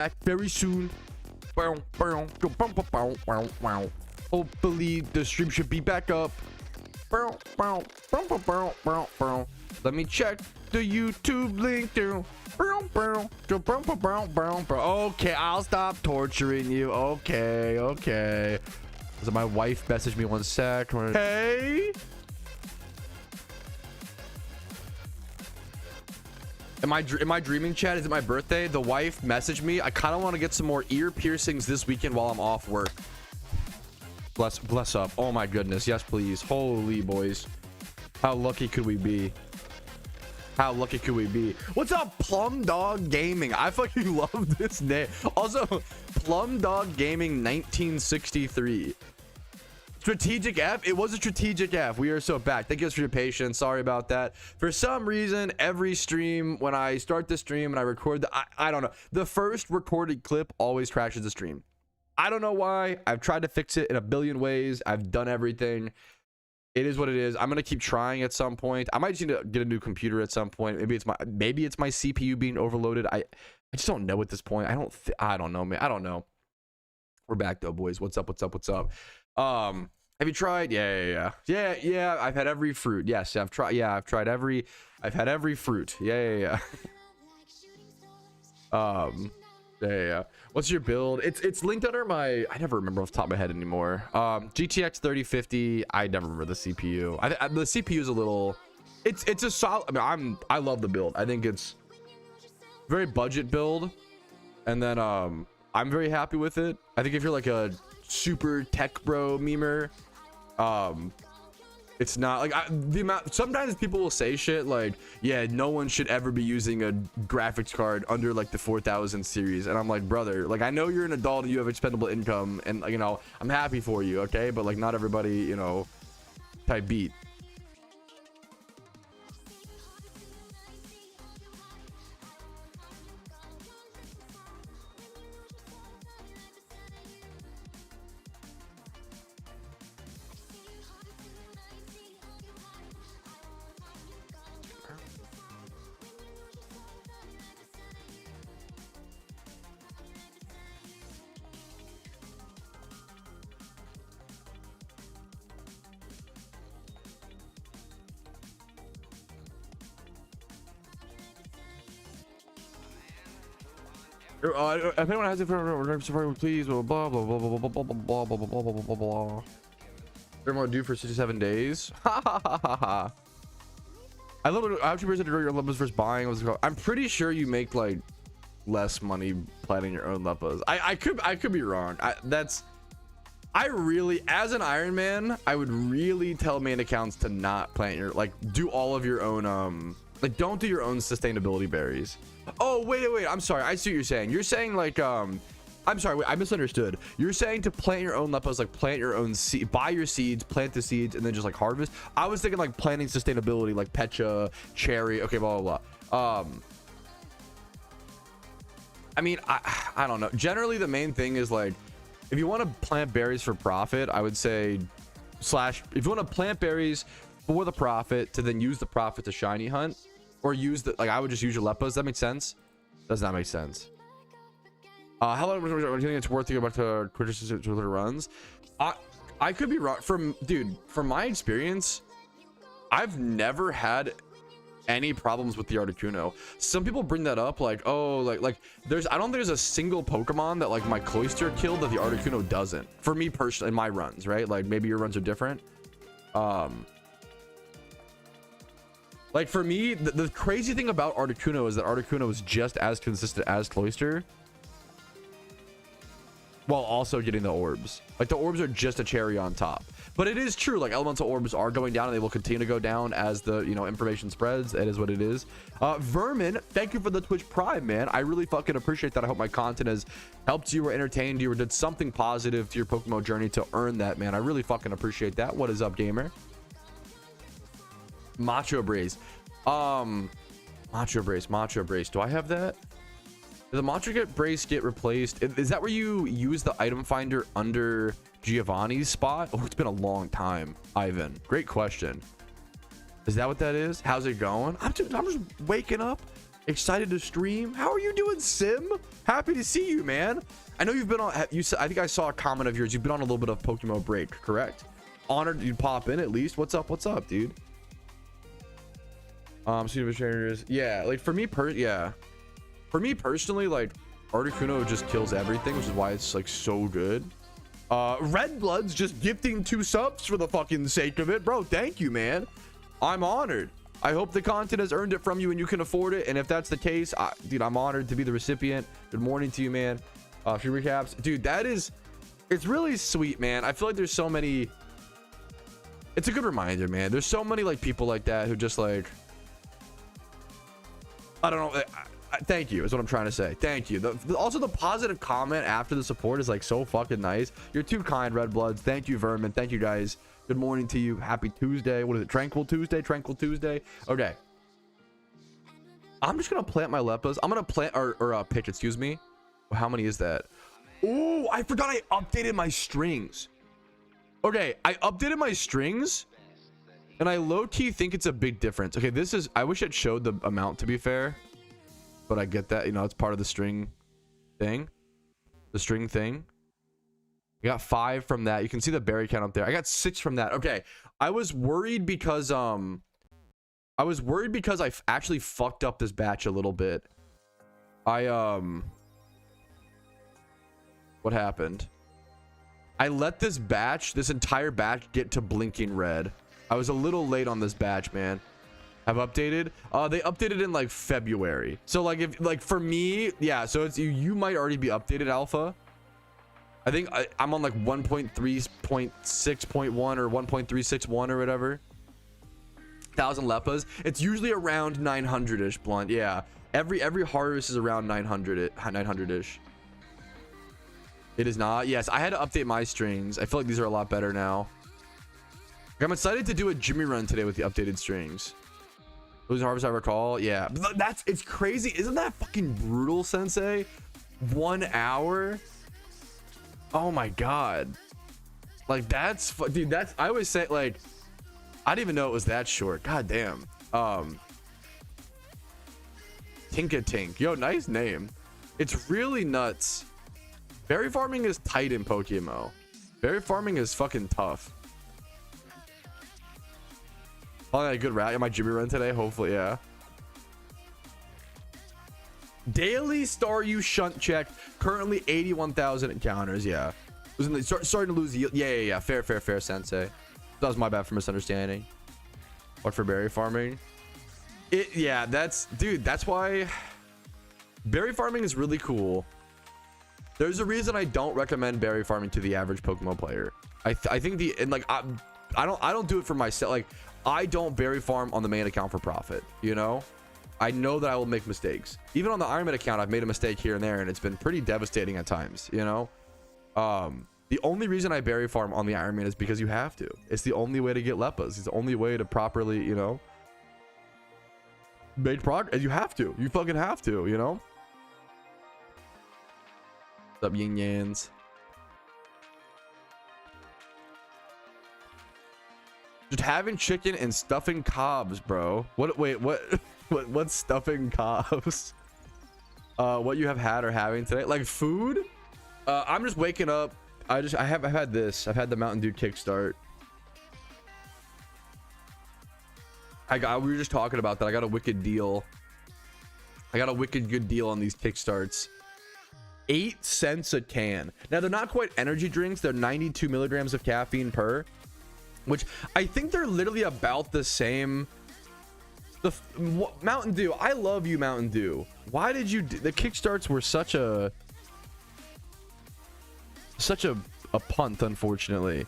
back very soon. Hopefully the stream should be back up. Let me check the YouTube link too. Okay, I'll stop torturing you. Okay. So my wife messaged me 1 sec. Hey. Am I dreaming, chat? Is it my birthday? The wife messaged me. I kind of want to get some more ear piercings this weekend while I'm off work. Bless up. Oh my goodness. Yes, please. Holy boys. How lucky could we be? How lucky could we be? What's up, Plum Dog Gaming? I fucking love this name. Also, Plum Dog Gaming 1963. Strategic F. It was a strategic F. We are so back. Thank you guys for your patience. Sorry about that. For some reason, every stream, when I start the stream and I record I don't know, the first recorded clip always crashes the stream. I don't know why. I've tried to fix it in a billion ways. I've done everything. It is what it is. I'm gonna keep trying at some point. I might just need to get a new computer at some point. Maybe it's my CPU being overloaded. I just don't know at this point. I don't know, man. I don't know. We're back though, boys. What's up? Have you tried? Yeah. I've had every fruit. Yes, I've tried. Yeah, I've had every fruit. Yeah. Yeah. What's your build? It's linked under my, I never remember off the top of my head anymore. GTX 3050. I never remember the CPU. The CPU is a little, it's a solid. I mean, I love the build. I think it's very budget build, and then I'm very happy with it. I think if you're like a super tech bro memer, it's not like the amount. Sometimes people will say shit like, yeah, no one should ever be using a graphics card under like the 4000 series, and I'm like, brother, like, I know you're an adult and you have expendable income, and you know, I'm happy for you, okay, but like, not everybody, you know, type beat. If anyone has it for please, blah blah blah blah blah blah blah blah blah blah blah blah blah blah. More due for 67 days. I love it. I have 2% to grow your Leppas versus buying. I'm pretty sure you make like less money planting your own Leppas. I could be wrong. I really, as an Iron Man, I would really tell main accounts to not plant your, like, do all of your own like, don't do your own sustainability berries. Oh, wait. I'm sorry. I see what you're saying. You're saying like, I'm sorry. Wait, I misunderstood. You're saying to plant your own Leppas, like plant your own seed, buy your seeds, plant the seeds, and then just like harvest. I was thinking like planting sustainability, like Pecha, cherry. Okay, blah, blah, blah. I mean, I don't know. Generally, the main thing is like, if you want to plant berries for profit, I would say if you want to plant berries for the profit to then use the profit to shiny hunt, or use the, like, I would just use your Leppas. Does that make sense? Does not make sense. How long do you think it's worth to go back to Twitter runs? I could be wrong. From my experience, I've never had any problems with the Articuno. Some people bring that up, like, oh, like I don't think there's a single Pokemon that like my Cloyster killed that the Articuno doesn't. For me personally, in my runs, right? Like, maybe your runs are different. Like, for me, the crazy thing about Articuno is that Articuno is just as consistent as Cloyster, while also getting the orbs. Like, the orbs are just a cherry on top. But it is true, like, elemental orbs are going down, and they will continue to go down as the, you know, information spreads. It is what it is. Vermin, thank you for the Twitch Prime, man. I really fucking appreciate that. I hope my content has helped you or entertained you or did something positive to your Pokemon journey to earn that, man. I really fucking appreciate that. What is up, gamer? Macho Brace. Macho Brace. Do I have that? Did the Macho Brace get replaced? Is that where you use the item finder under Giovanni's spot? Oh, it's been a long time, Ivan. Great question. Is that what that is? How's it going? I'm just waking up. Excited to stream. How are you doing, Sim? Happy to see you, man. I know you've been on, you said, I think I saw a comment of yours. You've been on a little bit of PokeMMO break, correct? Honored you'd pop in at least. What's up, dude? Super trainers. Yeah, like for me personally, like Articuno just kills everything, which is why it's like so good. Red Blood's just gifting 2 subs for the fucking sake of it, bro. Thank you, man. I'm honored. I hope the content has earned it from you and you can afford it. And if that's the case, dude, I'm honored to be the recipient. Good morning to you, man. Few recaps, dude. It's really sweet, man. I feel like there's so many. It's a good reminder, man. There's so many like people like that who just like, I don't know. Thank you is what I'm trying to say. Thank you. Also, the positive comment after the support is like so fucking nice. You're too kind, Red Bloods. Thank you, Vermin. Thank you, guys. Good morning to you. Happy Tuesday. What is it? Tranquil Tuesday. Tranquil Tuesday. Okay. I'm just gonna plant my Leppas. I'm gonna plant or pick. Excuse me. How many is that? Oh, I forgot I updated my strings. Okay, I updated my strings. And I low-key think it's a big difference. Okay, this is, I wish it showed the amount, to be fair. But I get that, you know, it's part of the string thing. The string thing. I got 5 from that. You can see the berry count up there. I got 6 from that. Okay, I was worried because I actually fucked up this batch a little bit. What happened? I let this entire batch get to blinking red. I was a little late on this batch, man. Have updated? They updated in like February. So like if like for me, yeah, so it's you might already be updated alpha. I think I'm on like 1.3.6.1 or 1.361 or whatever. 1,000 Leppas. It's usually around 900-ish, Blunt. Yeah. Every harvest is around 900-ish. It is not. Yes, I had to update my strings. I feel like these are a lot better now. I'm excited to do a Jimmy run today with the updated strings. Losing harvest, I recall. Yeah, but it's crazy. Isn't that fucking brutal, Sensei? 1 hour. Oh my god. Like that's dude. That's, I always say, like, I didn't even know it was that short. God damn. Tinka-Tink. Yo, nice name. It's really nuts. Berry farming is tight in PokeMMO. Berry farming is fucking tough. Oh, a good rat. Am I Jimmy run today? Hopefully, yeah. Daily star you shunt check. Currently 81,000 encounters. Yeah. Starting to lose yield. Yeah. Fair, Sensei. That was my bad for misunderstanding. What for berry farming? Yeah, that's why berry farming is really cool. There's a reason I don't recommend berry farming to the average PokeMMO player. I think I don't do it for myself. Like, I don't berry farm on the main account for profit, you know? I know that I will make mistakes. Even on the Ironman account, I've made a mistake here and there, and it's been pretty devastating at times, you know? The only reason I berry farm on the Ironman is because you have to. It's the only way to get Leppas. It's the only way to properly, you know, make progress. You have to. You fucking have to, you know? What's up, yin yans? Just having chicken and stuffing cobs, bro. What's stuffing cobs? What you have had or having today? Like food? I'm just waking up. I've had this. I've had the Mountain Dew kickstart. We were just talking about that. I got a wicked deal. I got a wicked good deal on these kickstarts. 8 cents a can. Now they're not quite energy drinks. They're 92 milligrams of caffeine per. Which I think they're literally about the same. Mountain Dew, I love you, Mountain Dew. Why did you the kickstarts were such a punt, unfortunately.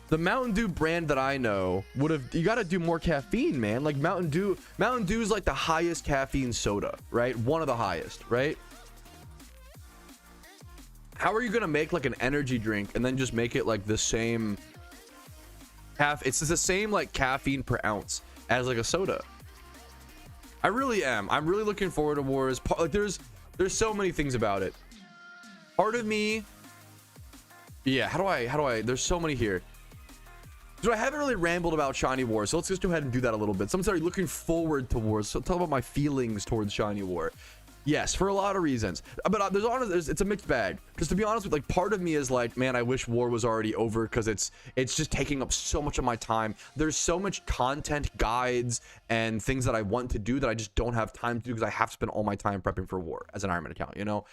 The Mountain Dew brand that I know would have, you got to do more caffeine, man. Like Mountain Dew's like the highest caffeine soda, right? One of the highest, right? How are you gonna make like an energy drink and then just make it like the same it's the same like caffeine per ounce as like a soda? I really am. I'm really looking forward to Wars. Like there's so many things about it. Part of me, yeah, how do I there's so many here. So I haven't really rambled about Shiny War, so let's just go ahead and do that a little bit. So I'm sorry, looking forward to War. So tell about my feelings towards Shiny War. Yes, for a lot of reasons, but it's a mixed bag. Because to be honest with, like, part of me is like, man, I wish War was already over because it's just taking up so much of my time. There's so much content, guides, and things that I want to do that I just don't have time to do because I have to spend all my time prepping for War as an Ironman account, you know.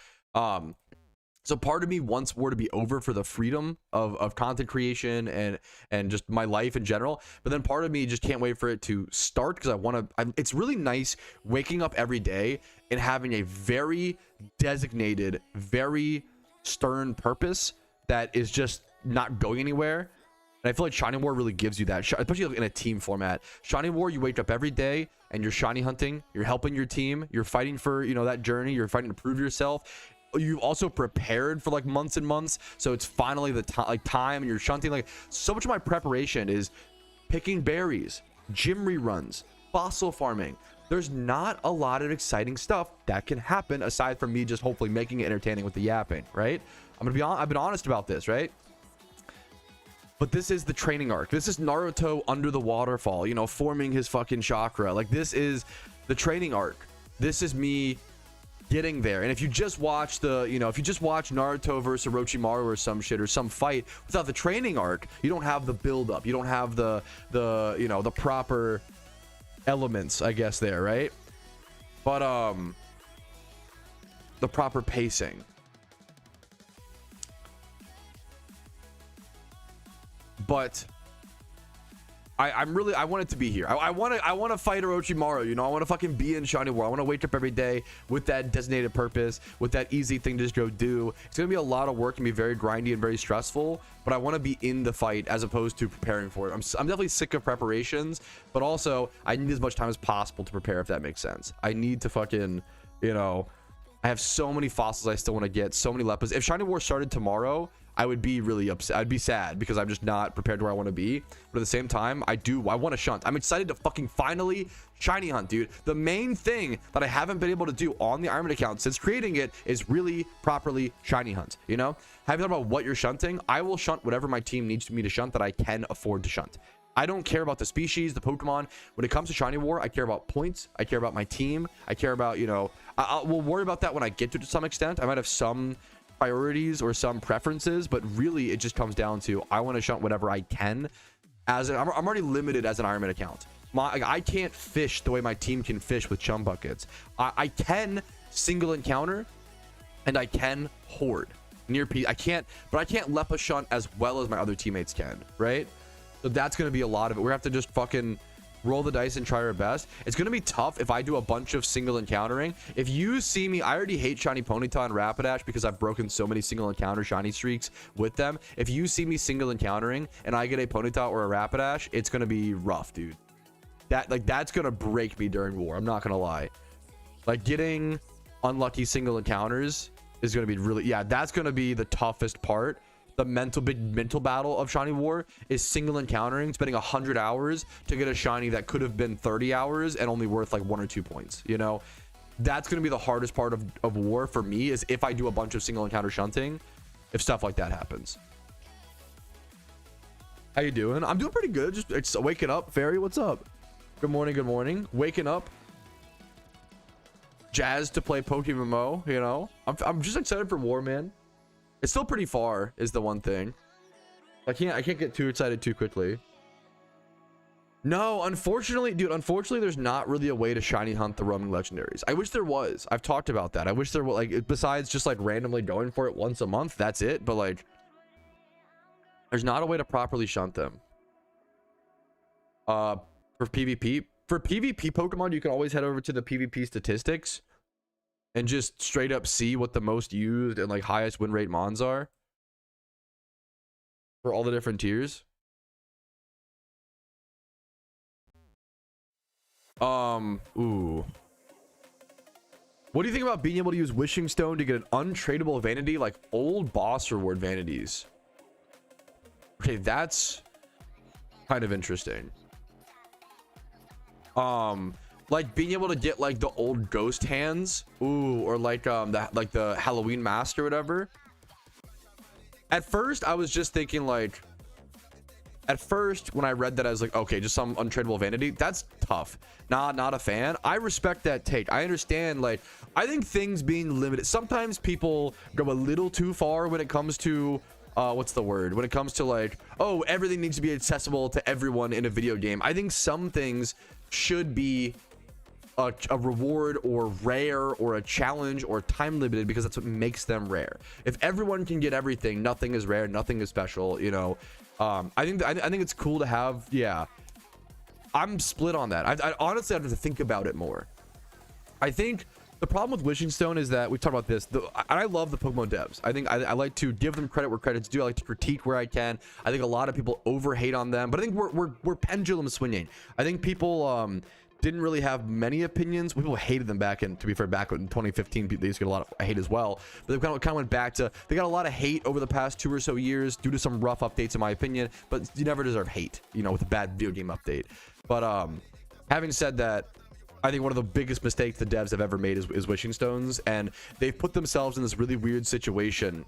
So part of me wants War to be over for the freedom of content creation and just my life in general. But then part of me just can't wait for it to start because I want to. It's really nice waking up every day and having a very designated, very stern purpose that is just not going anywhere. And I feel like Shiny War really gives you that, especially in a team format. Shiny War, you wake up every day and you're shiny hunting. You're helping your team. You're fighting for, you know, that journey. You're fighting to prove yourself. You've also prepared for like months and months, so it's finally the time, and you're shunting. Like, so much of my preparation is picking berries, gym reruns, fossil farming. There's not a lot of exciting stuff that can happen aside from me just hopefully making it entertaining with the yapping, right? I've been honest about this, right? But this is the training arc. This is Naruto under the waterfall, you know, forming his fucking chakra. Like, this is the training arc. This is me getting there. And if you just watch Naruto versus Orochimaru or some shit or some fight without the training arc, you don't have the build up, you don't have the you know, the proper elements, I guess, there, right? But the proper pacing. But I want it to be here. I want to fight Orochimaru, you know. I want to fucking be in Shiny War. I want to wake up every day with that designated purpose, with that easy thing to just go do. It's gonna be a lot of work and be very grindy and very stressful, but I want to be in the fight as opposed to preparing for it. I'm definitely sick of preparations, but also I need as much time as possible to prepare, if that makes sense. I need to fucking, you know, I have so many fossils I still want to get, so many Leppas. If Shiny War started tomorrow, I would be really upset. I'd be sad because I'm just not prepared to where I want to be. But at the same time, I want to shunt. I'm excited to fucking finally shiny hunt, dude. The main thing that I haven't been able to do on the Ironman account since creating it is really properly shiny hunt, you know? Have you thought about what you're shunting? I will shunt whatever my team needs me to shunt that I can afford to shunt. I don't care about the species, the Pokemon. When it comes to Shiny War, I care about points. I care about my team. I care about, you know, we'll worry about that when I get to some extent. I might have some priorities or some preferences, but really it just comes down to I want to shunt whatever I can. I'm already limited as an Ironman account. I can't fish the way my team can fish with chum buckets. I can single encounter and I can hoard near P. I can't Leppa shunt as well as my other teammates can, right? So that's going to be a lot of it. We're going to have to just fucking roll the dice and try our best. It's going to be tough if I do a bunch of single encountering. If you see me, I already hate Shiny Ponyta and Rapidash because I've broken so many single encounter shiny streaks with them. If you see me single encountering and I get a Ponyta or a Rapidash, it's going to be rough, dude. That's going to break me during War. I'm not going to lie. Like, getting unlucky single encounters is going to be really, yeah, that's going to be the toughest part. The big mental battle of Shiny War is single encountering, spending 100 hours to get a shiny that could have been 30 hours and only worth like 1 or 2 points, you know? That's going to be the hardest part of War for me, is if I do a bunch of single encounter shunting, if stuff like that happens. How you doing? I'm doing pretty good. Just it's waking up. Fairy, what's up? Good morning, good morning. Waking up. Jazzed to play PokeMMO, you know? I'm just excited for War, man. It's still pretty far, is the one thing. I can't get too excited too quickly. No, unfortunately, dude, there's not really a way to shiny hunt the roaming legendaries. I wish there was. I've talked about that. I wish there was, like, besides just like randomly going for it once a month, that's it. But like, there's not a way to properly shunt them. For PvP Pokemon, you can always head over to the PvP statistics and just straight up see what the most used and like highest win rate mons are for all the different tiers. Ooh. What do you think about being able to use Wishing Stone to get an untradeable vanity like old boss reward vanities? Okay, that's kind of interesting. Like being able to get like the old ghost hands, ooh, or like the Halloween mask or whatever. At first I was just thinking like At first, when I read that, I was like, okay, just some untradeable vanity. That's tough. Not a fan. I respect that take. I understand, like, I think things being limited. Sometimes people go a little too far when it comes to, what's the word? When it comes to like, oh, everything needs to be accessible to everyone in a video game. I think some things should be a reward or rare or a challenge or time limited, because that's what makes them rare. If everyone can get everything, nothing is rare, nothing is special, you know. I think it's cool to have. Yeah, I'm split on that. I honestly have to think about it more. I think the problem with Wishing Stone is that we've talked about this. I love the PokeMMO devs. I think I like to give them credit where credit's due. I like to critique where I can. I think a lot of people over hate on them, but I think we're pendulum swinging. I think people didn't really have many opinions. People hated them back in, to be fair, back in 2015, they used to get a lot of hate as well. But they kind of went back to, they got a lot of hate over the past 2 or so years due to some rough updates, in my opinion. But you never deserve hate, you know, with a bad video game update. But having said that, I think one of the biggest mistakes the devs have ever made is Wishing Stones, and they've put themselves in this really weird situation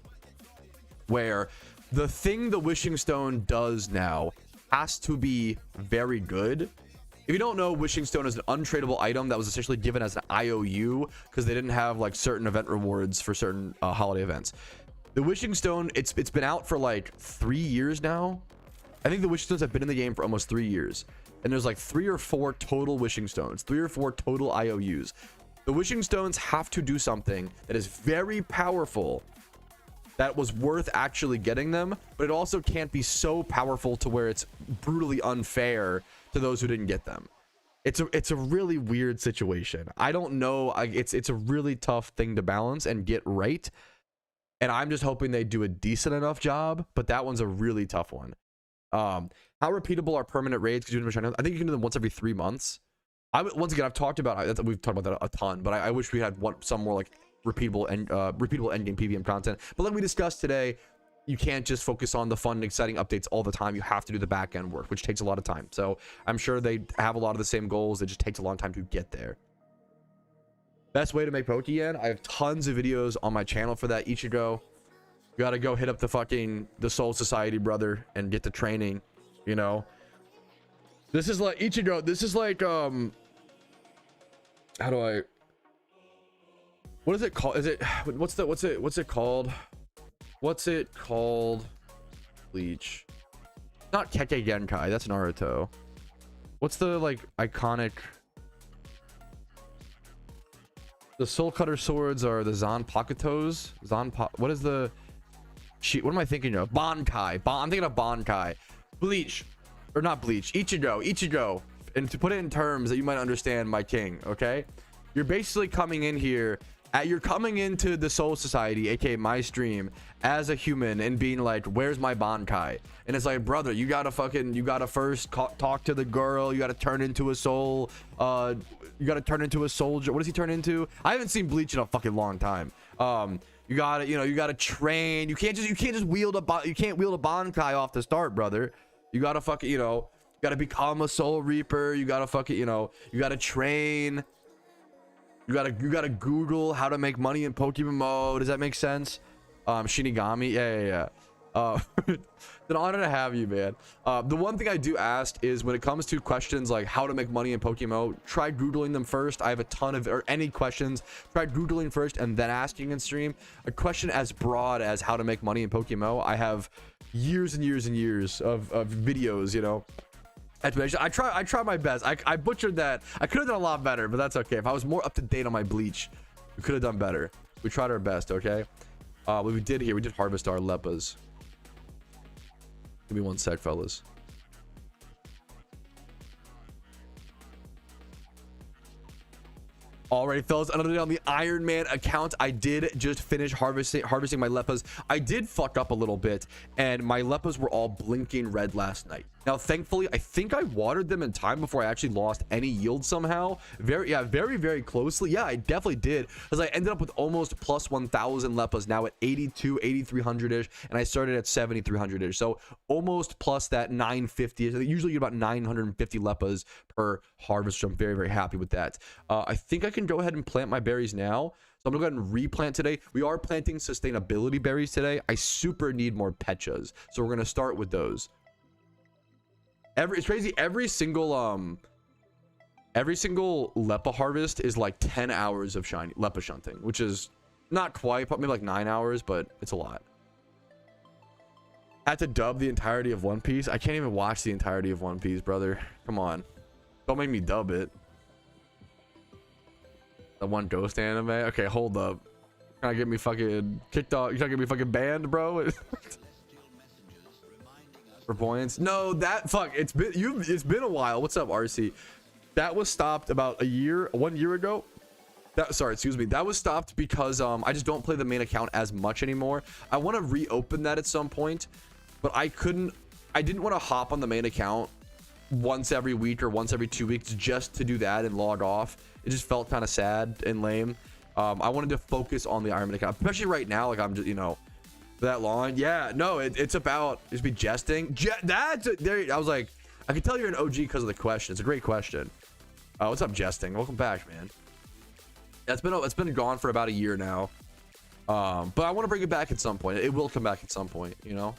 where the thing the Wishing Stone does now has to be very good. If you don't know, Wishing Stone is an untradeable item that was essentially given as an IOU because they didn't have like certain event rewards for certain holiday events. The Wishing Stone, it's been out for like 3 years now. I think the Wishing Stones have been in the game for almost 3 years, and there's like 3 or 4 total Wishing Stones, 3 or 4 total IOUs. The Wishing Stones have to do something that is very powerful, that was worth actually getting them, but it also can't be so powerful to where it's brutally unfair to those who didn't get them. It's a really weird situation. I don't know. It's a really tough thing to balance and get right, and I'm just hoping they do a decent enough job, but that one's a really tough one. How repeatable are permanent raids? I think you can do them once every 3 months. Once again, I've talked about that, we've talked about that a ton, but I wish we had some more like repeatable endgame PvM content. But like we discussed today, you can't just focus on the fun and exciting updates all the time. You have to do the back end work, which takes a lot of time. So I'm sure they have a lot of the same goals. It just takes a long time to get there. Best way to make Pokeyen? I have tons of videos on my channel for that. Ichigo, you gotta go hit up the Soul Society, brother, and get the training. You know, this is like Ichigo. This is like how do I? What is it called? Is it what's it called? What's it called? Bleach. Not Keke Genkai. That's Naruto. What's the like iconic? The Soul Cutter swords are the Zanpakutos. What is the? What am I thinking of? Bankai. I'm thinking of Bankai. Bleach, or not Bleach. Ichigo. And to put it in terms that you might understand, my king. Okay, you're basically coming in here. You're coming into the Soul Society, aka my stream, as a human and being like, where's my Bankai? And it's like, brother, you gotta first talk to the girl. You gotta turn into a soul. You gotta turn into a soldier. What does he turn into? I haven't seen Bleach in a fucking long time. You gotta train. You can't just wield a Bankai off the start, brother. You gotta fucking, you gotta become a Soul Reaper. You gotta fucking, you gotta train. You gotta Google how to make money in PokeMMO. Does that make sense? Shinigami. Yeah. It's an honor to have you, man. The one thing I do ask is when it comes to questions like how to make money in PokeMMO, try Googling them first. I have a ton of, or any questions, try Googling first and then asking in stream. A question as broad as how to make money in PokeMMO, I have years and years and years of videos, I try my best. I butchered that. I could have done a lot better, but that's okay. If I was more up to date on my Bleach, we could have done better. We tried our best, okay? What we did here, we did harvest our Leppas. Give me one sec, fellas. Alright, fellas, another day on the Iron Man account. I did just finish harvesting my Leppas. I did fuck up a little bit, and my Leppas were all blinking red last night. Now, thankfully, I think I watered them in time before I actually lost any yield somehow. Very, very closely. Yeah, I definitely did, because I ended up with almost plus 1,000 Leppas, now at 8,300-ish, and I started at 7,300-ish. So almost plus that 950. Usually you get about 950 Leppas per harvest, so I'm very, very happy with that. I think I can go ahead and plant my berries now. So I'm gonna go ahead and replant today. We are planting sustainability berries today. I super need more Petchas, so we're gonna start with those. It's crazy. Every single Leppa harvest is like 10 hours of shiny Leppa shunting, which is not quite, but maybe like 9 hours, but it's a lot. I had to dub the entirety of One Piece. I can't even watch the entirety of One Piece, brother. Come on. Don't make me dub it. The one ghost anime? Okay, hold up. You're trying to get me fucking kicked off. You're trying to get me fucking banned, bro? For points? No, that fuck. It's been a while. What's up, RC? That was stopped about 1 year ago. Sorry, excuse me. That was stopped because I just don't play the main account as much anymore. I want to reopen that at some point, but I didn't want to hop on the main account once every week or once every 2 weeks just to do that and log off. It just felt kind of sad and lame. I wanted to focus on the Iron Man account, especially right now. Like I'm just, you know, that long. Yeah, no, it's about just be jesting. There. I was like, I can tell you're an OG because of the question. It's a great question. What's up, jesting? Welcome back, man. It's been gone for about a year now. But I want to bring it back at some point. It will come back at some point, you know.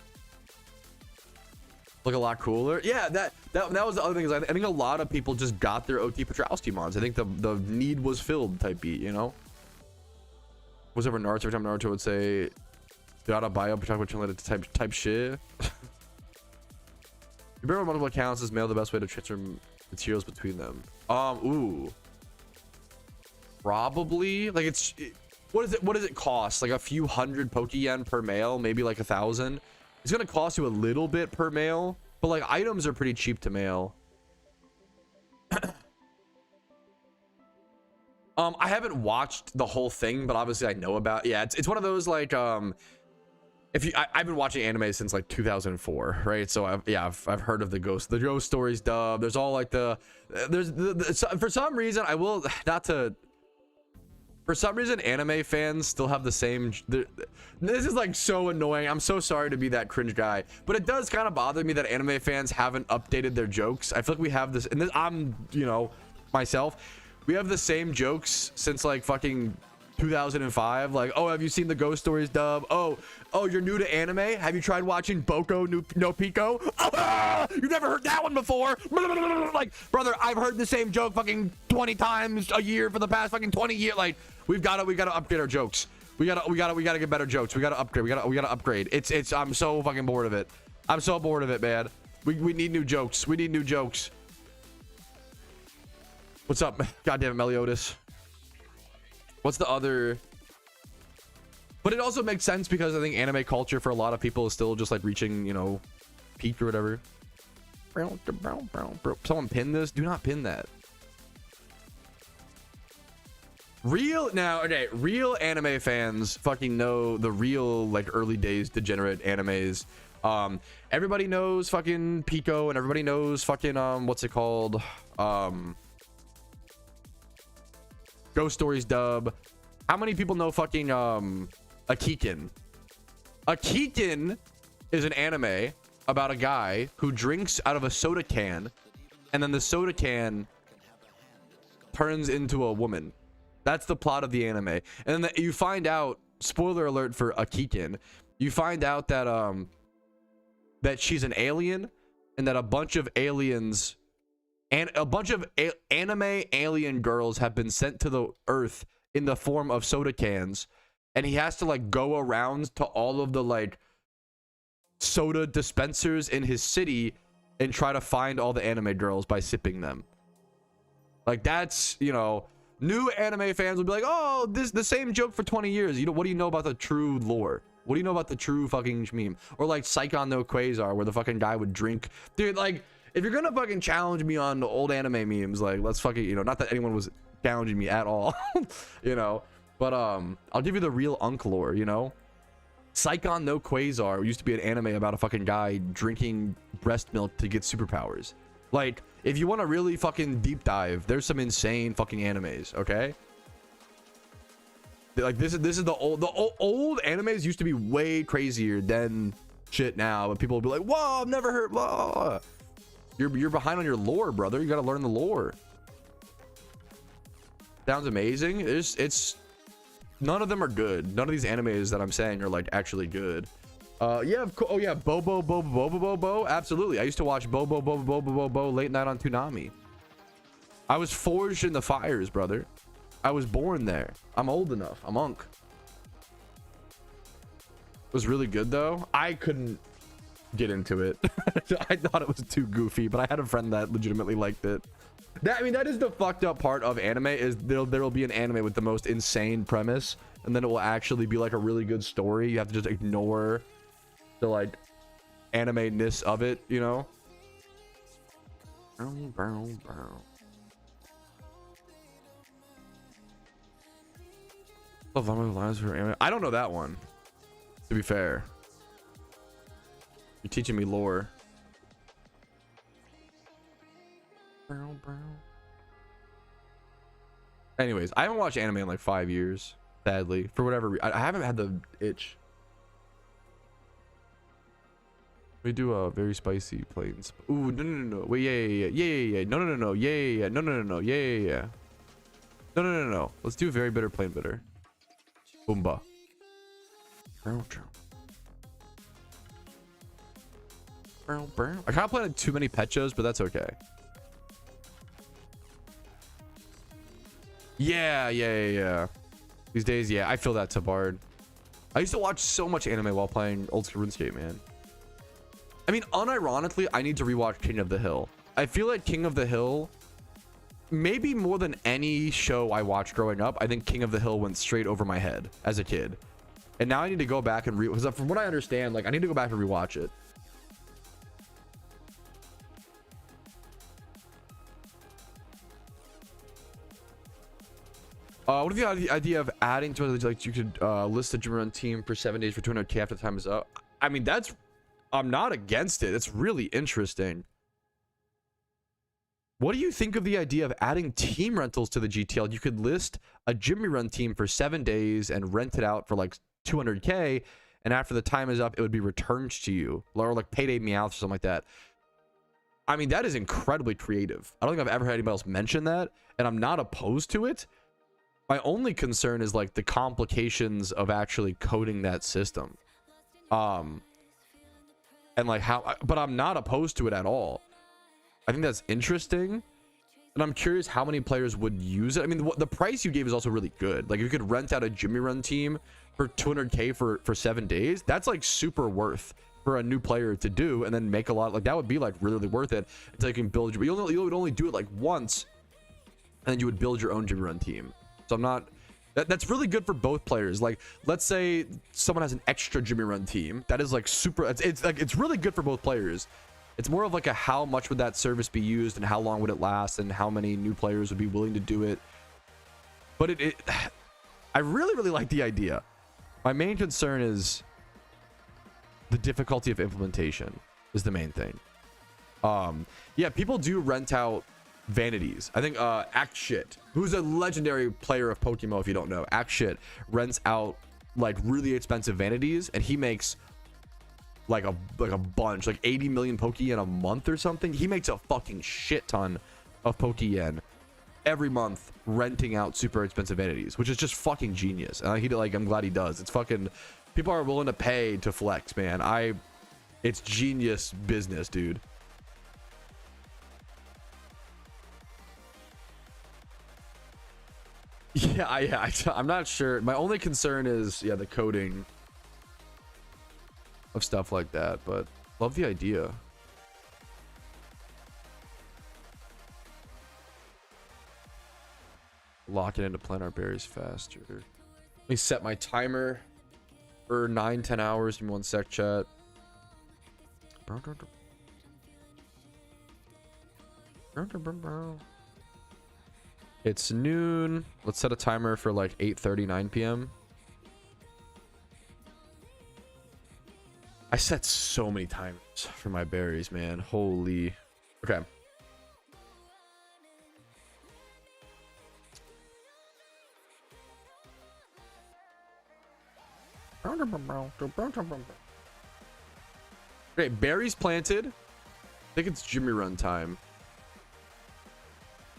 Look a lot cooler. Yeah, that was the other thing. Is I think a lot of people just got their OT Patrouski mods. I think the need was filled type beat, you know. Was over Naruto every time Naruto would say, "Gotta buy up Patrouski type shit." You remember multiple accounts is mail the best way to transfer materials between them. Ooh. Probably like what does it cost? Like a few hundred Pokeyen per mail, maybe like 1,000. It's gonna cost you a little bit per mail, but like items are pretty cheap to mail. I haven't watched the whole thing, but obviously I know about. Yeah, it's one of those like I've been watching anime since like 2004, right? So I've heard of the ghost stories dub. There's all like for some reason for some reason anime fans still have the same. This is like so annoying. I'm so sorry to be that cringe guy, but it does kind of bother me that anime fans haven't updated their jokes. I feel like we have this, and I'm, you know, myself, we have the same jokes since like fucking 2005. Like, oh, have you seen the ghost stories dub? Oh, you're new to anime? Have you tried watching Boko no Pico? You've never heard that one before? Like, brother, I've heard the same joke fucking 20 times a year for the past fucking 20 years. Like, we gotta upgrade our jokes. We gotta get better jokes. We gotta upgrade. We gotta upgrade. I'm so fucking bored of it. I'm so bored of it, man. We need new jokes. We need new jokes. What's up? Goddamn it, Meliodas. What's the other? But it also makes sense because I think anime culture for a lot of people is still just like reaching, you know, peak or whatever. Someone pin this. Do not pin that. Real anime fans fucking know the real like early days degenerate animes. Everybody knows fucking Pico, and everybody knows fucking what's it called? Ghost Stories dub. How many people know fucking Akiken? Akiken is an anime about a guy who drinks out of a soda can, and then the soda can turns into a woman. That's the plot of the anime. And then you find out, spoiler alert for Akiken, you find out that that she's an alien, and that a bunch of aliens and a bunch of anime alien girls have been sent to the earth in the form of soda cans, and he has to like go around to all of the like soda dispensers in his city and try to find all the anime girls by sipping them. Like, that's, you know, new anime fans will be like, oh, this the same joke for 20 years. You know, what do you know about the true lore? What do you know about the true fucking meme? Or like Psychon no Quasar, where the fucking guy would drink. Dude, like, if you're gonna fucking challenge me on old anime memes, like, let's fucking, you know, not that anyone was challenging me at all, you know, but I'll give you the real Unk lore, you know. Psychon no Quasar used to be an anime about a fucking guy drinking breast milk to get superpowers. Like, if you want to really fucking deep dive, there's some insane fucking animes, okay? Like, this is the old animes used to be way crazier than shit now, but people will be like, whoa, I've never heard, whoa. You're behind on your lore, brother. You got to learn the lore. Sounds amazing. It's none of them are good. None of these animes that I'm saying are like actually good. Yeah, of course. Oh yeah, Bobo. Absolutely. I used to watch Bobo late night on Toonami. I was forged in the fires, brother. I was born there. I'm old enough. I'm unk. It was really good though. I couldn't get into it. I thought it was too goofy, but I had a friend that legitimately liked it. I mean, that is the fucked up part of anime, is there'll be an anime with the most insane premise, and then it will actually be like a really good story. You have to just ignore the like anime-ness of it, you know? I don't know that one, to be fair. You're teaching me lore. Anyways, I haven't watched anime in like 5 years, sadly, for whatever reason. I haven't had the itch. We do a very spicy plains. Ooh, no. Wait, yeah. No. Yeah. No. Yeah. No. Let's do a very bitter plain bitter. Boomba. I kind of planted too many petchos, but that's okay. Yeah. These days, yeah, I feel that, Tabard. I used to watch so much anime while playing old school RuneScape, man. I mean, unironically, I need to rewatch King of the Hill. I feel like King of the Hill, maybe more than any show I watched growing up, I think King of the Hill went straight over my head as a kid. And now I need to go back and because from what I understand, like, I need to go back and rewatch it. What if the idea of adding to it, like you could list a gym run team for 7 days for 200k after the time is up? I mean, I'm not against it. It's really interesting. What do you think of the idea of adding team rentals to the GTL? You could list a Jimmy Run team for 7 days and rent it out for like 200k, and after the time is up, it would be returned to you, or like Payday Meowth or something like that. I mean, that is incredibly creative. I don't think I've ever had anybody else mention that, and I'm not opposed to it. My only concern is like the complications of actually coding that system. And like how, but I'm not opposed to it at all. I think that's interesting. And I'm curious how many players would use it. I mean, the price you gave is also really good. Like if you could rent out a Jimmy Run team for 200k for 7 days, that's like super worth for a new player to do, and then make a lot. Like that would be like really worth it until you can build your, you would only do it like once, and then you would build your own Jimmy Run team. So I'm not, that's really good for both players. Like let's say someone has an extra Jimmy Run team that is like super, it's like, it's really good for both players. It's more of like a how much would that service be used and how long would it last and how many new players would be willing to do it. But I really like the idea. My main concern is the difficulty of implementation is the main thing. Yeah, people do rent out vanities. I think Act Shit, who's a legendary player of PokeMMO, if you don't know, Act Shit rents out like really expensive vanities, and he makes like a bunch, like 80 million Pokeyen a month or something. He makes a fucking shit ton of Pokeyen every month renting out super expensive vanities, which is just fucking genius. And I'm glad he does. It's fucking, people are willing to pay to flex, man. It's genius business, dude. Yeah, I'm not sure. My only concern is, the coding of stuff like that, but love the idea. Lock it into planar berries faster. Let me set my timer for 9-10 hours. Give me 1 sec, chat. It's noon. Let's set a timer for like 8:30, 9 p.m. I set so many timers for my berries, man. Holy. Okay. Okay, berries planted. I think it's Jimmy Run time.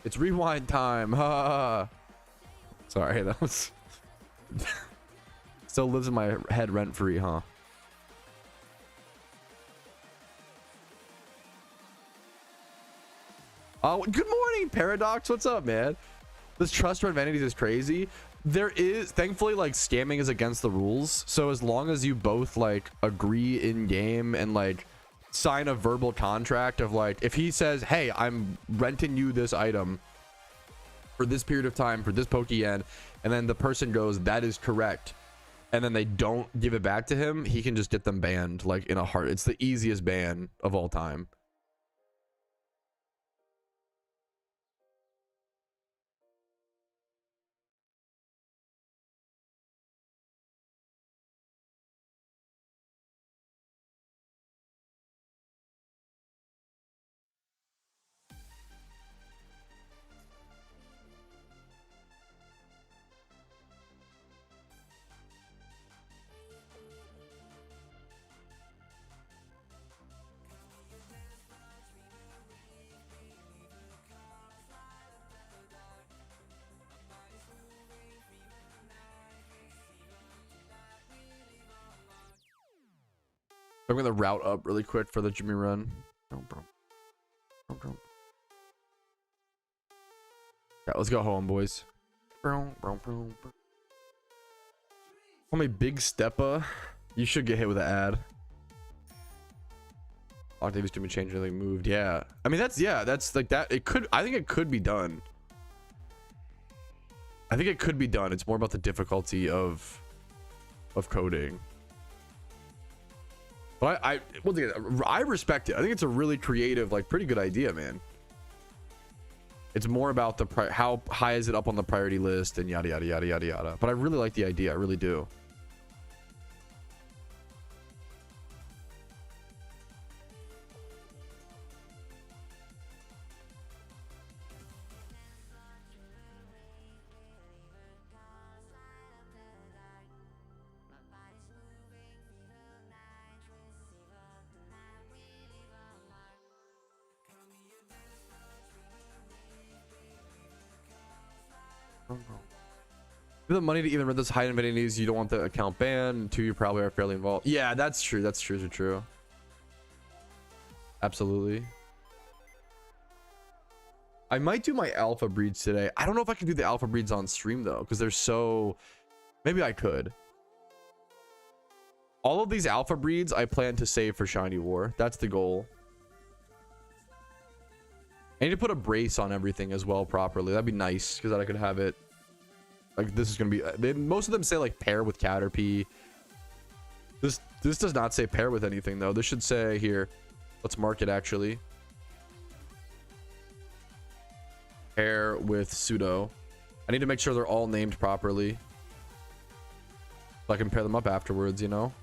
It's rewind time. Sorry, that was still lives in my head rent free, huh? Oh, good morning, Paradox. What's up, man? This trust run vanities is crazy. There is, thankfully, like, scamming is against the rules. So as long as you both like agree in game and like sign a verbal contract of like, if he says, hey, I'm renting you this item for this period of time for this Pokeyen, and then the person goes, that is correct, and then they don't give it back to him, he can just get them banned like in a heart. It's the easiest ban of all time. I'm gonna route up really quick for the Jimmy run. Yeah, let's go home, boys. Call me Big Steppa. You should get hit with an ad. Octavius didn't change anything, moved. Yeah, I mean that's like that. It could, I think it could be done. I think it could be done. It's more about the difficulty of coding. But once again, I respect it. I think it's a really creative, like, pretty good idea, man. It's more about the how high is it up on the priority list and yada yada yada yada yada. But I really like the idea. I really do. You have the money to even rent this high invenities, you don't want the account banned. Two, you probably are fairly involved. Yeah, that's true. That's true. Absolutely. I might do my alpha breeds today. I don't know if I can do the alpha breeds on stream though, because they're so, maybe I could. All of these alpha breeds I plan to save for Shiny War. That's the goal. I need to put a brace on everything as well properly. That'd be nice, because then I could have it like, this is gonna be, most of them say like pair with Caterpie. This does not say pair with anything though. This should say, here, let's mark it actually, pair with Pseudo. I need to make sure they're all named properly so I can pair them up afterwards, you know.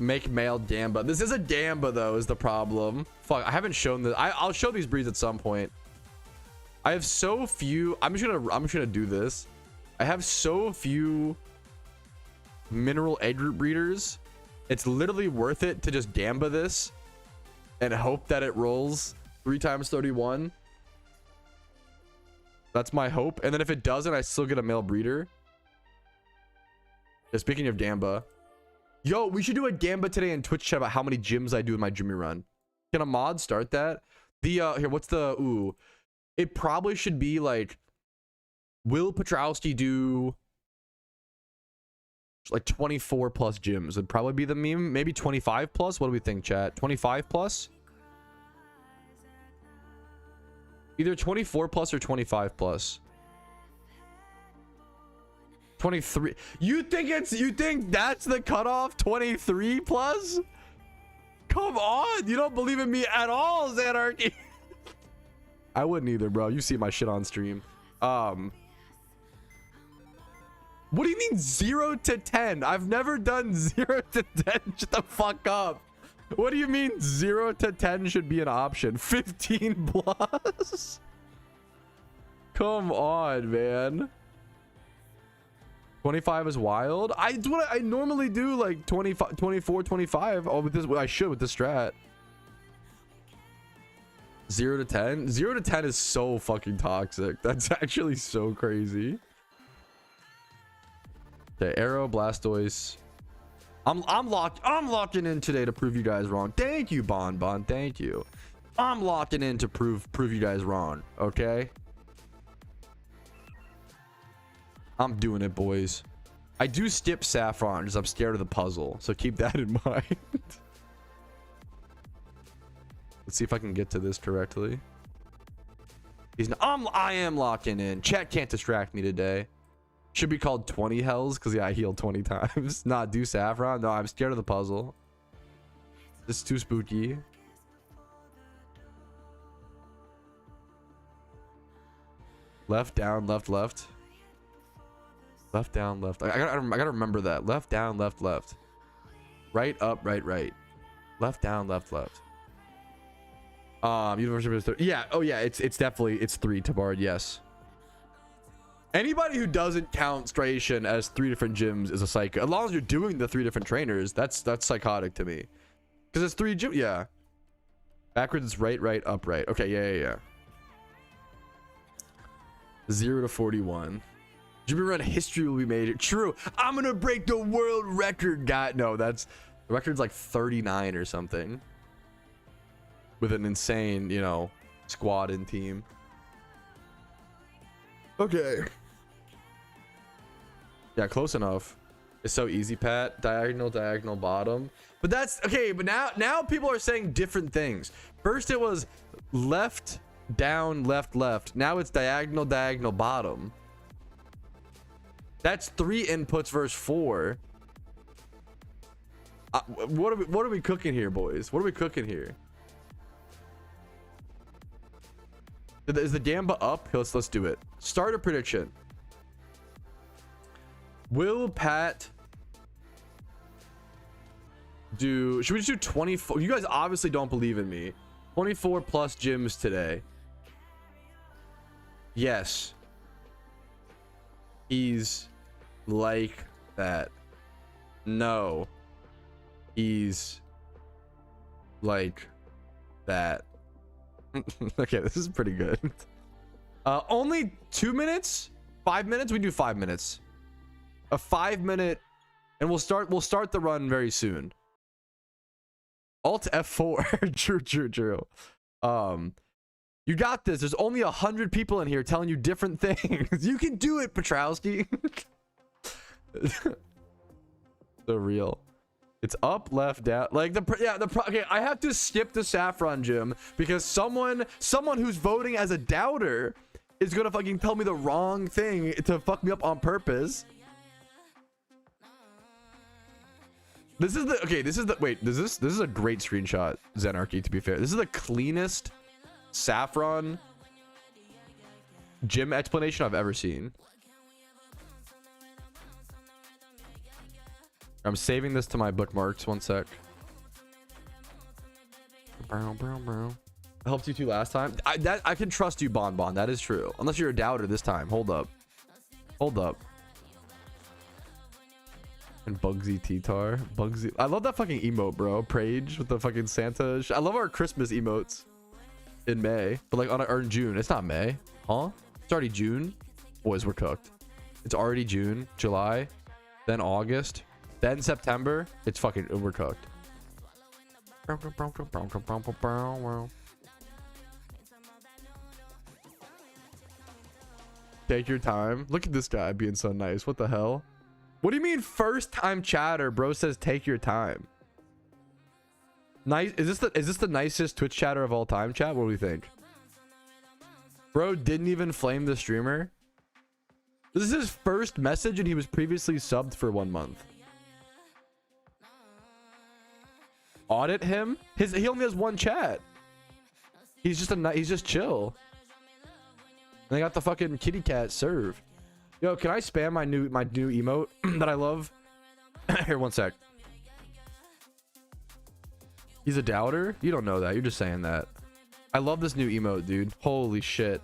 Make male Gamba. This is a Gamba though, is the problem. Fuck, I haven't shown this. I'll show these breeds at some point. I have so few. I'm just gonna do this. I have so few mineral egg root breeders. It's literally worth it to just Gamba this and hope that it rolls 3 times 31. That's my hope. And then if it doesn't, I still get a male breeder. Yeah, speaking of Gamba, yo, we should do a Gamba today in Twitch chat about how many gyms I do in my Jimmy run. Can a mod start that? The here, what's the it probably should be like, will Patrouski do like 24 plus gyms? Would probably be the meme. Maybe 25 plus. What do we think, chat? 25 plus? Either 24 plus or 25 plus. 23. You think that's the cutoff? 23 plus? Come on, you don't believe in me at all, Xanarchy. I wouldn't either, bro. You see my shit on stream. What do you mean 0 to 10? I've never done 0 to 10. Shut the fuck up. What do you mean 0 to 10 should be an option? 15 plus? Come on, man. 25 is wild. I normally do like 25, 24, 25. Oh, with this, I should with this strat. 0 to 10. 0 to 10 is so fucking toxic. That's actually so crazy. Okay, Arrow, Blastoise. I'm locking in today to prove you guys wrong. Thank you, Bon. Thank you. I'm locking in to prove you guys wrong. Okay. I'm doing it, boys. I do skip Saffron because I'm scared of the puzzle, so keep that in mind. Let's see if I can get to this correctly. I am locking in. Chat can't distract me today. Should be called 20 hells because yeah, I healed 20 times. Not do Saffron. No, I'm scared of the puzzle. This is too spooky. Left, down, left, left. Left, down, left. I gotta remember that. Left, down, left, left. Right, up, right, right. Left, down, left, left. Yeah. Oh yeah. It's definitely 3 Tabard. Yes. Anybody who doesn't count Stration as 3 different gyms is a psycho. As long as you're doing the 3 different trainers, that's psychotic to me. Because it's 3 gyms. Yeah. Backwards is right, right, up, right. Okay. Yeah. 0 to 41. Jimmy Run history will be made. True. I'm gonna break the world record, guy. No, that's the record's like 39 or something. With an insane, you know, squad and team. Okay. Yeah, close enough. It's so easy, Pat. Diagonal, diagonal, bottom. But that's okay. But now people are saying different things. First it was left, down, left, left. Now it's diagonal, diagonal, bottom. That's 3 inputs versus 4. What are we cooking here, boys? What are we cooking here? Is the Gamba up? Let's do it. Start a prediction. Will Pat do? Should we just do 24? You guys obviously don't believe in me. 24 plus gyms today. Yes. He's like that. No. He's like that. Okay, this is pretty good. Only 2 minutes? 5 minutes? We do 5 minutes. A 5-minute, and we'll start the run very soon. Alt F4. True. You got this. There's only 100 people in here telling you different things. You can do it, Patrouski. So real. It's up, left, down. Like okay, I have to skip the Saffron gym because someone who's voting as a doubter is gonna fucking tell me the wrong thing to fuck me up on purpose. This is a great screenshot, Zenarchy, to be fair. This is the cleanest Saffron gym explanation I've ever seen. I'm saving this to my bookmarks. 1 sec. I helped you 2 last time. I can trust you, Bon. That is true. Unless you're a doubter this time. Hold up. And Bugsy T-Tar. Bugsy. I love that fucking emote, bro. Prage with the fucking Santa. I love our Christmas emotes in May, but like or in June. It's not May, huh? It's already June. Boys, we're cooked. It's already June, July, then August. Then September, it's fucking overcooked. Take your time. Look at this guy being so nice. What the hell? What do you mean first time chatter? Bro says take your time. Nice. Is this the nicest Twitch chatter of all time, chat? What do we think? Bro didn't even flame the streamer. This is his first message and he was previously subbed for 1 month. Audit him. He only has 1 chat. He's just chill. And they got the fucking kitty cat serve. Yo, can I spam my new emote that I love? Here, 1 sec. He's a doubter? You don't know that. You're just saying that. I love this new emote, dude. Holy shit.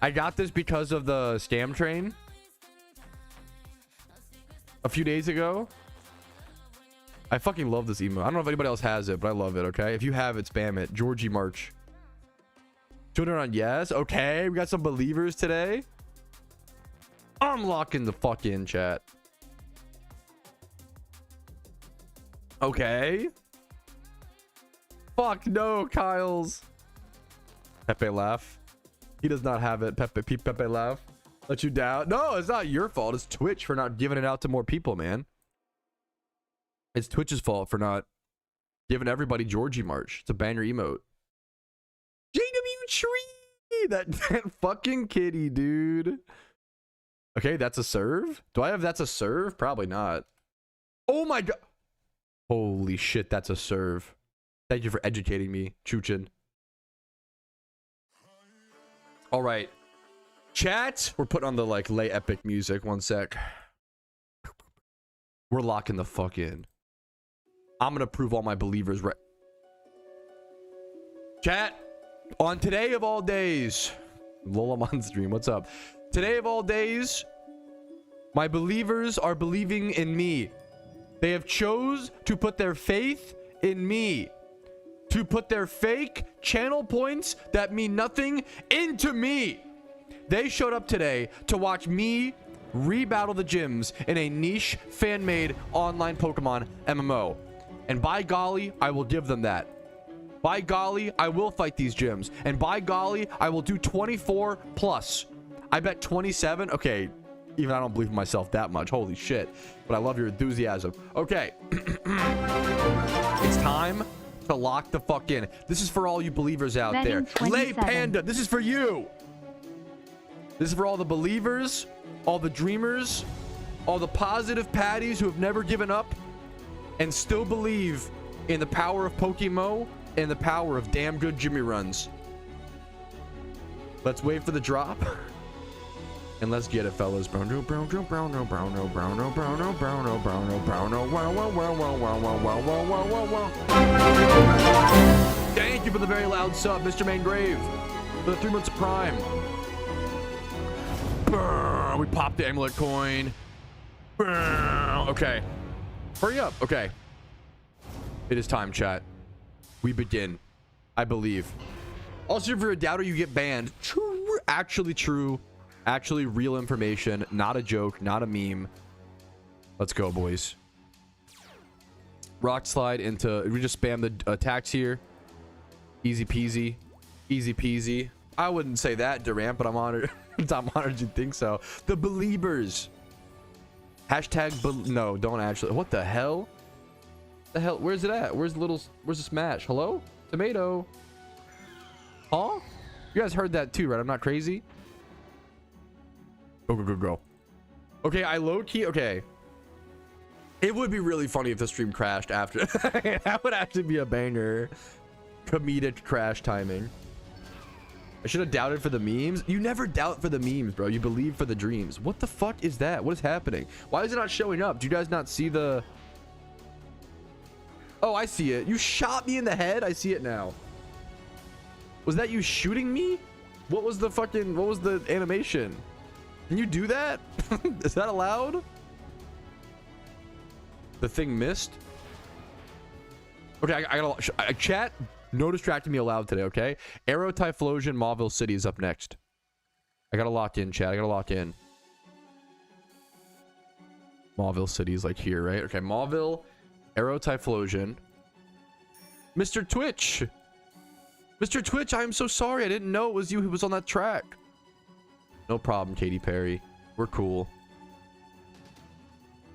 I got this because of the scam train a few days ago. I fucking love this emote. I don't know if anybody else has it, but I love it, okay? If you have it, spam it. Georgie March. 200 on yes. Okay, we got some believers today. I'm locking the fuck in, chat. Okay. Fuck no, Kyle's. Pepe laugh. He does not have it. Pepe laugh. Let you down. No, it's not your fault. It's Twitch for not giving it out to more people, man. It's Twitch's fault for not giving everybody Georgie March. It's a banger emote. JW Tree! That fucking kitty, dude. Okay, that's a serve? Do I have that's a serve? Probably not. Oh my god. Holy shit, that's a serve. Thank you for educating me, Chuchin. All right. Chat, we're putting on the like lay epic music. One sec. We're locking the fuck in. I'm gonna prove all my believers right. Chat, on today of all days, Lola on stream, what's up? Today of all days, my believers are believing in me. They have chose to put their faith in me, to put their fake channel points that mean nothing into me. They showed up today to watch me rebattle the gyms in a niche fan-made online Pokemon MMO. And by golly, I will give them that. By golly, I will fight these gyms. And by golly, I will do 24 plus. I bet 27. Okay, even I don't believe in myself that much. Holy shit. But I love your enthusiasm. Okay. It's time to lock the fuck in. This is for all you believers out there. Lay Panda, this is for you. This is for all the believers, all the dreamers, all the positive patties who have never given up and still believe in the power of PokeMMO and the power of damn good Jimmy runs. Let's wait for the drop. And let's get it, fellas. Thank you for the very loud sub, Mr. Maingrave, for the 3 months of Prime. We popped the amulet coin. Okay. Hurry up. Okay. It is time, chat. We begin. I believe. Also, if you're a doubter, you get banned. True. Actually true. Actually real information. Not a joke. Not a meme. Let's go, boys. Rock slide into... We just spam the attacks here. Easy peasy. Easy peasy. I wouldn't say that, Durant, but I'm honored. I'm honored you think so. The believers. Hashtag no, don't actually. What the hell? The hell? Where's it at? Where's the smash? Hello? Tomato. Huh? You guys heard that too, right? I'm not crazy. Go, go, go, go. Okay, I low-key. Okay. It would be really funny if the stream crashed after. That would actually be a banger. Comedic crash timing. I should have doubted for the memes. You never doubt for the memes, bro. You believe for the dreams. What the fuck is that? What is happening? Why is it not showing up? Do you guys not see the... Oh, I see it. You shot me in the head? I see it now. Was that you shooting me? What was the fucking... What was the animation? Can you do that? Is that allowed? The thing missed? Okay, I gotta... Chat... No distracting me aloud today, okay? Arrow Typhlosion Mauville City is up next. I gotta lock in, chat. I gotta lock in. Mauville City is like here, right? Okay, Mauville, Arrow Typhlosion. Mr. Twitch! Mr. Twitch, I am so sorry. I didn't know it was you who was on that track. No problem, Katy Perry. We're cool.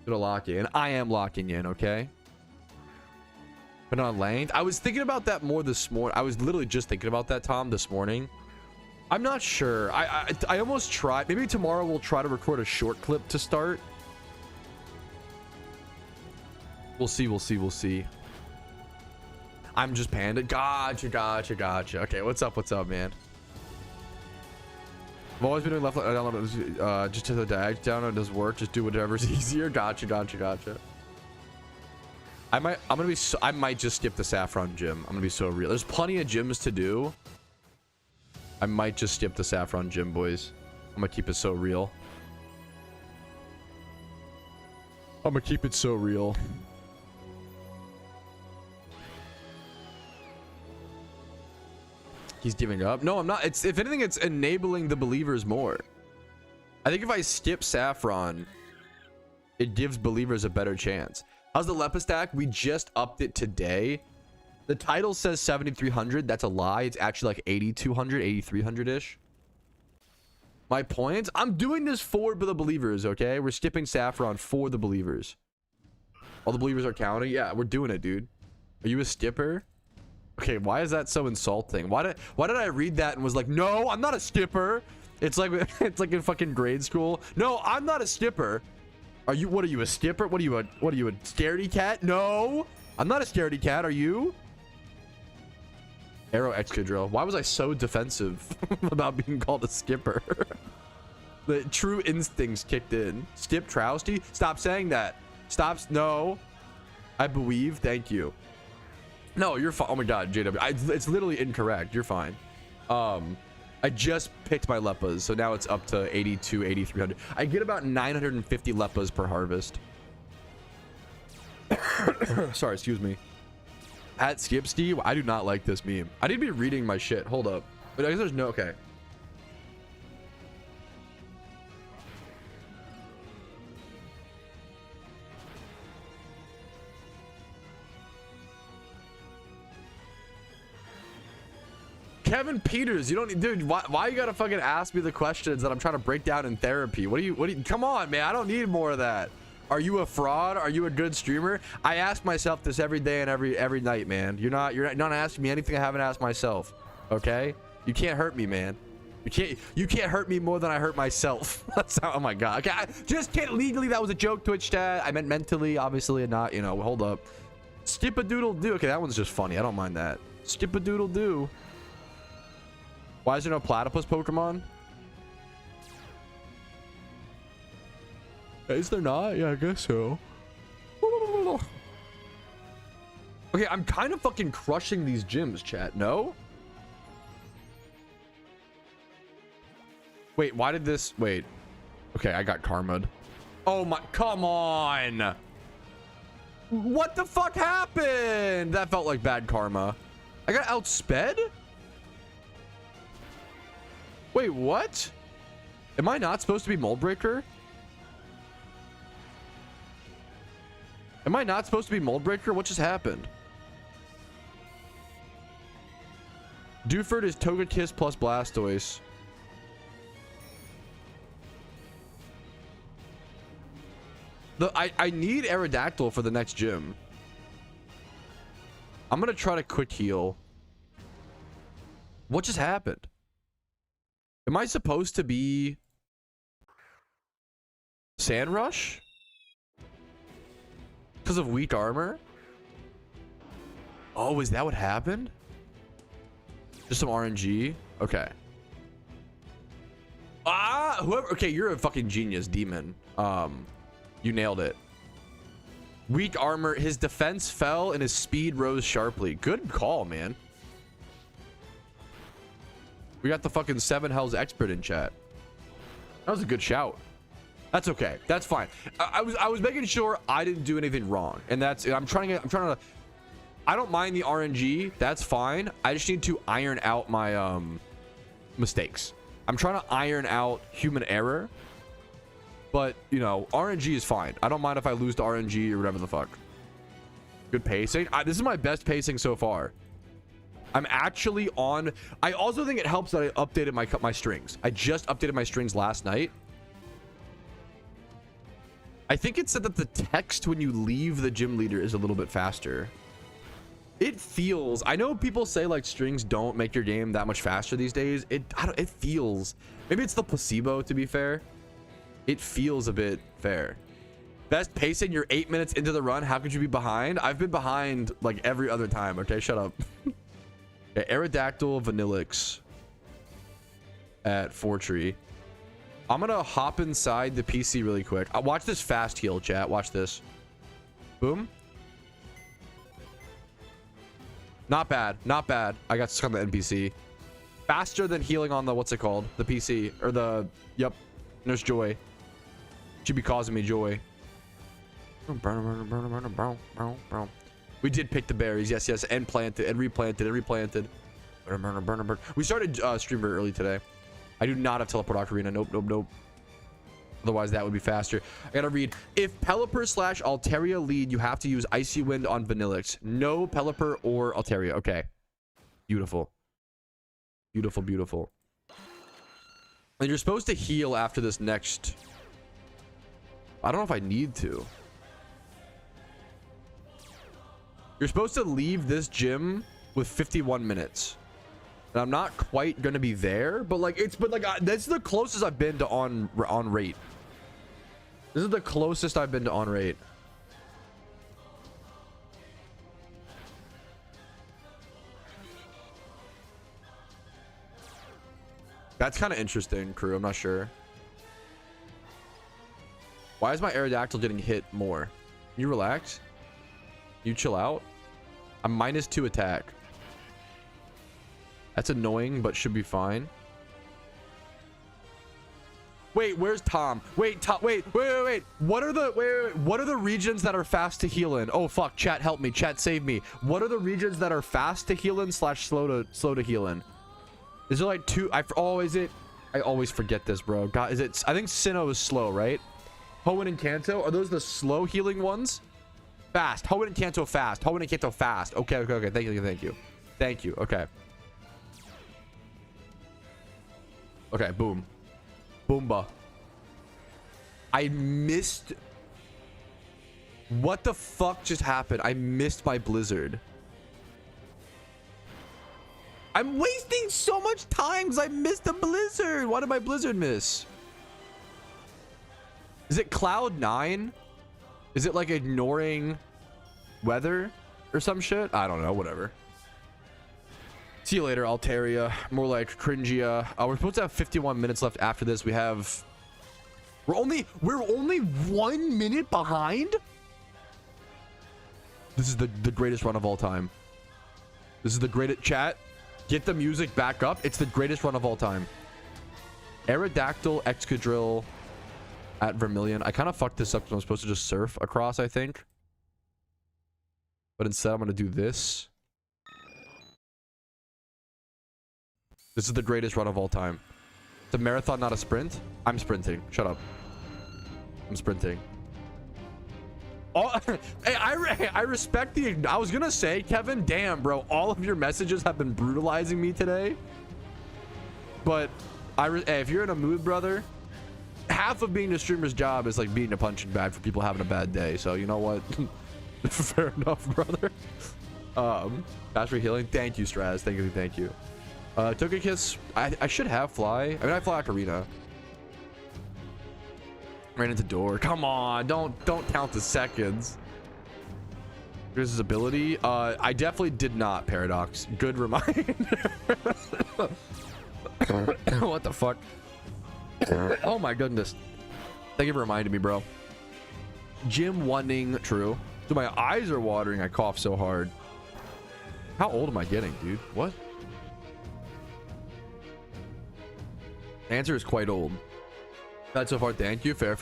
Gonna lock in. I am locking in, okay? But on length, I was thinking about that more this morning. I was literally just thinking about that, Tom, this morning. I'm not sure. I almost tried. Maybe tomorrow we'll try to record a short clip to start. We'll see. We'll see. We'll see. I'm just Panda. Gotcha. Gotcha. Gotcha. Okay, what's up? What's up, man? I've always been doing left download. Just to the DAG download does work. Just do whatever's easier. Gotcha. Gotcha. Gotcha. I might just skip the Saffron gym. I'm gonna be so real. There's plenty of gyms to do. I might just skip the Saffron gym, boys. I'm gonna keep it so real. I'm gonna keep it so real. He's giving up. No, I'm not. It's, if anything, it's enabling the believers more. I think if I skip Saffron, it gives believers a better chance. How's the Leppas stack? We just upped it today. The title says 7,300. That's a lie. It's actually like 8,200, 8,300-ish. My points? I'm doing this for the believers, okay? We're skipping Saffron for the believers. All the believers are counting? Yeah, we're doing it, dude. Are you a skipper? Okay, why is that so insulting? Why did I read that and was like, no, I'm not a skipper? It's like in fucking grade school. No, I'm not a skipper. Are you? What are you, a skipper? What are you, a scaredy cat? No, I'm not a scaredy cat. Are you? Arrow Excadrill. Why was I so defensive about being called a skipper? The true instincts kicked in. Skip Patrouski? Stop saying that. Stop. No. I believe. Thank you. No, you're fine. Oh my god, JW. It's literally incorrect. You're fine. I just picked my Leppas, so now it's up to 82, 8,300. I get about 950 Leppas per harvest. Sorry, excuse me. At Skip Steve, I do not like this meme. I need to be reading my shit. Hold up. But I guess there's no... Okay. Kevin Peters, you don't need... Dude, why you gotta fucking ask me the questions that I'm trying to break down in therapy? What do you... Come on, man. I don't need more of that. Are you a fraud? Are you a good streamer? I ask myself this every day and every night, man. You're not asking me anything I haven't asked myself. Okay? You can't hurt me, man. You can't hurt me more than I hurt myself. That's how... Oh my god. Okay, I just can't... Legally, that was a joke, Twitch chat. I meant mentally, obviously, and not, you know. Hold up. Skip-a-doodle-doo. Okay, that one's just funny. I don't mind that. Skip-a-doodle-doo. Why is there no platypus Pokemon? Is there not? Yeah, I guess so. Okay, I'm kind of fucking crushing these gyms, chat. No? Wait, why did this... Wait. Okay, I got karma'd. Oh my... Come on! What the fuck happened? That felt like bad karma. I got outsped? Wait, what? Am I not supposed to be Mold Breaker? Am I not supposed to be Mold Breaker? What just happened? Dewford is Togekiss plus Blastoise. I need Aerodactyl for the next gym. I'm gonna try to quick heal. What just happened? Am I supposed to be Sand Rush? Because of weak armor? Oh, is that what happened? Just some RNG? Okay. Ah, whoever... Okay, you're a fucking genius, Demon. You nailed it. Weak armor. His defense fell and his speed rose sharply. Good call, man. We got the fucking 7 Hells expert in chat. That was a good shout. That's okay. That's fine. I was making sure I didn't do anything wrong, and that's... I'm trying to... I don't mind the RNG. That's fine. I just need to iron out my mistakes. I'm trying to iron out human error, but you know, RNG is fine. I don't mind if I lose to RNG or whatever the fuck. Good pacing. This is my best pacing so far. I'm actually on... I also think it helps that I updated my strings. I just updated my strings last night. I think it said that the text when you leave the gym leader is a little bit faster. It feels... I know people say like strings don't make your game that much faster these days. It feels... Maybe it's the placebo, to be fair. It feels a bit fair. Best pacing, you're 8 minutes into the run. How could you be behind? I've been behind like every other time. Okay, shut up. Okay, Aerodactyl, Vanillix at Fortree. I'm gonna hop inside the PC really quick. Watch this fast heal, chat. Watch this. Boom. Not bad. Not bad. I got stuck on the NPC. Faster than healing on the... What's it called? The PC. Or the... Yep. Nurse Joy. Should be causing me joy. We did pick the berries. Yes, yes. And planted. And replanted. And replanted. We started stream very early today. I do not have Teleport Ocarina. Nope, nope, nope. Otherwise, that would be faster. I gotta read. If Pelipper / Altaria lead, you have to use Icy Wind on Vanillix. No Pelipper or Altaria. Okay. Beautiful. Beautiful, beautiful. And you're supposed to heal after this next... I don't know if I need to. You're supposed to leave this gym with 51 minutes. And I'm not quite going to be there, but like that's the closest I've been to on rate. This is the closest I've been to on rate. That's kind of interesting, crew. I'm not sure. Why is my Aerodactyl getting hit more? Can you relax? You chill out. I'm -2 attack. That's annoying, but should be fine. Wait, where's Tom? Wait, Tom. Wait. What are the regions that are fast to heal in? Oh fuck, chat, help me. Chat, save me. What are the regions that are fast to heal in / slow to heal in? Is there like two? Is it? I always forget this, bro. God, is it? I think Sinnoh is slow, right? Hoenn and Kanto, are those the slow healing ones? Fast. Hoenn and Kanto fast. Hoenn and Kanto fast. Okay. Thank you. Okay. Okay, boom. Boomba. I missed... What the fuck just happened? I missed my blizzard. I'm wasting so much time because I missed the blizzard. Why did my blizzard miss? Is it Cloud 9? Is it like ignoring weather or some shit? I don't know. Whatever. See you later, Altaria. More like Cringia. We're supposed to have 51 minutes left after this. We have... We're only 1 minute behind? This is the greatest run of all time. This is the greatest... Chat, get the music back up. It's the greatest run of all time. Aerodactyl, Excadrill at Vermilion. I kind of fucked this up because I'm supposed to just surf across, I think. But instead, I'm going to do this. This is the greatest run of all time. It's a marathon, not a sprint. I'm sprinting. Shut up. I'm sprinting. Oh, hey, I respect the... I was going to say, Kevin, damn, bro. All of your messages have been brutalizing me today. But hey, if you're in a mood, brother, half of being a streamer's job is like being a punching bag for people having a bad day. So you know what? Fair enough, brother. Fast for healing. Thank you, Straz. Thank you. Togekiss, I should have fly. I mean, I fly Ocarina. Ran into door. Come on, don't count the seconds. Here's his ability. I definitely did not Paradox. Good reminder. What the fuck? Oh my goodness. Thank you for reminding me, bro. Gym wanting true. Dude, my eyes are watering. I cough so hard. How old am I getting, dude? What? Answer is quite old. That's so far. Thank you. Fair.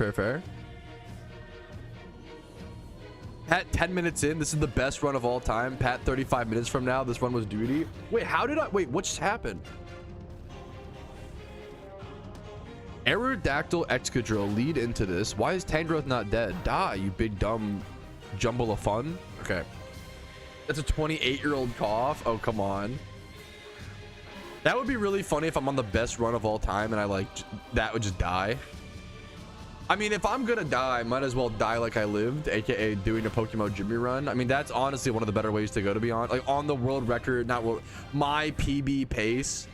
Pat, 10 minutes in. This is the best run of all time. Pat, 35 minutes from now. This run was duty. Wait, wait, what just happened? Aerodactyl Excadrill lead into this. Why is Tangrowth not dead? Die, you big dumb jumble of fun. Okay. That's a 28-year-old cough. Oh, come on. That would be really funny if I'm on the best run of all time and I like that would just die. I mean, if I'm gonna die, I might as well die like I lived, aka doing a PokeMMO Jimmy run. I mean, that's honestly one of the better ways to go, to be honest. Like on the world record, not world, my PB pace.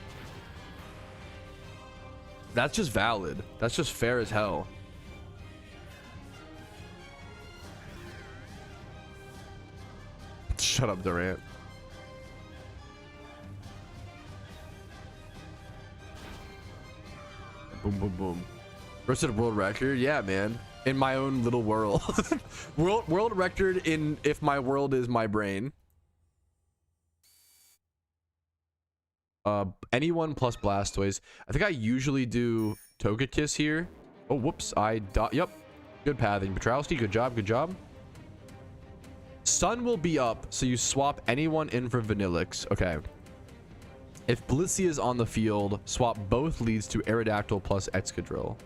That's just valid. That's just fair as hell. Shut up, Durant. Boom, boom, boom. Versus world record? Yeah, man. In my own little world. world record in if my world is my brain. Anyone plus Blastoise. I think I usually do Togekiss here. Oh, whoops. Yep. Good pathing. Patrouski, good job. Sun will be up, so you swap anyone in for Vanillix. Okay. If Blissey is on the field, swap both leads to Aerodactyl plus Excadrill.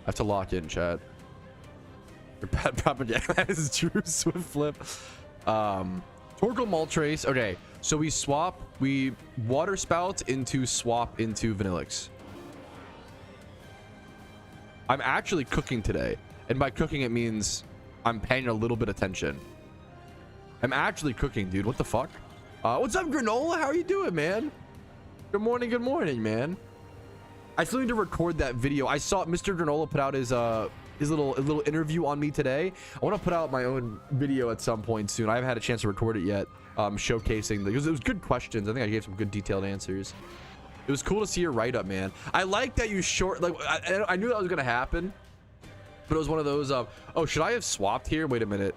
have to lock in, chat. Your bad propaganda is true. Swift flip. Torkoal Moltres. Okay, so we water spout into swap into Vanillix. I'm actually cooking today, and by cooking it means I'm paying a little bit of attention. I'm actually cooking, dude. What the fuck? What's up, Granola? How are you doing, man? Good morning, man. I still need to record that video. I saw Mr. Granola put out his little interview on me today. I want to put out my own video at some point soon. I haven't had a chance to record it yet. Showcasing because it was good questions. I think I gave some good detailed answers. It was cool to see your write-up, man. I like that you I knew that was gonna happen, but it was one of those oh, should I have swapped here? Wait a minute.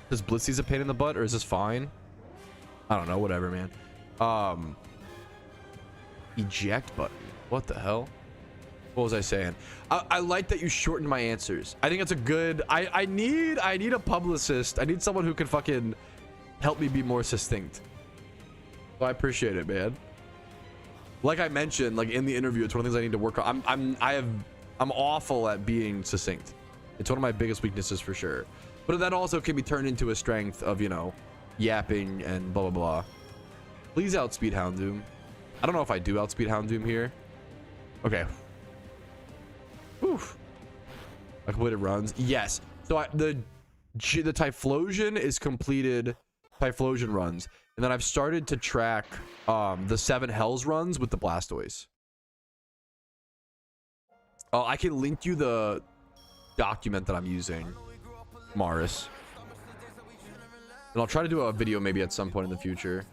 Does Blitzy's a pain in the butt, or is this fine? I don't know. Whatever, man. Eject button. What the hell? What was I saying? I like that you shortened my answers. I think it's a good. I need a publicist. I need someone who can fucking help me be more succinct. So I appreciate it, man. Like I mentioned, like in the interview, it's one of the things I need to work on. I'm awful at being succinct. It's one of my biggest weaknesses for sure. But that also can be turned into a strength of, you know, yapping and blah blah blah. Please outspeed Houndoom. I don't know if I do outspeed Houndoom here. Okay. Oof. I completed runs. Yes. So the Typhlosion is completed. Typhlosion runs, and then I've started to track the 7 Hells runs with the Blastoise. I can link you the document that I'm using, Maris, and I'll try to do a video maybe at some point in the future.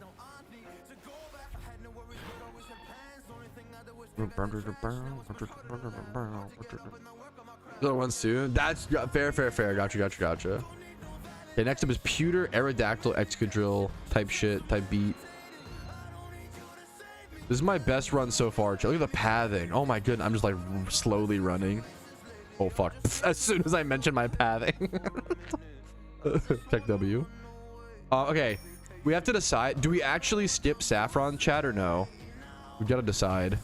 Other ones too. That's fair. Gotcha. Okay, next up is Pewter, Aerodactyl, Excadrill, type shit, type beat. This is my best run so far. Look at the pathing. Oh my goodness, I'm just like slowly running. Oh fuck. As soon as I mention my pathing. Check W. Okay, we have to decide. Do we actually skip Saffron, chat, or no? We gotta decide.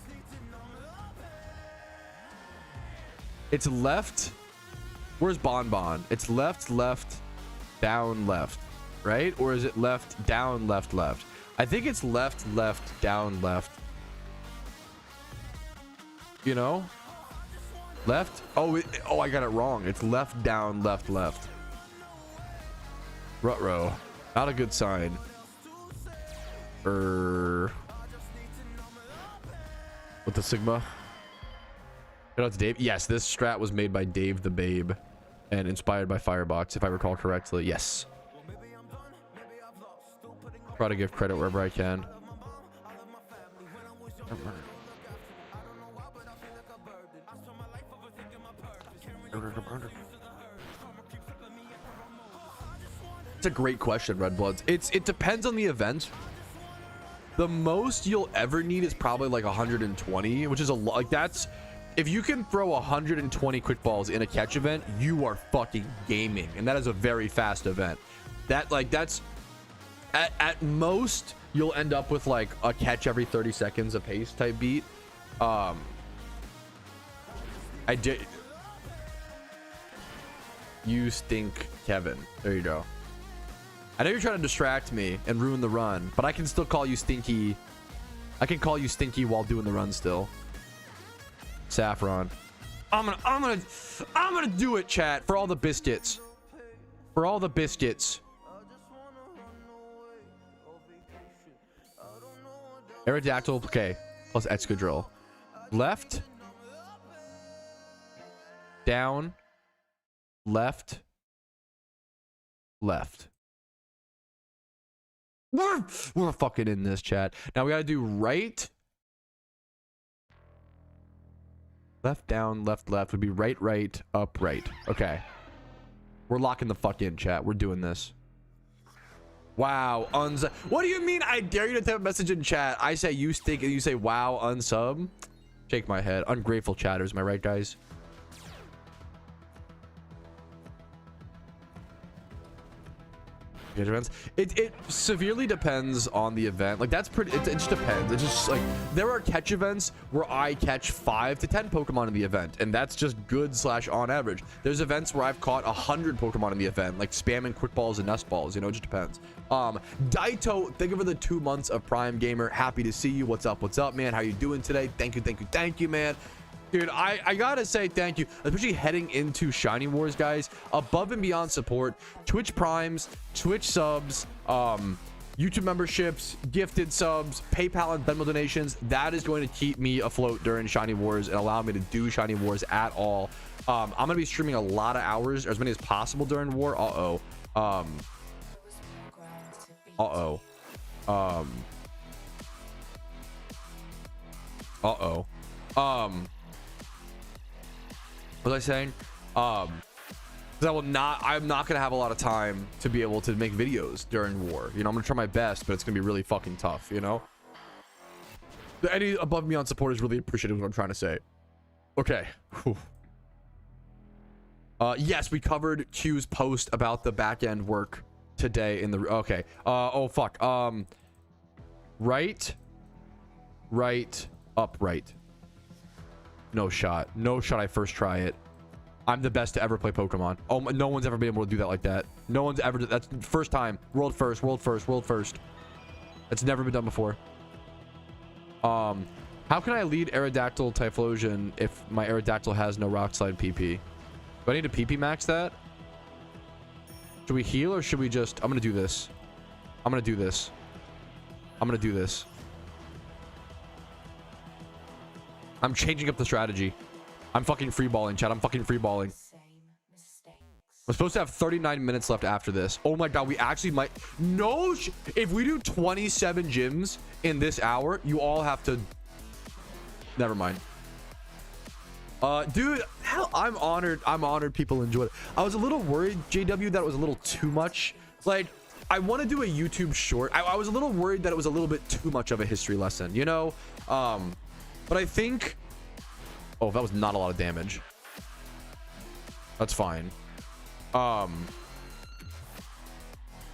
It's left. Where's Bonbon? It's left, down, left, right? Or is it left, down, left? I think it's left, down, left. You know? Left? Oh, I got it wrong. It's left, down, left. Ruh-roh. Not a good sign. With the Sigma. Shout out to Dave. Yes, this strat was made by Dave the Babe and inspired by Firebox, if I recall correctly. Yes. Try to give credit wherever I can. It's a great question, Red Bloods. It depends on the event. The most you'll ever need is probably like 120, which is a lot. Like that's, if you can throw 120 quick balls in a catch event, you are fucking gaming, and that is a very fast event. That's at most you'll end up with like a catch every 30 seconds a pace type beat. I did. You stink, Kevin. There you go. I know you're trying to distract me and ruin the run, but I can still call you Stinky. I can call you Stinky while doing the run still. Saffron. I'm gonna do it, chat, for all the biscuits. For all the biscuits. Aerodactyl, okay, plus Excadrill. Left. Down. Left. We're fucking in this, chat. Now we gotta do right. Left, down, left would be right, up, right. Okay. We're locking the fuck in, chat. We're doing this. Wow, what do you mean I dare you to type a message in chat? I say you stink and you say wow, unsub? Shake my head. Ungrateful chatters, am I right, guys? catch events. It severely depends on the event. Like that's pretty. It just depends. It's just like there are catch events where I catch 5 to 10 Pokemon in the event, and that's just good / on average. There's events where I've caught 100 Pokemon in the event, like spamming quick balls and nest balls. You know, it just depends. Daito, thank you for the 2 months of Prime Gamer. Happy to see you. What's up, man? How you doing today? Thank you, man. Dude, I gotta say thank you, especially heading into Shiny Wars, guys. Above and beyond support, Twitch Primes, Twitch subs, YouTube memberships, gifted subs, PayPal and Venmo donations. That is going to keep me afloat during Shiny Wars and allow me to do Shiny Wars at all. I'm gonna be streaming a lot of hours, or as many as possible during war. What was I saying? Because I'm not gonna have a lot of time to be able to make videos during war. You know, I'm gonna try my best, but it's gonna be really fucking tough, you know? Any above and beyond support is really appreciated, what I'm trying to say. Okay. Whew. Yes, we covered Q's post about the back end work today in the okay. Oh fuck. Right, upright. No shot. I first try it. I'm the best to ever play Pokemon. Oh, no one's ever been able to do that like that. No one's ever. That's first time. World first. That's never been done before. How can I lead Aerodactyl Typhlosion if my Aerodactyl has no Rock Slide PP? Do I need to PP max that? Should we heal or should we just... I'm gonna do this. I'm changing up the strategy. I'm fucking freeballing, chat. I'm supposed to have 39 minutes left after this. Oh my god, we actually might... No, if we do 27 gyms in this hour, you all have to... Never mind. Dude, hell, I'm honored people enjoy it. I was a little worried, JW, that it was a little too much. Like, I want to do a YouTube short. I was a little worried that it was a little bit too much of a history lesson, you know? But I think... Oh, that was not a lot of damage. That's fine. Oh,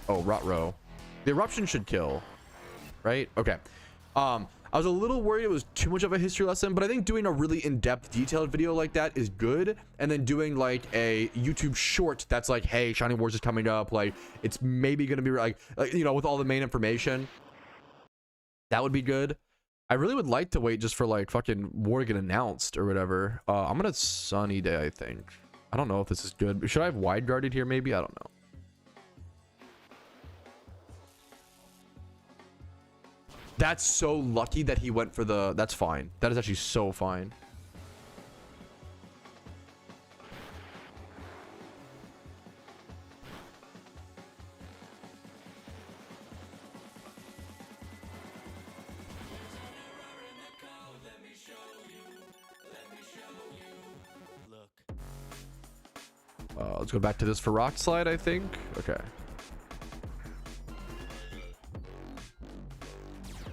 Rotro. The eruption should kill. Right? Okay. I was a little worried it was too much of a history lesson, but I think doing a really in-depth, detailed video like that is good. And then doing like a YouTube short that's like, hey, Shiny Wars is coming up. Like, it's maybe going to be like, you know, with all the main information. That would be good. I really would like to wait just for like fucking war to get announced or whatever. I'm gonna Sunny Day, I think. I don't know if this is good. Should I have wide guarded here? Maybe. I don't know. That's so lucky that he went for the... That's fine. That is actually so fine. Let's go back to this for Rock Slide, I think. Okay.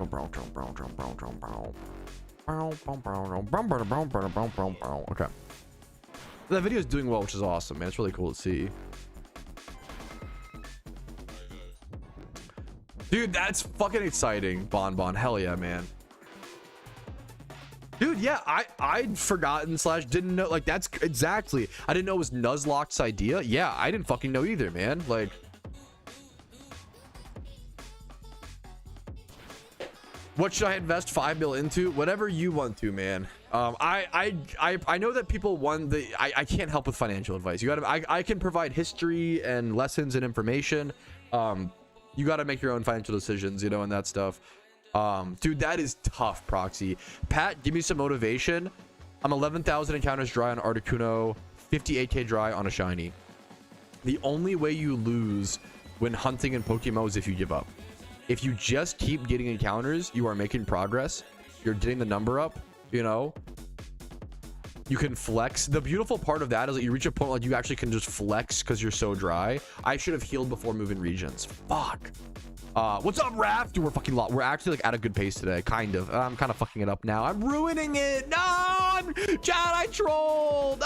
Okay. That video is doing well, which is awesome, man. It's really cool to see. Dude, that's fucking exciting. Bon. Hell yeah, man. Dude, yeah, I'd forgotten / didn't know. Like, that's exactly. I didn't know it was Nuzlocke's idea. Yeah, I didn't fucking know either, man. Like, what should I invest 5 mil into? Whatever you want to, man. I know that people want the... I can't help with financial advice. You gotta... I can provide history and lessons and information. You gotta make your own financial decisions, you know, and that stuff. Dude, that is tough, Proxy. Pat, give me some motivation. I'm 11,000 encounters dry on Articuno, 58k dry on a shiny. The only way you lose when hunting in Pokemon is if you give up. If you just keep getting encounters, you are making progress. You're getting the number up, you know. You can flex. The beautiful part of that is that you reach a point like you actually can just flex because you're so dry. I should have healed before moving regions. Fuck. What's up, Raph? Dude, we're actually like at a good pace today, kind of. I'm kind of fucking it up now. I'm ruining it. No, Chad, I trolled.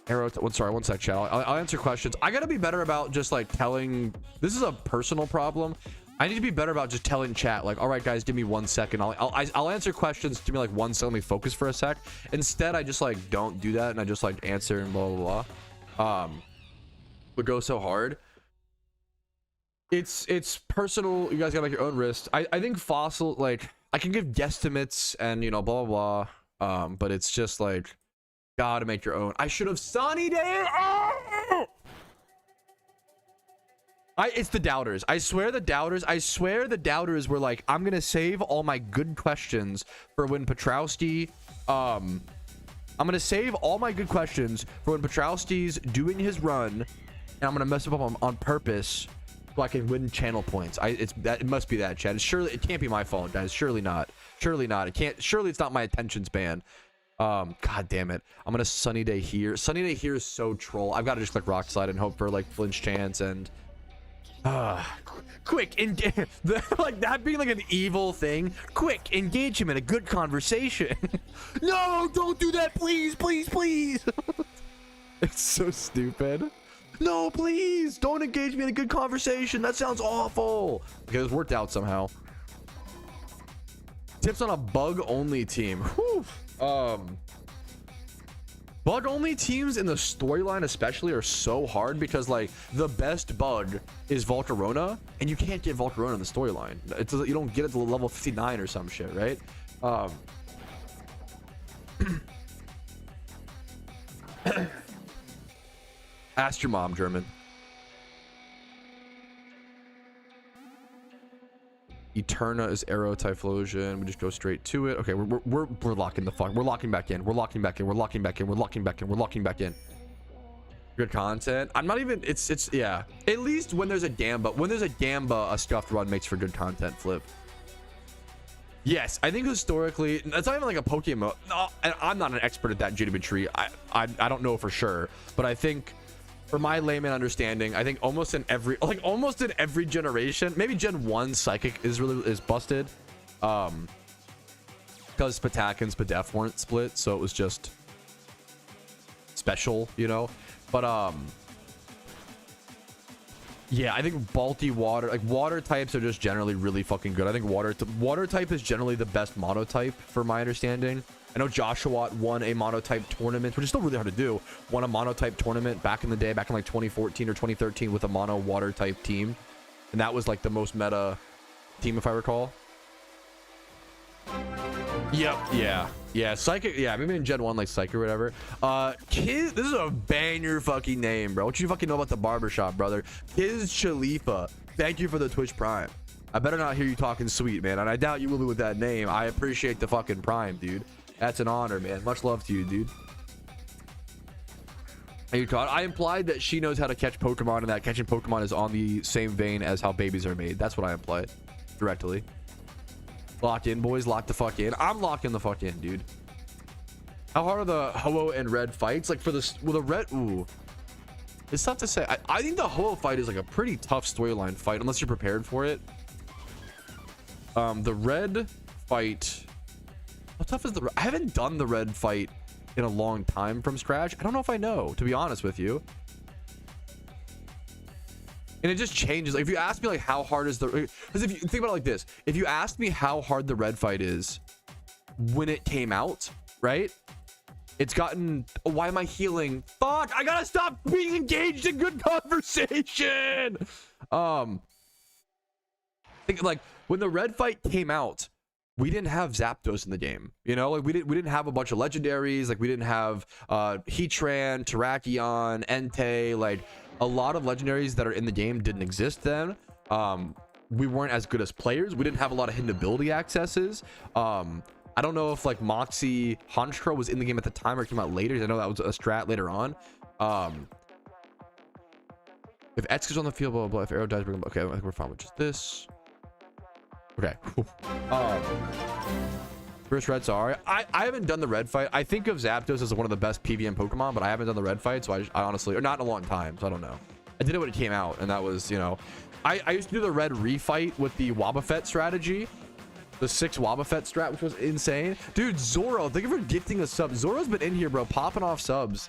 Arrow. Sorry, one sec, chat. I'll answer questions. I gotta be better about just like telling. This is a personal problem. I need to be better about just telling chat like, all right, guys, give me 1 second. I'll answer questions. Give me like 1 second. Let me focus for a sec. Instead, I just like don't do that, and I just like answer and blah blah blah. Would go so hard. It's personal. You guys gotta make your own risk. I think Fossil, like, I can give guesstimates and, you know, blah blah blah. But it's just like, gotta make your own. I should have Sunny Day. Oh! It's the doubters. I swear the doubters were like, I'm gonna save all my good questions for when Patrouski, I'm gonna save all my good questions for when Patrouski's doing his run, and I'm gonna mess up on purpose so I can win channel points. It must be that, Chad. It can't be my fault, guys. Surely not. It can't. Surely it's not my attention span. God damn it. I'm gonna Sunny Day here. Sunny Day here is so troll. I've got to just click Rock Slide and hope for like flinch chance and quick, like that being like an evil thing. Quick, engage him in a good conversation. No, don't do that, please. It's so stupid. No, please don't engage me in a good conversation. That sounds awful. Okay, this worked out somehow. Tips on a bug only team. Whew. Bug only teams in the storyline especially are so hard because like the best bug is Volcarona, and you can't get Volcarona in the storyline. You don't get it to level 59 or some shit, right? Ask your mom, German. Eterna is Arrow Typhlosion. We just go straight to it. Okay, we're locking the fuck. We're locking back in. We're locking back in. Good content. I'm not even. It's yeah. At least when there's a Gamba. When there's a Gamba, a scuffed run makes for good content. Flip. Yes, I think historically, it's not even like a Pokemon. No, and I'm not an expert at that geometry. I don't know for sure, but I think, for my layman understanding, I think almost in every generation, maybe Gen 1 Psychic is busted, because Spatak and Spadef weren't split, so it was just special, you know. But yeah, I think Balti water, like water types are just generally really fucking good. I think water type is generally the best monotype for my understanding. I know Joshua won a monotype tournament, which is still really hard to do. Won a monotype tournament back in the day, back in like 2014 or 2013 with a mono water type team. And that was like the most meta team, if I recall. Yep. Yeah. Psychic. Yeah. Maybe in Gen 1, like Psychic or whatever. Kiz, this is a banger fucking name, bro. What you fucking know about the barbershop, brother? Kiz Chalifa. Thank you for the Twitch Prime. I better not hear you talking sweet, man. And I doubt you will be with that name. I appreciate the fucking Prime, dude. That's an honor, man. Much love to you, dude. I implied that she knows how to catch Pokemon and that catching Pokemon is on the same vein as how babies are made. That's what I implied directly. Lock in, boys. Lock the fuck in. I'm locking the fuck in, dude. How hard are the Ho-Oh and Red fights? Like for the Red, ooh, it's tough to say. I think the Ho-Oh fight is like a pretty tough storyline fight unless you're prepared for it. The Red fight, how tough is the? I haven't done the Red fight in a long time from scratch. I don't know if I know, to be honest with you. And it just changes. Like if you ask me like how hard is the, because if you think about it like this, if you asked me how hard the Red fight is when it came out, right? It's gotten, oh, why am I healing? Fuck, I gotta stop being engaged in good conversation. Think like when the Red fight came out, we didn't have Zapdos in the game, you know, like we didn't have a bunch of legendaries, like we didn't have Heatran, Terrakion, Entei, like a lot of legendaries that are in the game didn't exist then. We weren't as good as players. We didn't have a lot of hidden ability accesses. I don't know if like Moxie Honchkrow was in the game at the time or it came out later. I know that was a strat later on. If Etsu's on the field, blah blah blah. If Arrow dies, bring him. Okay, I think we're fine with just this. Okay. First Red, sorry. I haven't done the Red fight. I think of Zapdos as one of the best PvM Pokemon, but I haven't done the Red fight, so I honestly, or not in a long time, so I don't know. I did it when it came out, and that was, you know, I used to do the Red refight with the Wobbuffet strategy, the 6 Wobbuffet strat, which was insane. Dude, Zoro, thank you for gifting a sub. Zoro's been in here, bro, popping off subs.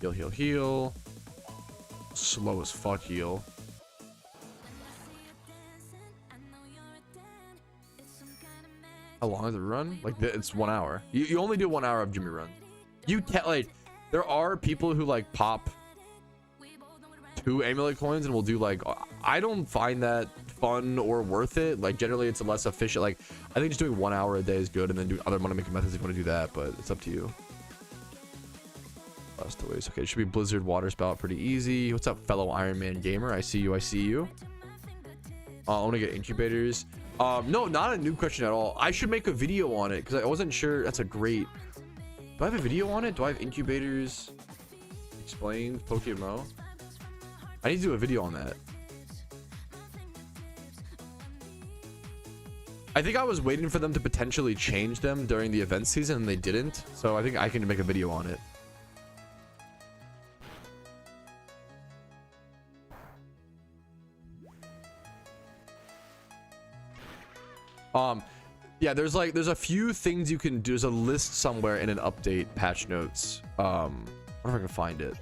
Heal, heal, heal. Slow as fuck heal. How long is the run? Like, it's 1 hour. You only do 1 hour of Jimmy run. You can't, like, there are people who like pop 2 amulet coins and will do like, I don't find that fun or worth it. Like, generally it's a less efficient, like, I think just doing 1 hour a day is good, and then do other money making methods if you want to do that, but it's up to you. Ways. Okay, it should be Blizzard water spout, pretty easy. What's up, fellow Iron Man gamer? I see you, I see you. I want to get incubators. No, not a new question at all. I should make a video on it because I wasn't sure. That's a great. Do I have a video on it? Do I have incubators explained? PokeMMO. I need to do a video on that. I think I was waiting for them to potentially change them during the event season, and they didn't. So I think I can make a video on it. Yeah, there's a few things you can do. There's a list somewhere in an update patch notes. I don't know if I can find it.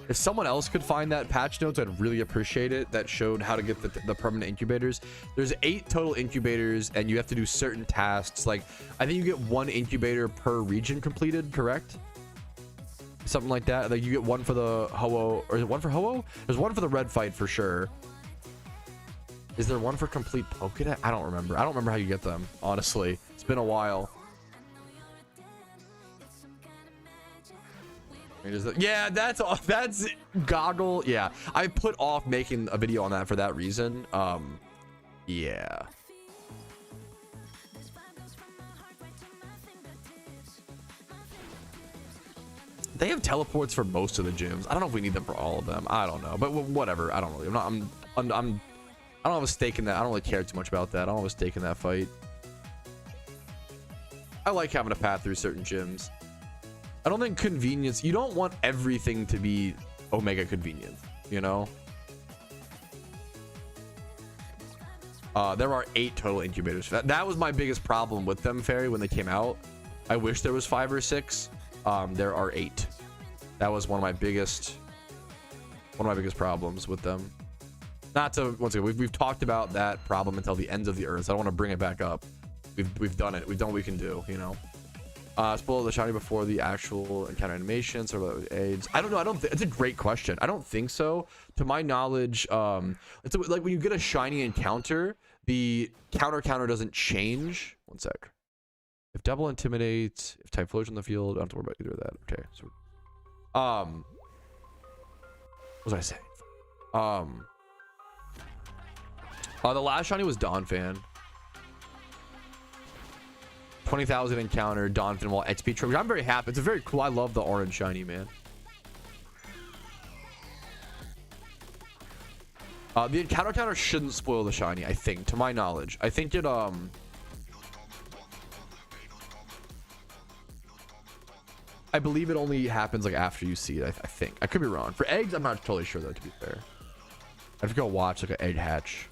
If someone else could find that patch notes, I'd really appreciate it. That showed how to get the permanent incubators. There's 8 total incubators, and you have to do certain tasks. Like, I think you get 1 incubator per region completed, correct? Something like that. Like, you get 1 for the Ho-Oh, or is it 1 for Ho-Oh? There's 1 for the red fight for sure. Is there 1 for complete Pokedex? I don't remember. I don't remember how you get them, honestly. It's been a while. Yeah, that's Goggle. Yeah, I put off making a video on that for that reason. Yeah. They have teleports for most of the gyms. I don't know if we need them for all of them. I don't know, but whatever. I don't really. I don't have a stake in that. I don't really care too much about that. I don't have a stake in that fight. I like having a path through certain gyms. I don't think convenience. You don't want everything to be Omega convenient, you know? There are 8 total incubators. That was my biggest problem with them, Fairy, when they came out. I wish there was 5 or 6. There are 8. That was one of my biggest problems with them. Not to, once again, we've talked about that problem until the ends of the earth. I don't want to bring it back up. We've done it. We've done what we can do, you know. Spoil the shiny before the actual encounter animation, sort of aids. I don't know. It's a great question. I don't think so. To my knowledge, it's like when you get a shiny encounter, the counter doesn't change. One sec. If double intimidate, if Typhlosion on the field, I don't have to worry about either of that. Okay. So, what was I saying? The last shiny was Donphan. 20,000 encounter Donphan while XP trigger. I'm very happy. It's a very cool. I love the orange shiny, man. The encounter counter shouldn't spoil the shiny, I think, to my knowledge. I think it I believe it only happens like after you see it. I think. I could be wrong. For eggs, I'm not totally sure though, to be fair. I have to go watch like an egg hatch.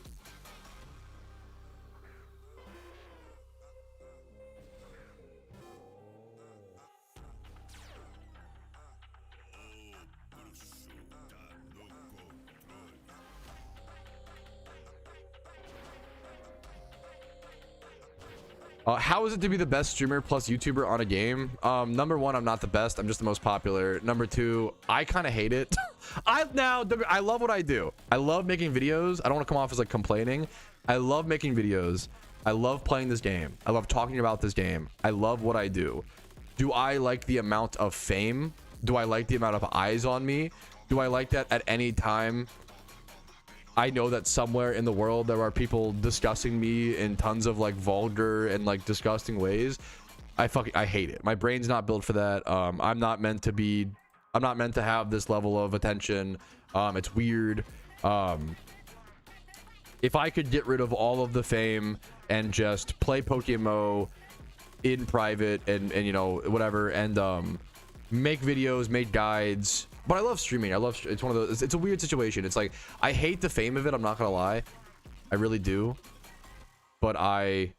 How is it to be the best streamer plus YouTuber on a game? Number 1, I'm not the best. I'm just the most popular. Number 2, I kind of hate it. I love what I do. I love making videos. I don't want to come off as like complaining. I love making videos. I love playing this game. I love talking about this game. I love what I do. Do I like the amount of fame? Do I like the amount of eyes on me? Do I like that at any time? I know that somewhere in the world there are people discussing me in tons of like vulgar and like disgusting ways. I hate it. My brain's not built for that. I'm not meant to have this level of attention. It's weird. If I could get rid of all of the fame and just play PokeMMO in private and you know whatever, and make videos, make guides. But I love streaming. It's one of those. It's a weird situation. It's like I hate the fame of it. I'm not gonna lie, I really do. But I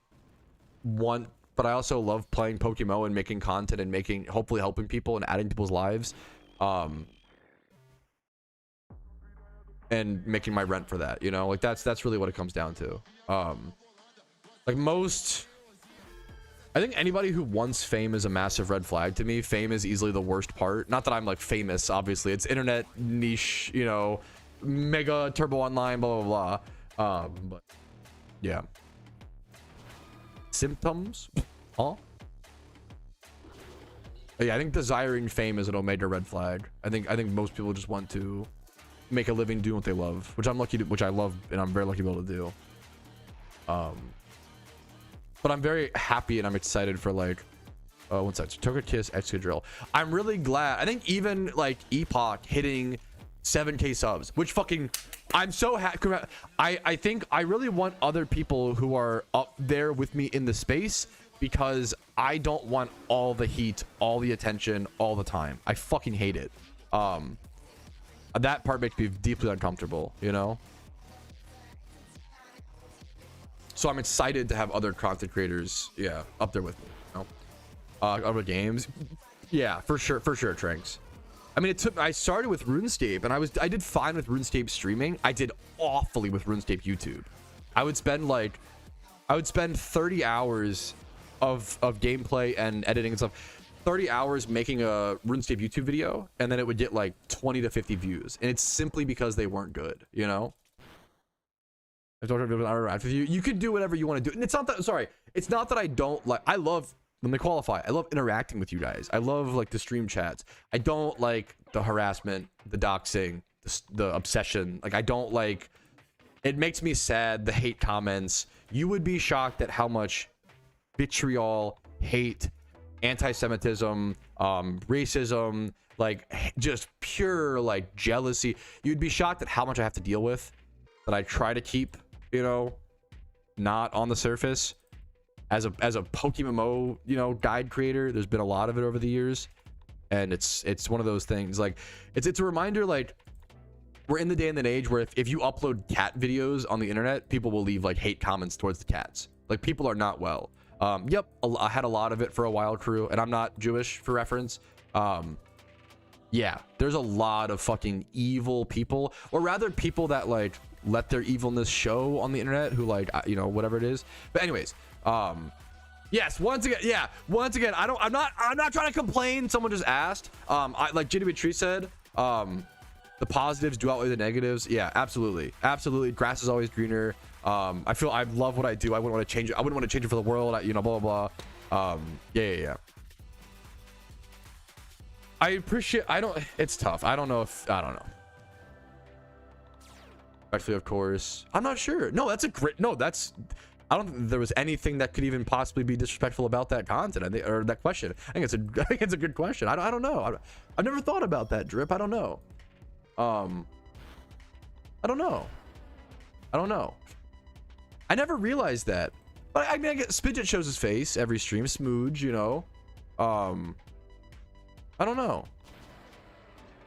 also love playing PokeMMO and making content and hopefully helping people and adding to people's lives. and making my rent for that, you know? Like that's really what it comes down to. Like most, I think anybody who wants fame is a massive red flag to me. Fame is easily the worst part. Not that I'm like famous, obviously. It's internet niche, you know, mega turbo online, blah blah blah. But yeah. Symptoms? Huh? Yeah, I think desiring fame is an omega red flag. I think most people just want to make a living doing what they love, which I'm lucky to, which I love, and I'm very lucky to be able to do. But I'm very happy and I'm excited for like, one second, Togekiss Excadrill. I'm really glad. I think even like Epoch hitting 7K subs, which fucking, I'm so happy. I think I really want other people who are up there with me in the space, because I don't want all the heat, all the attention, all the time. I fucking hate it. That part makes me deeply uncomfortable, you know? So I'm excited to have other content creators, yeah, up there with me, you know? Other games. Yeah, for sure, Tranks. I mean, I started with RuneScape, and I did fine with RuneScape streaming. I did awfully with RuneScape YouTube. I would spend 30 hours of gameplay and editing and stuff, 30 hours making a RuneScape YouTube video, and then it would get like 20 to 50 views, and it's simply because they weren't good, you know? I don't interact with you. You could do whatever you want to do, and it's not that, sorry, it's not that I don't like, I love, let me qualify, I love interacting with you guys. I love like the stream chats. I don't like the harassment, the doxing, the obsession. Like I don't like, it makes me sad, the hate comments. You would be shocked at how much vitriol, hate, anti-Semitism, racism, like just pure like jealousy. You'd be shocked at how much I have to deal with, that I try to keep, you know, not on the surface. As a PokeMMO, you know, guide creator, there's been a lot of it over the years, and it's one of those things. Like it's a reminder, like we're in the day and the age where if you upload cat videos on the internet, people will leave like hate comments towards the cats. Like people are not well. Yep, I had a lot of it for a while, crew, and I'm not Jewish for reference. Yeah, there's a lot of fucking evil people, or rather people that like let their evilness show on the internet, who like, you know, whatever it is. But anyways, yes, once again, I'm not trying to complain. Someone just asked. Like Jenny Beatrice said, the positives do outweigh the negatives. Yeah, absolutely, grass is always greener. I love what I do. I wouldn't want to change it. I wouldn't want to change it for the world, you know, blah blah blah. Yeah. I appreciate, it's tough. I don't know. Actually, of course, I'm not sure. No, that's a great, no, I don't think there was anything that could even possibly be disrespectful about that content, or that question. I think it's a good question. I don't know. I've never thought about that, Drip. I don't know. I don't know. I never realized that. But I mean, I get Spidget shows his face every stream. Smooge, you know. I don't know.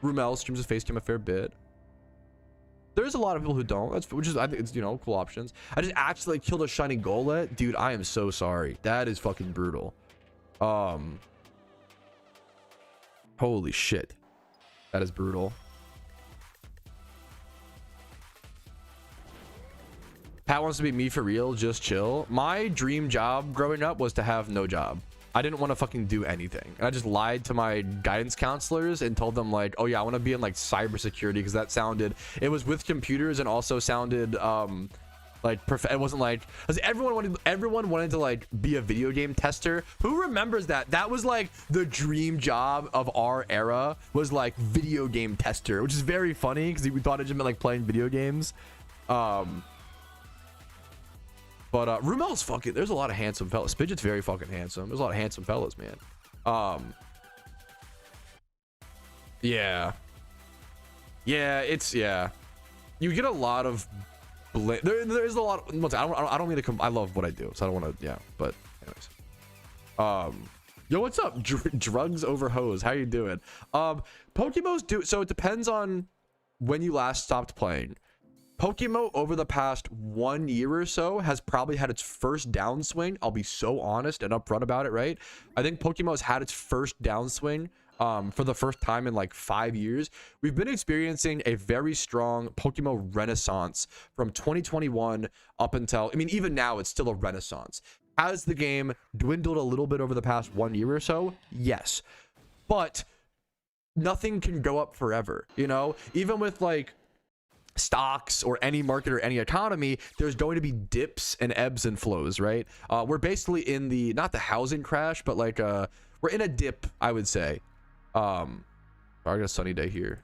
Rumel streams his face cam a fair bit. There's a lot of people who don't. Which is, I think it's, you know, cool options. I just actually killed a shiny Golett. Dude, I am so sorry. That is fucking brutal. Holy shit. That is brutal. Pat wants to be me for real, just chill. My dream job growing up was to have no job. I didn't want to fucking do anything. And I just lied to my guidance counselors and told them like, oh yeah, I want to be in like cybersecurity, because that sounded, it was with computers and also sounded like it wasn't like, because everyone wanted to like be a video game tester. Who remembers that? That was like the dream job of our era, was like video game tester, which is very funny because we thought it just meant like playing video games. But Rumel's fucking, there's a lot of handsome fellas. Spidget's very fucking handsome. There's a lot of handsome fellas, man. Yeah, it's, yeah, you get a lot of there's a lot of, I don't mean to I love what I do, so I don't want to, yeah, but anyways, yo, what's up? Drugs over hose, how you doing? Pokemon's so it depends on when you last stopped playing. PokeMMO over the past 1 year or so has probably had its first downswing. I'll be so honest and upfront about it, right? I think PokeMMO has had its first downswing for the first time in like 5 years. We've been experiencing a very strong PokeMMO renaissance from 2021 up until, I mean, even now it's still a renaissance. Has the game dwindled a little bit over the past 1 year or so? Yes. But nothing can go up forever, you know? Even with like stocks or any market or any economy, there's going to be dips and ebbs and flows, right? We're basically in the, not the housing crash, but like we're in a dip, I would say. I got a sunny day here,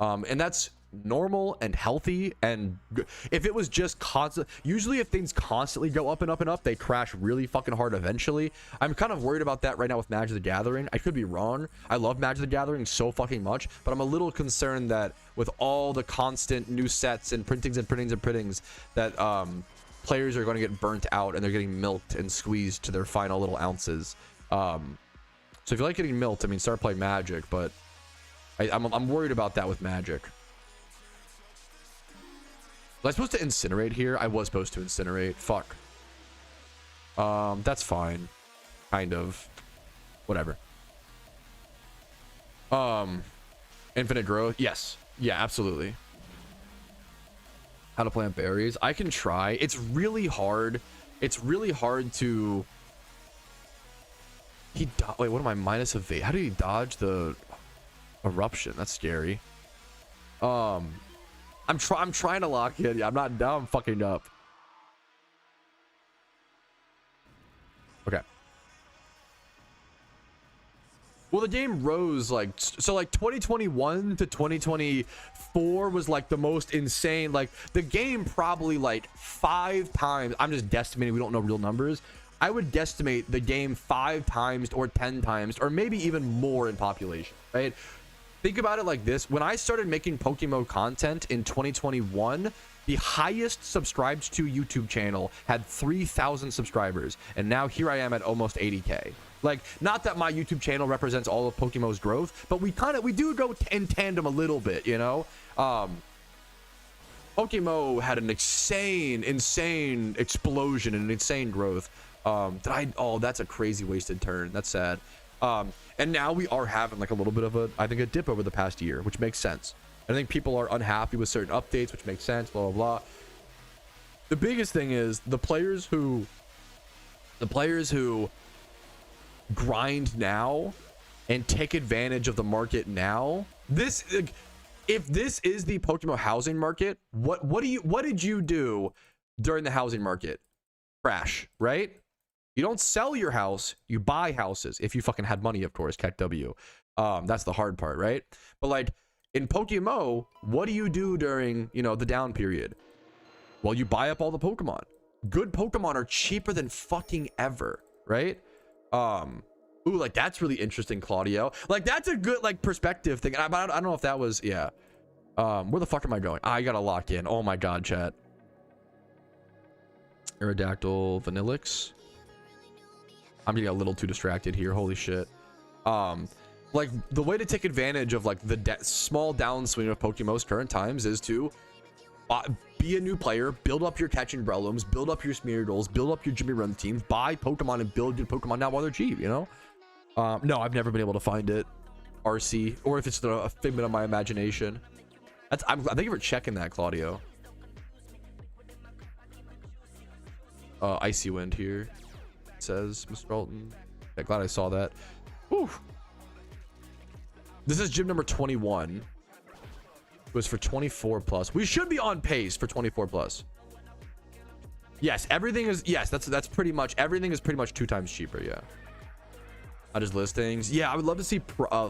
and that's normal and healthy. And if it was just constant, usually if things constantly go up and up and up, they crash really fucking hard eventually. I'm kind of worried about that right now with Magic the Gathering. I could be wrong. I love Magic the Gathering so fucking much, but I'm a little concerned that with all the constant new sets and printings that players are going to get burnt out and they're getting milked and squeezed to their final little ounces. So if you like getting milked, I mean, start playing Magic, but I'm worried about that with Magic. Was I supposed to incinerate here? I was supposed to incinerate. Fuck. That's fine. Kind of. Whatever. Infinite growth. Yes. Yeah, absolutely. How to plant berries. I can try. It's really hard. It's really hard to... Wait, what am I? Minus evade. How did he dodge the eruption? That's scary. I'm trying to lock in. I'm not down. I'm fucking up. Okay. Well, the game rose like, so like 2021 to 2024 was like the most insane. Like the game probably like 5 times. I'm just guesstimating. We don't know real numbers. I would guesstimate the game 5 times or 10 times or maybe even more in population, right? Think about it like this. When I started making PokeMMO content in 2021, the highest subscribed to YouTube channel had 3,000 subscribers. And now here I am at almost 80K. Like, not that my YouTube channel represents all of PokeMMO's growth, but we do go in tandem a little bit, you know? PokeMMO had an insane explosion and insane growth. Oh, that's a crazy wasted turn. That's sad. And now we are having like a little bit of I think a dip over the past year, which makes sense. I think people are unhappy with certain updates, which makes sense, blah, blah, blah. The biggest thing is the players who grind now and take advantage of the market now. If this is the PokeMMO housing market, what did you do during the housing market? Crash, right? You don't sell your house, you buy houses. If you fucking had money, of course, Keck W. That's the hard part, right? But like in PokeMMO, what do you do during, you know, the down period? Well, you buy up all the Pokemon. Good Pokemon are cheaper than fucking ever, right? Ooh, like that's really interesting, Claudio. Like that's a good like perspective thing. I don't know if that was, yeah. Where the fuck am I going? I gotta lock in. Oh my god, chat. Aerodactyl, Vanillix. I'm getting a little too distracted here. Holy shit. Like the way to take advantage of like the small downswing of PokeMMO's current times is to be a new player, build up your catching Breloms, build up your Smeargles, build up your Jimmy Run teams, buy Pokemon and build good Pokemon now while they're cheap, you know? No, I've never been able to find it. RC, or if it's a figment of my imagination. Thank you for checking that, Claudio. Icy Wind here, says Mr. Alton. Yeah, glad I saw that. Whew. This is gym number 21. It was for 24 plus. We should be on pace for 24 plus. Yes, everything is, yes, that's pretty much, everything is pretty much 2 times cheaper, yeah. Not just listings. Yeah, I would love to see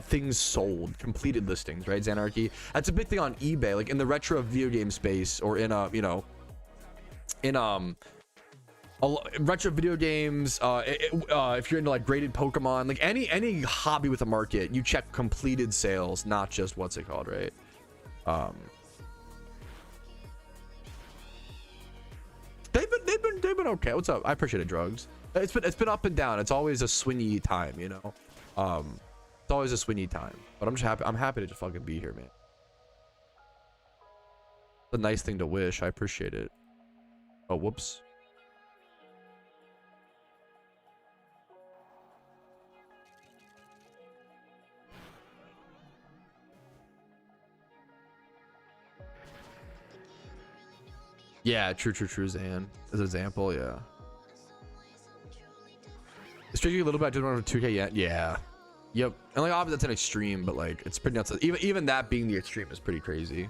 things sold, completed listings, right? Xanarchy. That's a big thing on eBay, like in the retro video game space, or in you know, in retro video games. If you're into like graded Pokemon, like any hobby with a market, you check completed sales, not just what's it called, right? They've been okay. What's up? I appreciate it, Drugs. It's been up and down. It's always a swingy time, you know. It's always a swingy time. But I'm just happy. I'm happy to just fucking be here, man. It's a nice thing to wish. I appreciate it. Oh, whoops. Yeah, true, Zan. As an example, yeah. It's tricky a little bit. I didn't want to 2K yet. Yeah. Yep. And like obviously that's an extreme, but like it's pretty nuts. Even that being the extreme is pretty crazy.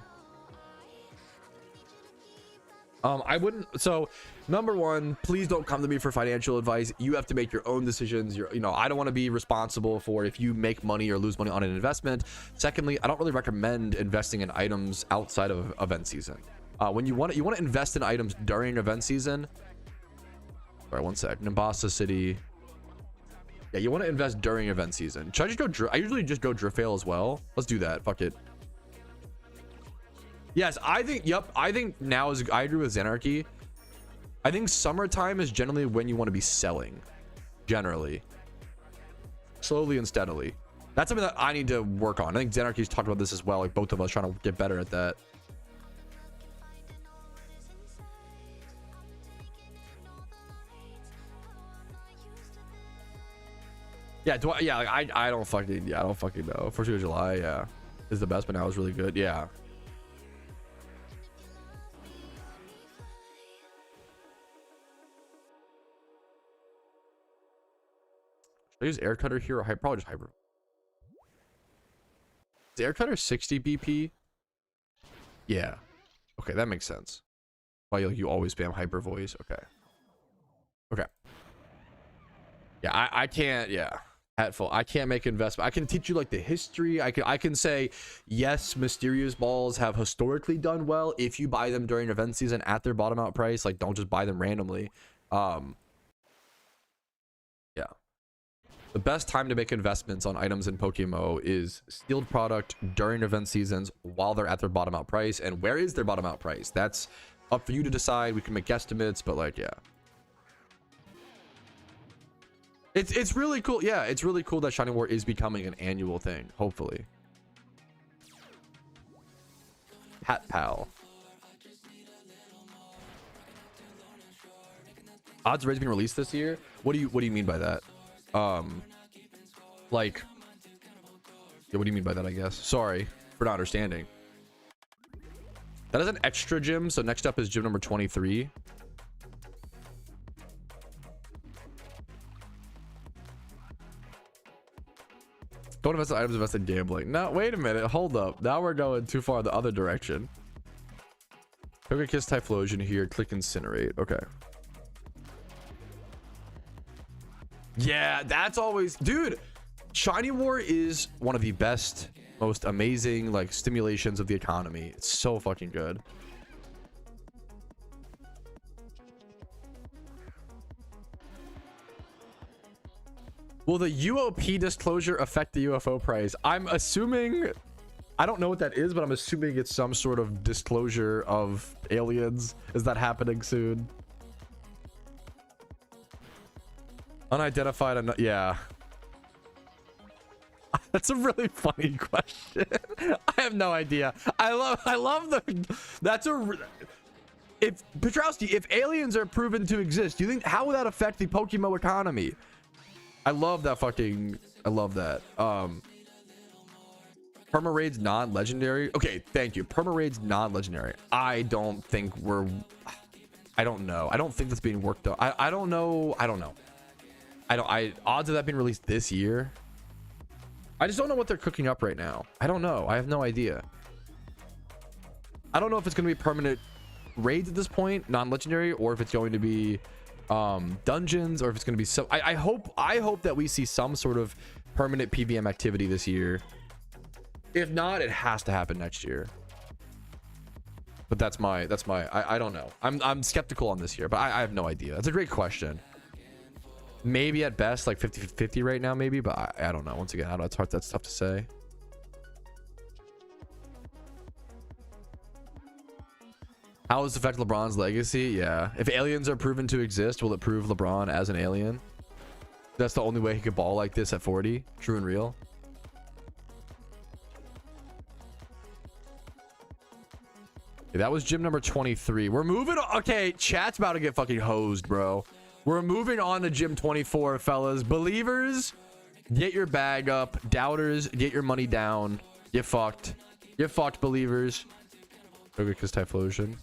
I wouldn't. So number one, please don't come to me for financial advice. You have to make your own decisions. I don't want to be responsible for if you make money or lose money on an investment. Secondly, I don't really recommend investing in items outside of event season. When you want to invest in items during event season. All right, one sec. Nimbasa City. Yeah, you want to invest during event season. Should I just go? I usually just go Driftveil as well. Let's do that. Fuck it. Yes, I think. Yep, I think now is. I agree with Zanarchy. I think summertime is generally when you want to be selling. Generally, slowly and steadily. That's something that I need to work on. I think Zanarchy's talked about this as well. Like both of us trying to get better at that. Yeah, like I don't fucking know. First week of July, yeah, is the best, but now it's really good. Yeah. Should I use air cutter here or probably just hyper? Is air cutter 60 BP? Yeah. Okay, that makes sense. Why you always spam hyper voice? Okay. Okay. Yeah, I can't. Yeah. Hatful. I can't make investment. I can teach you like the history. I can say yes, mysterious balls have historically done well if you buy them during event season at their bottom out price. Like don't just buy them randomly. Yeah. The best time to make investments on items in PokeMMO is sealed product during event seasons while they're at their bottom out price. And where is their bottom out price? That's up for you to decide. We can make guesstimates, but like, yeah. It's really cool. Yeah, it's really cool that Shining War is becoming an annual thing, hopefully. Hat Pal. Odds raids being released this year? What do you mean by that? Like, yeah, what do you mean by that, I guess? Sorry for not understanding. That is an extra gym, so next up is gym number 23. Don't invest in items, invest in gambling. No, wait a minute. Hold up. Now we're going too far the other direction. Poke Kiss Typhlosion here. Click Incinerate. Okay. Yeah, that's always... Dude, Shiny War is one of the best, most amazing, like, stimulations of the economy. It's so fucking good. Will the UOP disclosure affect the UFO price? I'm assuming, I don't know what that is, but I'm assuming it's some sort of disclosure of aliens. Is that happening soon? Unidentified, yeah. That's a really funny question. I have no idea. I love that's if Patrouski, if aliens are proven to exist, do you think, how would that affect the PokeMMO economy? I love that fucking, I love that. Perma raids non-legendary. Okay, thank you. Perma raids non-legendary. I don't think I don't know. I don't think that's being worked on. I don't know. Odds of that being released this year. I just don't know what they're cooking up right now. I don't know. I have no idea. I don't know if it's going to be permanent raids at this point, non-legendary, or if it's going to be dungeons, or if it's going to be so. I hope that we see some sort of permanent PVM activity this year. If not, it has to happen next year. But that's my I don't know. I'm skeptical on this year, but I have no idea. That's a great question. Maybe at best like 50-50 right now, maybe, but I don't know. Once again, I don't know. It's hard. That's tough to say. How does it affect LeBron's legacy? Yeah. If aliens are proven to exist, will it prove LeBron as an alien? That's the only way he could ball like this at 40. True and real. Okay, that was gym number 23. We're moving on. Okay, chat's about to get fucking hosed, bro. We're moving on to gym 24, fellas. Believers, get your bag up. Doubters, get your money down. Get fucked. Get fucked, believers. Okay, because Typhlosion.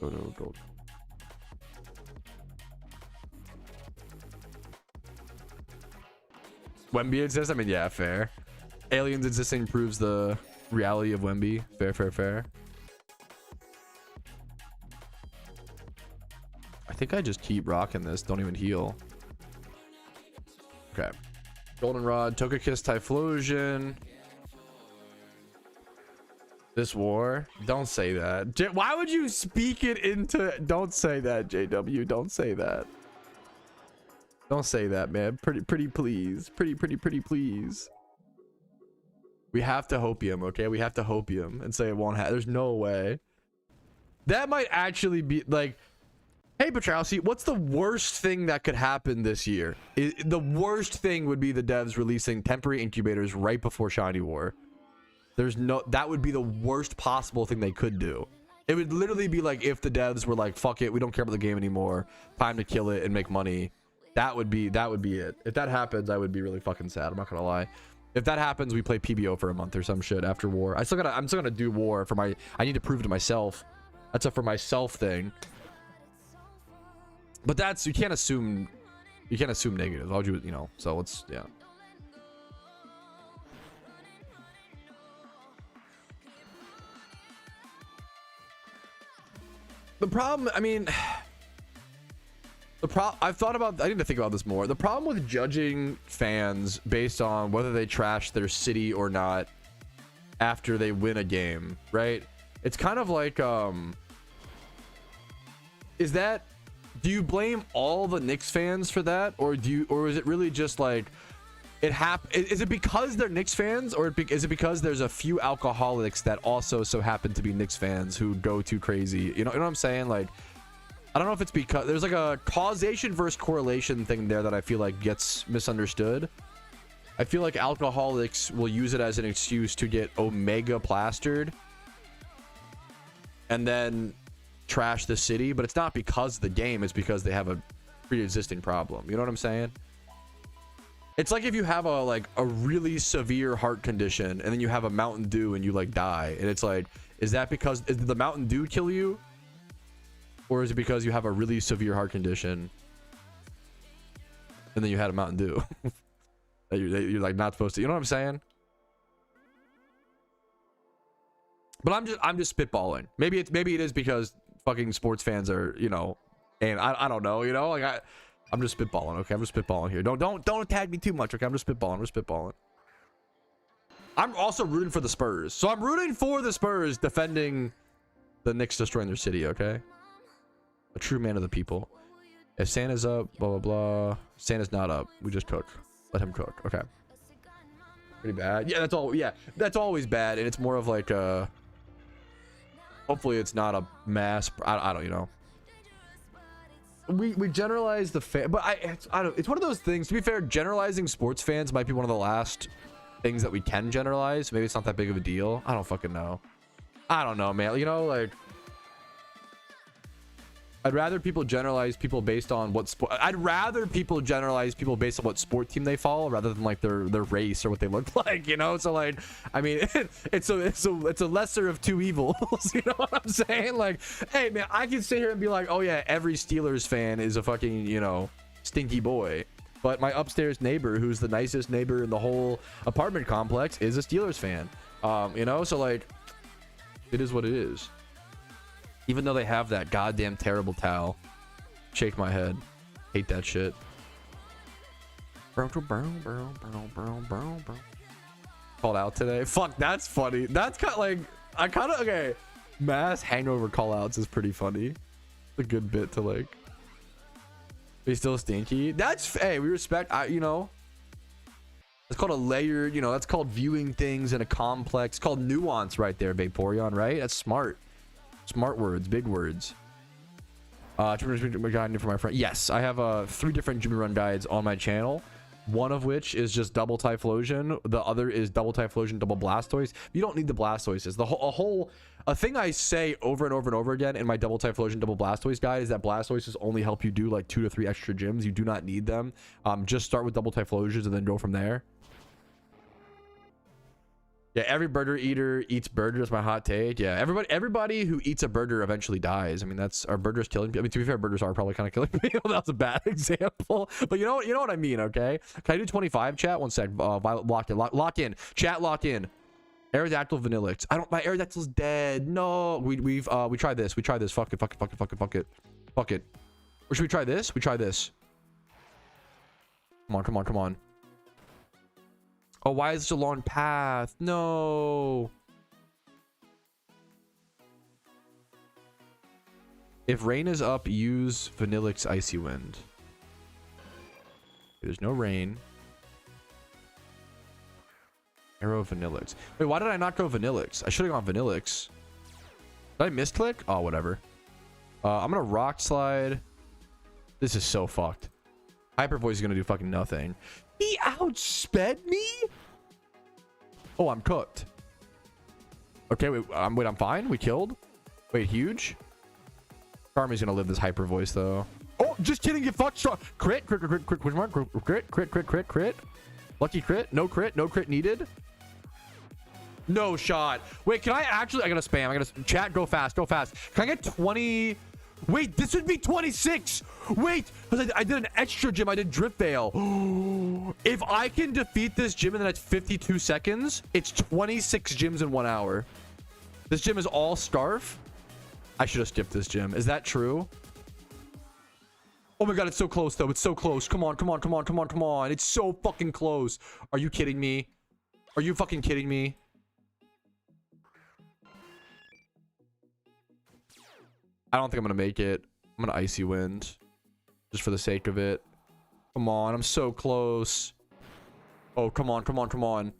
Go. Wemby exists? I mean, yeah, fair. Aliens existing proves the reality of Wemby. Fair. I think I just keep rocking this. Don't even heal. Okay. Goldenrod, Togekiss, Typhlosion. This war? Don't say that. Why would you speak it into... Don't say that, JW. Don't say that. Don't say that, man. Pretty please. Pretty please. We have to hopium, okay? We have to hopium and say it won't happen. There's no way. That might actually be like... Hey, Patrouski, what's the worst thing that could happen this year? The worst thing would be the devs releasing temporary incubators right before Shiny War. That would be the worst possible thing they could do. It would literally be like if the devs were like, fuck it, we don't care about the game anymore. Time to kill it and make money. That would be it. If that happens, I would be really fucking sad. I'm not gonna lie. If that happens, we play PBO for a month or some shit after war. I'm still gonna do war for my... I need to prove to myself. That's a for myself thing. But that's... You can't assume negative. Why would you... You know, so let's... Yeah. The problem... I mean... I've thought about... I need to think about this more. The problem with judging fans based on whether they trash their city or not after they win a game, right? It's kind of like... Is that... Do you blame all the Knicks fans for that, or is it really just like is it because they're Knicks fans, or is it because there's a few alcoholics that also so happen to be Knicks fans who go too crazy? You know what I'm saying? Like, I don't know if it's because there's like a causation versus correlation thing there that I feel like gets misunderstood. I feel like alcoholics will use it as an excuse to get Omega plastered and then trash the city, but it's not because of the game, it's because they have a pre-existing problem. You know what I'm saying? It's like if you have a really severe heart condition and then you have a Mountain Dew and you like die, and it's like, is that because did the Mountain Dew kill you, or is it because you have a really severe heart condition and then you had a Mountain Dew that you're like not supposed to? You know what I'm saying? But I'm just spitballing. Maybe it is because fucking sports fans are, you know, and I don't know, you know, like I'm just spitballing. Okay, I'm just spitballing here. Don't attack me too much. Okay, I'm just spitballing. I'm also rooting for the Spurs, so I'm rooting for the Spurs defending the Knicks destroying their city. Okay, a true man of the people. If Santa's up, blah blah blah. Santa's not up. We just cook. Let him cook. Okay. Pretty bad. Yeah, that's all. Yeah, that's always bad, and it's more of like a. Hopefully it's not a mass. I don't, you know. We generalize the fan, but I don't. It's one of those things. To be fair, generalizing sports fans might be one of the last things that we can generalize. Maybe it's not that big of a deal. I don't fucking know. I don't know, man. You know, like I'd rather people generalize people based on what sport. I'd rather people generalize people based on what sport team they follow rather than like their race or what they look like, you know. So like, I mean, it's a lesser of two evils. You know what I'm saying? Like, hey man, I can sit here and be like, oh yeah, every Steelers fan is a fucking, you know, stinky boy, but my upstairs neighbor, who's the nicest neighbor in the whole apartment complex, is a Steelers fan. You know, so like, it is what it is. Even though they have that goddamn terrible towel. Shake my head. Hate that shit. Called out today. Fuck, that's funny. That's kind of like, I kind of, okay. Mass hangover call outs is pretty funny. It's a good bit to like. He's still stinky. That's, hey, we respect, you know. It's called a layered, you know, that's called viewing things in a complex. It's called nuance right there, Vaporeon, right? That's smart. Smart words, big words. Guide for my friend. Yes, I have 3 different Jimmy Run guides on my channel. One of which is just double Typhlosion. The other is double Typhlosion, double Blastoise. You don't need the Blastoises. A thing I say over and over and over again in my double Typhlosion, double Blastoise guide is that Blastoises only help you do like 2 to 3 extra gyms. You do not need them. Just start with double Typhlosions and then go from there. Yeah, every burger eater eats burger is my hot take. Yeah, everybody who eats a burger eventually dies. I mean, that's our burgers killing people. I mean, to be fair, burgers are probably kind of killing people. That was a bad example, but you know what I mean. Okay, can I do 25? Chat, one sec. Violet, lock in. Chat, lock in. Aerodactyl Vanillix. I don't. My Aerodactyl's dead. No, we tried this. We tried this. Fuck it. Or should we try this? We try this. Come on. Oh, why is this a long path? No. If rain is up, use Vanillix Icy Wind. There's no rain. Arrow Vanillix. Wait, why did I not go Vanillix? I should have gone Vanillix. Did I misclick? Oh, whatever. I'm gonna Rock Slide. This is so fucked. Hyper Voice is gonna do fucking nothing. He outsped me? Oh, I'm cooked. Okay, wait, I'm fine. We killed. Wait, huge. Charmy's gonna live this Hyper Voice though. Oh, just kidding. You fucked strong. Crit. Lucky crit. No crit needed. No shot. Wait, can I actually? I gotta spam. Chat. Go fast. Can I get 20? Wait, this would be 26. Wait, because I did an extra gym. I did Drip Veil. If I can defeat this gym in the next 52 seconds, it's 26 gyms in 1 hour. This gym is all Scarf. I should have skipped this gym. Is that true? Oh my god, it's so close though. It's so close. Come on. It's so fucking close. Are you kidding me? Are you fucking kidding me? I don't think I'm gonna make it. I'm gonna Icy Wind just for the sake of it. Come on, I'm so close. Oh, come on.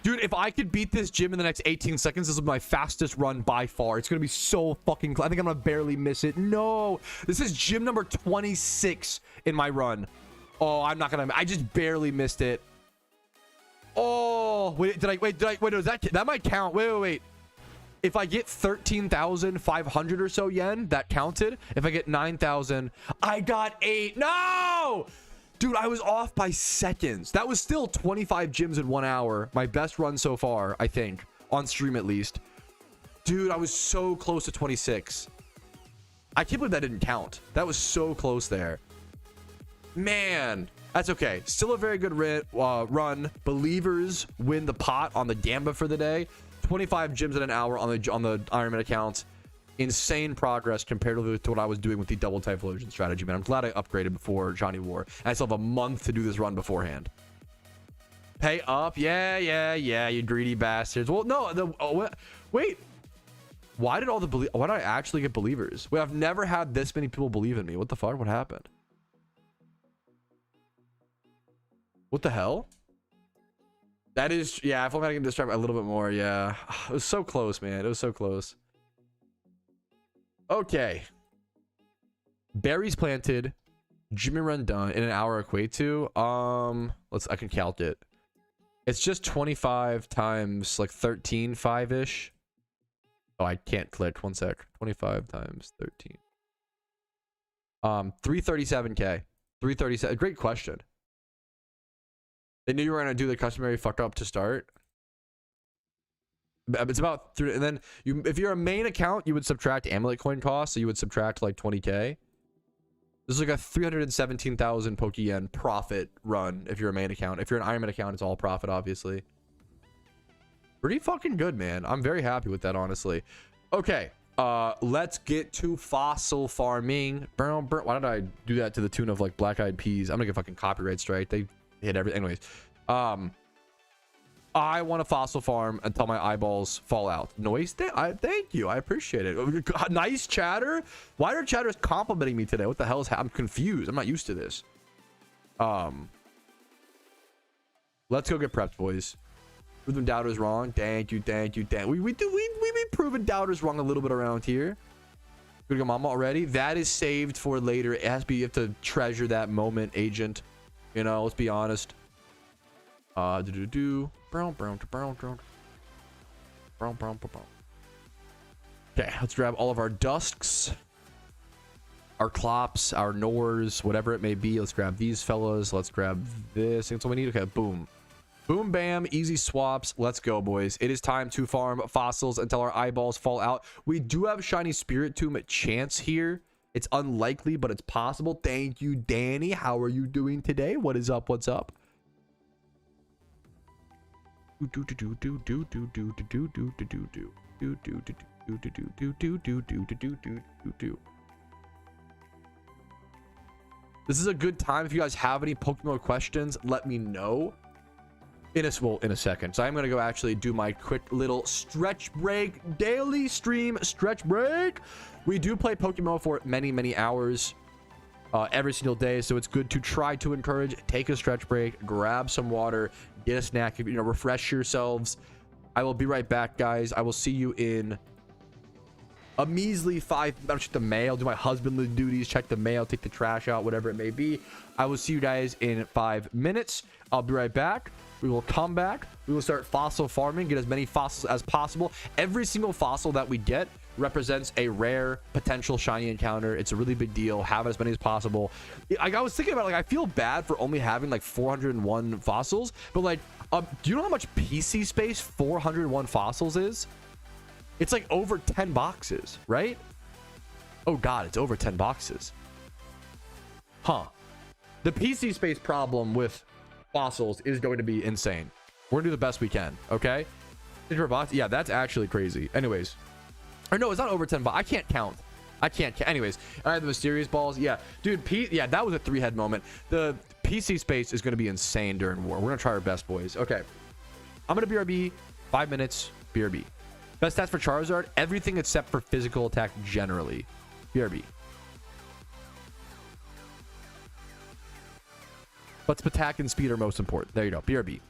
Dude, if I could beat this gym in the next 18 seconds, this is my fastest run by far. It's gonna be so fucking close. I think I'm gonna barely miss it. No, this is gym number 26 in my run. Oh, I'm not gonna. I just barely missed it. Oh, wait, did I? Wait, does that might count? Wait. If I get 13,500 or so yen, that counted. If I get 9,000, I got 8. No! Dude, I was off by seconds. That was still 25 gyms in 1 hour. My best run so far, I think. On stream, at least. Dude, I was so close to 26. I can't believe that didn't count. That was so close there. Man, that's okay. Still a very good run. Believers win the pot on the Gamba for the day. 25 gyms in an hour on the Ironman account. Insane progress comparatively to what I was doing with the double Typhlosion strategy, man. I'm glad I upgraded before Johnny War. And I still have a month to do this run beforehand. Pay up. Yeah, you greedy bastards. Well, no, wait. Why did I actually get believers? Wait, I've never had this many people believe in me. What the fuck? What happened? What the hell? That is, yeah, if only I can distract a little bit more. Yeah, it was so close, man. It was so close. Okay. Berries planted. Jimmy run done in an hour equate to. I can count it. It's just 25 times like 13, 5-ish. Oh, I can't click. One sec. 25 times 13. 337k. 337. Great question. They knew you were going to do the customary fuck up to start. It's about and then if you're a main account, you would subtract amulet coin cost, so you would subtract like 20k. This is like a 317,000 Pokeyen profit run if you're a main account. If you're an Ironman account, it's all profit, obviously. Pretty fucking good, man. I'm very happy with that, honestly. Okay, let's get to fossil farming. Why did I do that to the tune of like Black Eyed Peas? I'm gonna get fucking copyright strike. They hit everything. Anyways, I want to fossil farm until my eyeballs fall out. Noise, thank you. I appreciate it. Nice chatter. Why are chatters complimenting me today? What the hell is I'm confused. I'm not used to this. Let's go get prepped, boys. Prove them doubters wrong. Thank you. We be proving doubters wrong a little bit around here. Good go, mama already. That is saved for later. It has to be, you have to treasure that moment, agent. You know, let's be honest. Okay, let's grab all of our dusks, our clops, our nors, whatever it may be. Let's grab these fellas. Let's grab this. That's what we need. Okay, boom. Boom, bam, easy swaps. Let's go, boys. It is time to farm fossils until our eyeballs fall out. We do have shiny spirit tomb chance here. It's unlikely, but it's possible. Thank you, Danny. How are you doing today? What is up? What's up? This is a good time. If you guys have any PokeMMO questions, let me know. In a second. So I'm gonna go actually do my quick little stretch break, daily stream stretch break. We do play PokeMMO for many hours every single day, so it's good to try to encourage. Take a stretch break, grab some water, get a snack, you know, refresh yourselves. I will be right back, guys. I will see you in a measly 5. I'll check the mail, do my husbandly duties, check the mail, take the trash out, whatever it may be. I will see you guys in 5 minutes. I'll be right back. We will come back. We will start fossil farming, get as many fossils as possible. Every single fossil that we get represents a rare potential shiny encounter. It's a really big deal. Have as many as possible. Like, I was thinking about, like, I feel bad for only having like 401 fossils, but like, do you know how much PC space 401 fossils is? It's like over 10 boxes, right? Oh god, it's over 10 boxes. Huh. The PC space problem with fossils is going to be insane. We're gonna do the best we can, okay? Per box? Yeah, that's actually crazy. Anyways. Or no, it's not over 10 boxes. I can't count. Anyways, I have the mysterious balls. Yeah, dude, yeah, that was a 3-head moment. The PC space is gonna be insane during war. We're gonna try our best, boys. Okay. I'm gonna BRB. 5 minutes. BRB. Best stats for Charizard, everything except for physical attack generally. BRB. But attack and speed are most important. There you go. BRB.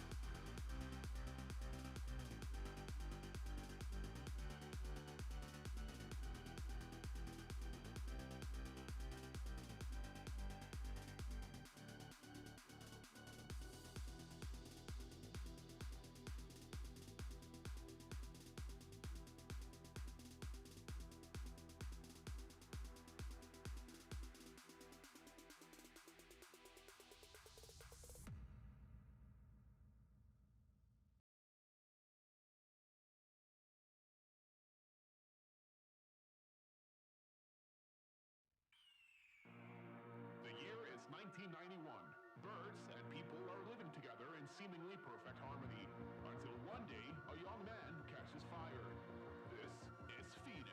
The year is 1991. Birds and people are living together in seemingly perfect harmony, until one day a young man catches fire. This is Phoenix.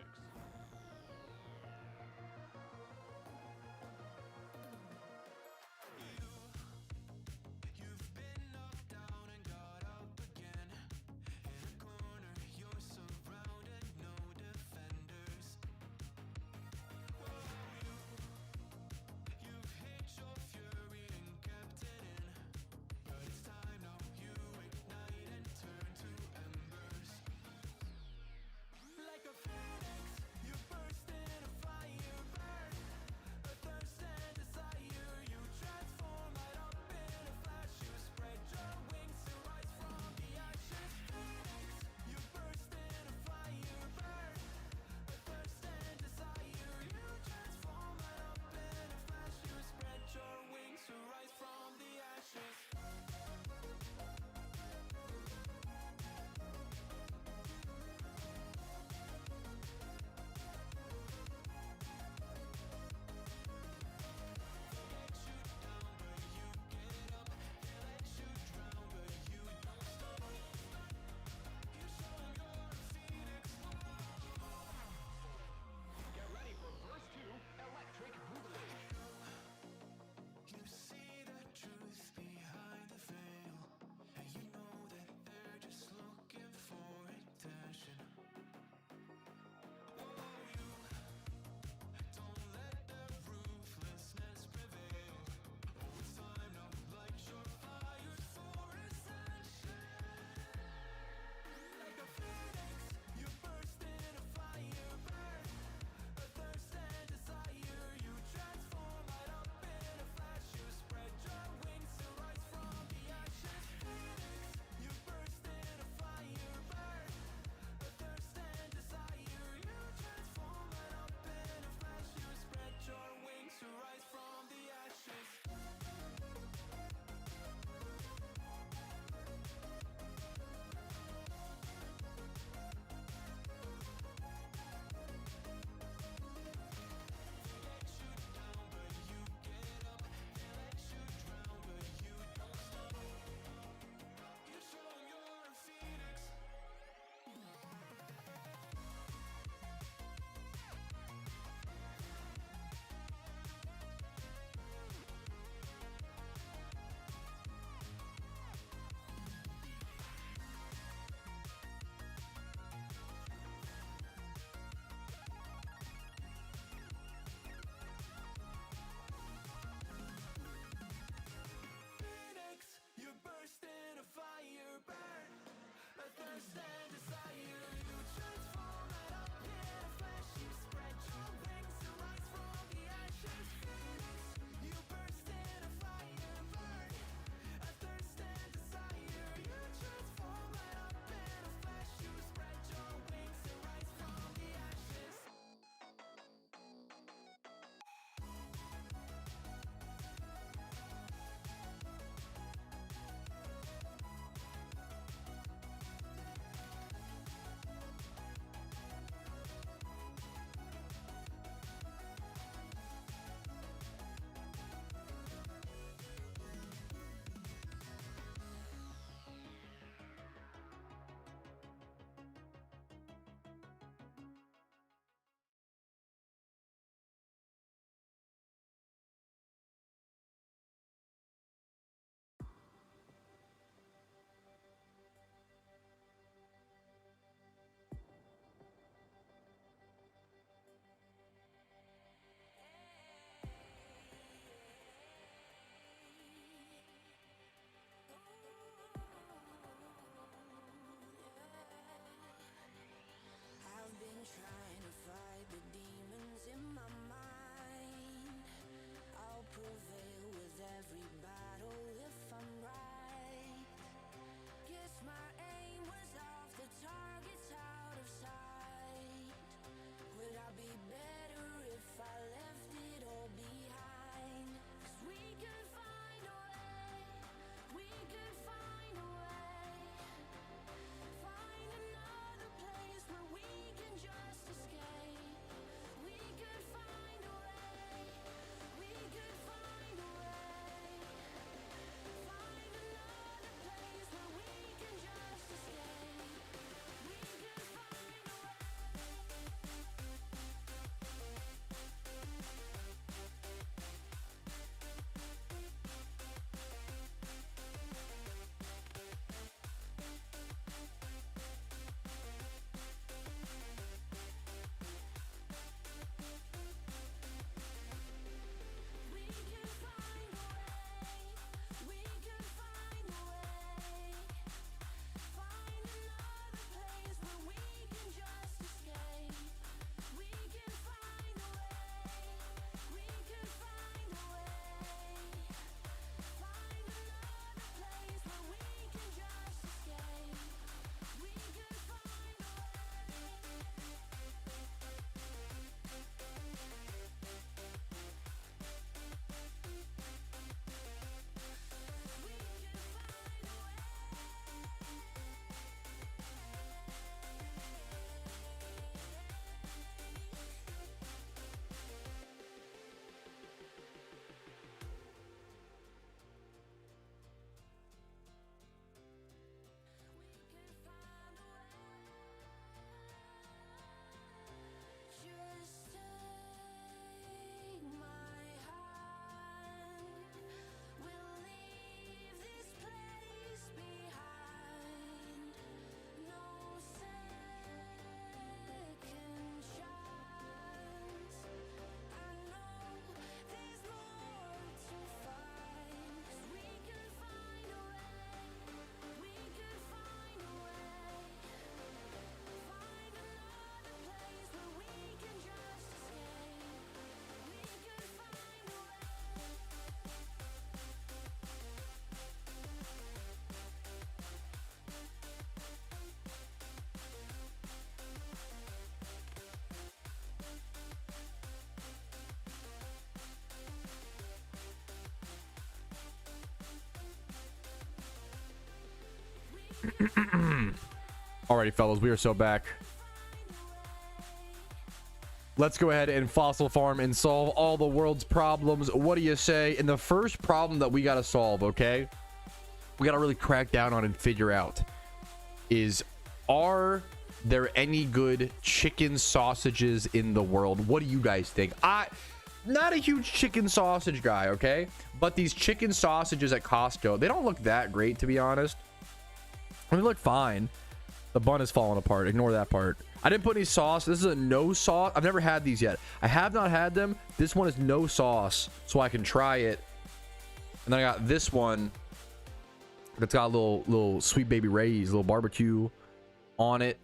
Alrighty, fellas, we are so back. Let's go ahead and fossil farm and solve all the world's problems. What do you say? And the first problem that we got to solve, okay, we got to really crack down on and figure out is, are there any good chicken sausages in the world? What do you guys think? Not a huge chicken sausage guy, okay, but these chicken sausages at Costco, they don't look that great, to be honest. They look fine. The bun is falling apart. Ignore that part. I didn't put any sauce. This is a no sauce. I've never had these yet. I have not had them. This one is no sauce, so I can try it. And then I got this one that's got a little Sweet Baby Ray's, little barbecue on it.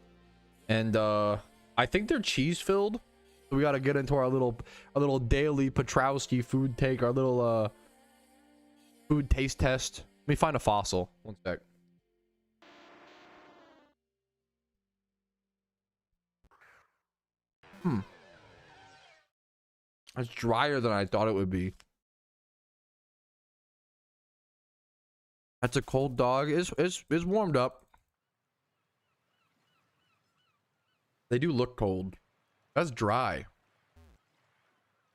And I think they're cheese filled. So we got to get into our little daily Patrouski food take, our little food taste test. Let me find a fossil. One sec. It's drier than I thought it would be. That's a cold dog. It's warmed up. They do look cold. That's dry.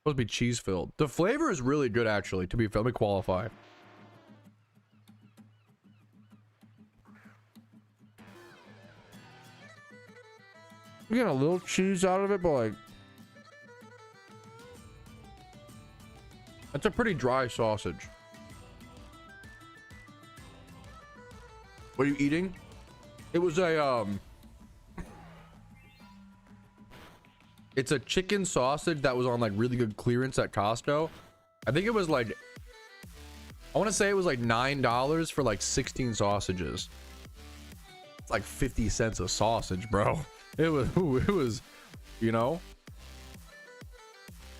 Supposed to be cheese filled. The flavor is really good, actually, to be fair. Let me qualify. You get a little cheese out of it, but like, that's a pretty dry sausage. What are you eating? It was a it's a chicken sausage that was on like really good clearance at Costco. I think it was like, I want to say it was like $9 for like 16 sausages. It's like 50 cents a sausage, bro. It was, you know,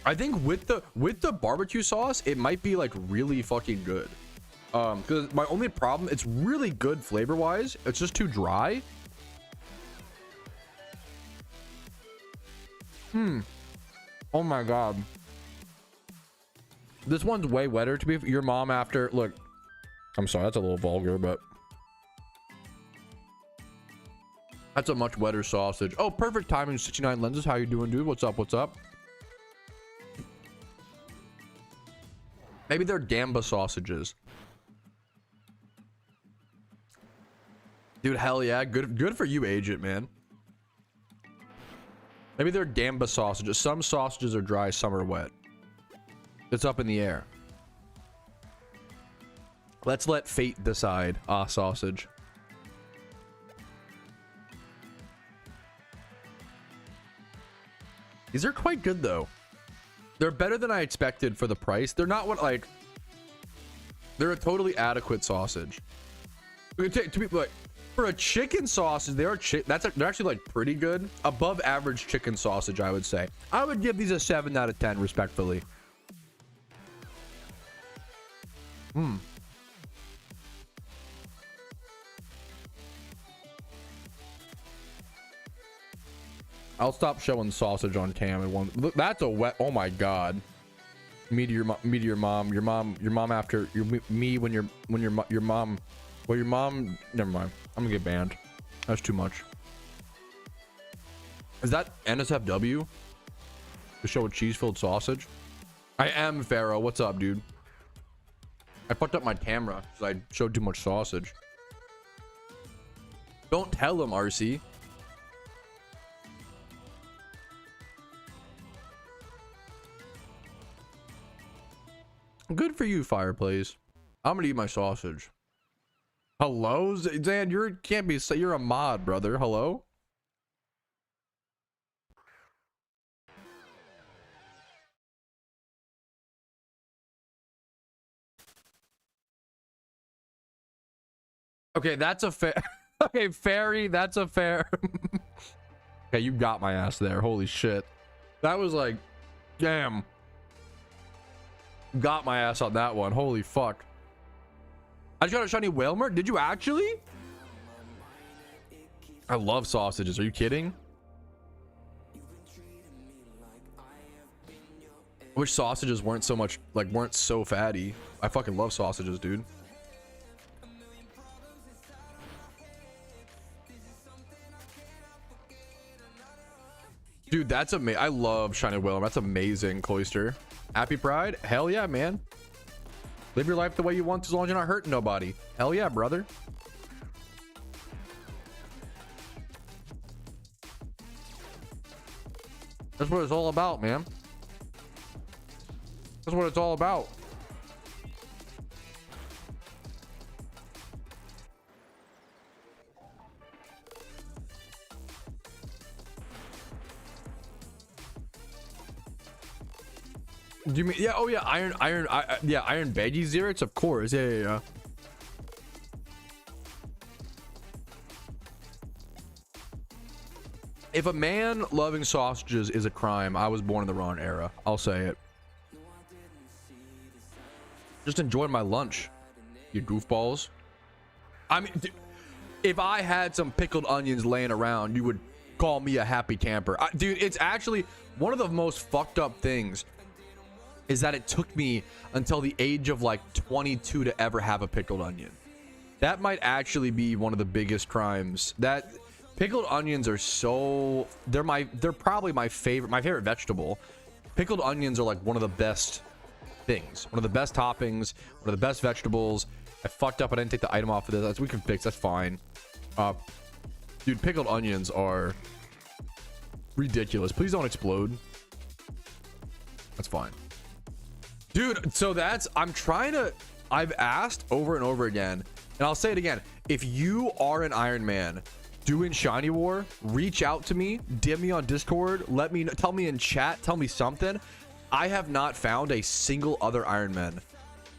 I think with the barbecue sauce, it might be like really fucking good. Because my only problem, it's really good flavor wise. It's just too dry. Oh my god. This one's way wetter to be your mom after. Look, I'm sorry, that's a little vulgar, but that's a much wetter sausage. Oh, perfect timing. 69 lenses. How you doing, dude? What's up? What's up? Maybe they're gamba sausages. Dude, hell yeah. Good for you, agent, man. Maybe they're gamba sausages. Some sausages are dry, some are wet. It's up in the air. Let's let fate decide. Sausage. These are quite good though. They're better than I expected for the price. They're not what, like, they're a totally adequate sausage. To be like, for a chicken sausage, they're actually like pretty good. Above average chicken sausage, I would say. I would give these a 7 out of 10 respectfully. I'll stop showing sausage on cam in one. Look, that's a wet. Oh my god. Me to your mom. Your mom after me when your mom. Well, your mom. Never mind. I'm gonna get banned. That's too much. Is that NSFW? To show a cheese-filled sausage? I am Pharaoh. What's up, dude? I fucked up my camera because I showed too much sausage. Don't tell him, RC. Good for you, Fireplace. I'm gonna eat my sausage. Hello, Zan. You're a mod, brother. Hello. Okay, that's a fair. Okay, fairy. That's a fair. Okay, you got my ass there. Holy shit. That was like, damn. Got my ass on that one. Holy fuck. I just got a shiny Whalmer. Did you actually? I love sausages. Are you kidding? I wish sausages weren't so much, like, weren't so fatty. I fucking love sausages, dude. Dude, that's amazing. I love Shiny Whalum. That's amazing, Cloister. Happy Pride? Hell yeah, man. Live your life the way you want as long as you're not hurting nobody. Hell yeah, brother. That's what it's all about, man. That's what it's all about. Do you mean, yeah, oh yeah, iron, yeah, iron veggie Xerax, of course, yeah. If a man loving sausages is a crime, I was born in the wrong era. I'll say it. Just enjoying my lunch, you goofballs. I mean, if I had some pickled onions laying around, you would call me a happy camper. Dude, it's actually one of the most fucked up things is that it took me until the age of like 22 to ever have a pickled onion. That might actually be one of the biggest crimes. That pickled onions are so, they're probably my favorite vegetable. Pickled onions are like one of the best things, one of the best toppings, one of the best vegetables. I fucked up. I didn't take the item off of this. We can fix. That's fine. Dude, pickled onions are ridiculous. Please don't explode. That's fine. Dude, so that's, I've asked over and over again, and I'll say it again. If you are an Iron Man doing Shiny War, reach out to me, DM me on Discord, let me know, tell me in chat, tell me something. I have not found a single other Iron Man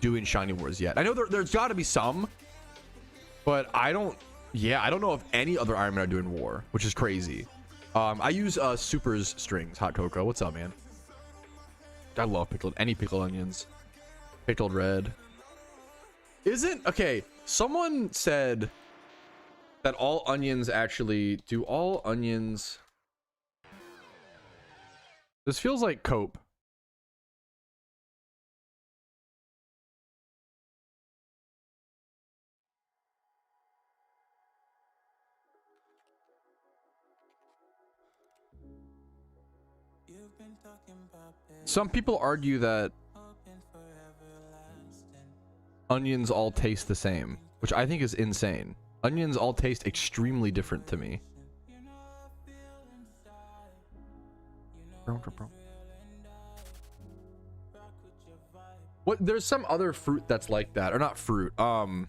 doing Shiny Wars yet. I know there's got to be some, but I don't know if any other Iron Men are doing War, which is crazy. I use Super's strings. Hot Cocoa, what's up, man? I love any pickled onions. Pickled red. Okay, someone said that all onions actually, do all onions, this feels like cope. Some people argue that onions all taste the same, which I think is insane. Onions all taste extremely different to me. What? There's some other fruit that's like that, or not fruit. What am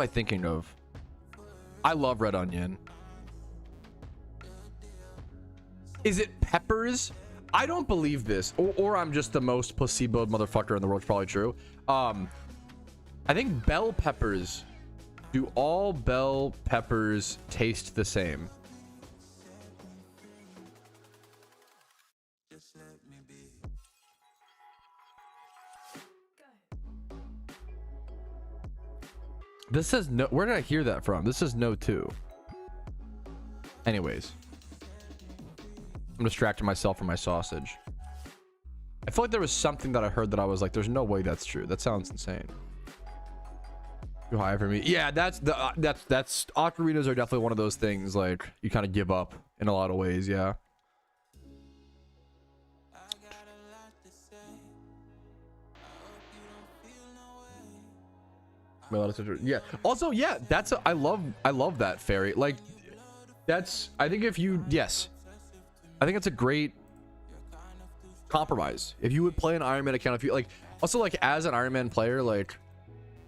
I thinking of? I love red onion. Is it peppers? I don't believe this, or I'm just the most placeboed motherfucker in the world. It's probably true. I think bell peppers. Do all bell peppers taste the same? This says no. Where did I hear that from? This is no too. Anyways, I'm distracting myself from my sausage. I feel like there was something that I heard that I was like, there's no way that's true. That sounds insane. Too high for me. Yeah, that's ocarinas are definitely one of those things like you kind of give up in a lot of ways. Yeah. Yeah. Also, yeah, I love that fairy. Like, I think if you, yes, I think it's a great compromise. If you would play an Iron Man account, if you like, also like as an Iron Man player, like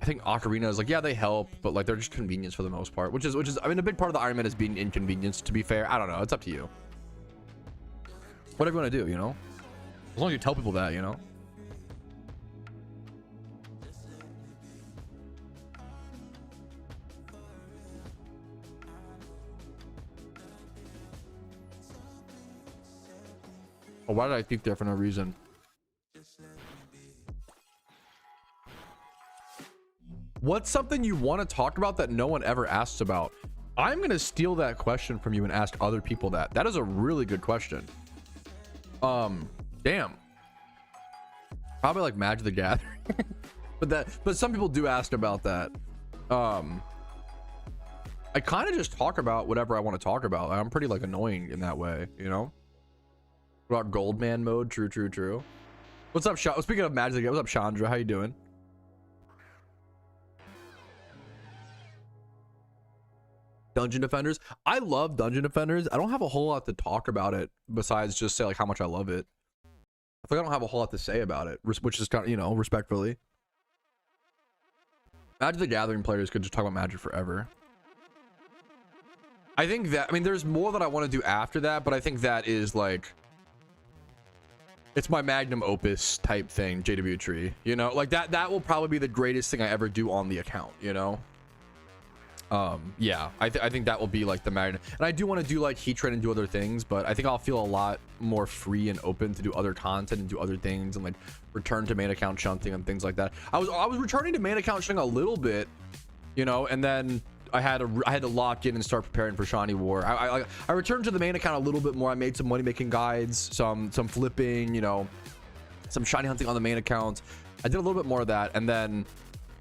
I think ocarina is like, yeah, they help, but like they're just convenience for the most part, which is I mean, a big part of the Iron Man is being inconvenienced, to be fair. I don't know, it's up to you, whatever you want to do, you know, as long as you tell people that, you know. Oh, why did I think there for no reason? What's something you want to talk about that no one ever asks about? I'm going to steal that question from you and ask other people that. That is a really good question. Damn. Probably like Magic the Gathering. but some people do ask about that. I kind of just talk about whatever I want to talk about. I'm pretty like annoying in that way, you know. What about Goldman mode? True, true, true. What's up, speaking of Magic again, what's up, Chandra? How you doing? Dungeon Defenders. I love Dungeon Defenders. I don't have a whole lot to talk about it besides just say like how much I love it. I feel like I don't have a whole lot to say about it, which is kind of, you know, respectfully. Magic the Gathering players could just talk about Magic forever. I think that, I mean, there's more that I want to do after that, but I think that is like, it's my magnum opus type thing, JW Tree, you know, like that will probably be the greatest thing I ever do on the account, you know. Yeah, I think that will be like the magnet, and I do want to do like Heat Train and do other things, but I think I'll feel a lot more free and open to do other content and do other things and like return to main account shunting and things like that. I was returning to main account shunting a little bit, you know, and then I had to lock in and start preparing for Shiny War. I returned to the main account a little bit more. I made some money making guides, some flipping, you know, some shiny hunting on the main account. I did a little bit more of that, and then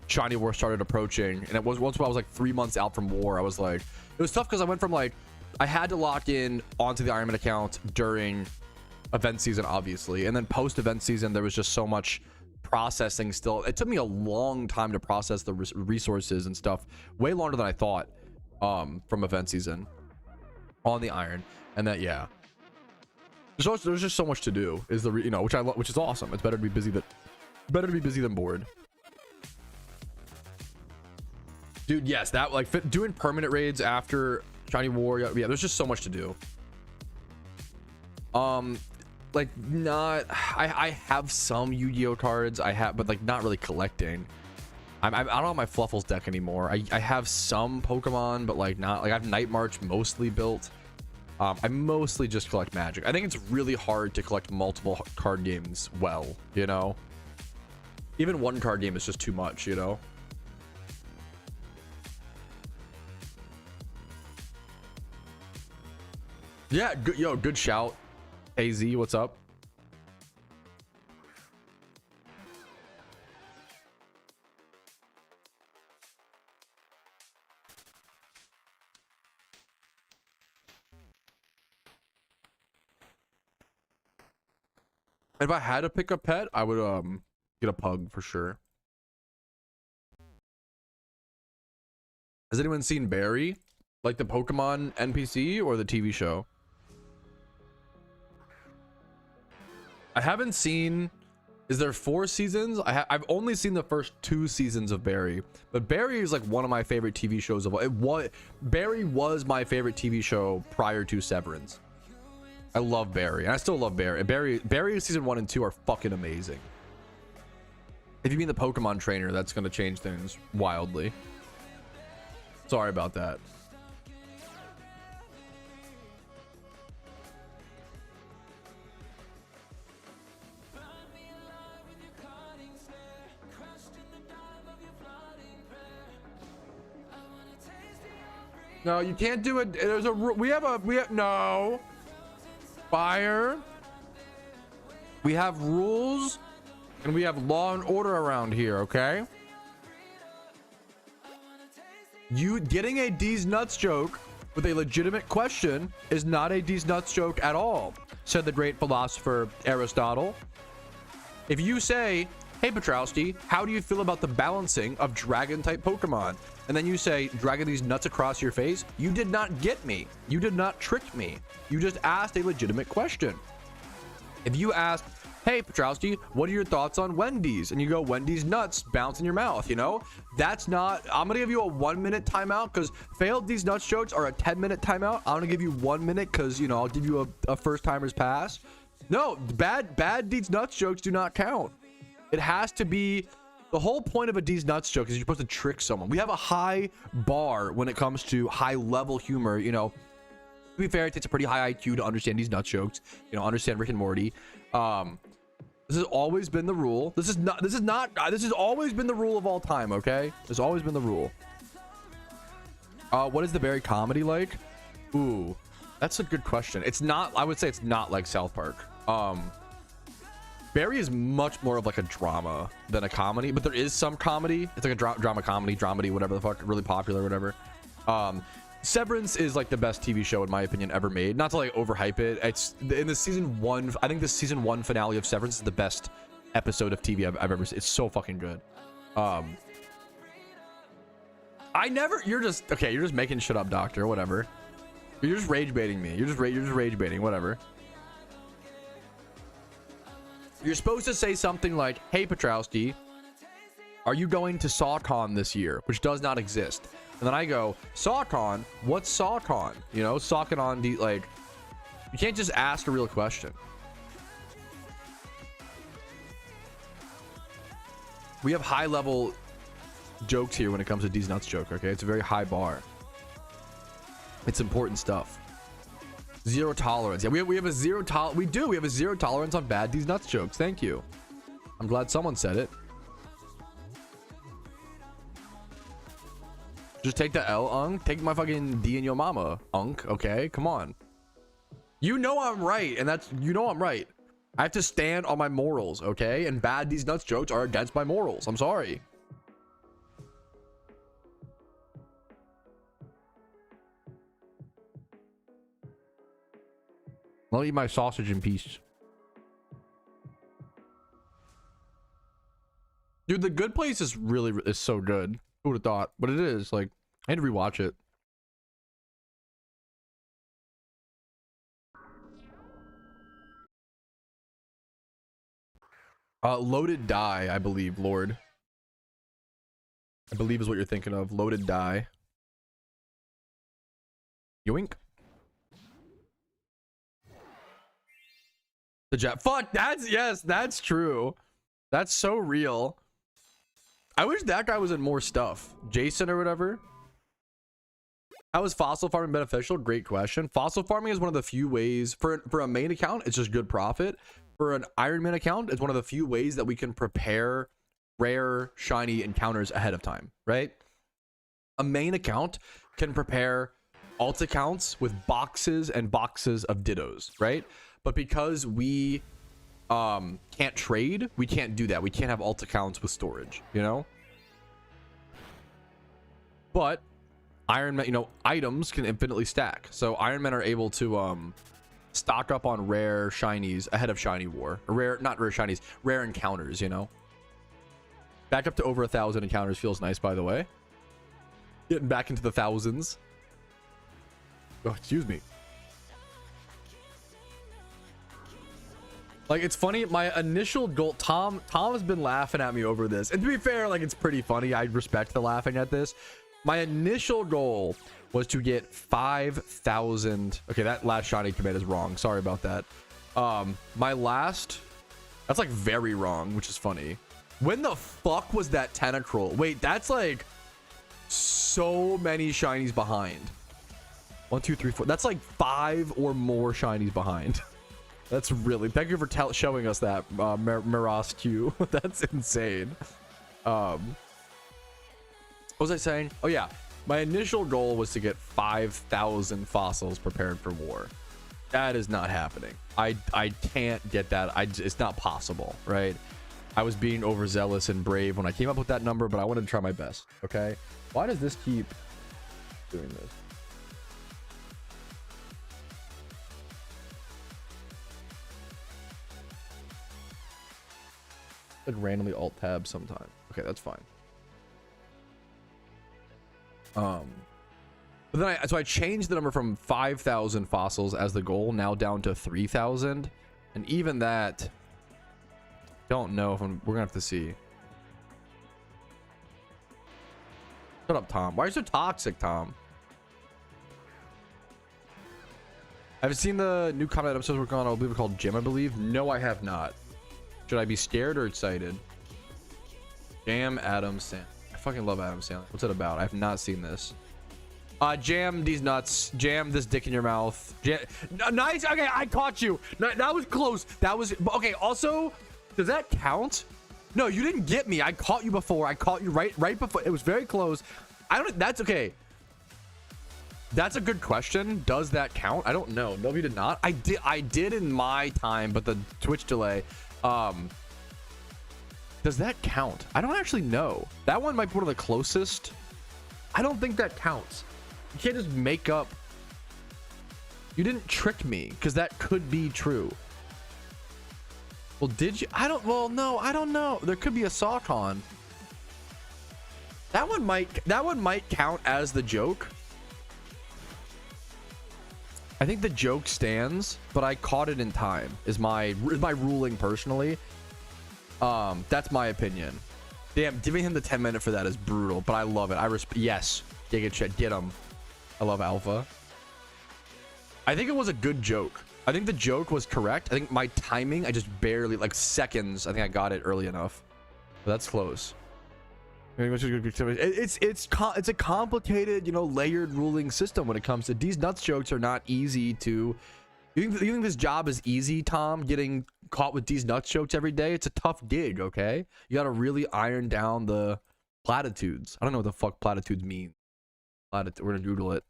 Shiny War started approaching, and it was once I was like 3 months out from War. I was like, it was tough because I went from like, I had to lock in onto the Iron Man account during event season, obviously, and then post event season there was just so much processing still. It took me a long time to process the resources and stuff, way longer than I thought, from event season on the Iron. And that, yeah, there's just so much to do, is the you know, which is awesome. It's better to be busy than bored. Dude, yes, that like doing permanent raids after Shiny War, yeah, there's just so much to do. Like I have some Yu-Gi-Oh cards, but like not really collecting. I don't have my Fluffles deck anymore. I have some Pokemon, but like not, like I have Night March mostly built. I mostly just collect Magic. I think it's really hard to collect multiple card games well, you know. Even one card game is just too much, you know. Yeah, good, yo, good shout. AZ, what's up? If I had to pick a pet, I would get a pug for sure. Has anyone seen Barry? Like the Pokemon NPC or the TV show? I haven't seen, is there 4 seasons? I've only seen the first 2 seasons of Barry, but Barry is like one of my favorite TV shows of all. Barry was my favorite TV show prior to Severance. I love Barry, and I still love Barry. Barry season 1 and 2 are fucking amazing. If you mean the Pokemon trainer, that's gonna change things wildly. Sorry about that. No, you can't do it. There's we have no fire. We have rules and we have law and order around here, okay? You getting a D's nuts joke with a legitimate question is not a D's nuts joke at all, said the great philosopher Aristotle. If you say, hey Patrouski, how do you feel about the balancing of dragon type Pokemon? And then you say, dragging these nuts across your face, you did not get me. You did not trick me. You just asked a legitimate question. If you ask, hey Patrouski, what are your thoughts on Wendy's? And you go, Wendy's nuts bounce in your mouth, you know? That's not, I'm gonna give you a 1-minute timeout because failed these nuts jokes are a 10-minute timeout. I'm gonna give you 1 minute because, you know, I'll give you a first timer's pass. No, bad these nuts jokes do not count. It has to be, the whole point of a D's nuts joke is you're supposed to trick someone. We have a high bar when it comes to high level humor, you know. To be fair, it takes a pretty high IQ to understand these nuts jokes, you know, understand Rick and Morty. This has always been the rule. This has always been the rule of all time, okay? This has always been the rule. What is the Barry comedy like? Ooh, that's a good question. It's not, I would say it's not like South Park. Barry is much more of like a drama than a comedy, but there is some comedy. It's like a drama comedy, dramedy, whatever the fuck, really popular, whatever. Severance is like the best TV show in my opinion ever made. Not to like overhype it. It's in the season 1. I think the season 1 finale of Severance is the best episode of TV I've ever seen. It's so fucking good. You're just making shit up, doctor. Whatever. You're just rage baiting me. You're just rage baiting. Whatever. You're supposed to say something like, "Hey Patrouski, are you going to SawCon this year?" Which does not exist. And then I go, "SawCon? What's SawCon?" You know, socking on the like. You can't just ask a real question. We have high level jokes here when it comes to D's Nuts joke. Okay, it's a very high bar. It's important stuff. Zero tolerance. Yeah, we have a zero we have a zero tolerance on bad D's Nuts jokes. Thank you. I'm glad someone said it. Just take the L, Unk. Take my fucking D in your mama, Unk. Okay, come on. You know I'm right, and I'm right. I have to stand on my morals, okay? And bad D's Nuts jokes are against my morals. I'm sorry. I'll eat my sausage in peace. Dude, The Good Place is so good. Who would have thought? But it is. Like, I had to rewatch it. Loaded Die, I believe, Lord. I believe is what you're thinking of. Loaded Die. Yoink. The jet. Fuck, that's true. That's so real. I wish that guy was in more stuff. Jason or whatever. How is fossil farming beneficial? Great question. Fossil farming is one of the few ways for a main account, it's just good profit. For an Iron Man account, it's one of the few ways that we can prepare rare shiny encounters ahead of time, right? A main account can prepare alt accounts with boxes and boxes of dittos, right? But because we can't trade, we can't do that. We can't have alt accounts with storage, you know? But Iron Man, you know, items can infinitely stack. So Iron Men are able to stock up on rare shinies ahead of shiny war. Or not rare shinies, rare encounters, you know? Back up to over 1,000 encounters feels nice, by the way. Getting back into the thousands. Oh, excuse me. Like, it's funny, my initial goal, Tom has been laughing at me over this, and to be fair, like, it's pretty funny. I respect the laughing at this. My initial goal was to get 5,000. Okay, that last shiny command is wrong, sorry about that. That's like very wrong, which is funny. When the fuck was that Tentacruel? Wait, that's like so many shinies behind. 1 2 3 4, that's like 5 or more shinies behind. That's really, thank you for showing us that, Miras Q. That's insane. What was I saying? Oh yeah, my initial goal was to get 5,000 fossils prepared for war. That is not happening. I can't get that. It's not possible, right? I was being overzealous and brave when I came up with that number, but I wanted to try my best. Okay, why does this keep doing this? Like randomly alt tab sometime. Okay, that's fine. But then I changed the number from 5,000 fossils as the goal now down to 3,000, and even that, don't know if we're gonna have to see. Shut up, Tom. Why are you so toxic, Tom? Have you seen the new combat episodes we're on? I believe it's called Jim, I believe. No, I have not. Should I be scared or excited? Jam Adam Sandler. I fucking love Adam Sandler. What's it about? I have not seen this. Jam these nuts. Jam this dick in your mouth. Nice. Okay, I caught you. That was close. That was okay. Also, does that count? No, you didn't get me. I caught you before. I caught you right before. It was very close. I don't. That's okay. That's a good question. Does that count? I don't know. No, you did not. I did in my time, but the Twitch delay. Does that count? I don't actually know. That one might be one of the closest. I don't think that counts. You can't just make up. You didn't trick me, because that could be true. Well, did you? I don't. Well, no, I don't know. There could be a sock on. That one might count as the joke. I think the joke stands, but I caught it in time. Is my ruling personally. That's my opinion. Damn, giving him the 10-minute for that is brutal, but I love it. I respect. Yes, Giga Chat, get him. I love Alpha. I think it was a good joke. I think the joke was correct. I think my timing, I just barely, like seconds, I think I got it early enough. But that's close. It's a complicated, you know, layered ruling system when it comes to these nuts jokes are not easy to. You think this job is easy, Tom? Getting caught with these nuts jokes every day? It's a tough gig, okay? You got to really iron down the platitudes. I don't know what the fuck platitudes mean. We're gonna Google it.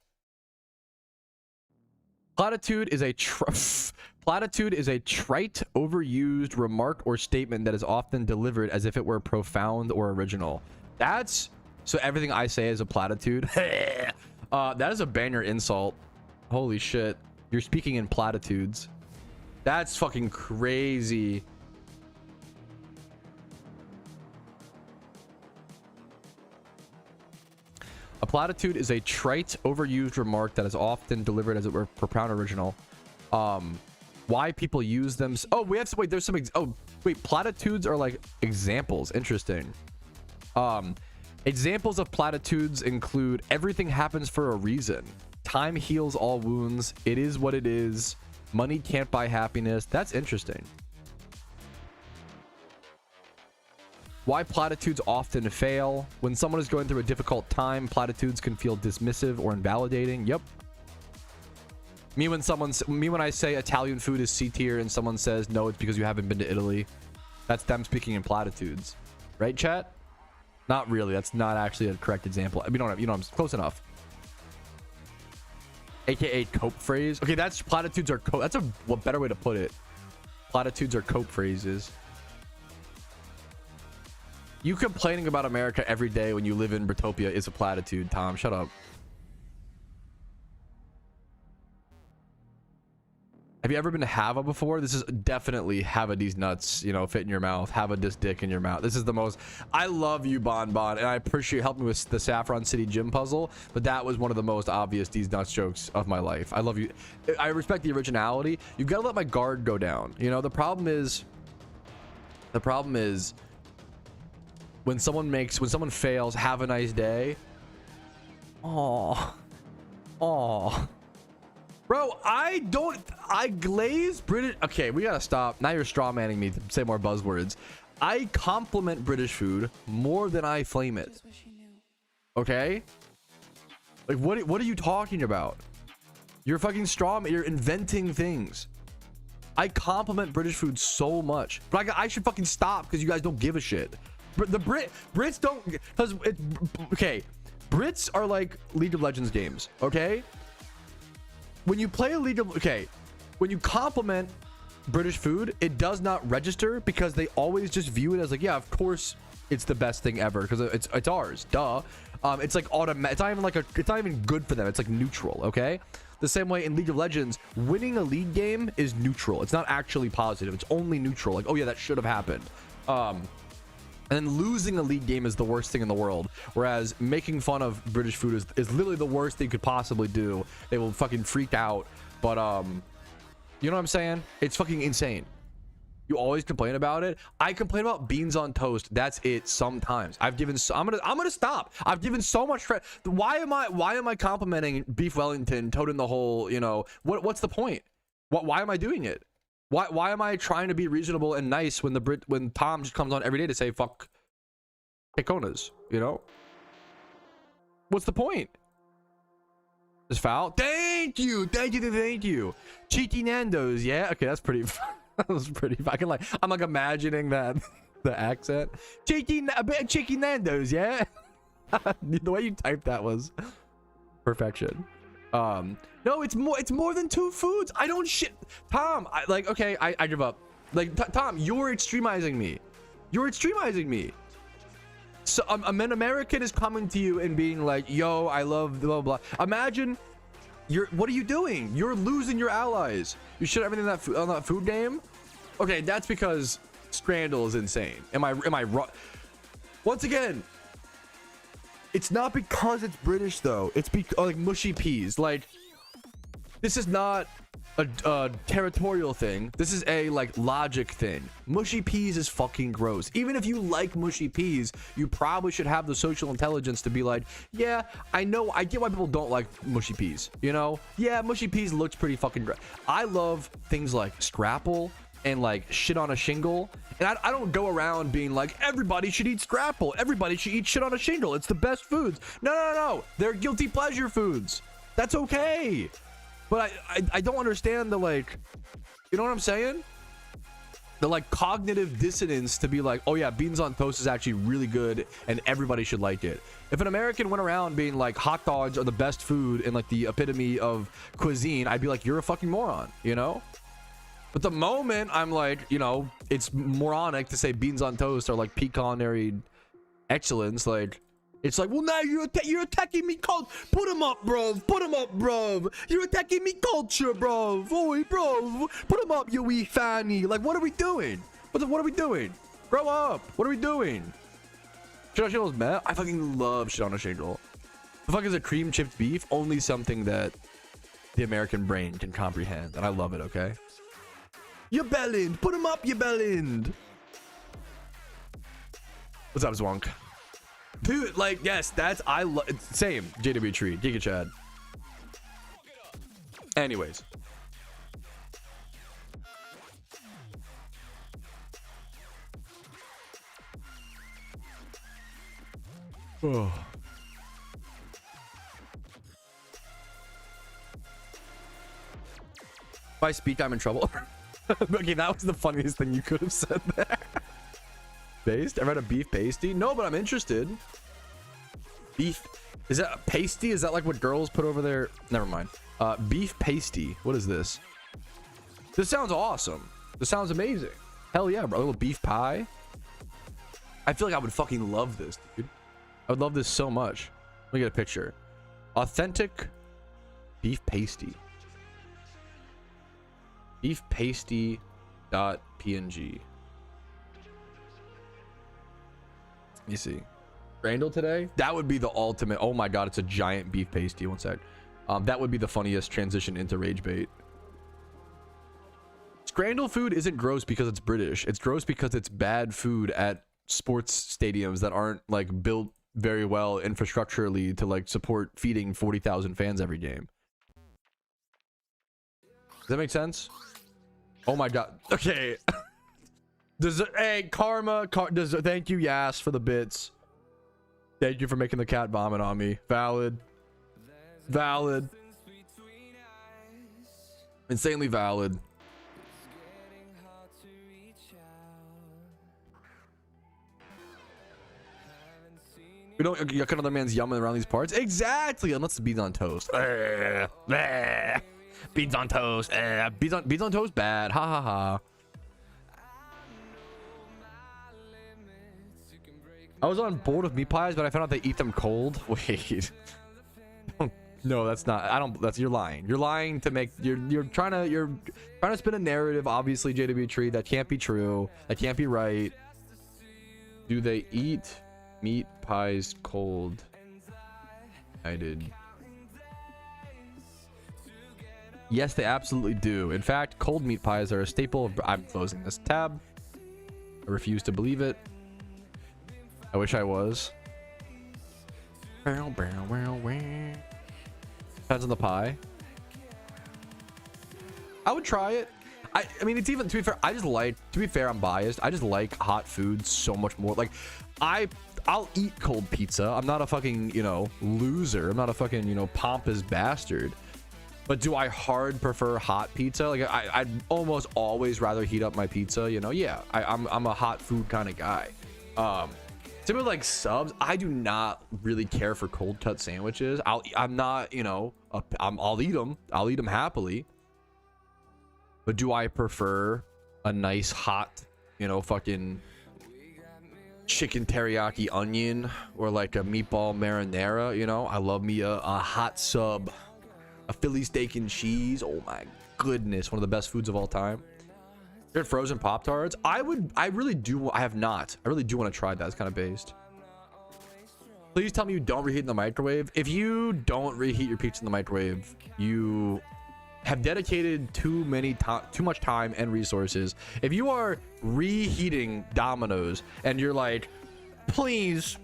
Platitude is a trite, overused remark or statement that is often delivered as if it were profound or original. That's so everything I say is a platitude. That is a banger insult. Holy shit. You're speaking in platitudes. That's fucking crazy. A platitude is a trite, overused remark that is often delivered as it were profound or original. Why people use them. Oh, we have some. Wait, there's some. Oh, wait. Platitudes are like examples. Interesting. Examples of platitudes include everything happens for a reason. Time heals all wounds. It is what it is. Money can't buy happiness. That's interesting. Why platitudes often fail. When someone is going through a difficult time, platitudes can feel dismissive or invalidating. Yep. Me when I say Italian food is C tier and someone says no, it's because you haven't been to Italy. That's them speaking in platitudes. Right, chat? Not really. That's not actually a correct example. I mean, you know, I'm close enough. AKA cope phrase. Okay, that's platitudes are cope. That's a better way to put it. Platitudes are cope phrases. You complaining about America every day when you live in Britopia is a platitude, Tom. Shut up. Have you ever been to Hava before? This is definitely Hava these nuts, you know, fit in your mouth. Hava this dick in your mouth. This is the most. I love you, Bon, and I appreciate you helping me with the Saffron City gym puzzle, but that was one of the most obvious these nuts jokes of my life. I love you. I respect the originality. You've got to let my guard go down. You know, the problem is when someone fails, have a nice day. Oh. Bro, I glaze British. Okay, we gotta stop. Now you're straw manning me to say more buzzwords. I compliment British food more than I flame it. Okay? Like, what are you talking about? You're fucking straw man. You're inventing things. I compliment British food so much. But I should fucking stop because you guys don't give a shit. But the Brits don't. Because okay. Brits are like League of Legends games, okay? When you play a when you compliment British food, it does not register because they always just view it as like, yeah, of course it's the best thing ever because it's ours, duh. It's like automatic. It's not even good for them. It's like neutral, okay? The same way in League of Legends, winning a league game is neutral. It's not actually positive. It's only neutral. Like, oh yeah, that should have happened. And then losing a league game is the worst thing in the world. Whereas making fun of British food is literally the worst thing you could possibly do. They will fucking freak out. But you know what I'm saying? It's fucking insane. You always complain about it. I complain about beans on toast. That's it. Sometimes I'm gonna stop. I've given so much credit. Why am I complimenting beef Wellington, toting the whole, you know, what's the point? Why am I doing it? Why am I trying to be reasonable and nice when Tom just comes on every day to say fuck Piconas, you know? What's the point? This foul? Thank you. Cheeky Nando's, yeah? Okay, that's pretty that was pretty fucking like I'm like imagining that the accent. Cheeky Nando's, yeah? The way you typed that was perfection. No, it's more than two foods. I don't shit. Tom, I give up. Like, Tom, you're extremizing me. So an American is coming to you and being like, yo, I love blah blah blah. Imagine what are you doing? You're losing your allies. You should everything on that food game. Okay, that's because Scrandle is insane. Am I wrong? Once again, it's not because it's British though. It's because like mushy peas. Like, this is not a territorial thing. This is a like logic thing. Mushy peas is fucking gross. Even if you like mushy peas, you probably should have the social intelligence to be like, yeah, I know, I get why people don't like mushy peas, you know? Yeah, mushy peas looks pretty fucking great. I love things like Scrapple and like shit on a shingle, and I don't go around being like, everybody should eat Scrapple, everybody should eat shit on a shingle, it's the best foods. No, they're guilty pleasure foods. That's okay. But I don't understand the, like, you know what I'm saying? The like cognitive dissonance to be like, oh yeah, beans on toast is actually really good and everybody should like it. If an American went around being like, hot dogs are the best food and like the epitome of cuisine, I'd be like, you're a fucking moron, you know? But the moment I'm like, you know, it's moronic to say beans on toast are like peak culinary excellence, like, it's like, well, now you're attacking me. Put him up, bro. Put him up, bro. You're attacking me culture, bro. Oi, bro. Put him up, you wee fanny. Like, what are we doing? What are we doing? Grow up. What are we doing? Shit on a shingle's meh. I fucking love shit on a shingle. The fuck is a cream chipped beef? Only something that the American brain can comprehend. And I love it, okay? You bellend. Put him up, you bellend. What's up, Zwonk? Dude, like, yes, that's same JW Tree, Giga Chad. Anyways, oh. If I speak, I'm in trouble. Okay, that was the funniest thing you could have said there. Based? I read a beef pasty. No, but I'm interested. Beef, is that pasty? Is that like what girls put over their? Never mind. Beef pasty. What is this? This sounds awesome. This sounds amazing. Hell yeah, bro. A little beef pie. I feel like I would fucking love this, dude. I would love this so much. Let me get a picture. Authentic beef pasty. Beef pasty .png. Let me see. Randall today? That would be the ultimate. Oh my god, it's a giant beef pasty. One sec. That would be the funniest transition into rage bait. Scrandle food isn't gross because it's British. It's gross because it's bad food at sports stadiums that aren't like built very well infrastructurally to like support feeding 40,000 fans every game. Does that make sense? Oh my god. Okay. Hey, Karma, thank you, Yas, for the bits. Thank you for making the cat vomit on me. Valid. Valid. Insanely valid. We don't yuck another man's yum around these parts. Exactly, unless it's beans on toast. Beans on toast. Beans on toast bad. Ha ha ha. I was on board with meat pies, but I found out they eat them cold. Wait. No, that's not. I don't. That's, you're lying. You're lying to make. You're trying to spin a narrative. Obviously, JW Tree, that can't be true. That can't be right. Do they eat meat pies cold? I did. Yes, they absolutely do. In fact, cold meat pies are a staple of. I'm closing this tab. I refuse to believe it. I wish I was. Depends on the pie. I would try it. I mean, it's even, to be fair, to be fair, I'm biased. I just like hot food so much more. Like, I'll eat cold pizza. I'm not a fucking, you know, loser. I'm not a fucking, you know, pompous bastard. But do I hard prefer hot pizza? Like, I'd almost always rather heat up my pizza, you know? Yeah, I'm a hot food kind of guy. Similar like subs, I do not really care for cold cut sandwiches. I'm not, you know, I'll eat them. I'll eat them happily. But do I prefer a nice hot, you know, fucking chicken teriyaki onion or like a meatball marinara, you know. I love me a hot sub, a Philly steak and cheese. Oh my goodness, one of the best foods of all time. Good frozen Pop-Tarts. I really do. I have not. I really do want to try that. It's kind of based. Please tell me you don't reheat in the microwave. If you don't reheat your pizza in the microwave, you have dedicated too much time and resources. If you are reheating Domino's and you're like, please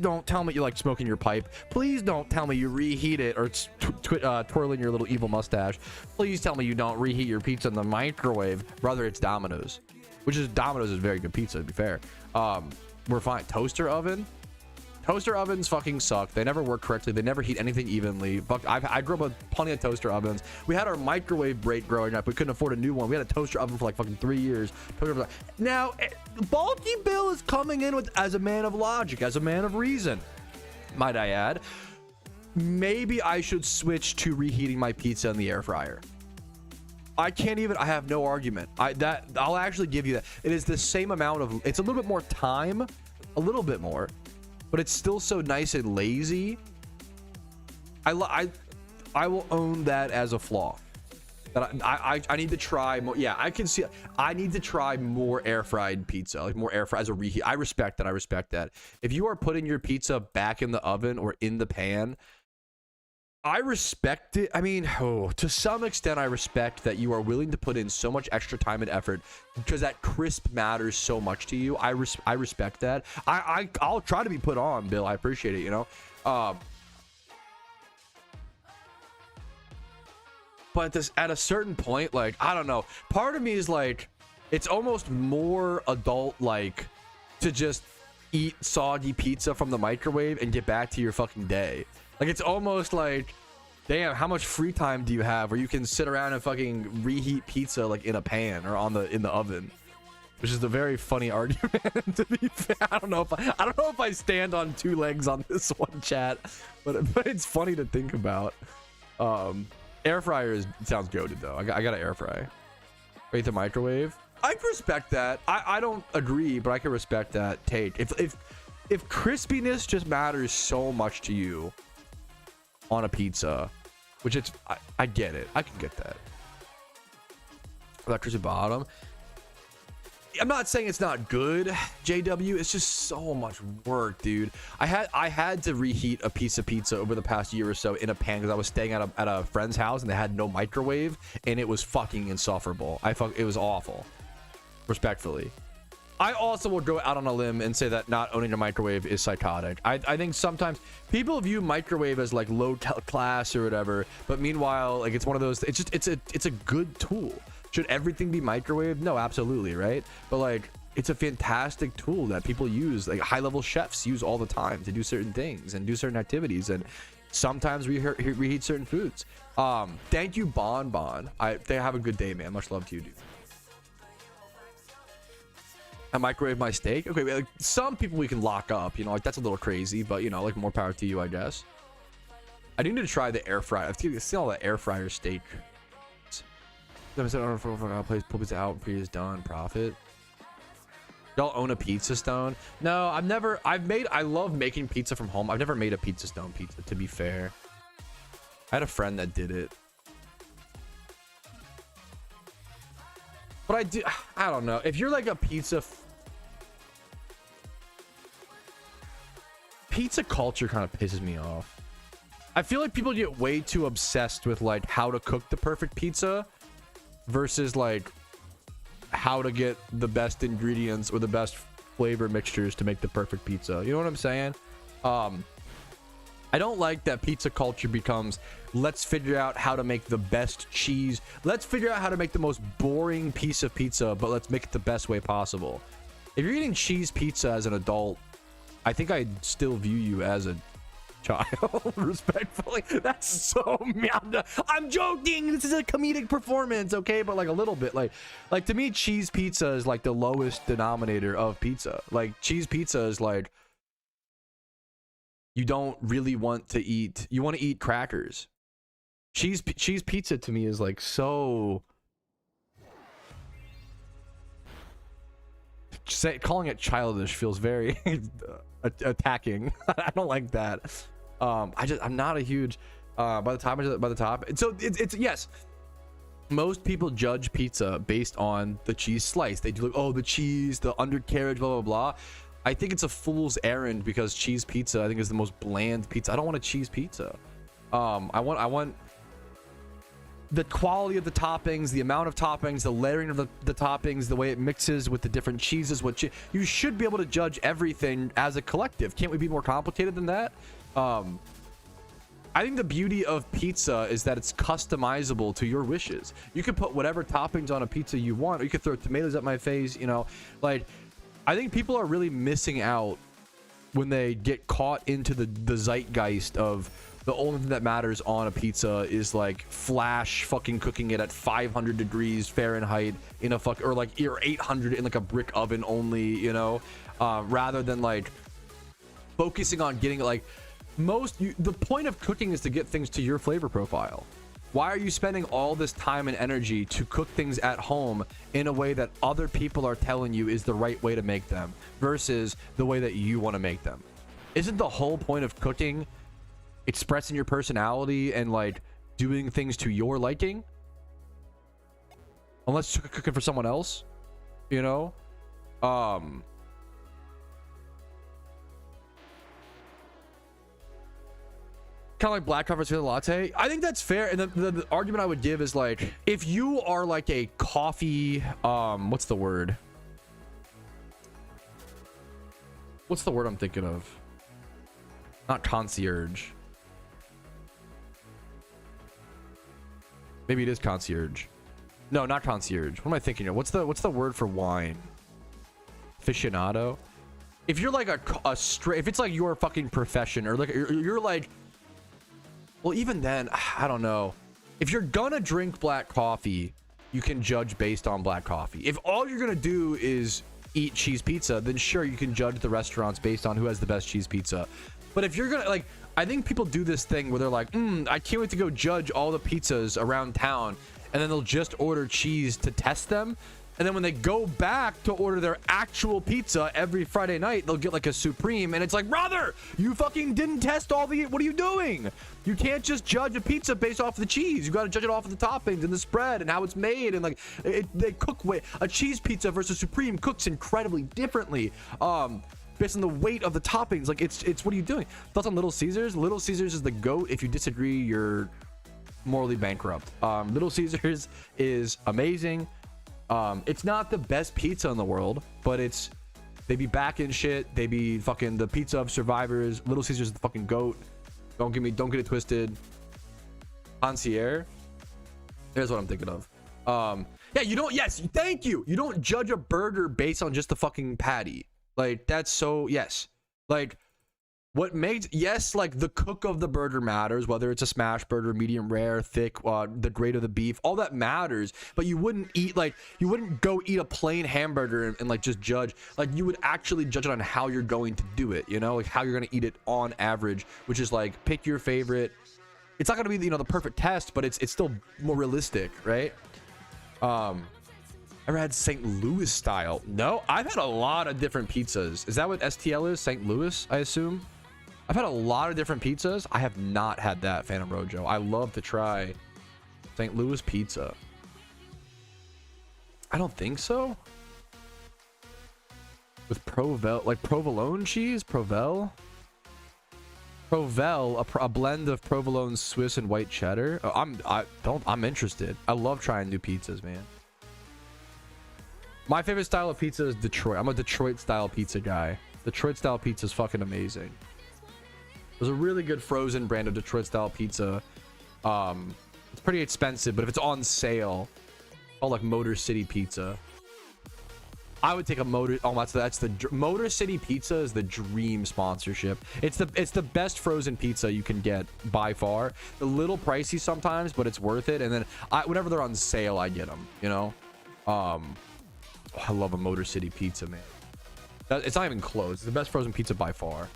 don't tell me you like smoking your pipe. Please don't tell me you reheat it or twirling your little evil mustache. Please tell me you don't reheat your pizza in the microwave. Brother, it's Domino's, Domino's is very good pizza, to be fair. We're fine. Toaster ovens fucking suck. They never work correctly. They never heat anything evenly. Fuck, I grew up with plenty of toaster ovens. We had our microwave break growing up. We couldn't afford a new one. We had a toaster oven for like fucking 3 years. Now, Bulky Bill is coming in as a man of logic, as a man of reason, might I add. Maybe I should switch to reheating my pizza in the air fryer. I have no argument. I'll actually give you that. It is the same amount of, it's a little bit more time, a little bit more, but it's still so nice and lazy. I will own that as a flaw. That I need to try more. Yeah, I can see. I need to try more air fried pizza, like more air fry as a reheat. I respect that. If you are putting your pizza back in the oven or in the pan, I respect it. I mean, to some extent, I respect that you are willing to put in so much extra time and effort because that crisp matters so much to you. I respect that. I'll try to be put on, Bill. I appreciate it, you know. But at a certain point, like, I don't know. Part of me is like, it's almost more adult like to just eat soggy pizza from the microwave and get back to your fucking day. Like, it's almost like, damn, how much free time do you have where you can sit around and fucking reheat pizza like in a pan or in the oven? Which is a very funny argument, to be fair. I don't know if I stand on two legs on this one, chat, but it's funny to think about. Air fryer sounds goated though. I gotta air fry. Wait, the microwave. I can respect that. I don't agree, but I can respect that take. If crispiness just matters so much to you on a pizza, which I get it. I can get that. Electricity bottom. I'm not saying it's not good, JW. It's just so much work, dude. I had to reheat a piece of pizza over the past year or so in a pan because I was staying at a friend's house and they had no microwave and it was fucking insufferable. It was awful. Respectfully. I also will go out on a limb and say that not owning a microwave is psychotic. I think sometimes people view microwave as like low class or whatever, but meanwhile, like, it's one of those. It's a good tool. Should everything be microwaved? No, absolutely, right? But like, it's a fantastic tool that people use. Like, high-level chefs use all the time to do certain things and do certain activities, and sometimes reheat certain foods. Thank you, Bon. They have a good day, man. Much love to you, dude. I microwave my steak. Okay, like, some people we can lock up, you know, like, that's a little crazy, but, you know, like, more power to you, I guess. I need to try the air fryer. I've seen all the air fryer steak. I'll place pull pizza out. Pre is done. Profit. Y'all own a pizza stone? No, I love making pizza from home. I've never made a pizza stone pizza, to be fair. I had a friend that did it. But I don't know. If you're like a pizza culture kind of pisses me off. I feel like people get way too obsessed with like how to cook the perfect pizza versus like how to get the best ingredients or the best flavor mixtures to make the perfect pizza. You know what I'm saying? I don't like that pizza culture becomes, let's figure out how to make the best cheese. Let's figure out how to make the most boring piece of pizza, but let's make it the best way possible. If you're eating cheese pizza as an adult, I think I'd still view you as a child. Respectfully. That's so mean. I'm joking. This is a comedic performance, okay? But like a little bit, like to me, cheese pizza is like the lowest denominator of pizza. Like, cheese pizza is like, you don't really want to eat, you want to eat crackers. Cheese pizza to me is like so, Calling it childish feels very attacking. I don't like that. I'm not a huge by the top. So it's yes. Most people judge pizza based on the cheese slice. They do like, oh, the cheese, the undercarriage, blah blah blah. I think it's a fool's errand because cheese pizza I think is the most bland pizza. I don't want a cheese pizza. I want the quality of the toppings, the amount of toppings, the layering of the toppings, the way it mixes with the different cheeses. You should be able to judge everything as a collective. Can't we be more complicated than that? I think the beauty of pizza is that it's customizable to your wishes. You can put whatever toppings on a pizza you want, or you could throw tomatoes at my face, you know. Like, I think people are really missing out when they get caught into the zeitgeist of the only thing that matters on a pizza is like flash fucking cooking it at 500 degrees Fahrenheit in a or like 800 in like a brick oven only, you know, rather than like focusing on getting like the point of cooking is to get things to your flavor profile. Why are you spending all this time and energy to cook things at home in a way that other people are telling you is the right way to make them versus the way that you want to make them? Isn't the whole point of cooking expressing your personality and like doing things to your liking? Unless you're cooking for someone else, you know? Kind of like black coffee with a latte. I think that's fair. And the argument I would give is like, if you are like a coffee, what's the word? What's the word I'm thinking of? Not concierge. Maybe it is concierge. No, not concierge. What am I thinking of? What's the word for wine? Aficionado. If you're like a straight, if it's like your fucking profession, or like you're like, well, even then, I don't know. If you're gonna drink black coffee, you can judge based on black coffee. If all you're gonna do is eat cheese pizza, then sure, you can judge the restaurants based on who has the best cheese pizza. But if you're gonna like, I think people do this thing where they're like, I can't wait to go judge all the pizzas around town, and then they'll just order cheese to test them. And then when they go back to order their actual pizza every Friday night, they'll get like a Supreme, and it's like, brother, you fucking didn't test all the, what are you doing? You can't just judge a pizza based off of the cheese. You got to judge it off of the toppings and the spread and how it's made. And like, they cook way, a cheese pizza versus Supreme cooks incredibly differently. Based on the weight of the toppings. Like, it's what are you doing? Thoughts on Little Caesars? Little Caesars is the GOAT. If you disagree, you're morally bankrupt. Little Caesars is amazing. It's not the best pizza in the world, but they be back in shit. They be fucking the pizza of survivors. Little Caesars is the fucking GOAT. Don't get it twisted. Concierge. Here's what I'm thinking of. Yeah, you don't, yes, thank you. You don't judge a burger based on just the fucking patty. Like, that's so, yes. Like, what makes, yes, like the cook of the burger matters, whether it's a smash burger, medium rare, thick, the grade of the beef, all that matters. But you wouldn't go eat a plain hamburger and like just judge. Like, you would actually judge it on how you're going to do it, you know, like how you're going to eat it on average, which is like, pick your favorite. It's not going to be, you know, the perfect test, but it's still more realistic, right? Ever had St. Louis style? No, I've had a lot of different pizzas. Is that what STL is? St. Louis, I assume. I've had a lot of different pizzas. I have not had that, Phantom Rojo. I love to try St. Louis pizza. I don't think so. With Provel, like provolone cheese? Provel, a blend of provolone, Swiss, and white cheddar. Oh, I'm interested. I love trying new pizzas, man. My favorite style of pizza is Detroit. I'm a Detroit style pizza guy. Detroit style pizza is fucking amazing. There's a really good frozen brand of Detroit style pizza. It's pretty expensive, but if it's on sale, called like Motor City Pizza. I would take a Motor. Oh, that's the Motor City Pizza is the dream sponsorship. It's the best frozen pizza you can get by far. A little pricey sometimes, but it's worth it. And then whenever they're on sale, I get them. You know. I love a Motor City Pizza, man. It's not even close. It's the best frozen pizza by far.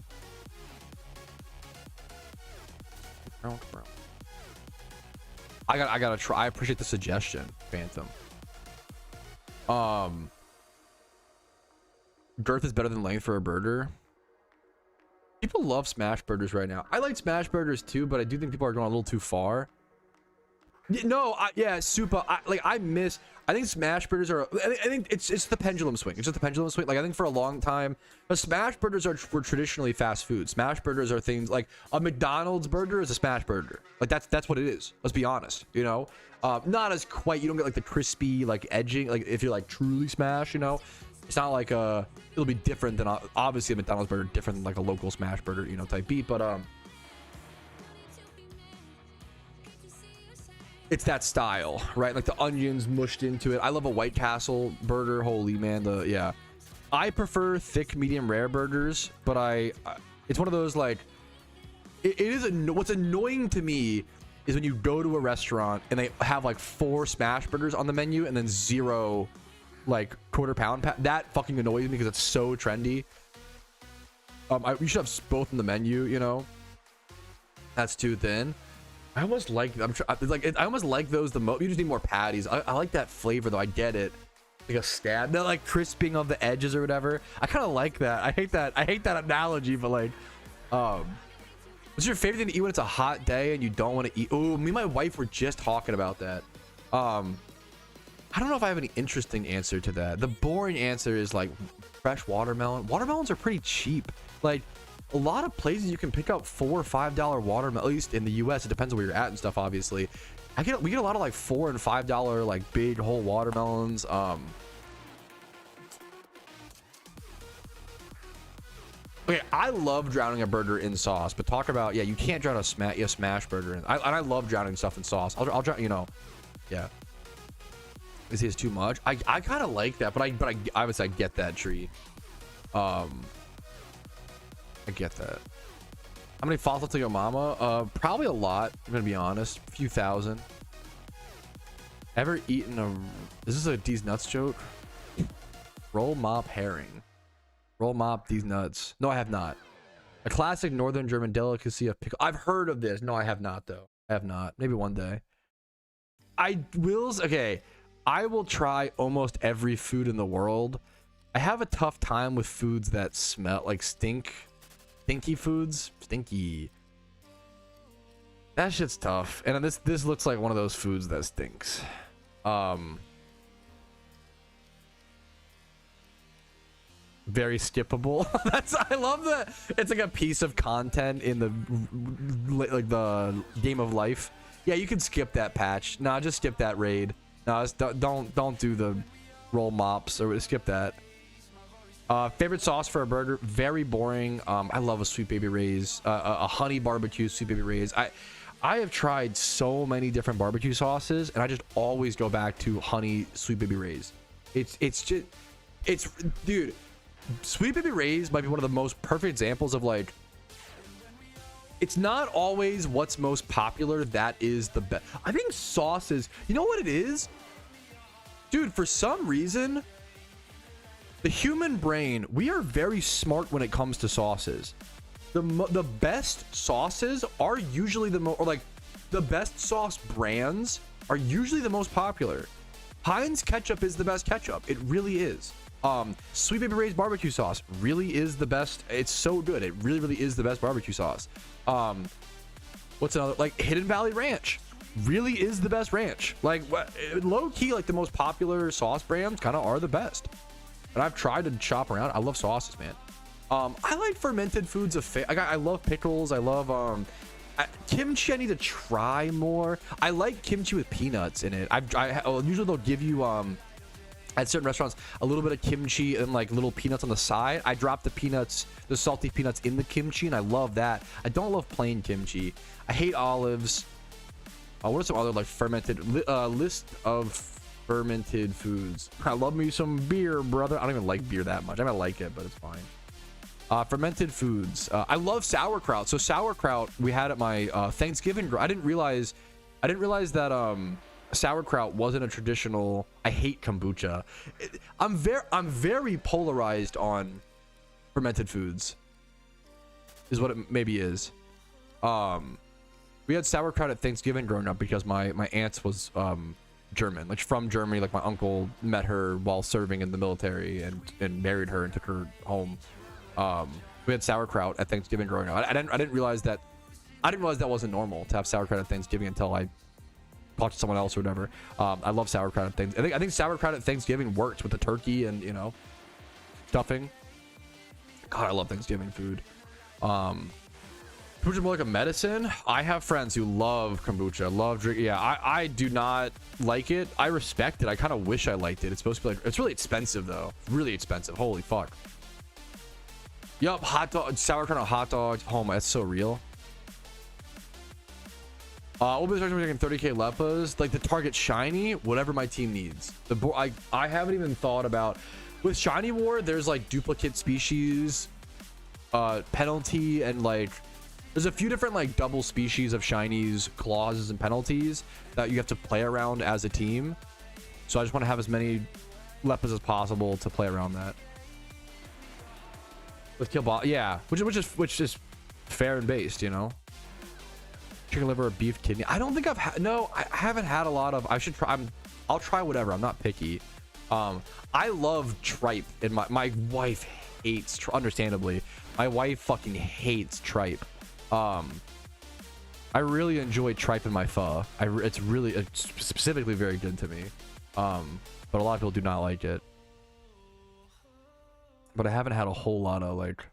I gotta try. I appreciate the suggestion, Phantom. Girth is better than length for a burger. People love smash burgers right now. I like smash burgers too, but I do think people are going a little too far. No, yeah, super. I think smash burgers are. I think it's the pendulum swing. It's just the pendulum swing. Like I think for a long time, but smash burgers were traditionally fast food. Smash burgers are things like a McDonald's burger is a smash burger. Like that's what it is. Let's be honest. You know, not as quite. You don't get like the crispy like edging. Like if you're like truly smash, you know, it's not like it'll be different than obviously a McDonald's burger, different than like a local smash burger, you know, type beat. But it's that style, right? Like the onions mushed into it. I love a White Castle burger. Holy man, yeah. I prefer thick, medium rare burgers, but it's one of those like it is. What's annoying to me is when you go to a restaurant and they have like 4 smash burgers on the menu and then 0 like quarter pound. That fucking annoys me because it's so trendy. You should have both in the menu, you know. That's too thin. I almost like I almost like those the most. You just need more patties. I like that flavor though. I get it. Like a stab, that like crisping of the edges or whatever. I kind of like that. I hate that analogy, but like, what's your favorite thing to eat when it's a hot day and you don't want to eat? Oh, me and my wife were just talking about that. I don't know if I have any interesting answer to that. The boring answer is like fresh watermelon. Watermelons are pretty cheap. Like a lot of places you can pick up $4 or $5 watermelon, at least in the US. It depends on where you're at and stuff, obviously. We get a lot of like $4 and $5 like big whole watermelons. Okay, I love drowning a burger in sauce, but talk about, yeah, you can't drown a smash burger in. I love drowning stuff in sauce. I'll drown, you know, yeah. This is too much. I kind of like that, but I obviously I get that tree. I get that. How many fossils to your mama? Probably a lot. I'm gonna be honest. A few thousand. Ever eaten a? Is this a these nuts joke? Roll mop herring. Roll mop these nuts. No, I have not. A classic northern German delicacy of pickle. I've heard of this. No, I have not though. I have not. Maybe one day. I will. Okay, I will try almost every food in the world. I have a tough time with foods that smell like stinky foods. Stinky. That shit's tough. And this looks like one of those foods that stinks. Very skippable. I love that it's like a piece of content in the game of life. Yeah, you can skip that patch. Nah, just skip that raid. No, don't do the roll mops or skip that. Favorite sauce for a burger? Very boring. I love a Sweet Baby Ray's, a honey barbecue Sweet Baby Ray's. I have tried so many different barbecue sauces, and I just always go back to honey Sweet Baby Ray's. Dude, Sweet Baby Ray's might be one of the most perfect examples of like, it's not always what's most popular that is the best. I think sauces, you know what it is? Dude, for some reason, the human brain, we are very smart when it comes to sauces. The best sauces are usually the best sauce brands are usually the most popular. Heinz ketchup is the best ketchup. It really is. Sweet Baby Ray's barbecue sauce really is the best. It's so good. It really, really is the best barbecue sauce. What's another? Like Hidden Valley Ranch really is the best ranch. Like low key, like the most popular sauce brands kind of are the best. And I've tried to shop around. I love sauces, man. I like fermented foods. I love pickles. I love kimchi. I need to try more. I like kimchi with peanuts in it. Usually they'll give you at certain restaurants a little bit of kimchi and like little peanuts on the side. I drop the peanuts, the salty peanuts in the kimchi, and I love that. I don't love plain kimchi. I hate olives. What are some other like fermented list of fermented foods? I love me some beer, brother. I don't even like beer that much. I mean, I like it, but it's fine. Fermented foods. I love sauerkraut. So sauerkraut we had at my Thanksgiving. I didn't realize that sauerkraut wasn't a traditional. I hate kombucha. I'm very polarized on fermented foods. Is what it maybe is. We had sauerkraut at Thanksgiving growing up because my aunt's was German, like from Germany. Like my uncle met her while serving in the military and married her and took her home. We had sauerkraut at Thanksgiving growing up. I didn't realize that wasn't normal to have sauerkraut at Thanksgiving until I talked to someone else or whatever. I love sauerkraut at Thanksgiving. I think sauerkraut at Thanksgiving works with the turkey and, you know, stuffing. God, I love Thanksgiving food. Kombucha more like a medicine. I have friends who love kombucha, love drink. Yeah, I do not like it. I respect it. I kind of wish I liked it. It's supposed to be like, it's really expensive though. Really expensive. Holy fuck. Yup, hot dog, sauerkraut on hot dogs. Oh my, that's so real. We'll be starting making 30k Leppas, like the target shiny, whatever my team needs. I haven't even thought about with shiny war. There's like duplicate species, penalty, and like there's a few different like double species of shinies, clauses, and penalties that you have to play around as a team. So I just want to have as many Leppas as possible to play around that. With kill bot, yeah, which is fair and based, you know. Chicken liver or beef kidney. I don't think I've had. No, I haven't had a lot of. I should try. I'll try whatever. I'm not picky. I love tripe, and my wife hates. Understandably, my wife fucking hates tripe. I really enjoy tripe in my pho. It's specifically very good to me. But a lot of people do not like it. But I haven't had a whole lot of like.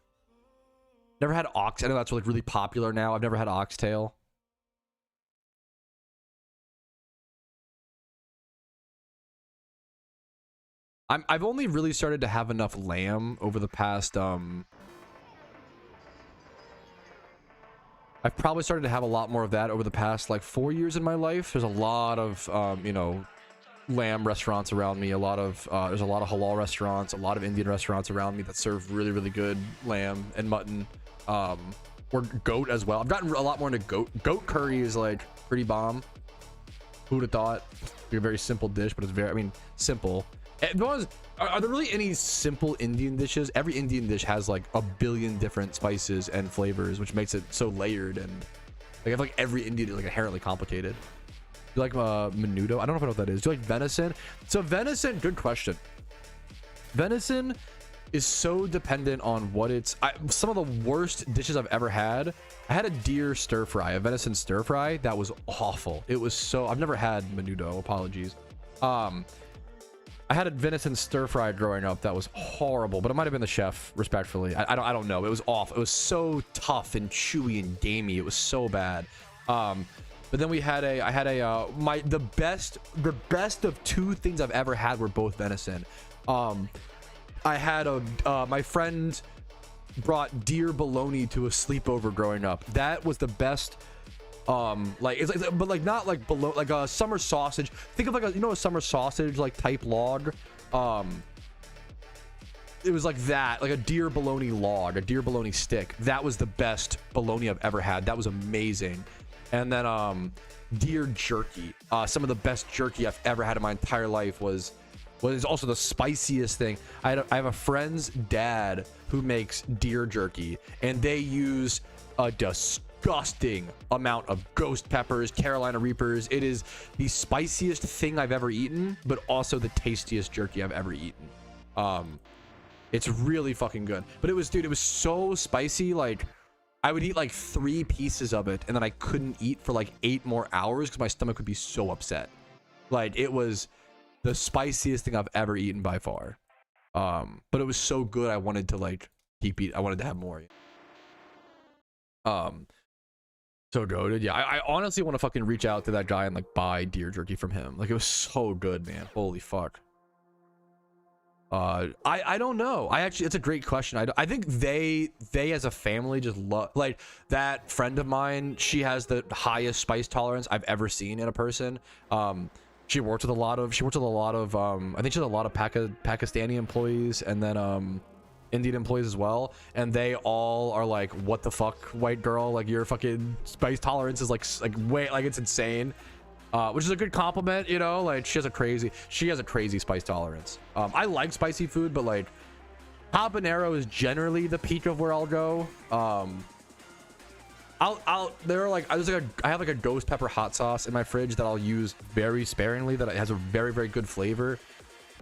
Never had ox. I know that's like really popular now. I've never had oxtail. I've only really started to have enough lamb over the past I've probably started to have a lot more of that over the past like 4 years in my life. There's a lot of you know, lamb restaurants around me. There's a lot of halal restaurants, a lot of Indian restaurants around me that serve really good lamb and mutton, or goat as well. I've gotten a lot more into goat curry is like pretty bomb. Who'd have thought? It's a very simple dish, but it's very, I mean, simple. Are there really any simple Indian dishes? Every Indian dish has like a billion different spices and flavors, which makes it so layered, and like I feel like every Indian is like inherently complicated. Do you like menudo? I don't know if I know what that is. Do you like venison? So venison, good question. Venison is so dependent on what it's. Some of the worst dishes I've ever had. I had a deer stir fry, a venison stir fry. That was awful. It was so. I've never had menudo. Apologies. I had a venison stir fry growing up that was horrible, but it might have been the chef, respectfully. I don't know. It was awful. It was so tough and chewy and gamey. It was so bad. But then the best of two things I've ever had were both venison. I had my friend brought deer bologna to a sleepover growing up. That was the best. Like it's like, but like not like below like a summer sausage. Think of like a, you know, a summer sausage like type log. It was like that, like a deer bologna log, a deer bologna stick. That was the best bologna I've ever had. That was amazing. And then deer jerky. Some of the best jerky I've ever had in my entire life was also the spiciest thing. I have a friend's dad who makes deer jerky, and they use a disgusting amount of ghost peppers, Carolina Reapers. It is the spiciest thing I've ever eaten, but also the tastiest jerky I've ever eaten. It's really fucking good. But it was, dude, it was so spicy. Like I would eat like 3 pieces of it, and then I couldn't eat for like 8 more hours because my stomach would be so upset. Like it was the spiciest thing I've ever eaten by far. But it was so good. I wanted to like keep eating. I wanted to have more. So goated. Yeah, I honestly want to fucking reach out to that guy and like buy deer jerky from him. Like it was so good, man. Holy fuck. I don't know. It's a great question. I think they as a family just love, like that friend of mine. She has the highest spice tolerance I've ever seen in a person. She worked with a lot of I think she has a lot of Pakistani employees, and then Indian employees as well, and they all are like, what the fuck, white girl, like your fucking spice tolerance is like way, like it's insane, which is a good compliment, you know. Like she has a crazy spice tolerance. I like spicy food, but like habanero is generally the peak of where I'll go. I have like a ghost pepper hot sauce in my fridge that I'll use very sparingly, that it has a very, very good flavor.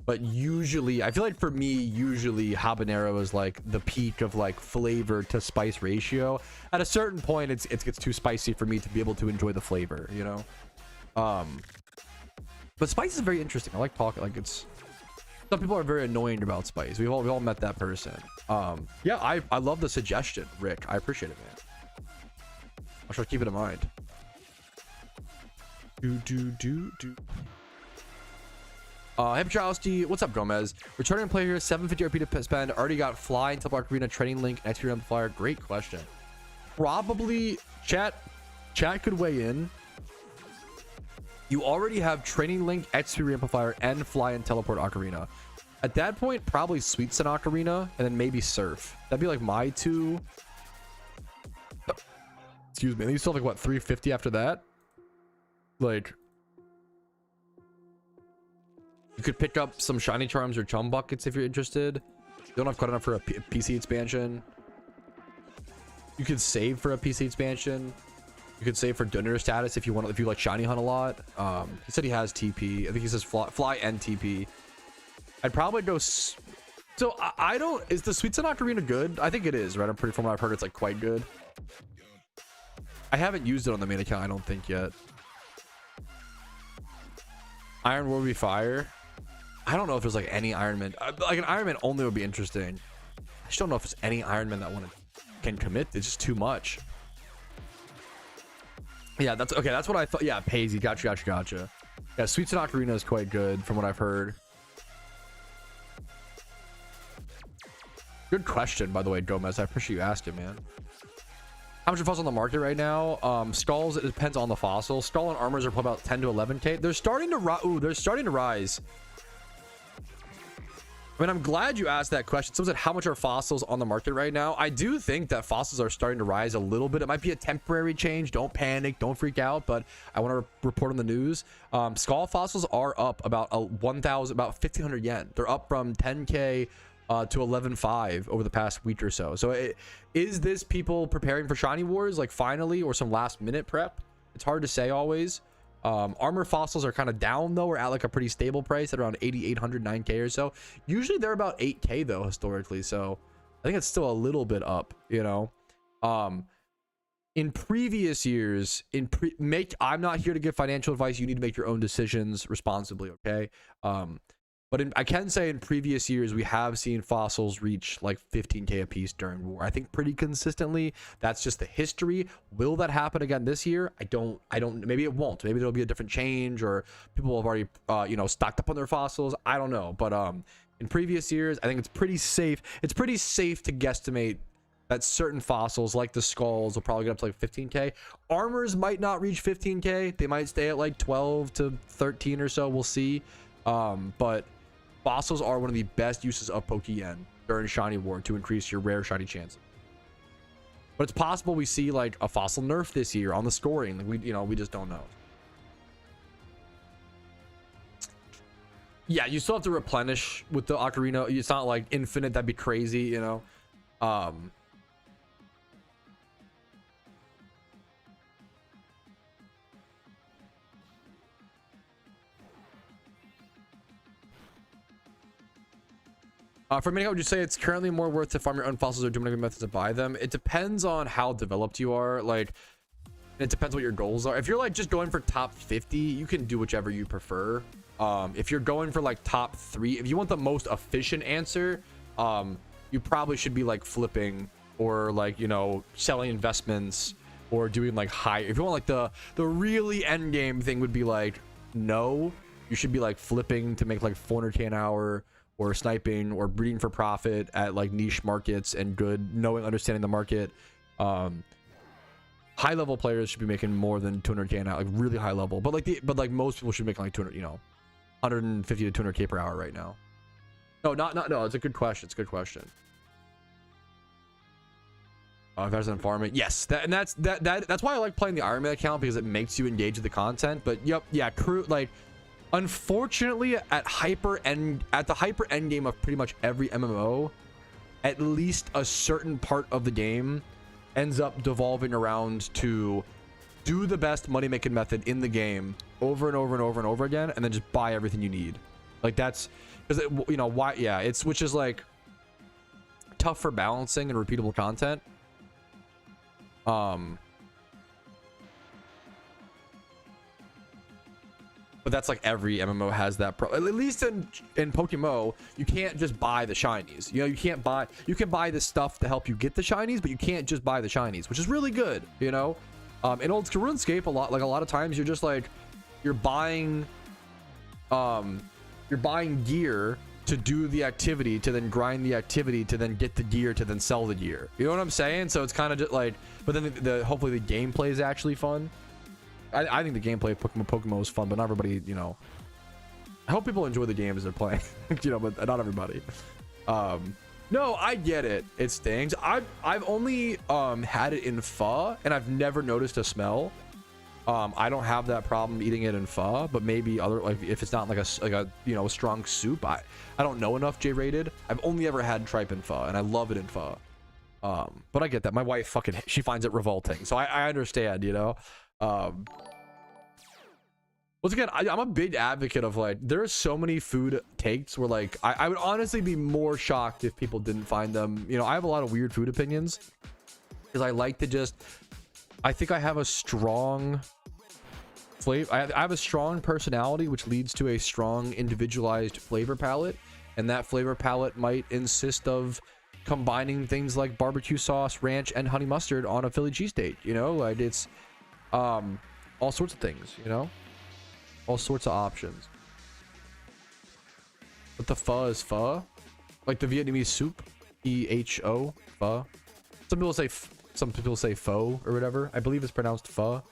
But usually, I feel like for me, usually habanero is like the peak of like flavor to spice ratio. At a certain point, it gets too spicy for me to be able to enjoy the flavor, you know. But spice is very interesting. I like talking, like, it's, some people are very annoying about spice. We all met that person. Yeah, I love the suggestion, Rick. I appreciate it, man. I shall keep it in mind. Hey Patrouski, what's up, Gomez? Returning player here, 750 RP to spend. Already got fly into Teleport Arena, training link, and XP amplifier. Great question. Probably chat could weigh in. You already have training link, XP amplifier, and fly and teleport ocarina. At that point, probably sweets and ocarina, and then maybe surf. That'd be like my two. Excuse me. And you still have like what, 350 after that? Like, you could pick up some shiny charms or chum buckets if you're interested. You don't have quite enough for a PC expansion. You could save for a PC expansion. You could save for dinner status if you want, if you like shiny hunt a lot. He said he has TP. I think he says fly and TP. I'd probably go. So I don't. Is the Sweets and Ocarina good? I think it is, right? I'm pretty, from what I've heard, it's like quite good. I haven't used it on the main account, I don't think, yet. Iron will be fire. I don't know if there's like any Iron Man. Like an Iron Man only would be interesting. I just don't know if there's any Iron Man that can commit. It's just too much. Yeah, that's okay. That's what I thought. Yeah, Paisy. Gotcha. Yeah, Sweets and Ocarina is quite good from what I've heard. Good question, by the way, Gomez. I appreciate you asking, man. How much are fossils on the market right now? Skulls, it depends on the fossil. Skull and armors are probably about 10 to 11k. They're starting to rise. I mean, I'm glad you asked that question. Someone said, how much are fossils on the market right now? I do think that fossils are starting to rise a little bit. It might be a temporary change. Don't panic. Don't freak out. But I want to report on the news. Skull fossils are up about 1,500 yen. They're up from 10k to 11.5 over the past week or so. So is this people preparing for shiny wars, like finally, or some last minute prep? It's hard to say always. Armor fossils are kind of down though. We're at like a pretty stable price at around 8,800, 9k or so. Usually they're about 8k though historically, so I think it's still a little bit up, you know. In previous years, I'm not here to give financial advice. You need to make your own decisions responsibly, okay? But I can say in previous years, we have seen fossils reach like 15k a piece during war. I think pretty consistently. That's just the history. Will that happen again this year? I don't, maybe it won't. Maybe there'll be a different change, or people have already, you know, stocked up on their fossils. I don't know. But in previous years, I think it's pretty safe. It's pretty safe to guesstimate that certain fossils, like the skulls, will probably get up to like 15k. Armors might not reach 15k. They might stay at like 12 to 13 or so. We'll see. But fossils are one of the best uses of Pokeyen during Shiny War to increase your rare shiny chances. But it's possible we see like a fossil nerf this year on the scoring. Like we just don't know. Yeah, you still have to replenish with the ocarina. It's not like infinite. That'd be crazy, you know. For many, would you say it's currently more worth to farm your own fossils or do many methods to buy them? It depends on how developed you are. Like, it depends what your goals are. If you're like just going for top 50, you can do whichever you prefer. If you're going for like top 3, if you want the most efficient answer, you probably should be like flipping or like, you know, selling investments or doing like high. If you want like the really end game thing would be like, no, you should be like flipping to make like 400k an hour, or sniping or breeding for profit at like niche markets and good understanding the market. High level players should be making more than 200k an hour, like really high level, but like most people should make like 200, you know, 150 to 200k per hour right now. No, it's a good question. It's a good question. If there's an farming, yes, that's why I like playing the Iron Man account, because it makes you engage with the content. But yep, yeah, crew, like, unfortunately, at the hyper end game of pretty much every MMO, at least a certain part of the game ends up devolving around to do the best money making method in the game over and over and over and over again, and then just buy everything you need. Like that's because you know why. Yeah, it's which is like tough for balancing and repeatable content. But that's like every MMO has that at least in PokeMMO, you can't just buy the shinies. You know, you can buy the stuff to help you get the shinies, but you can't just buy the shinies, which is really good, you know. In old school RuneScape, a lot of times you're just like you're buying gear to do the activity, to then grind the activity, to then get the gear, to then sell the gear. You know what I'm saying? So it's kind of just like, but then the hopefully the gameplay is actually fun. I think the gameplay of PokeMMO is fun, but not everybody, you know. I hope people enjoy the games they're playing, you know, but not everybody. No, I get it. It stings. I've only had it in pho, and I've never noticed a smell. I don't have that problem eating it in pho, but maybe other, like if it's not like a you know, a strong soup. I don't know enough J-rated. I've only ever had tripe in pho, and I love it in pho. But I get that. My wife she finds it revolting, so I understand, you know. Once again, I'm a big advocate of like, there are so many food takes where like I would honestly be more shocked if people didn't find them. You know, I have a lot of weird food opinions because I like to just, I think I have a strong flavor. I have a strong personality, which leads to a strong individualized flavor palette, and that flavor palette might insist of combining things like barbecue sauce, ranch, and honey mustard on a Philly cheesesteak. You know, like it's all sorts of things, you know, all sorts of options. But the pho is pho, like the Vietnamese soup, E-H-O, pho. Some people say pho or whatever. I believe it's pronounced pho.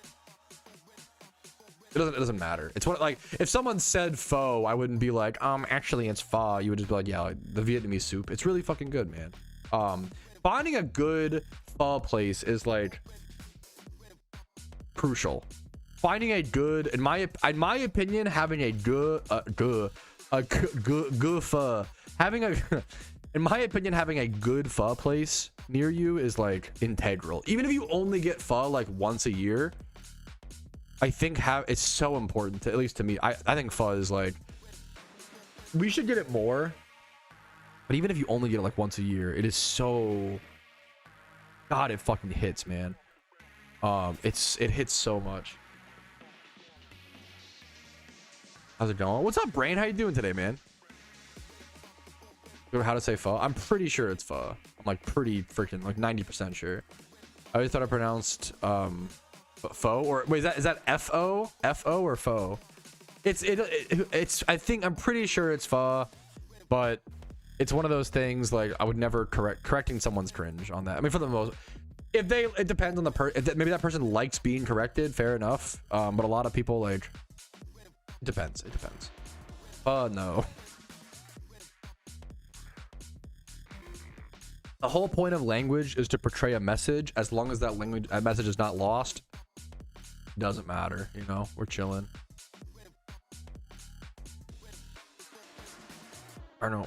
It doesn't matter. It's what, like, if someone said pho, I wouldn't be like, actually it's pho. You would just be like, yeah, like, the Vietnamese soup. It's really fucking good, man. Finding a good pho place is like crucial. Finding a good, in my opinion, having a good pho, having a in my opinion, having a good pho place near you is like integral. Even if you only get pho like once a year, I think it's so important to, at least to me. I think pho is like, we should get it more, but even if you only get it like once a year, it is so, God, it fucking hits, man. It hits so much. How's it going? What's up, Brain? How you doing today, man? You know how to say pho? I'm pretty sure it's pho. I'm like pretty freaking like 90% sure. I always thought I pronounced pho, or wait, is that F-O? F-O or pho? It's I think I'm pretty sure it's pho, but it's one of those things like I would never correcting someone's cringe on that. I mean, for the most, it depends on the maybe that person likes being corrected, fair enough. But a lot of people like, it depends. No. The whole point of language is to portray a message. As long as that message is not lost, doesn't matter, you know. We're chilling. Bro.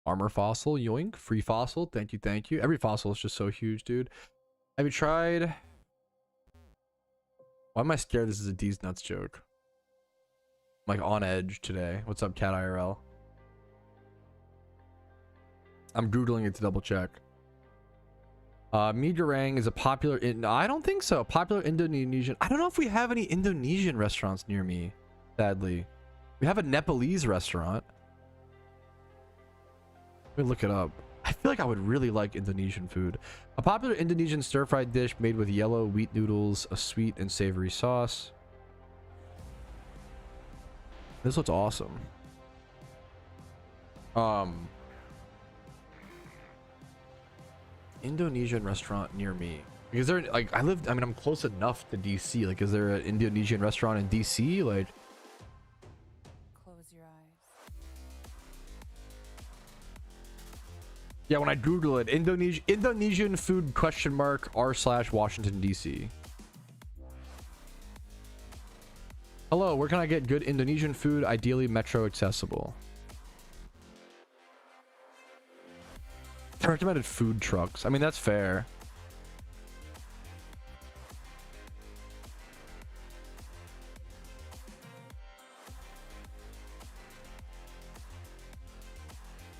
Armor fossil, yoink. Free fossil, thank you. Every fossil is just so huge, dude. Have you tried? Why am I scared this is a D's nuts joke? I'm like on edge today. What's up, Cat IRL? I'm Googling it to double check. Mie Goreng is a popular I don't think so. Popular Indonesian. I don't know if we have any Indonesian restaurants near me, sadly. We have a Nepalese restaurant. Let me look it up. I feel like I would really like Indonesian food. A popular Indonesian stir-fried dish made with yellow wheat noodles, a sweet and savory sauce. This looks awesome. Indonesian restaurant near me. Is there, like, I'm close enough to DC. Like, is there an Indonesian restaurant in DC? Like, Yeah, when I Google it, Indonesian food question mark r/Washington DC. Hello, where can I get good Indonesian food? Ideally metro accessible. Recommended food trucks. I mean, that's fair.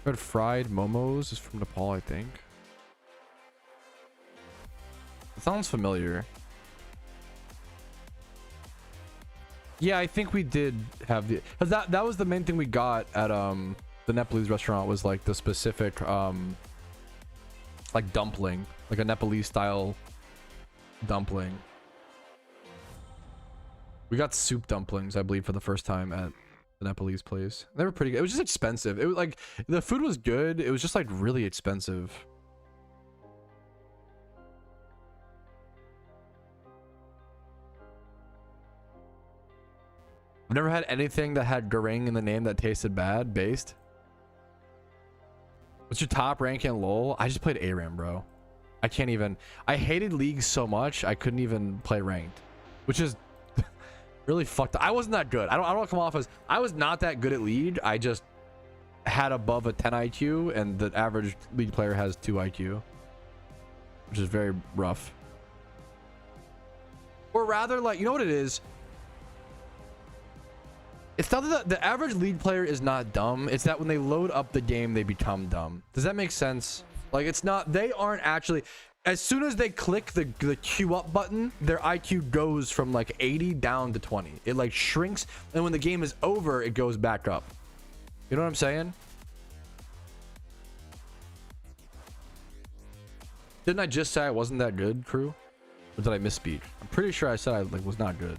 But fried momos is from Nepal, I think. It sounds familiar. Yeah, I think we did have the, cause that was the main thing we got at the Nepalese restaurant, was like the specific like dumpling, like a Nepalese style dumpling. We got soup dumplings, I believe, for the first time at the Nepalese place. They were pretty good. It was just expensive. It was like, the food was good, it was just like really expensive. I've never had anything that had goreng in the name that tasted bad. Based. What's your top rank in LoL? I just played ARAM, bro. I can't even. I hated League so much I couldn't even play ranked, which is really fucked up. I wasn't that good. I don't want to come off as, I was not that good at League. I just had above a 10 IQ, and the average League player has 2 IQ, which is very rough. Or rather, like, you know what it is? It's not that the average League player is not dumb. It's that when they load up the game, they become dumb. Does that make sense? Like, it's not, they aren't actually, as soon as they click the queue up button, their IQ goes from like 80 down to 20. It like shrinks, and when the game is over, it goes back up. You know what I'm saying? Didn't I just say I wasn't that good, crew? Or did I misspeak? I'm pretty sure I said I like was not good.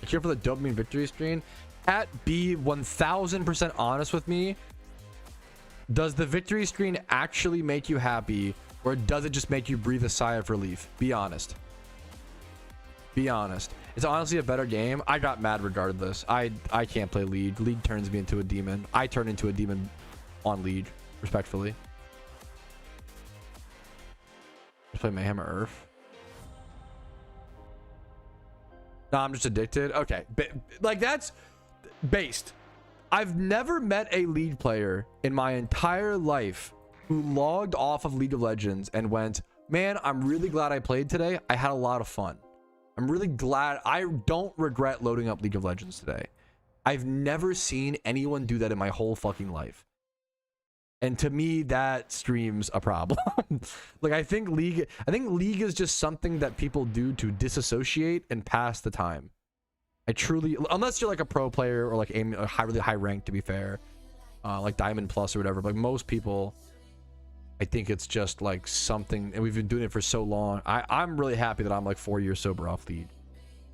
Here for the dopamine victory screen. At be 1000% honest with me. Does the victory screen actually make you happy, or does it just make you breathe a sigh of relief? Be honest. Be honest. It's honestly a better game. I got mad regardless. I can't play League. League turns me into a demon. I turn into a demon on League, respectfully. Just play Mayhem or Earth. No, I'm just addicted. Okay. Like, that's based. I've never met a League player in my entire life who logged off of League of Legends and went, man, I'm really glad I played today. I had a lot of fun. I'm really glad. I don't regret loading up League of Legends today. I've never seen anyone do that in my whole fucking life. And to me, that screams a problem. Like, I think League is just something that people do to disassociate and pass the time. I truly, unless you're like a pro player or like aiming a really high rank, to be fair, like Diamond Plus or whatever. But like most people, I think it's just like something, and we've been doing it for so long. I'm really happy that I'm like 4 years sober off League.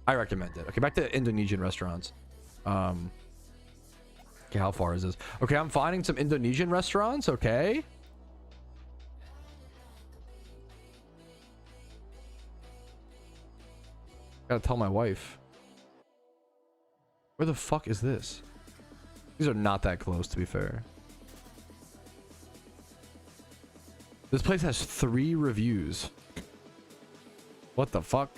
I recommend it. Okay, back to Indonesian restaurants. Okay, how far is this? Okay, I'm finding some Indonesian restaurants. Okay. Gotta tell my wife. Where the fuck is this? These are not that close, to be fair. This place has 3 reviews. What the fuck?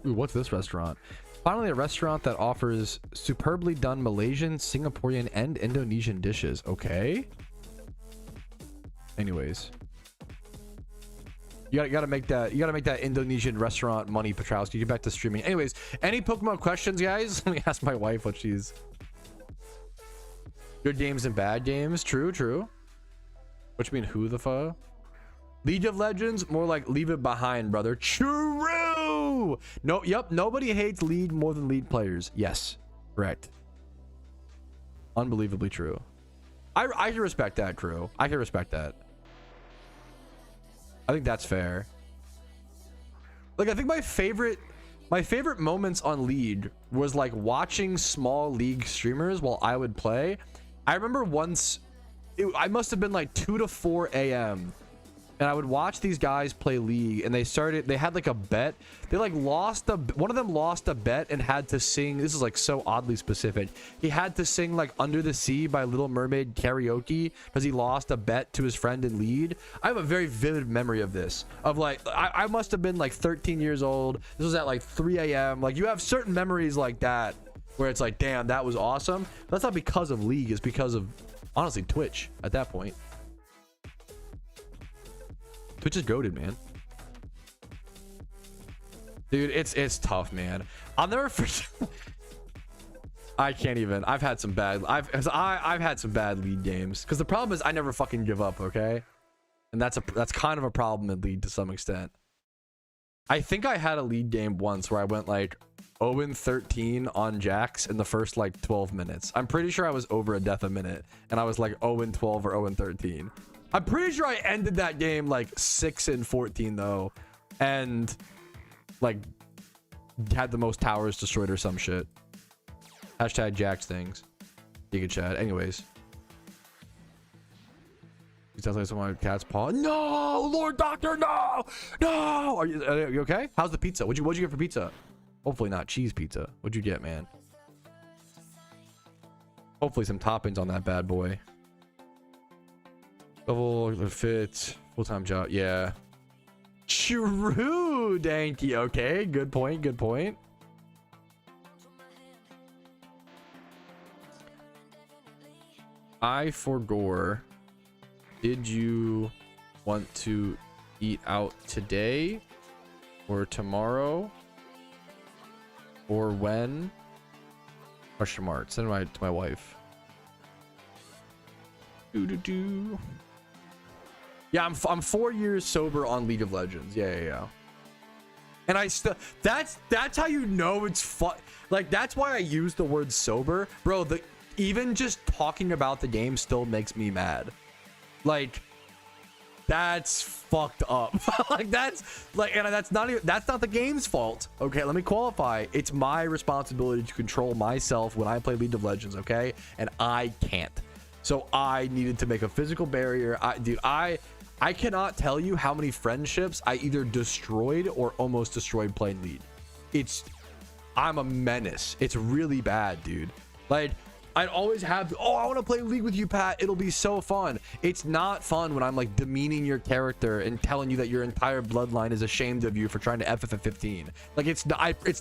Ooh, what's this restaurant? Finally, a restaurant that offers superbly done Malaysian, Singaporean, and Indonesian dishes. Okay. Anyways, you gotta make that. You gotta make that Indonesian restaurant money, Patrouski. Get back to streaming. Anyways, any Pokemon questions, guys? Let me ask my wife what she's. Good games and bad games. True, true. What you mean? Who the fuck? League of Legends, more like leave it behind, brother. True. No, yep. Nobody hates League more than League players. Yes, correct. Unbelievably true. I can respect that, crew. I can respect that. I think that's fair. Like, I think my favorite My favorite moments on League was like watching small League streamers while I would play. I remember once, I must have been like 2 to 4 a.m. and I would watch these guys play League, and they had like a bet. They like one of them lost a bet and had to sing. This is like so oddly specific. He had to sing like Under the Sea by Little Mermaid karaoke because he lost a bet to his friend in League. I have a very vivid memory of this, of like, I must have been like 13 years old. This was at like 3 a.m. Like, you have certain memories like that where it's like, damn, that was awesome. But that's not because of League. It's because of, honestly, Twitch at that point. Twitch is goated, man. Dude, it's tough, man. I'll never forget. I can't even. I've had some bad. I've had some bad League games, because the problem is I never fucking give up. Okay, and that's kind of a problem in League to some extent. I think I had a League game once where I went like 0-13 on Jax in the first like 12 minutes. I'm pretty sure I was over a death a minute, and I was like 0-12 or 0-13. I'm pretty sure I ended that game like 6-14 though, and like had the most towers destroyed or some shit. Hashtag Jax things. Giga Chad. Anyways. He sounds like someone with cat's paw. No, Lord Doctor, no, no. Are you okay? How's the pizza? What'd you get for pizza? Hopefully not cheese pizza. What'd you get, man? Hopefully some toppings on that bad boy. Double fit, full-time job. Yeah. True, Danky. Okay, good point. Good point. I forgore. Did you want to eat out today or tomorrow or when? Question mark. Send it to my wife. Do. Yeah, I'm 4 years sober on League of Legends. Yeah. And I still, that's how you know it's fun. Like, that's why I use the word sober, bro. Even just talking about the game still makes me mad. Like, that's fucked up. Like, that's like, and that's not the game's fault. Okay, let me qualify. It's my responsibility to control myself when I play League of Legends. Okay, and I can't. So I needed to make a physical barrier. I cannot tell you how many friendships I either destroyed or almost destroyed playing League. I'm a menace. It's really bad, dude. Like, I'd always have, oh, I want to play League with you, Pat. It'll be so fun. It's not fun when I'm like demeaning your character and telling you that your entire bloodline is ashamed of you for trying to FF at 15. Like, it's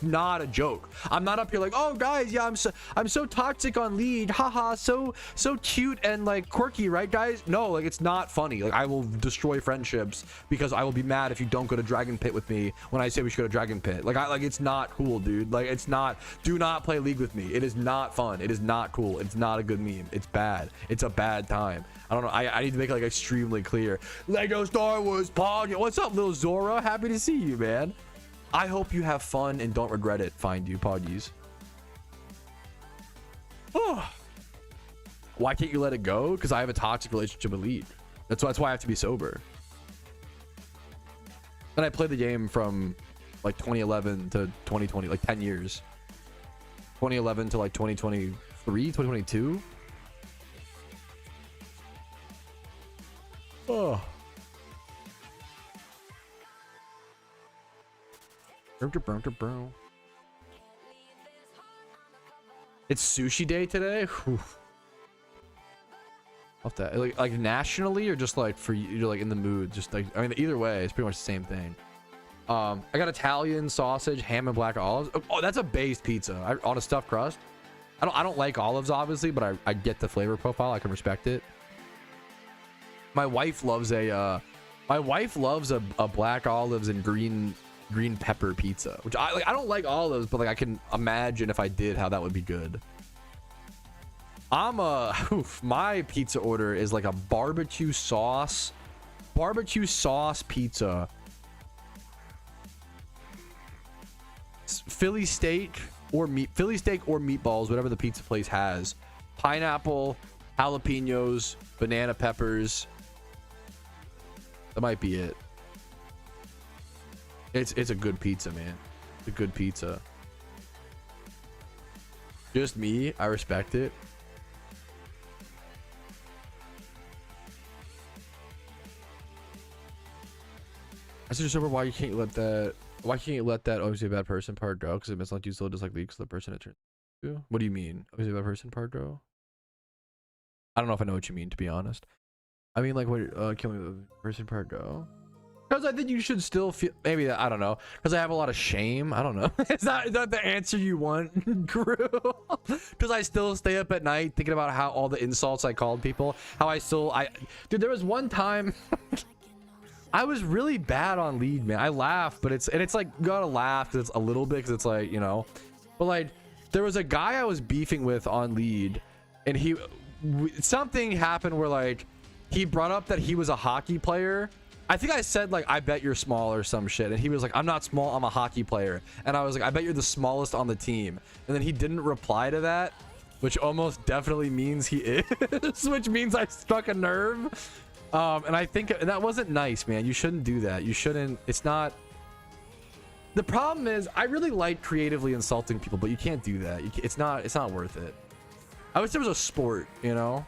not a joke. I'm not up here like, oh guys, yeah, I'm so toxic on League. Haha, so cute and like quirky, right guys? No, like, it's not funny. Like, I will destroy friendships because I will be mad if you don't go to Dragon Pit with me when I say we should go to Dragon Pit. Like, it's not cool, dude. Like, it's not. Do not play League with me. It is not fun. It is not cool. It's not a good meme. It's bad. It's a bad time. I don't know. I need to make it like extremely clear. Lego Star Wars Pog. What's up, little Zora? Happy to see you, man. I hope you have fun and don't regret it. Find you, Poggies. Oh. Why can't you let it go? Because I have a toxic relationship with League. That's why I have to be sober. And I played the game from like 2011 to 2020, like 10 years. 2011 to like 2023, 2022. Oh. It's sushi day today. Whew. Off that, like nationally, or just like for you, you're like in the mood. Just like, I mean, either way, it's pretty much the same thing. I got Italian sausage, ham and black olives. Oh, that's a based pizza on a stuffed crust. I don't like olives, obviously, but I get the flavor profile. I can respect it. My wife loves a black olives and green pepper pizza, which I don't like olives, but like I can imagine if I did how that would be good. My pizza order is like a barbecue sauce pizza. Philly steak or meatballs, whatever the pizza place has. Pineapple, jalapenos, banana peppers. That might be it. It's a good pizza, man. The good pizza. Just me. I respect it. I said just over why you can't let that. Why can't you let that always be a bad person part go? Because it means like you still dislike the person it turns to. What do you mean? Always be a bad person part go? I don't know if I know what you mean, to be honest. I mean, like, what? Can we let the person part go? Because I think you should still feel, maybe that, I don't know, because I have a lot of shame. I don't know. Is that the answer you want, crew? Because I still stay up at night thinking about how all the insults I called people, how dude, there was one time I was really bad on lead, man. I laugh, but it's like, you gotta laugh because it's a little bit, because it's like, you know, but like, there was a guy I was beefing with on lead, and something happened where like, he brought up that he was a hockey player. I think I said like, I bet you're small or some shit, and he was like, I'm not small, I'm a hockey player. And I was like, I bet you're the smallest on the team. And then he didn't reply to that, which almost definitely means he is, which means I struck a nerve. And I think that wasn't nice, man. You shouldn't do that. You shouldn't. It's not. The problem is, I really like creatively insulting people, but you can't do that. It's not worth it. I wish there was a sport, you know.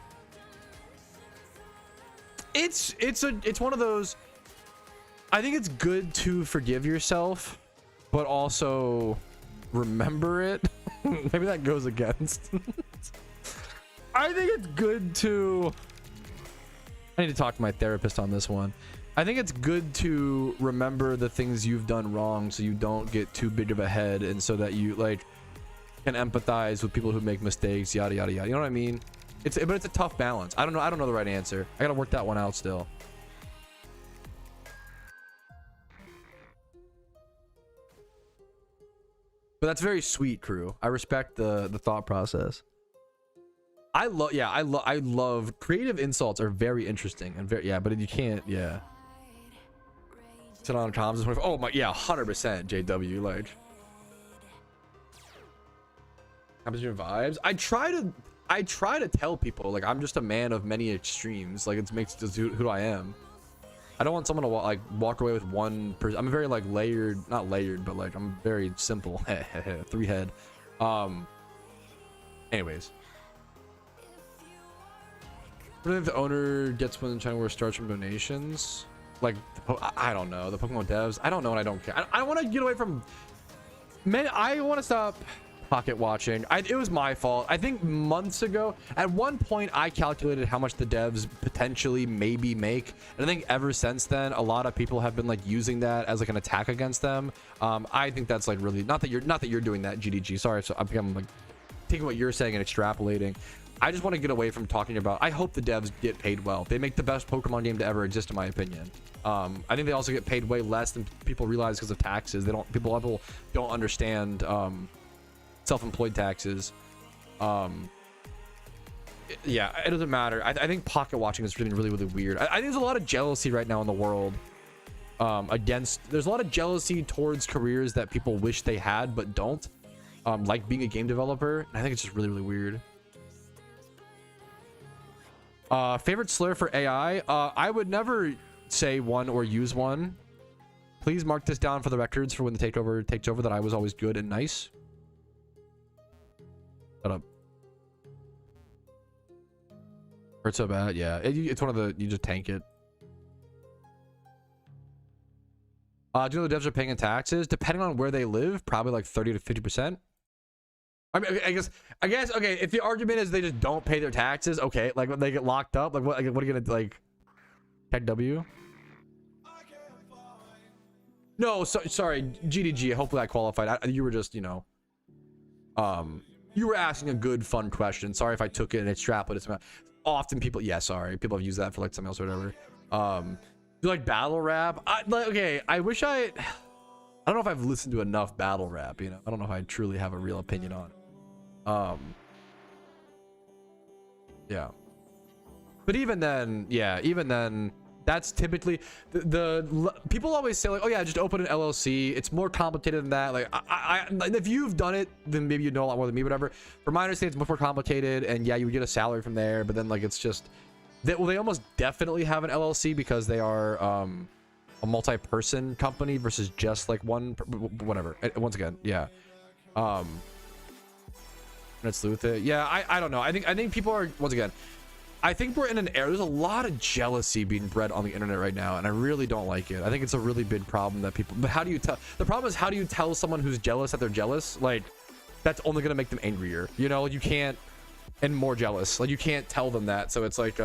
It's one of those. I think it's good to forgive yourself, but also remember it. Maybe that goes against. I think it's good to. I need to talk to my therapist on this one. I think it's good to remember the things you've done wrong so you don't get too big of a head, and so that you like can empathize with people who make mistakes, yada yada yada. You know what I mean? But it's a tough balance. I don't know the right answer. I gotta work that one out still. But that's very sweet, crew. I respect the thought process. I love creative insults are very interesting and very, but you can't, sit on comms. Oh my, 100% JW, like competition vibes. I try to tell people like I'm just a man of many extremes. Like it makes just who I am. I don't want someone to walk away with one person. I'm very like layered, not layered, but like I'm very simple. 3 head. Anyways. What do you think the owner gets when China War starts from donations? Like, I don't know. The Pokemon devs. I don't know, and I don't care. I want to get away from. Man, I want to stop pocket watching. It was my fault. I think months ago, at one point, I calculated how much the devs potentially maybe make, and I think ever since then, a lot of people have been like using that as like an attack against them. I think that's like really not that you're doing that, GDG. Sorry, so I'm like taking what you're saying and extrapolating. I just want to get away from talking about. I hope the devs get paid well. They make the best Pokemon game to ever exist, in my opinion. I think they also get paid way less than people realize because of taxes. People don't understand self-employed taxes. It doesn't matter. I think pocket watching is really weird. I think there's a lot of jealousy right now in the world. There's a lot of jealousy towards careers that people wish they had but don't. Like being a game developer. And I think it's just really weird. Favorite slur for AI? I would never say one or use one. Please mark this down for the records for when the takeover takes over that I was always good and nice. Shut up. Hurt so bad, yeah. It's one of the, you just tank it. Do you know the devs are paying in taxes? Depending on where they live, probably like 30 to 50%. I mean, I guess, okay, if the argument is they just don't pay their taxes, okay, like when they get locked up, like what are you gonna, like, tech W? No, sorry, GDG, hopefully I qualified. You were just, you know, you were asking a good, fun question. Sorry if I took it and extrapolated. Often people, sorry, people have used that for like something else or whatever. Do like battle rap? Okay, I wish I don't know if I've listened to enough battle rap, you know? I don't know if I truly have a real opinion on it. But even then, that's typically the people always say like, oh yeah, just open an LLC. It's more complicated than that. Like if you've done it, then maybe you know a lot more than me, whatever. From my understanding, it's much more complicated, and yeah, you would get a salary from there, but then like it's just they almost definitely have an LLC because they are a multi-person company versus just like one, whatever. Once again, yeah. Let's sleuth it. Yeah, I don't know. I think people are, once again, I think we're in an era. There's a lot of jealousy being bred on the internet right now, and I really don't like it. I think it's a really big problem that people. But how do you tell? The problem is, how do you tell someone who's jealous that they're jealous? Like, that's only gonna make them angrier. You know, you can't, and more jealous. Like, you can't tell them that. So it's like,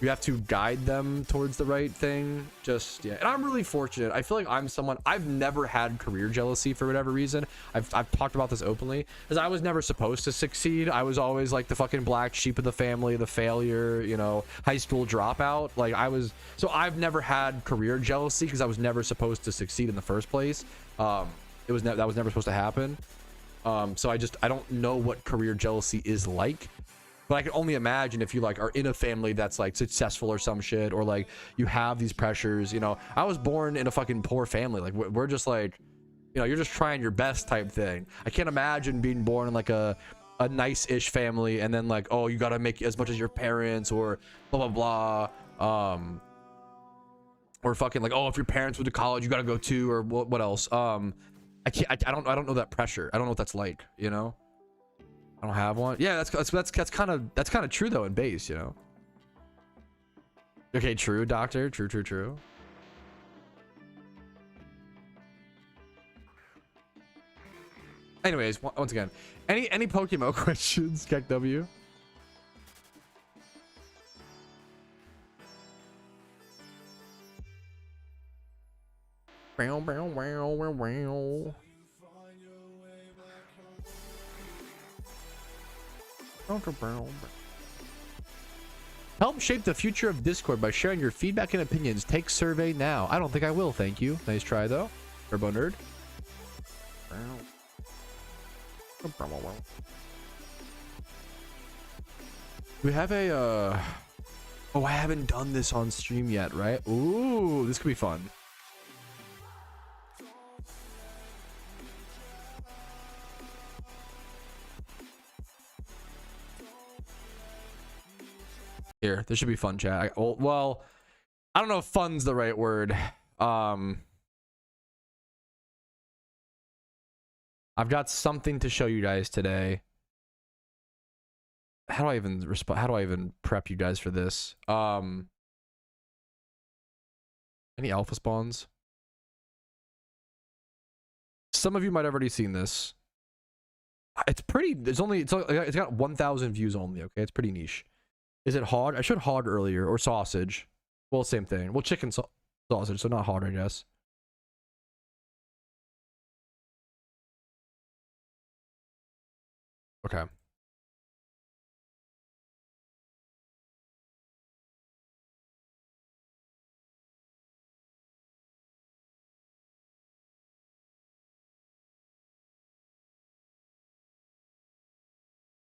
you have to guide them towards the right thing. Just, yeah. And I'm really fortunate. I feel like I'm someone, I've never had career jealousy for whatever reason. I've talked about this openly, because I was never supposed to succeed. I was always like the fucking black sheep of the family, the failure, you know, high school dropout. Like so I've never had career jealousy because I was never supposed to succeed in the first place. That was never supposed to happen. So I don't know what career jealousy is like. But I can only imagine if you like are in a family that's like successful or some shit, or like you have these pressures. You know, I was born in a fucking poor family. Like we're just like, you know, you're just trying your best type thing. I can't imagine being born in like a nice-ish family and then like, oh, you gotta make as much as your parents, or blah blah blah. Or fucking like, oh, if your parents went to college, you gotta go too, or what else? I don't know that pressure. I don't know what that's like. You know. I don't have one. Yeah, that's kind of true though in base, you know. Okay, true, doctor. True. Anyways, once again, any PokeMMO questions? Kek W. Wow. Help shape the future of Discord by sharing your feedback and opinions. Take survey now. I don't think I will, thank you. Nice try though. Turbo nerd. We have a oh, I haven't done this on stream yet, right? Ooh, this could be fun. Here, this should be fun, chat. Well, I don't know if fun's the right word. I've got something to show you guys today. How do I even respond? How do I even prep you guys for this? Any alpha spawns? Some of you might have already seen this. It's pretty. It's got 1,000 views only. Okay, it's pretty niche. Is it hard? I showed hard earlier, or sausage. Well, same thing. Well, chicken sausage, so not hard, I guess. Okay.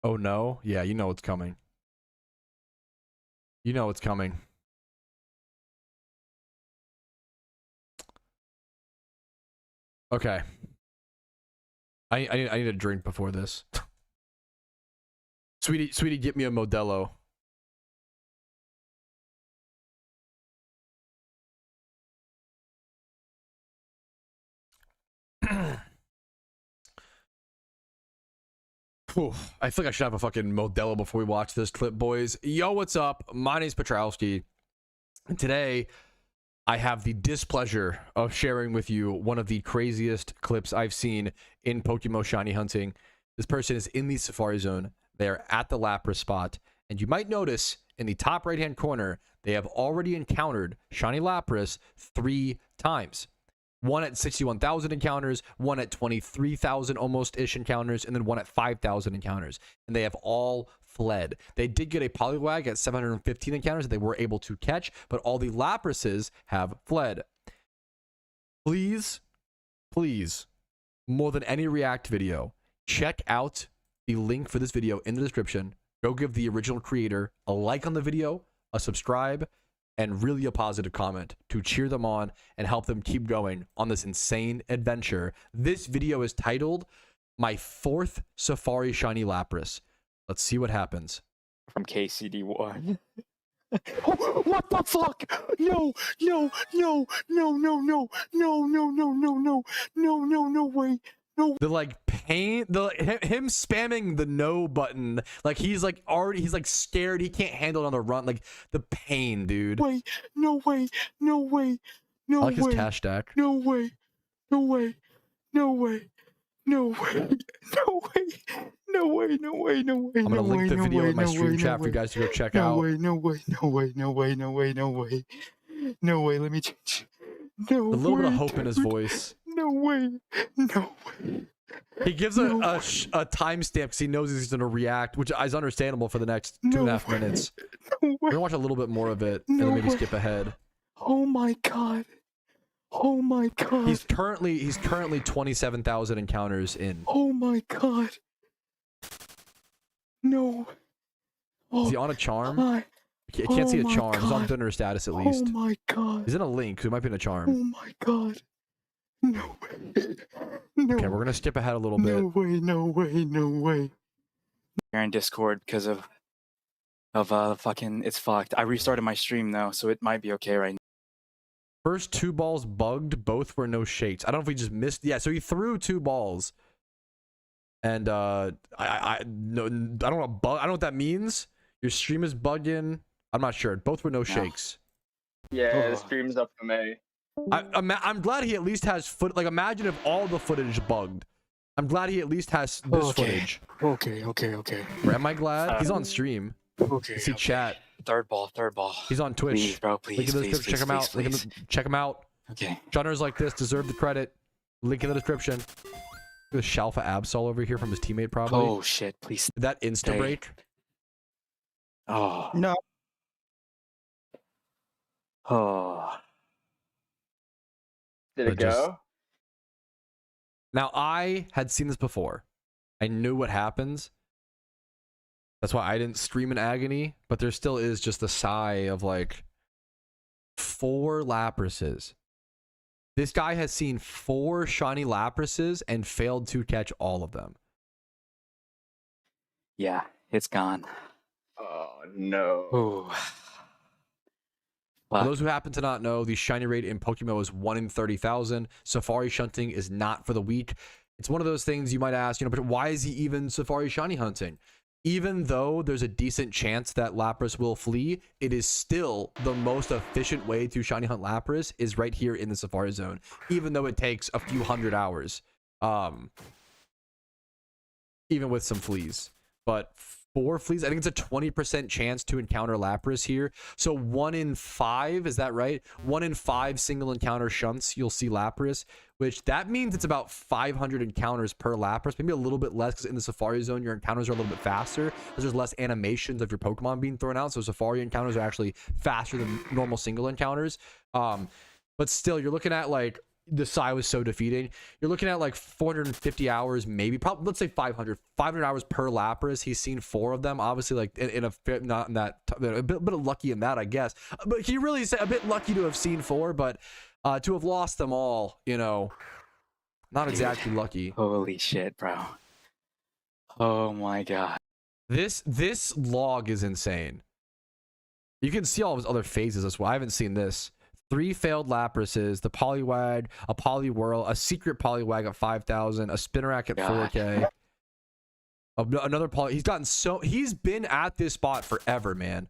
Oh no? Yeah, you know what's coming. You know what's coming. Okay. I need a drink before this. Sweetie, get me a Modelo. I feel like I should have a fucking Modelo before we watch this clip, boys. Yo, what's up? My name's Patrouski, and today I have the displeasure of sharing with you one of the craziest clips I've seen in PokeMMO shiny hunting. This person is in the Safari Zone. They are at the Lapras spot, and you might notice in the top right-hand corner, they have already encountered shiny Lapras 3 times. One at 61,000 encounters, one at 23,000 almost-ish encounters, and then one at 5,000 encounters. And they have all fled. They did get a Poliwag at 715 encounters that they were able to catch, but all the Laprases have fled. Please, more than any React video, check out the link for this video in the description. Go give the original creator a like on the video, a subscribe, and really a positive comment to cheer them on and help them keep going on this insane adventure. This video is titled My 4th Safari Shiny Lapras. Let's see what happens. From KCD1. Oh, what the fuck? No, no, no, no, no, no, no, no, no, no, no, no, no, no way. No. The like pain, him spamming the no button, like he's like already, he's like scared, he can't handle it on the run, like the pain, dude. Way, no way, no way, no I like his way, cash stack. no way, no way, no way, no way, no way, no way, no way, no way. I'm gonna link the video in my stream chat for you guys to go check out. No way, no way, no way, no way, no way, no way, no way. Let me change. No way. A little bit of hope in his voice. No way, no way. He gives a timestamp because he knows he's gonna react, which is understandable for the next 2.5 minutes. No way. We're gonna watch a little bit more of it and then maybe skip ahead. Oh my god. Oh my god. He's currently 27,000 encounters in. Oh my god. No. Oh, is he on a charm? I can't see a charm. God. He's on dinner status at least. Oh my god. He's in a link, so he might be in a charm. Oh my god. No way. No. Okay, we're gonna skip ahead a little bit. No way, no way, no way. You're in Discord because of fucking it's fucked. I restarted my stream though, so it might be okay right now. First 2 balls bugged, both were no shakes. I don't know if we just missed. Yeah, so he threw 2 balls. And I don't know what that means. Your stream is bugging. I'm not sure. Both were no shakes. Yeah, the stream's up for me. I'm glad he at least has like imagine if all the footage bugged. I'm glad he at least has this footage. Okay. Or am I glad? He's on stream. Okay. See chat. Third ball. He's on Twitch. Please, bro, please, check him out. Check him out. Okay. Shunners like this deserve the credit. Link in the description. The Shalfa Absol over here from his teammate probably. Oh shit, please. Did that insta break? Oh. No. Oh. Did it go? Now, I had seen this before. I knew what happens. That's why I didn't stream in agony, but there still is just a sigh of like 4 Laprases. This guy has seen 4 shiny Laprases and failed to catch all of them. Yeah, it's gone. Oh no. Ooh. For those who happen to not know, the shiny rate in PokeMMO is 1 in 30,000. Safari shunting is not for the weak. It's one of those things you might ask, but why is he even Safari shiny hunting? Even though there's a decent chance that Lapras will flee, it is still the most efficient way to shiny hunt Lapras is right here in the Safari Zone, even though it takes a few hundred hours, even with some fleas. But 4 fleas, I think it's a 20% chance to encounter Lapras here. So 1 in 5, is that right? 1 in 5 single encounter shunts, you'll see Lapras, which that means it's about 500 encounters per Lapras, maybe a little bit less because in the Safari Zone, your encounters are a little bit faster because there's less animations of your Pokemon being thrown out. So Safari encounters are actually faster than normal single encounters. But still, you're looking at like, the Psy was so defeating. You're looking at like 450 hours, maybe, probably, let's say 500 hours per Lapras. He's seen 4 of them, obviously, like in a not in that, a bit lucky in that, I guess. But he really said a bit lucky to have seen 4, but to have lost them all, not exactly lucky. Holy shit, bro. Oh my god. This log is insane. You can see all of his other phases as well. I haven't seen this. 3 failed Laprases, the Poliwag, a Poliwhirl, a secret Poliwag at 5,000, a Spinarak at 4K. Another Poly. He's been at this spot forever, man.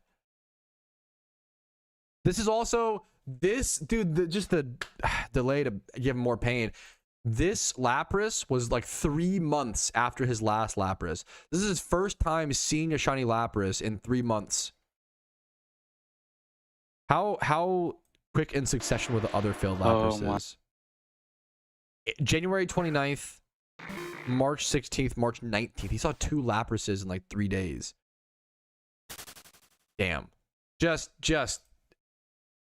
This is also just the delay to give him more pain. This Lapras was like 3 months after his last Lapras. This is his first time seeing a shiny Lapras in 3 months. How quick in succession with the other failed Laprases? January 29th, March 16th, March 19th. He saw 2 Laprases in like 3 days. Damn. Just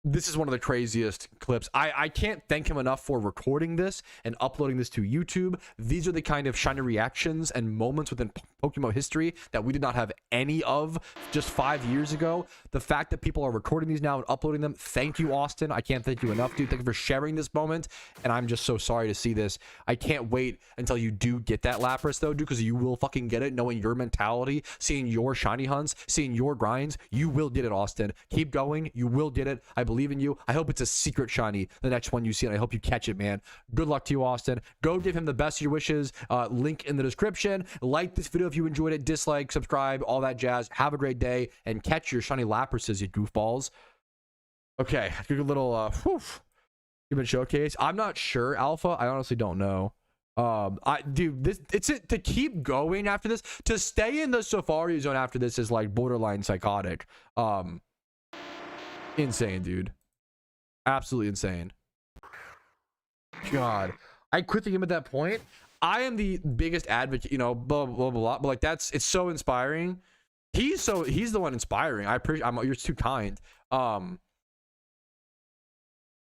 this is one of the craziest clips. I can't thank him enough for recording this and uploading this to YouTube. These are the kind of shiny reactions and moments within PokeMMO history that we did not have any of just 5 years ago. The fact that people are recording these now and uploading them, thank you, Austin. I can't thank you enough, dude. Thank you for sharing this moment, and I'm just so sorry to see this. I can't wait until you do get that Lapras, though, dude, because you will fucking get it, knowing your mentality, seeing your shiny hunts, seeing your grinds. You will get it, Austin. Keep going. You will get it. I believe in you. I hope it's a secret shiny, the next one you see, and I hope you catch it, man. Good luck to you, Austin. Go give him the best of your wishes. Link in the description. Like this video if you enjoyed it. Dislike, subscribe, all that jazz. Have a great day, and catch your shiny Laprases, you goofballs. Okay, good little human showcase. I'm not sure, Alpha. I honestly don't know. Dude, it's it to keep going after this. To stay in the Safari Zone after this is like borderline psychotic. Insane, dude. Absolutely insane. God, I quit the game at that point. I am the biggest advocate, you know, blah blah blah blah, but like it's so inspiring. He's the one inspiring. I appreciate. You're too kind.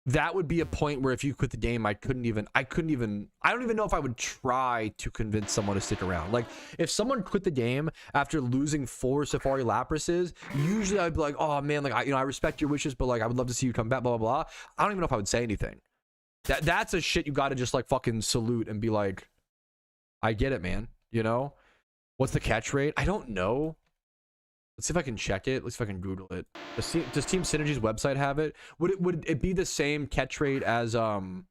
That would be a point where if you quit the game, I don't even know if I would try to convince someone to stick around. Like, if someone quit the game after losing 4 Safari Laprases, usually I'd be like, oh man, like I respect your wishes, but like I would love to see you come back, blah blah blah. I don't even know if I would say anything. That's a shit you gotta just like fucking salute and be like, I get it, man. You know? What's the catch rate? I don't know. Let's see if I can check it. Let's see if I can Google it. Does Team Synergy's website have it? Would it be the same catch rate as Pokeball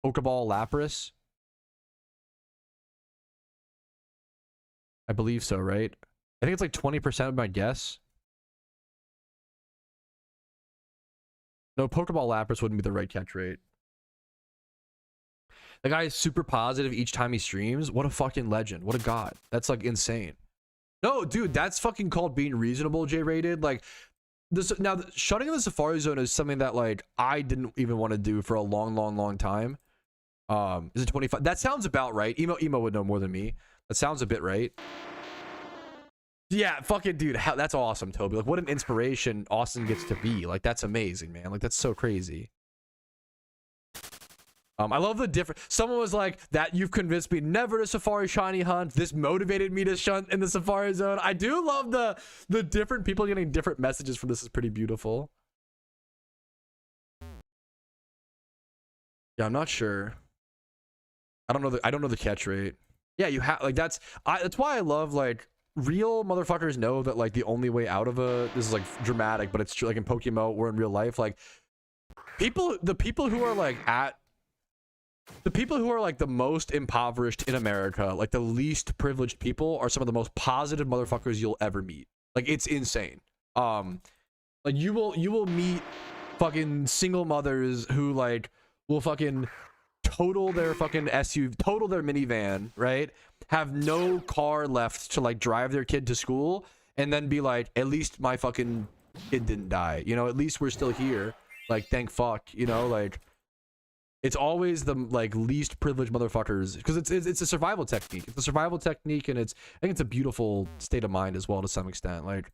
Lapras? I believe so, right? I think it's like 20% of my guess. No, Pokeball Lapras wouldn't be the right catch rate. The guy is super positive each time he streams. What a fucking legend. What a god. That's like insane. No, dude, that's fucking called being reasonable, J-rated. Like, this now, shutting in the Safari Zone is something that like I didn't even want to do for a long time. Is it 25? That sounds about right. Emo would know more than me. That sounds a bit right. Yeah, fucking dude, that's awesome, Toby. Like, what an inspiration Austin gets to be. Like, that's amazing, man. Like, that's so crazy. I love the different. Someone was like, that you've convinced me never to Safari shiny hunt. This motivated me to shunt in the Safari Zone. I do love the different people getting different messages from this. Is pretty beautiful. Yeah, I'm not sure. I don't know the catch rate. Yeah, you have like that's why I love like real motherfuckers know that like the only way out of this is like dramatic, but it's true. Like in PokeMMO or in real life, like the people who are like the most impoverished in America, like the least privileged people, are some of the most positive motherfuckers you'll ever meet. Like, it's insane. Like you will meet fucking single mothers who like will fucking total their fucking SUV, total their minivan, right? Have no car left to like drive their kid to school, and then be like, at least my fucking kid didn't die. You know, at least we're still here. Like, thank fuck. You know, like. It's always the like least privileged motherfuckers, because it's a survival technique. It's a survival technique, and I think it's a beautiful state of mind as well to some extent. Like,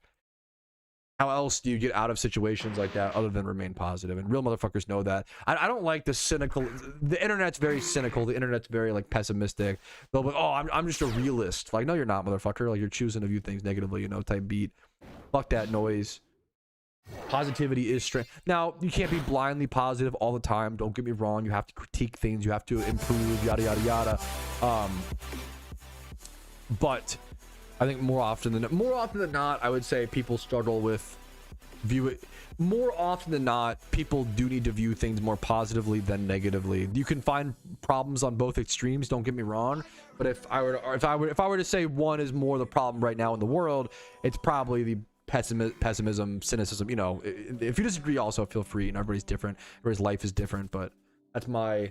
how else do you get out of situations like that other than remain positive? And real motherfuckers know that. I don't like the cynical. The internet's very cynical. The internet's very like pessimistic. They'll be like, oh, I'm just a realist. Like, no, you're not, motherfucker. Like, you're choosing to view things negatively, you know, type beat. Fuck that noise. Positivity is strength. Now, you can't be blindly positive all the time. Don't get me wrong. You have to critique things. You have to improve, yada yada yada. But I think more often than not, I would say people struggle with more often than not, people do need to view things more positively than negatively. You can find problems on both extremes, don't get me wrong, but if I were to say one is more the problem right now in the world, it's probably the pessimism, cynicism. You know, if you disagree, also feel free. And everybody's different. Everybody's life is different, but that's my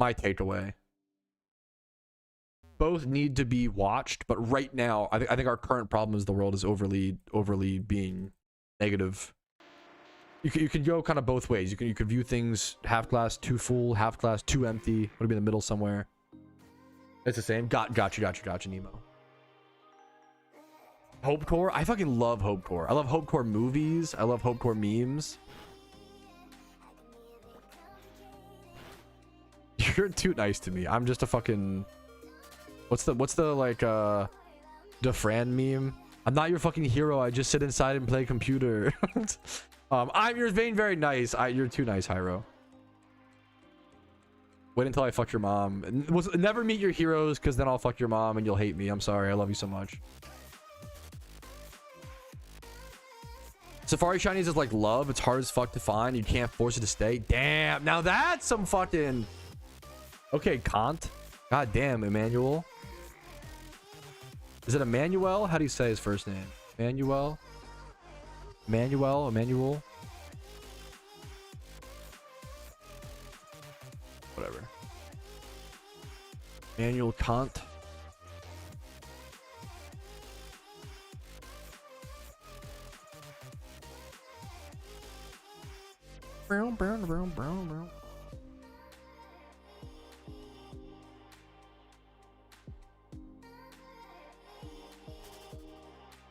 takeaway. Both need to be watched, but right now, I think our current problem is the world is overly being negative. You can go kind of both ways. You can view things half glass too full, half glass too empty. Would be in the middle somewhere. It's the same. Got you, Nemo. Hope Core. I fucking love Hope Core. I love Hope Core movies. I love Hope Core memes. You're too nice to me. I'm just a fucking... What's the like DeFran meme? I'm not your fucking hero. I just sit inside and play computer. You're being very nice. You're too nice, Hyro. Wait until I fuck your mom. Never meet your heroes, because then I'll fuck your mom and you'll hate me. I'm sorry. I love you so much. Safari shinies is like love. It's hard as fuck to find. You can't force it to stay. Damn. Now that's some fucking... Okay, Kant. God damn, Emmanuel. Is it Emmanuel? How do you say his first name? Emmanuel? Emmanuel? Whatever. Emmanuel Kant. Brown.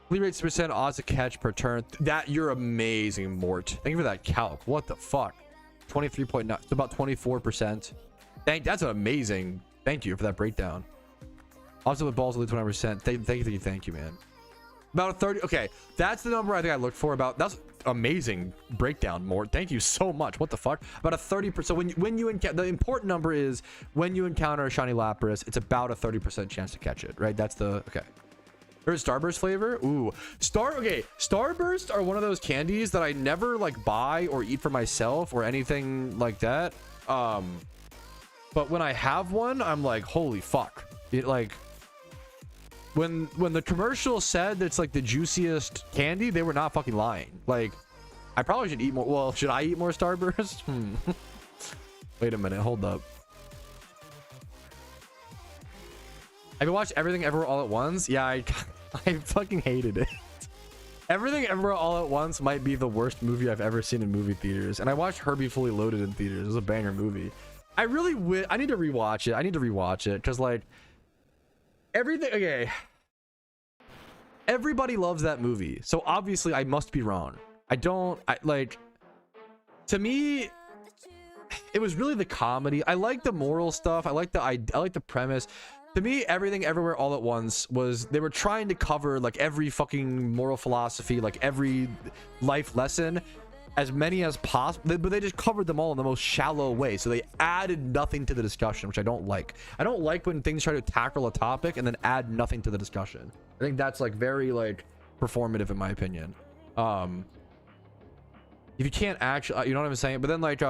Complete rate percent odds to catch per turn. That you're amazing, Mort. Thank you for that calc. What the fuck? 23.9. It's about 24%. That's an amazing. Thank you for that breakdown. Also with balls only 29%. Thank you, man. About a 30. Okay, that's the number I think I looked for. That's amazing breakdown, Mort. Thank you so much. What the fuck? About a 30%. So when you encounter, the important number is when you encounter a shiny Lapras, it's about a 30% chance to catch it, right? That's the okay. There's Starburst flavor. Ooh, Starburst are one of those candies that I never like buy or eat for myself or anything like that. But when I have one, I'm like, holy fuck! It like when the commercial said it's like the juiciest candy, they were not fucking lying. Like, I probably should eat more. Well, should I eat more Starburst? Wait a minute, hold up. Have you watched Everything Everywhere All at Once? Yeah, I fucking hated it. Everything Everywhere All at Once might be the worst movie I've ever seen in movie theaters. And I watched Herbie Fully Loaded in theaters. It was a banger movie. I need to rewatch it. Because, like, okay. Everybody loves that movie. So, obviously, I must be wrong. To me, it was really the comedy. I like the moral stuff. I like the premise. To me, Everything Everywhere All at Once was, they were trying to cover like every fucking moral philosophy, like every life lesson, as many as possible, but they just covered them all in the most shallow way. So they added nothing to the discussion, which I don't like. I don't like when things try to tackle a topic and then add nothing to the discussion. I think that's like very like performative in my opinion. If you can't actually, you know what I'm saying? But then like,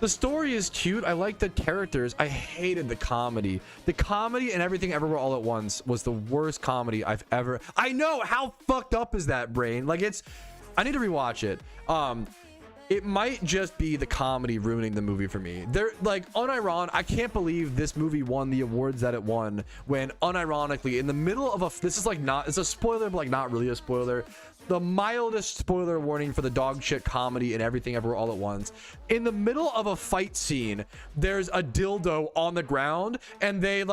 the story is cute. I like the characters. I hated the comedy. The comedy and Everything Everywhere All at Once was the worst comedy I've ever... I know! How fucked up is that, brain? Like, it's... I need to rewatch it. It might just be the comedy ruining the movie for me. They're, like, unironic. I can't believe this movie won the awards that it won when, unironically, in the middle of a... This is, like, not... It's a spoiler, but, like, not really a spoiler. The mildest spoiler warning for the dog shit comedy and Everything Everywhere All at Once. In the middle of a fight scene, there's a dildo on the ground and they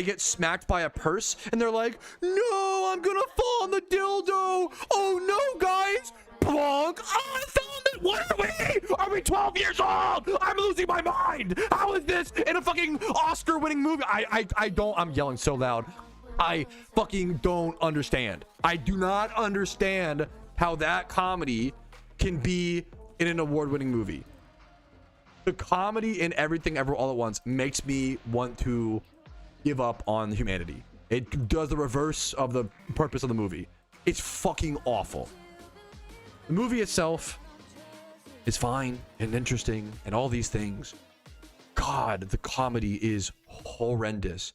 get smacked by a purse and they're like, no, I'm gonna fall on the dildo. Oh no, guys. Plonk. Oh, I found it. What are we? Are we 12 years old? I'm losing my mind. How is this in a fucking Oscar winning movie? I'm yelling so loud. I fucking don't understand. I do not understand how that comedy can be in an award-winning movie. The comedy in Everything Ever All at Once makes me want to give up on humanity. It does the reverse of the purpose of the movie. It's fucking awful. The movie itself is fine and interesting and all these things. God, the comedy is horrendous.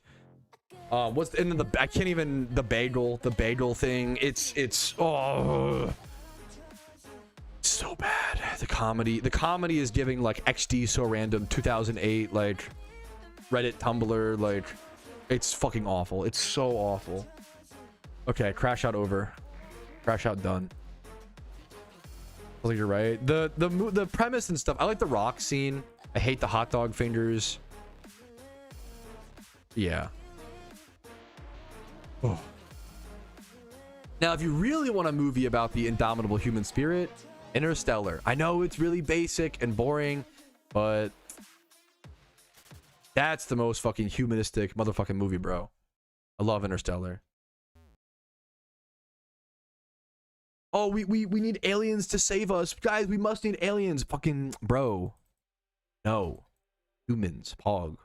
What's and then I can't even the bagel thing. It's oh, so bad. The comedy is giving like XD so random 2008 like Reddit Tumblr, like it's fucking awful. It's so awful. Okay, crash out over, crash out done. I think you're right. The premise and stuff. I like the rock scene. I hate the hot dog fingers. Yeah. Oh. Now, if you really want a movie about the indomitable human spirit, Interstellar. I know it's really basic and boring, but that's the most fucking humanistic motherfucking movie, bro. I love Interstellar. Oh, we need aliens to save us. Guys, we must need aliens. Fucking bro. No. Humans. Pog.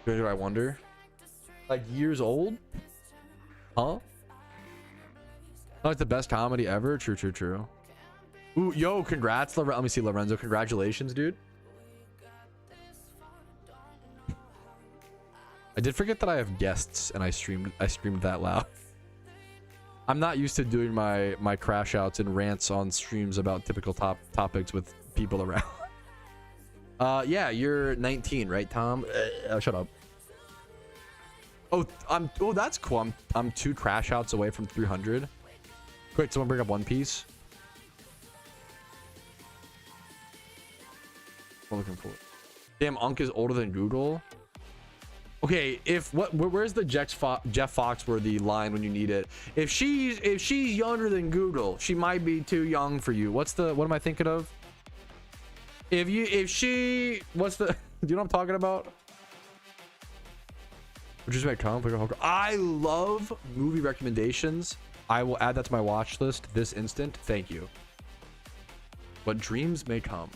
I wonder. Like years old? Huh? Like the best comedy ever? True, true, true. Ooh, yo, congrats. Let me see, Lorenzo. Congratulations, dude. I did forget that I have guests and I streamed that loud. I'm not used to doing my crash outs and rants on streams about typical topics with people around. Yeah, you're 19, right, Tom? Shut up. Oh, that's cool. I'm 2 crash outs away from 300. Quick, someone bring up One Piece. I'm looking for it. Damn, Unk is older than Google. Okay, where's the Jeff Foxworthy line when you need it? If she's younger than Google, she might be too young for you. What am I thinking of? Do you know what I'm talking about? Just make I love movie recommendations. I will add that to my watch list this instant. Thank you. What dreams may come.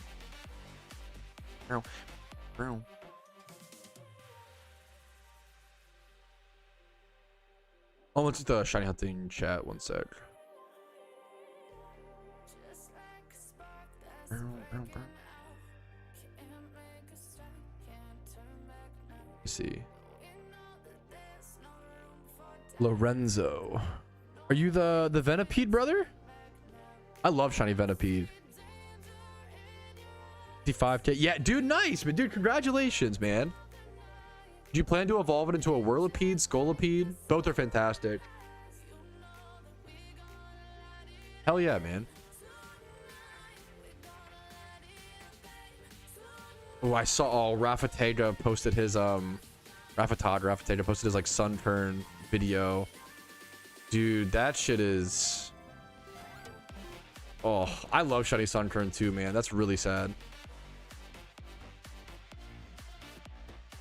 Oh, let's do the shiny hunting chat. One sec. Let's see. Lorenzo. Are you the Venipede brother? I love shiny Venipede. 55k. Yeah, dude, nice, man. Dude, congratulations, man. Do you plan to evolve it into a Whirlipede, Scolipede? Both are fantastic. Hell yeah, man. Oh, I saw Rafatega posted his Rafatega posted his like sun turn video. Dude, that shit is... Oh, I love shiny Sunkern too, man. That's really sad.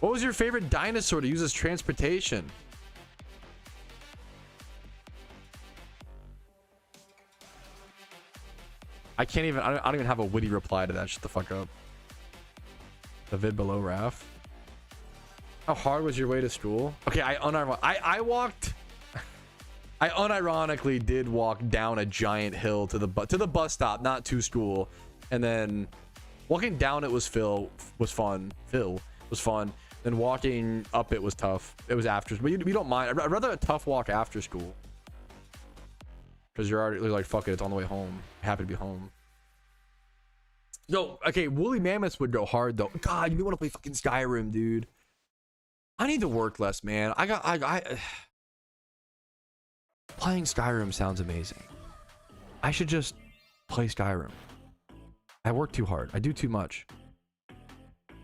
What was your favorite dinosaur to use as transportation? I can't even... I don't even have a witty reply to that. Shut the fuck up. The vid below, Raf. How hard was your way to school? Okay, I unironically did walk down a giant hill to the bus stop, not to school, and then walking down it was fun. Then walking up it was tough. It was after, but we don't mind. I'd rather a tough walk after school because you're already like, fuck it, it's on the way home. Happy to be home. No, okay, woolly mammoths would go hard though. God, you want to play fucking Skyrim, dude. I need to work less, man. Playing Skyrim sounds amazing. I should just play Skyrim. I work too hard. I do too much.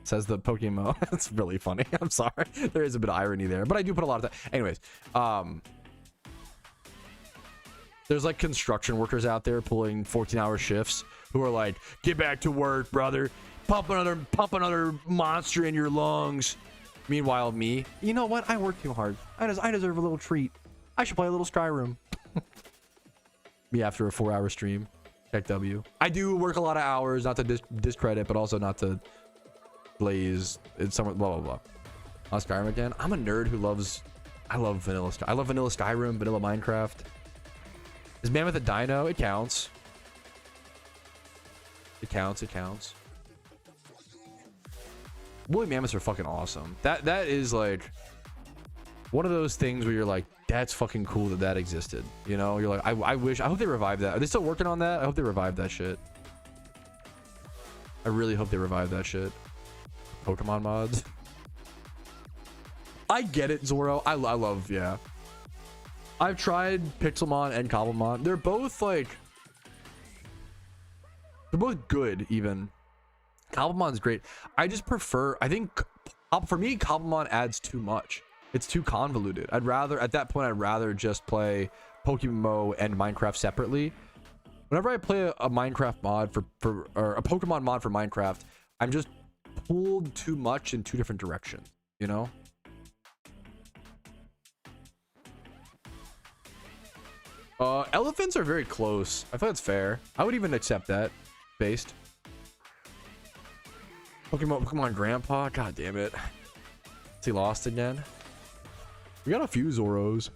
Says the PokeMMO. That's really funny. I'm sorry. There is a bit of irony there, but I do put a lot of time. Anyways, there's like construction workers out there pulling 14-hour shifts who are like, get back to work, brother. Pump another monster in your lungs. Meanwhile, me, you know what? I work too hard. I deserve a little treat. I should play a little Skyrim. Me after a 4-hour stream. Check W. I do work a lot of hours, not to discredit, but also not to blaze. It's somewhat blah blah blah. On Skyrim again. I'm a nerd who loves. I love vanilla Skyrim, vanilla Minecraft. Is Mammoth a dino? It counts. It counts. Woolly mammoths are fucking awesome. That is like one of those things where you're like, that's fucking cool that existed. You know, you're like, I hope they revive that. Are they still working on that? I hope they revive that shit. I really hope they revive that shit. Pokemon mods. I get it, Zoro. I love, yeah. I've tried Pixelmon and Cobblemon. They're both like, they're both good even. Cobblemon's great. I just prefer, I think for me, Cobblemon adds too much. It's too convoluted. I'd rather just play PokeMMO and Minecraft separately. Whenever I play a Minecraft mod or a Pokemon mod for Minecraft, I'm just pulled too much in two different directions, you know? Elephants are very close. I feel that's fair. I would even accept that. Based. Pokemon Grandpa. God damn it. Is he lost again? We got a few Zoros.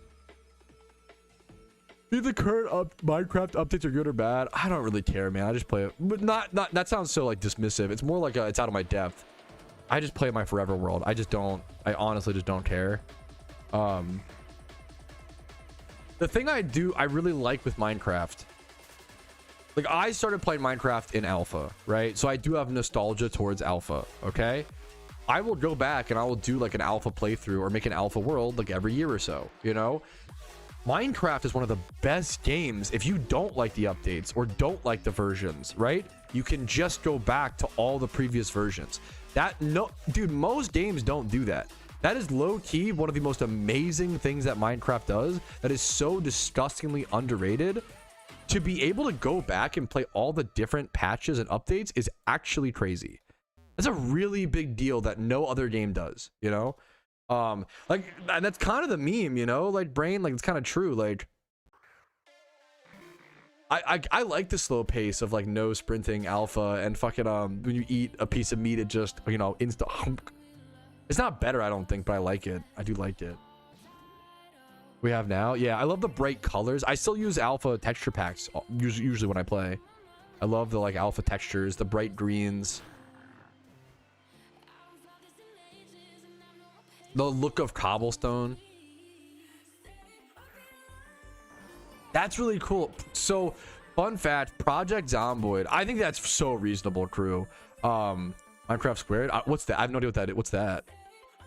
Do the current Minecraft updates are good or bad? I don't really care, man. I just play it. But not that sounds so like dismissive. It's more like it's out of my depth. I just play my forever world. I honestly just don't care. The thing I really like with Minecraft, like I started playing Minecraft in alpha, right? So I do have nostalgia towards alpha. Okay, I will go back and I will do like an alpha playthrough or make an alpha world like every year or so, you know? Minecraft is one of the best games if you don't like the updates or don't like the versions, right? You can just go back to all the previous versions. Dude, most games don't do that. That is low-key one of the most amazing things that Minecraft does that is so disgustingly underrated. To be able to go back and play all the different patches and updates is actually crazy. That's a really big deal that no other game does, you know? Like, and that's kind of the meme, you know? Like, brain, like, it's kind of true. Like, I like the slow pace of, like, no sprinting alpha and fucking, when you eat a piece of meat, it just, you know, hunk. It's not better, I don't think, but I like it. I do like it. We have now? Yeah, I love the bright colors. I still use alpha texture packs usually when I play. I love the, like, alpha textures, the bright greens. The look of cobblestone. That's really cool. So, fun fact, Project Zomboid. I think that's so reasonable, crew. Minecraft Squared. What's that? I have no idea what that is. What's that?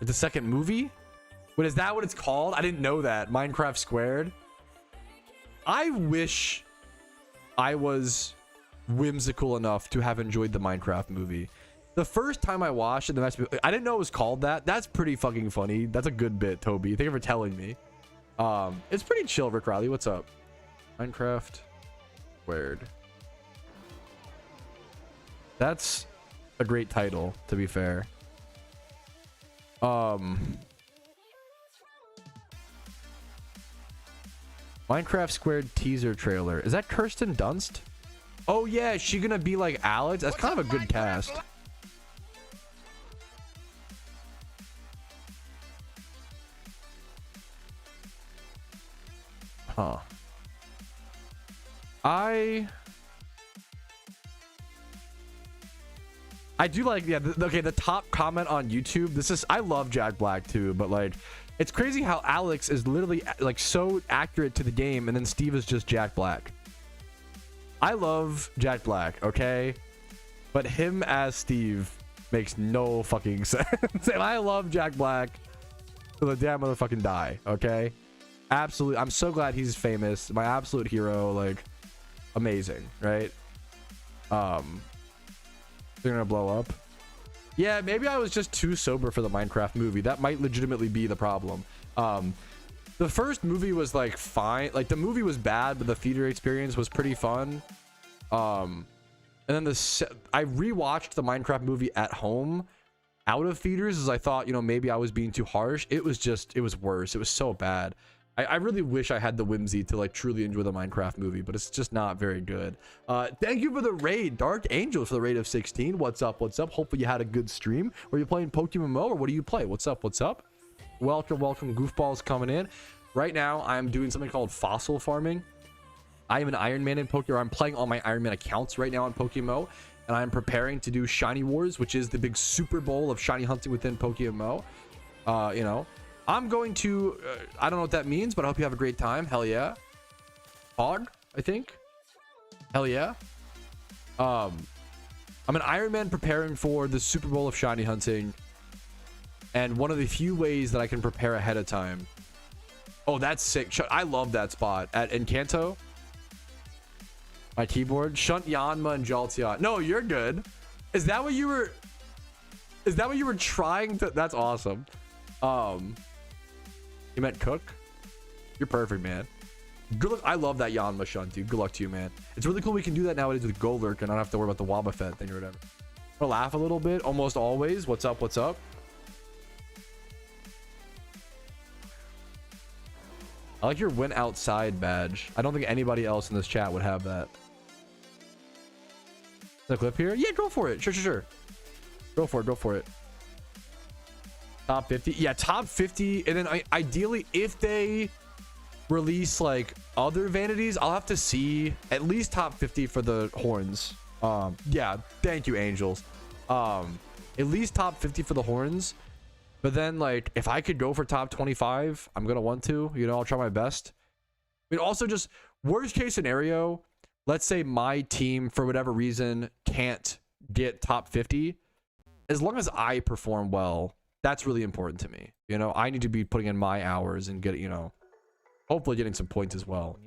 The second movie? Wait, is that what it's called? I didn't know that. Minecraft Squared. I wish I was whimsical enough to have enjoyed the Minecraft movie. The first time I watched it, I didn't know it was called that. That's pretty fucking funny. That's a good bit, Toby. Thank you for telling me. It's pretty chill, Rick Riley. What's up? Minecraft Squared. That's a great title, to be fair. Minecraft Squared teaser trailer. Is that Kirsten Dunst? Oh yeah, is she gonna be like Alex? That's kind of a good cast. Huh. I do like, yeah, okay, the top comment on YouTube, I love Jack Black too, but like, it's crazy how Alex is literally like so accurate to the game and then Steve is just Jack Black. I love Jack Black, okay? But him as Steve makes no fucking sense. And I love Jack Black till the damn motherfucking die, okay? Absolutely. I'm so glad he's famous. My absolute hero, like, amazing, right? They're gonna blow up. Yeah, maybe I was just too sober for the Minecraft movie. That might legitimately be the problem. The first movie was like fine. Like the movie was bad, but the theater experience was pretty fun. And then I rewatched the Minecraft movie at home out of theaters as I thought, you know, maybe I was being too harsh. It was worse. It was so bad. I really wish I had the whimsy to like truly enjoy the Minecraft movie, but it's just not very good. Thank you for the raid, Dark Angel, for the raid of 16. What's up? What's up? Hopefully you had a good stream. Were you playing PokeMMO or what do you play? What's up? What's up? Welcome, welcome. Goofballs coming in. Right now, I'm doing something called fossil farming. I am an Iron Man in Pokemon. I'm playing all my Iron Man accounts right now on PokeMMO, and I'm preparing to do Shiny Wars, which is the big Super Bowl of shiny hunting within PokeMMO. You know. I'm going to, I don't know what that means, but I hope you have a great time. Hell yeah. Hog, I think. Hell yeah. I'm an Iron Man preparing for the Super Bowl of shiny hunting. And one of the few ways that I can prepare ahead of time. Oh, that's sick. I love that spot at Encanto. My keyboard. Shunt Yanma and Jolteon. No, you're good. Is that what you were trying to? That's awesome. You meant cook? You're perfect, man. Good luck. I love that Yanma shunt, dude. Good luck to you, man. It's really cool we can do that nowadays with Golurk and not have to worry about the Wobbuffet thing or whatever. I'll laugh a little bit, almost always. What's up? What's up? I like your win outside badge. I don't think anybody else in this chat would have that. The clip here? Yeah, go for it. Sure. Go for it. Go for it. Top 50. Yeah, top 50. And then ideally, if they release like other vanities, I'll have to see at least top 50 for the horns. Yeah, thank you, Angels. At least top 50 for the horns. But then, like, if I could go for top 25, I'm gonna want to. You know, I'll try my best. I mean, also just worst case scenario, let's say my team, for whatever reason, can't get top 50. As long as I perform well, that's really important to me. You know, I need to be putting in my hours and get, you know, hopefully getting some points as well.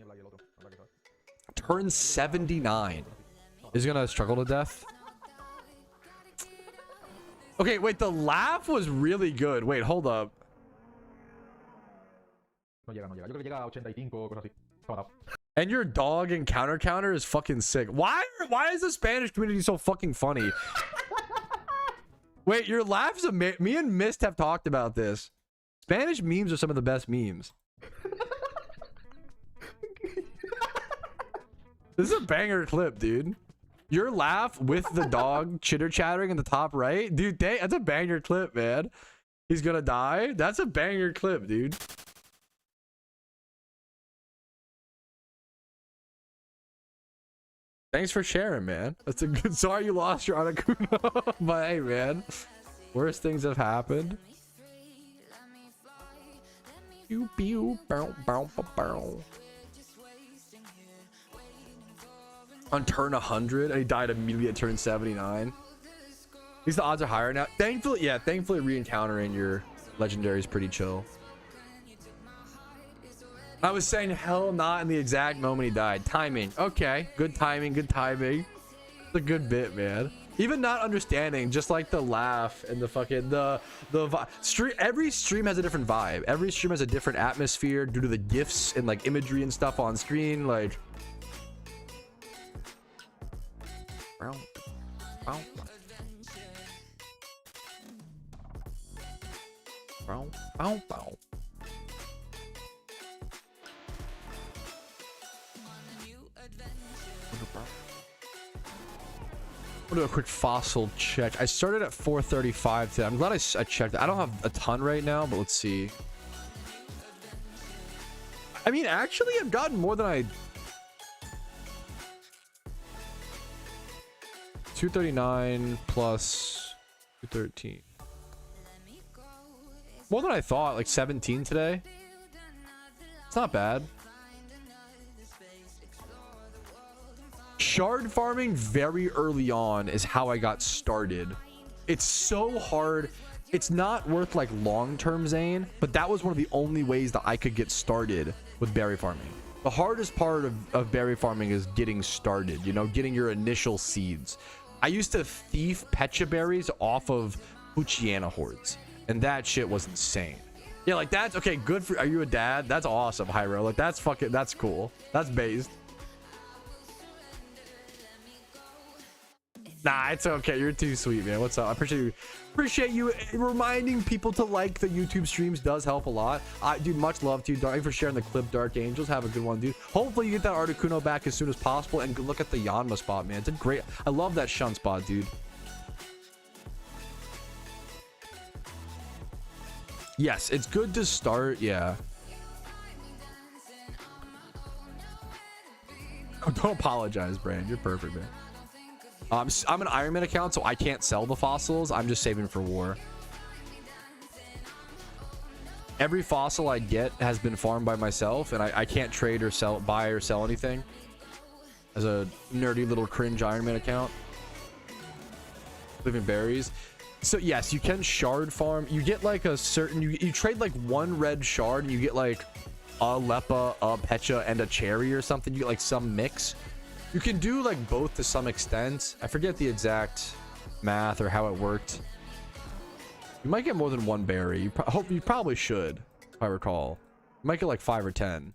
Turn 79. Is gonna struggle to death. Okay, wait, the laugh was really good. Wait, hold up. And your dog and counter is fucking sick. Why is the Spanish community so fucking funny? Wait, your laughs me and Mist have talked about this. Spanish memes are some of the best memes. This is a banger clip, dude. Your laugh with the dog chitter chattering in the top right, dude. That's a banger clip, man. He's gonna die. That's a banger clip, dude. Thanks for sharing, man. That's a good. Sorry you lost your Articuno, but hey, man, worse things have happened. Pew pew bow bow bow. On turn 100, and he died immediately at turn 79. At least the odds are higher now. Thankfully, yeah, thankfully re-encountering your legendary is pretty chill. I was saying hell not in the exact moment he died. Timing. Okay, good timing, good timing. It's a good bit, man. Even not understanding, just like the laugh and the fucking stream. Every stream has a different vibe. Every stream has a different atmosphere due to the gifs and like imagery and stuff on screen. Like, bow, bow, bow, bow, bow. We'll do a quick fossil check. I started at 435 today. I'm glad I checked it. I don't have a ton right now, but let's see. I mean, actually, I've gotten more than I... 239 plus 213. More than I thought, like 17 today. It's not bad. Shard farming very early on is how I got started. It's so hard. It's not worth like long-term Zane, but that was one of the only ways that I could get started with berry farming. The hardest part of berry farming is getting started, you know, getting your initial seeds. I used to thief Pecha berries off of Puchiana hordes, and that shit was insane. Yeah, like that's okay. Good for. Are you a dad? That's awesome, Hyro. Like that's fucking. That's cool. That's based. Nah, it's okay. You're too sweet, man. What's up? I appreciate you reminding people to like the YouTube streams. Does help a lot. Dude, much love to you. Thank you for sharing the clip, Dark Angels. Have a good one, dude. Hopefully you get that Articuno back as soon as possible. And look at the Yanma spot, man. It's a great. I love that shunt spot, dude. Yes, it's good to start. Yeah. Oh, don't apologize, Brand. You're perfect, man. I'm an Ironman account, so I can't sell the fossils. I'm just saving for war. Every fossil I get has been farmed by myself, and I can't trade or buy or sell anything. As a nerdy little cringe Ironman account. Living berries. So yes, you can shard farm. You get like a certain... You trade like one red shard, and you get like a Leppa, a Pecha, and a cherry or something. You get like some mix. You can do like both to some extent. I forget the exact math or how it worked. You might get more than one berry. You probably should. if I recall. You might get like 5 or 10.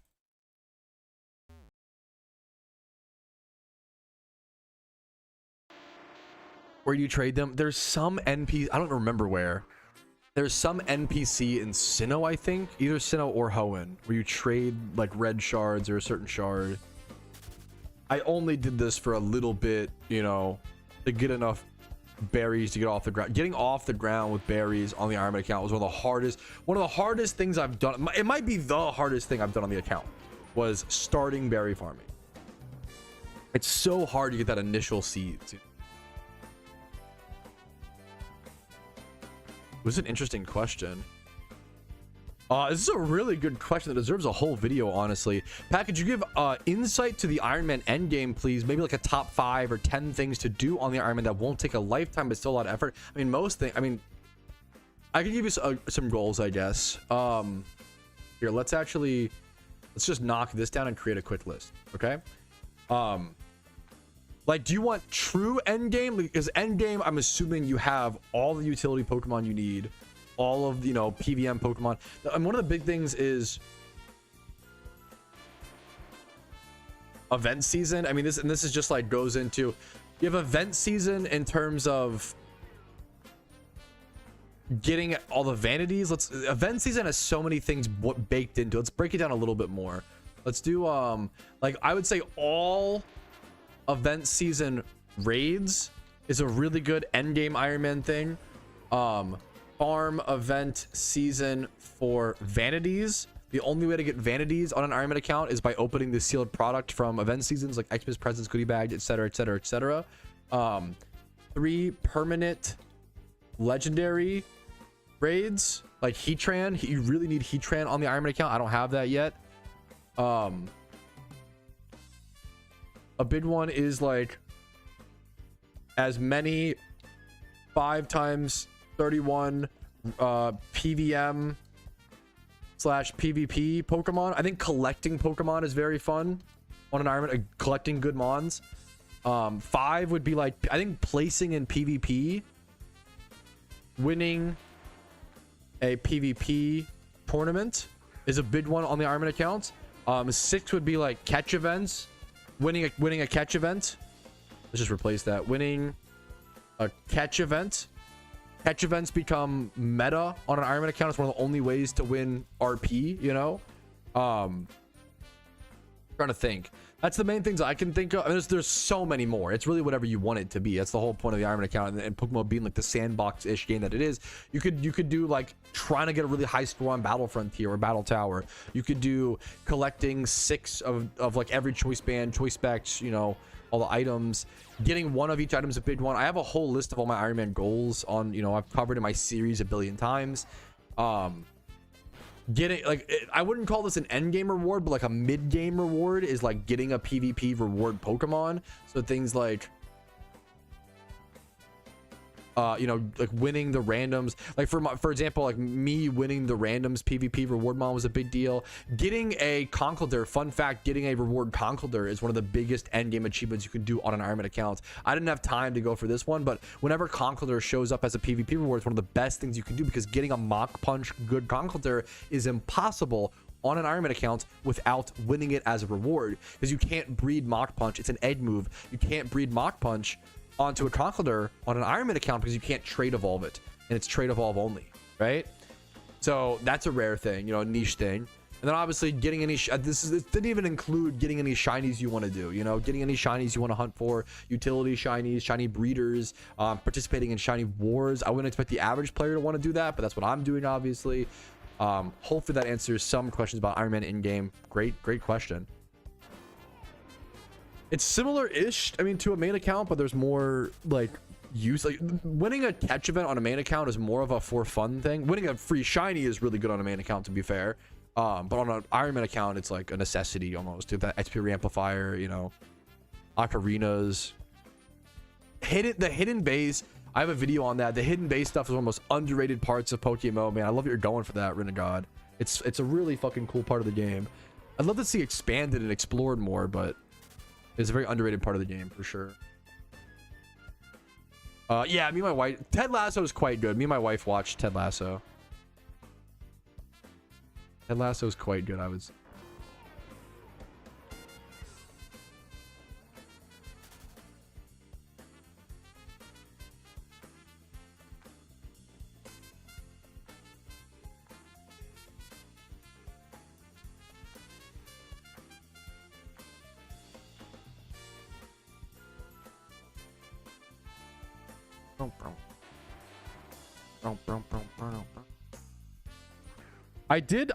Where you trade them, there's some NPC, I don't remember where. There's some NPC in Sinnoh, I think, either Sinnoh or Hoenn, where you trade like red shards or a certain shard. I only did this for a little bit, you know, to get enough berries to get off the ground. Getting off the ground with berries on the Iron Man account was one of the hardest things I've done. It might be the hardest thing I've done on the account, was starting berry farming. It's so hard to get that initial seeds. This is an interesting question. This is a really good question that deserves a whole video, honestly. Pat, could you give insight to the Iron Man endgame, please? Maybe like a top 5 or 10 things to do on the Iron Man that won't take a lifetime but still a lot of effort. I mean, I can give you some goals, I guess. Here, let's just knock this down and create a quick list, okay? Like, do you want true endgame? Because endgame, I'm assuming you have all the utility Pokemon you need, all of, you know, PVM Pokemon. And one of the big things is event season. I mean, this is just like goes into, you have event season in terms of getting all the vanities. Event season has so many things baked into it. Let's break it down a little bit more. Let's do like, I would say all event season raids is a really good end game Iron Man thing. Farm event season for vanities. The only way to get vanities on an Iron Man account is by opening the sealed product from event seasons like Xmas presents, goodie bag, etc, etc, etc. 3 permanent legendary raids like Heatran. You really need Heatran on the Iron Man account. I don't have that yet. A big one is like as many 5 times 31 PVM / PvP Pokemon. I think collecting Pokemon is very fun on an Iron Man, collecting good mons. 5 would be like, I think placing in PvP, winning a PvP tournament is a big one on the Iron Man account. 6 would be like catch events. Winning a catch event. Let's just replace that. Winning a catch event. Catch events become meta on an Iron Man account. It's one of the only ways to win RP, you know? Trying to think. That's the main things I can think of. I mean, there's so many more. It's really whatever you want it to be. That's the whole point of the Iron Man account, and PokeMMO being like the sandbox-ish game that it is. You could do like trying to get a really high score on Battle Frontier or Battle Tower. You could do collecting 6 of like every choice band, choice specs, you know, all the items. Getting 1 of each item is a big one. I have a whole list of all my Iron Man goals on, you know, I've covered in my series a billion times. Getting like, I wouldn't call this an end game reward, but like a mid game reward is like getting a PvP reward Pokemon. So things like you know, like winning the randoms, like for example, like me winning the randoms PvP reward mon was a big deal. Getting a Conkeldurr, fun fact, getting a reward Conkeldurr is one of the biggest end game achievements you can do on an Iron Man account. I didn't have time to go for this one, but whenever Conkeldurr shows up as a PvP reward, it's one of the best things you can do, because getting a Mach Punch good Conkeldurr is impossible on an Iron Man account without winning it as a reward, because you can't breed Mach Punch. It's an egg move. You can't breed Mach Punch onto a Conkeldurr on an Iron Man account because you can't trade evolve it, and it's trade evolve only, right? So that's a rare thing, you know, a niche thing. And then obviously getting any this didn't even include getting any shinies you want to do, you know, getting any shinies you want to hunt for, utility shinies, shiny breeders, participating in shiny wars. I wouldn't expect the average player to want to do that, but that's what I'm doing, obviously. Hopefully that answers some questions about Iron Man in game. Great question. It's similar-ish, I mean, to a main account, but there's more like use. Like winning a catch event on a main account is more of a for fun thing. Winning a free shiny is really good on a main account, to be fair. But on an Iron Man account, it's like a necessity almost. To that XP reamplifier, you know, ocarinas, the hidden base. I have a video on that. The hidden base stuff is one of the most underrated parts of PokeMMO, man. I love that you're going for that, Renegade. It's a really fucking cool part of the game. I'd love to see expanded and explored more, but it's a very underrated part of the game for sure. Yeah, me and my wife, Ted Lasso is quite good. Me and my wife watched Ted Lasso. Ted Lasso is quite good, I would say.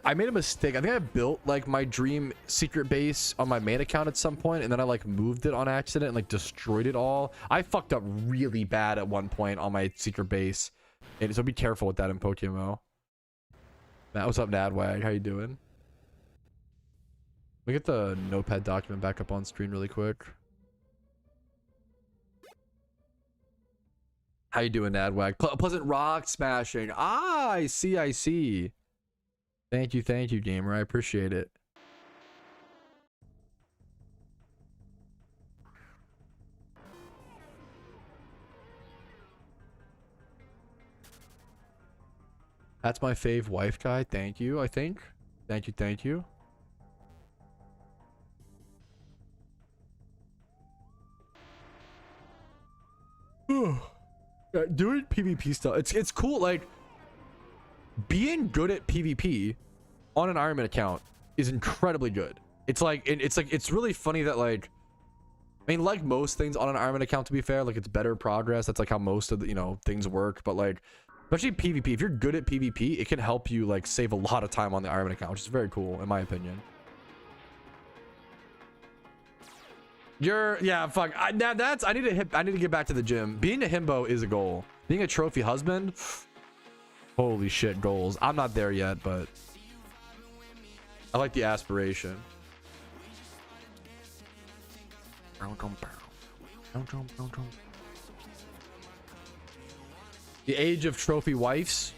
I made a mistake. I think I built like my dream secret base on my main account at some point, and then I like moved it on accident and like destroyed it all. I fucked up really bad at one point on my secret base, and so be careful with that in PokeMMO. Matt, what's up, Nadwag? How you doing? Let me get the notepad document back up on screen really quick. How you doing, Nadwag? Pleasant rock smashing. Ah, I see, I see. Thank you, gamer. I appreciate it. That's my fave wife guy. Thank you, I think. Thank you. Doing PvP stuff. It's cool. Like, being good at PvP on an Ironman account is incredibly good. It's really funny that, like, I mean, like most things on an Ironman account, to be fair, like, it's better progress. That's like how most of the, you know, things work. But like, especially PvP, if you're good at PvP, it can help you like save a lot of time on the Ironman account, which is very cool in my opinion. Yeah, fuck. I need to get back to the gym. Being a himbo is a goal. Being a trophy husband, holy shit, goals. I'm not there yet, but I like the aspiration. The age of trophy wives,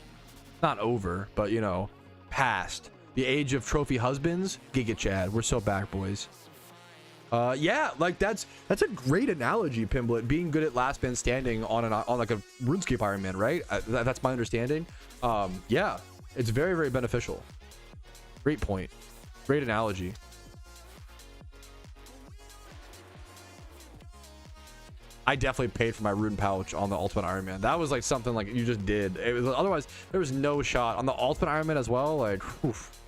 not over, but you know, past. The age of trophy husbands, Giga Chad. We're so back, boys. Yeah, like that's a great analogy, Pimblet. Being good at last man standing on like a RuneScape Iron Man, right? That's my understanding. Yeah, it's very, very beneficial. Great point. Great analogy. I definitely paid for my rune pouch on the Ultimate Iron Man. That was like something like you just did. It was, otherwise there was no shot on the Ultimate Iron Man as well. Like, oof.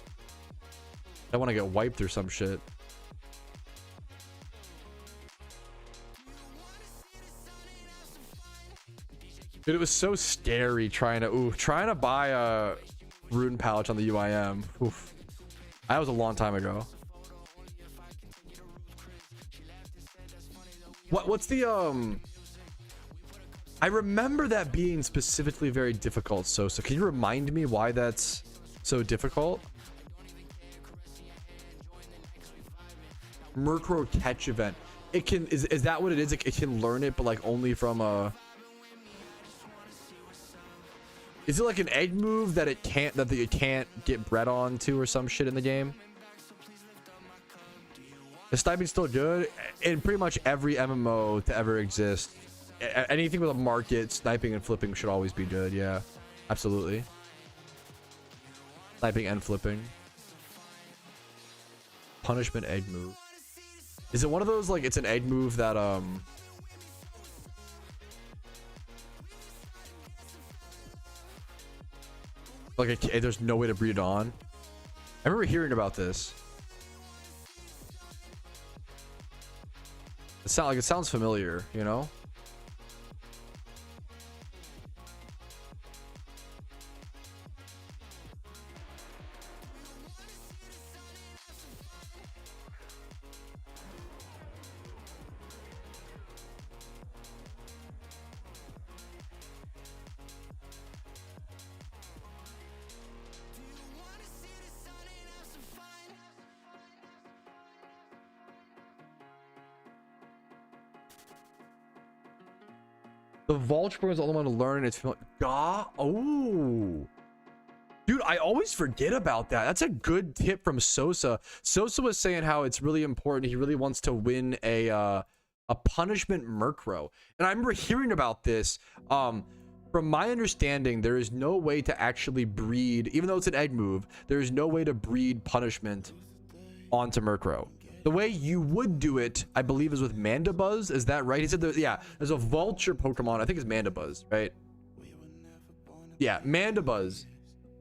I want to get wiped or some shit. Dude, it was so scary trying to buy a rune pouch on the UIM. Oof. That was a long time ago. What's the I remember that being specifically very difficult. So can you remind me why that's so difficult? Murkrow catch event. It can is that what it is? It can learn it, but like only from a. Is it like an egg move that it can't get bred onto or some shit in the game? The sniping's still good in pretty much every MMO to ever exist. Anything with a market, sniping and flipping should always be good. Yeah, absolutely. Sniping and flipping. Punishment egg move. Is it one of those like it's an egg move that like there's no way to breed it on? I remember hearing about this. It sounds familiar, you know? The Vulture is the only one to learn. It's oh, dude, I always forget about that. That's a good tip from Sosa. Sosa was saying how it's really important. He really wants to win a punishment Murkrow, and I remember hearing about this. From my understanding, there is no way to actually breed, even though it's an egg move, there is no way to breed punishment onto Murkrow. The way you would do it, I believe, is with Mandibuzz. Is that right? He said, yeah, there's a vulture Pokemon. I think it's Mandibuzz, right? Yeah, Mandibuzz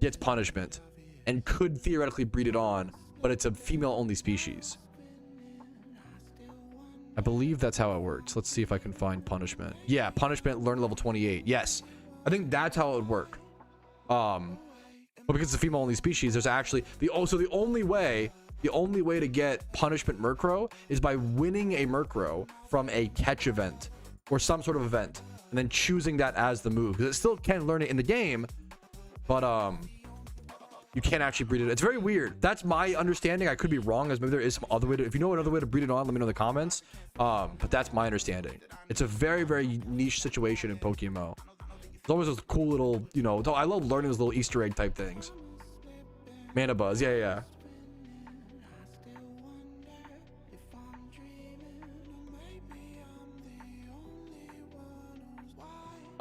gets punishment and could theoretically breed it on, but it's a female-only species. I believe that's how it works. Let's see if I can find punishment. Yeah, punishment, learn level 28. Yes, I think that's how it would work. But because it's a female-only species, there's actually the only way to get punishment Murkrow is by winning a Murkrow from a catch event or some sort of event, and then choosing that as the move, because it still can learn it in the game, but you can't actually breed it. It's very weird. That's my understanding. I could be wrong, as maybe there is some other way to, if you know another way to breed it on, let me know in the comments. But that's my understanding. It's a very, very niche situation in PokeMMO. It's always those cool little, you know, I love learning those little Easter egg type things. Mandibuzz, yeah.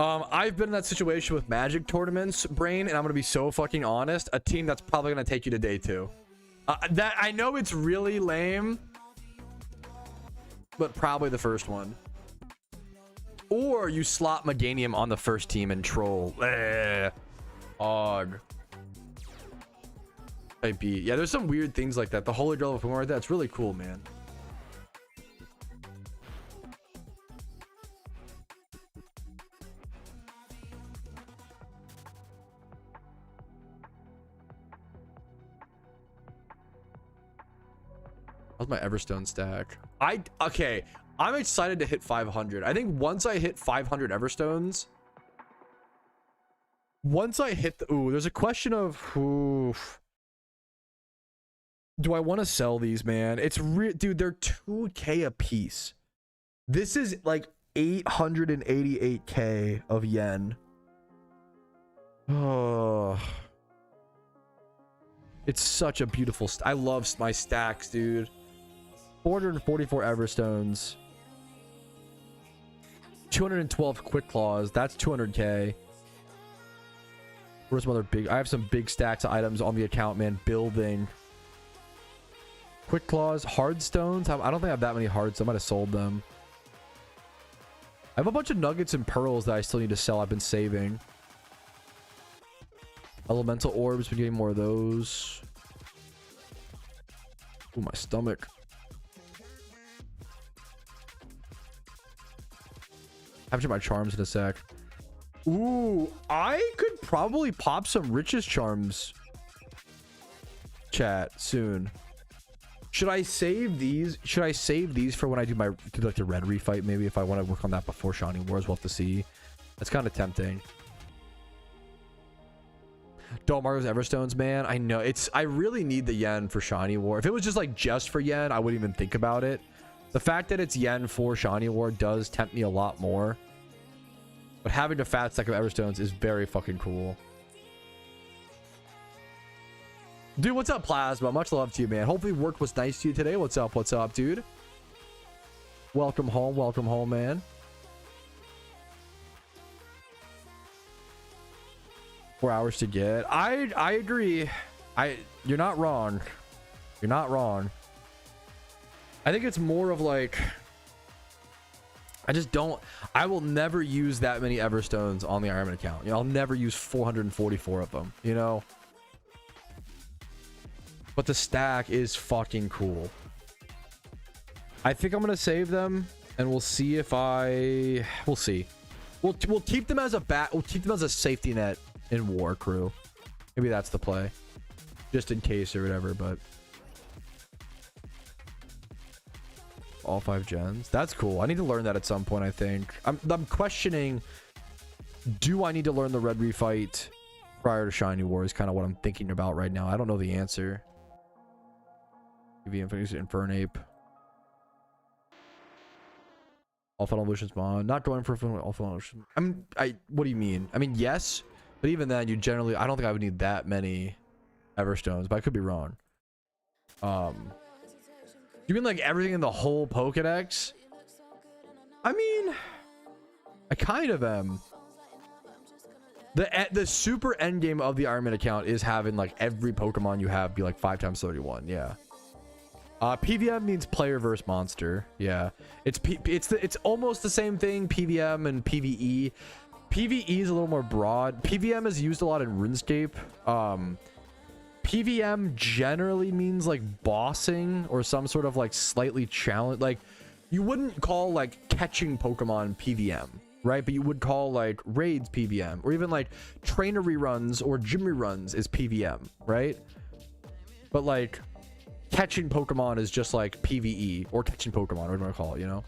I've been in that situation with Magic tournaments, Brain, and I'm gonna be so fucking honest. A team that's probably gonna take you to day 2. That I know it's really lame, but probably the first one. Or you slot Meganium on the first team and troll. Og. Type B. Yeah, there's some weird things like that. The Holy Grail of Pokemon right there, that's really cool, man. How's my Everstone stack? Okay, I'm excited to hit 500. I think once I hit 500 Everstones, once I hit the, there's a question of, do I want to sell these, man? It's dude, they're 2K a piece. This is like 888K of yen. Oh, it's such a beautiful, I love my stacks, dude. 444 Everstones, 212 Quick Claws. That's 200K. Where's some other big? I have some big stacks of items on the account, man. Building Quick Claws, Hard Stones. I don't think I have that many Hard Stones. I might have sold them. I have a bunch of nuggets and pearls that I still need to sell. I've been saving. Elemental orbs. Been getting more of those. Ooh, my stomach. I'll check my charms in a sec. Ooh, I could probably pop some Riches Charms chat soon. Should I save these? Should I save these for when I do like the red refight? Maybe if I want to work on that before Shiny Wars, we'll have to see. That's kind of tempting. Don't Mario's Everstones, man. I know I really need the yen for Shiny War. If it was just like just for yen, I wouldn't even think about it. The fact that it's yen for Shiny War does tempt me a lot more. But having a fat stack of Everstones is very fucking cool. Dude, what's up, Plasma? Much love to you, man. Hopefully work was nice to you today. What's up, dude? Welcome home, man. 4 hours to get. I agree. You're not wrong. You're not wrong. I think it's more of like, I will never use that many Everstones on the Ironman account. You know, I'll never use 444 of them, you know? But the stack is fucking cool. I think I'm going to save them and we'll see if we'll see. We'll keep them as we'll keep them as a safety net in War Crew. Maybe that's the play. Just in case or whatever, but all 5 gens. That's cool. I need to learn that at some point, I think. I'm questioning, do I need to learn the red refight prior to Shiny War is kind of what I'm thinking about right now. I don't know the answer. Infernape. All Final Evolutions mod. Not going for all Final Evolutions. What do you mean? I mean, yes, but even then, I don't think I would need that many Everstones, but I could be wrong. You mean like everything in the whole Pokedex? I mean, I kind of am. The super end game of the Iron Man account is having like every Pokemon you have be like 5 times 31. Yeah. PVM means player versus monster. Yeah. It's almost the same thing, PVM and PvE. PvE is a little more broad. PVM is used a lot in RuneScape. PVM generally means like bossing or some sort of like slightly challenge. Like you wouldn't call like catching Pokemon PVM, right? But you would call like raids PVM, or even like trainer reruns or gym reruns is PVM, right? But like catching Pokemon is just like PvE, or catching Pokemon, whatever you want to call it, you know?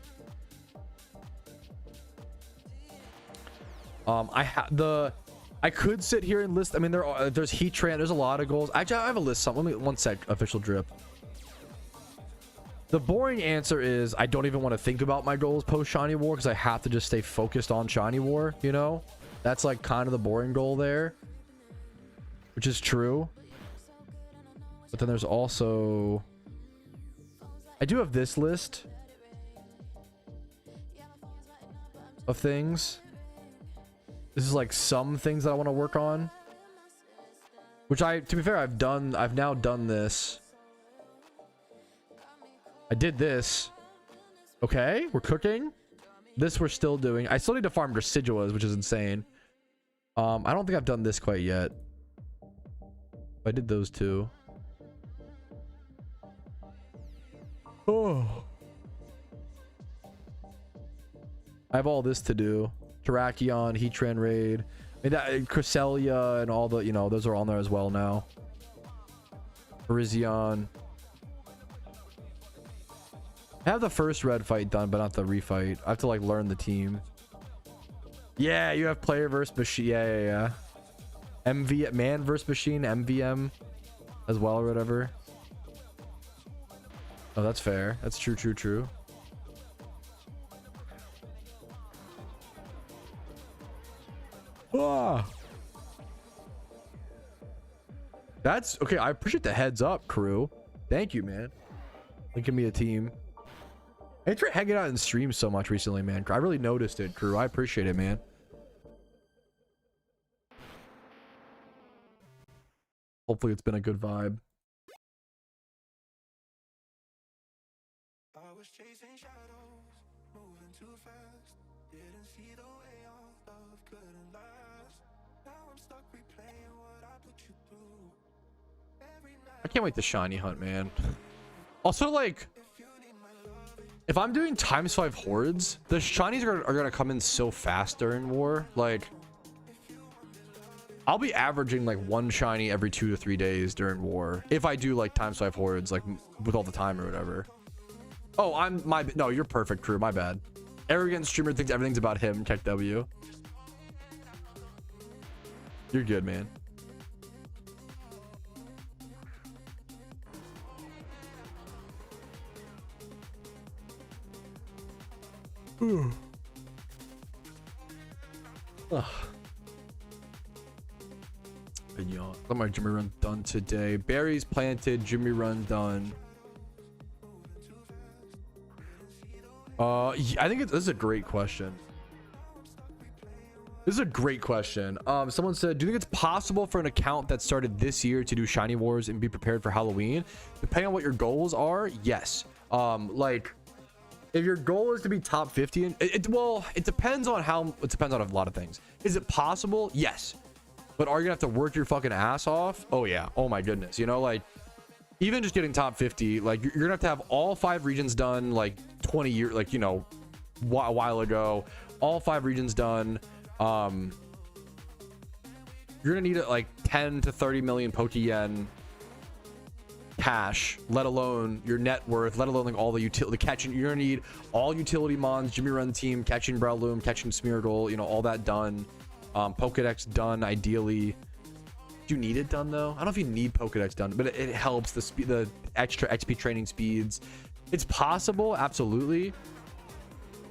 I could sit here and list. I mean, there's Heatran. There's a lot of goals. Actually, I have a list. Let me one sec. Official drip. The boring answer is I don't even want to think about my goals post Shiny War because I have to just stay focused on Shiny War. You know, that's like kind of the boring goal there, which is true. But then there's also, I do have this list of things. This is like some things that I want to work on, which to be fair, I've now done this. I did this. Okay, we're cooking. This we're still doing. I still need to farm Deciduous, which is insane. I don't think I've done this quite yet. I did those two. Oh. I have all this to do. Terrakion, Heatran raid. I mean, that Cresselia and all the, you know, those are on there as well now. Virizion. I have the first red fight done, but not the refight. I have to like learn the team. Yeah, you have player versus machine. Yeah. MV, man versus machine, MVM as well, or whatever. Oh, that's fair. That's true. Ah. That's okay. I appreciate the heads up, crew. Thank you, man. Give me a team. Thanks for hanging out in streams so much recently, man. I really noticed it, crew. I appreciate it, man. Hopefully it's been a good vibe. I was chasing shadows, moving too fast. Didn't see the way our love couldn't last. Now I'm stuck replaying what I put you through. Every night I can't wait to shiny hunt, man. Also, like, if I'm doing ×5 hordes, the shinies are gonna come in so fast during war. Like, I'll be averaging like 1 shiny every 2 to 3 days during war if I do like ×5 hordes, like with all the time or whatever. Oh, no, you're perfect, crew. My bad. Arrogant streamer thinks everything's about him. Tech W. You're good, man. Ooh. Ugh. Yawn. Let my Jimmy run done today. Berries planted. Jimmy run done. I think this is a great question. This is a great question. Someone said, do you think it's possible for an account that started this year to do shiny wars and be prepared for Halloween? Depending on what your goals are, yes. Like, if your goal is to be top 50, well, it depends on a lot of things. Is it possible? Yes. But are you gonna have to work your fucking ass off? Oh yeah. Oh my goodness. You know, like, even just getting top 50, like, you're gonna have all 5 regions done like 20 years, like, you know, a while ago. All 5 regions done. You're gonna need like 10 to 30 million Pokeyen cash, let alone your net worth, let alone like all the utility catching. You're gonna need all utility mons, Jimmy Run team, catching Breloom, catching Smeargle, you know, all that done. Pokedex done ideally. Do you need it done though? I don't know if you need Pokedex done, but it helps the extra XP training speeds. It's possible, absolutely,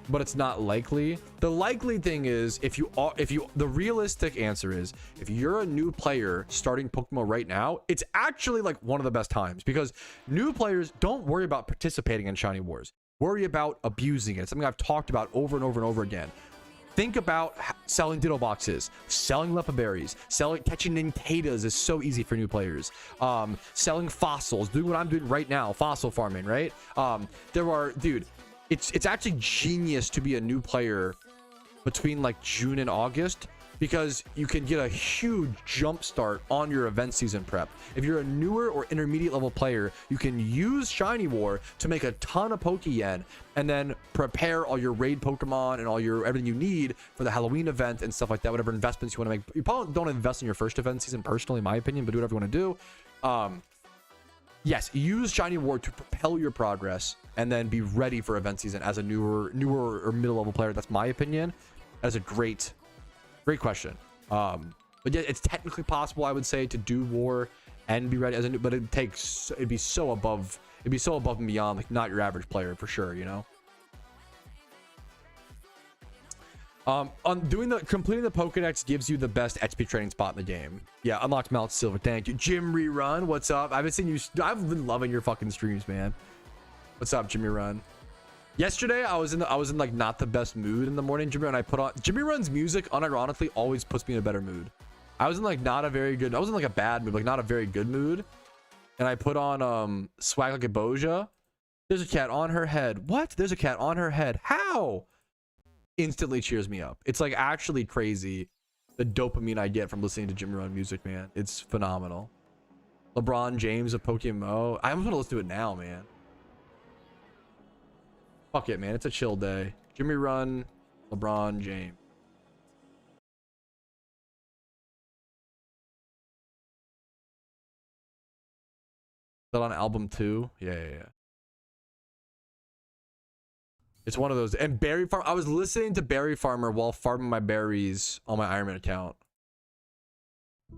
but it's not likely. The likely thing is the realistic answer is if you're a new player starting Pokemon right now, it's actually like one of the best times, because new players don't worry about participating in shiny wars, worry about abusing it. It's something I've talked about over and over and over again. think about selling Ditto boxes, selling Leppa berries, catching Nintadas is so easy for new players. Selling fossils, doing what I'm doing right now, fossil farming, right? Dude, it's actually genius to be a new player between like June and August, because you can get a huge jump start on your event season prep. If you're a newer or intermediate level player, you can use Shiny War to make a ton of Pokeyen and then prepare all your raid Pokemon and all your everything you need for the Halloween event and stuff like that, whatever investments you want to make. You probably don't invest in your first event season personally, in my opinion, but do whatever you want to do. Yes, use Shiny War to propel your progress and then be ready for event season as a newer or middle level player. That's my opinion. That's a great question. But yeah, it's technically possible, I would say, to do war and be ready as a new, but it'd be so above and beyond, like not your average player for sure, you know. On completing the Pokedex gives you the best XP training spot in the game. Yeah, unlocked Mount Silver. Thank you, Jim Rerun. What's up? I haven't seen you. I've been loving your fucking streams, man. What's up, Jimmy Run? Yesterday, I was in like not the best mood in the morning, Jimmy, and I put on Jimmy Run's music. Unironically, always puts me in a better mood. I was in like not a very good. I was in like a bad mood, like not a very good mood, and I put on Swag Like a Boja. There's a cat on her head. What? There's a cat on her head. How? Instantly cheers me up. It's like actually crazy the dopamine I get from listening to Jimmy Run music, man. It's phenomenal. LeBron James of PokeMMO. I almost want to listen to it now, man. Fuck it, man. It's a chill day. Jimmy Run, LeBron James. Is that on album 2? Yeah. It's one of those. And Berry Farm. I was listening to Berry Farmer while farming my berries on my Ironman account.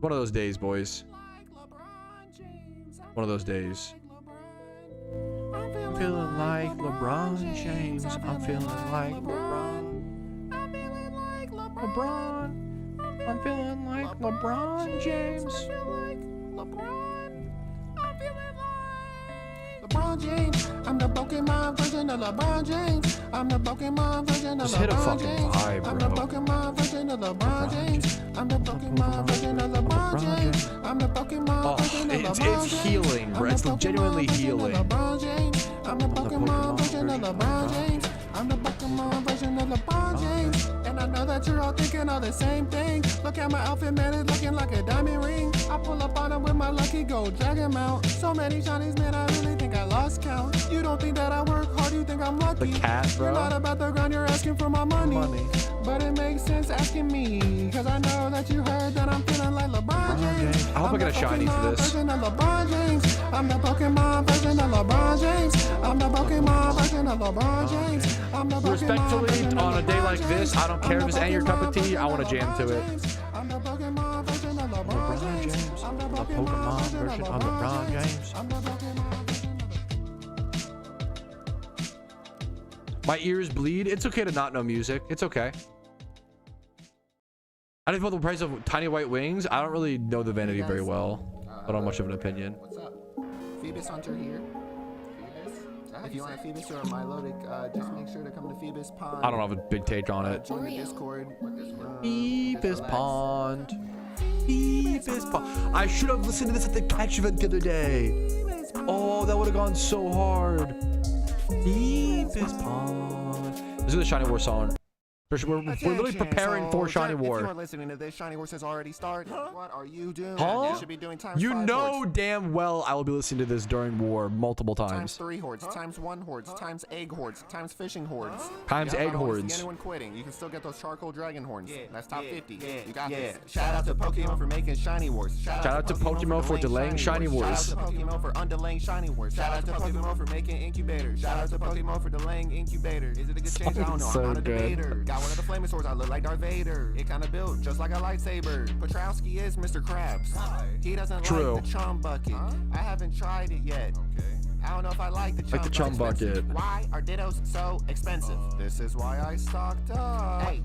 One of those days, boys. One of those days. I'm feeling like LeBron James. I'm feeling like LeBron. I'm feeling like LeBron. I'm feeling like LeBron James. LeBron James, I'm the Pokemon version of LeBron James. I'm the Pokemon version of Just hit a LeBron fucking James. vibe, I'm the bro. Pokemon version of LeBron James. I'm the Pokemon version of LeBron James. I'm the Pokemon version of LeBron James. It's healing, bro. It's genuinely healing. LeBron James. I'm the Pokemon version of LeBron James. I'm the Pokemon version of LeBron James. And I know that you're all thinking all the same thing. Look at my outfit, man, it's looking like a diamond ring. I pull up on him with my lucky gold dragon mount. So many shinies, man, I really think I lost count. You don't think that I work hard, you think I'm lucky. The cat, bro. You're not about the grind, you're asking for my money. But it makes sense asking me, cause I know that you heard that I'm feeling like LeBron James. I hope I get a shiny for this. I'm the Pokemon version of LeBron James. I'm the Pokemon version of LeBron James. I'm the Pokemon Respectfully, version of on a day LeBron like this, I don't care if it's ain't your cup of tea. I want to jam to it. I'm the Pokemon version of LeBron James. I'm the Pokemon version of LeBron James. I'm the Pokemon version of My ears bleed. It's okay to not know music. It's okay. I didn't know the price of tiny white wings. I don't really know the vanity very well. I don't have much of an opinion. What's up? Phoebus Hunter here. Phoebus? If you want a Phoebus or a Milotic, just make sure to come to Phoebus Pond. I don't have a big take on it. Join the Discord. Phoebus Pond. Phoebus Pond. I should have listened to this at the catch event the other day. Oh, that would have gone so hard. Phoebus Pond. This is the Shiny War song. We're literally preparing for Shiny War. If you are listening to this, Shiny War has already started. What are you doing? Huh? You should be doing times You 5 know hordes, damn well I will be listening to this during war multiple times times. 3 hordes, times 1 hordes, times egg hordes, times fishing hordes. Times Yeah, egg I don't wanna see hordes. anyone quitting. You can still get those charcoal dragon horns. That's top 50. You got this. Shout out to Pokemon for making Shiny Wars. Shout out to Pokemon for delaying Shiny Wars. Shout out to Pokemon for undelaying Shiny Wars. Shout out to Pokemon for making incubators. Shout out to Pokemon for delaying incubators. Is it a good change? I don't know. So I'm not a good. debater. Got one of the flaming swords. I look like Darth Vader. It kind of built just like a lightsaber. Patrouski is Mr. Krabs. He doesn't True. like the chum bucket. I haven't tried it yet. I don't know if I like the chum, Like the chum bucket. Why are Dittos so expensive? This is why I stocked up. Hey.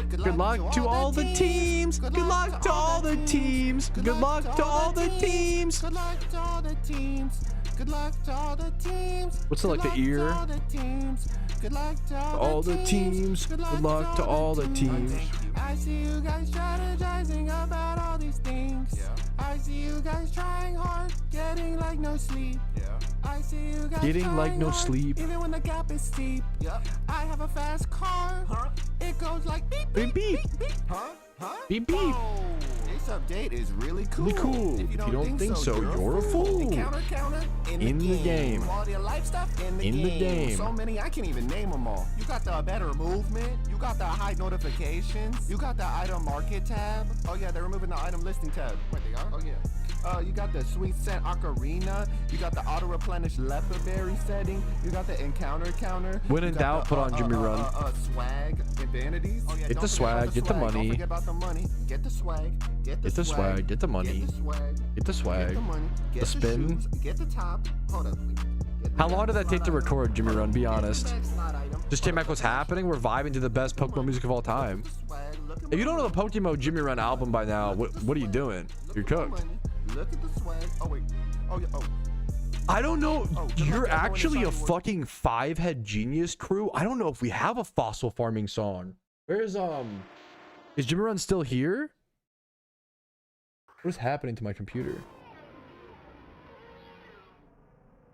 Good luck to all the teams. Good luck to all the teams. Good luck to all the teams. Good luck to all the teams. Good luck to all the teams. What's it like, the ear? All the teams. Good luck to All the teams. Good luck to all the teams. I see you guys strategizing about all these things. I see you guys trying hard, getting like no sleep. I see you guys Getting like trying no hard, sleep. even when the gap is steep. I have a fast car. It goes like beep Beep beep. beep. Beep beep. This update is really cool. Really cool. If you don't think so, you're a fool. Encounter In the game. Quality of life stuff in the game. So many, I can't even name them all. You got the better movement. You got the high notifications. You got the item market tab. Oh yeah, they're removing the item listing tab. Wait, they are? Oh yeah. You got the sweet scent ocarina. You got the auto replenish leopard berry setting. You got the encounter counter. When in doubt, put on Jimmy Run. Swag and vanities. Oh, yeah, Get the swag, get the money. Don't forget about the money. Get the swag. Get the swag. Get the money. Get the swag. Get the swag. Get the money. Get The spin. shoes, get the top. Hold up. How long did that take to record, Jimmy Run? Be honest. Just came back what's happening. We're vibing to the best Pokemon music of all time. If you don't know the PokeMMO Jimmy Run album by now, what are you doing? You're cooked. Look at the swag. Oh wait. Oh yeah. Oh. I don't know. You're luck to actually a everyone inside fucking 5-head genius crew. I don't know if we have a fossil farming song. Where's is Jimmy Run still here? What is happening to my computer?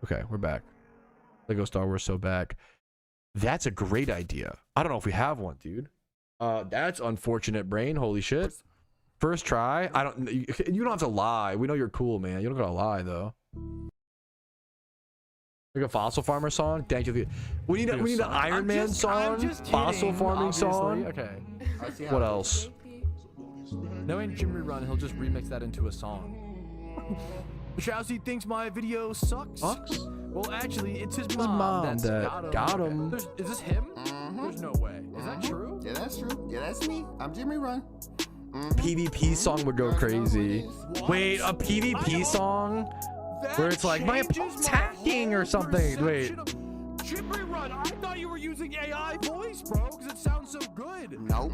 Okay, we're back. Lego Star Wars so back. That's a great idea. I don't know if we have one, dude. That's unfortunate, brain. Holy shit. First try. You don't have to lie. We know you're cool, man. You don't gotta lie though. Like a fossil farmer song. Thank you. We need an Iron Man song. Fossil farming song. Okay. What else? Knowing Jimmy Run, he'll just remix that into a song. Patrouski thinks my video sucks. Well, actually, it's his mom, that got him. Is this him? There's no way. Is that true? Yeah, that's true. Yeah, that's me. I'm Jimmy Run. PvP song would go crazy. Wait, a PvP song where it's like my attacking or something. Wait. Jimmy Run, I thought you were using AI voice, bro, because it sounds so good. Nope.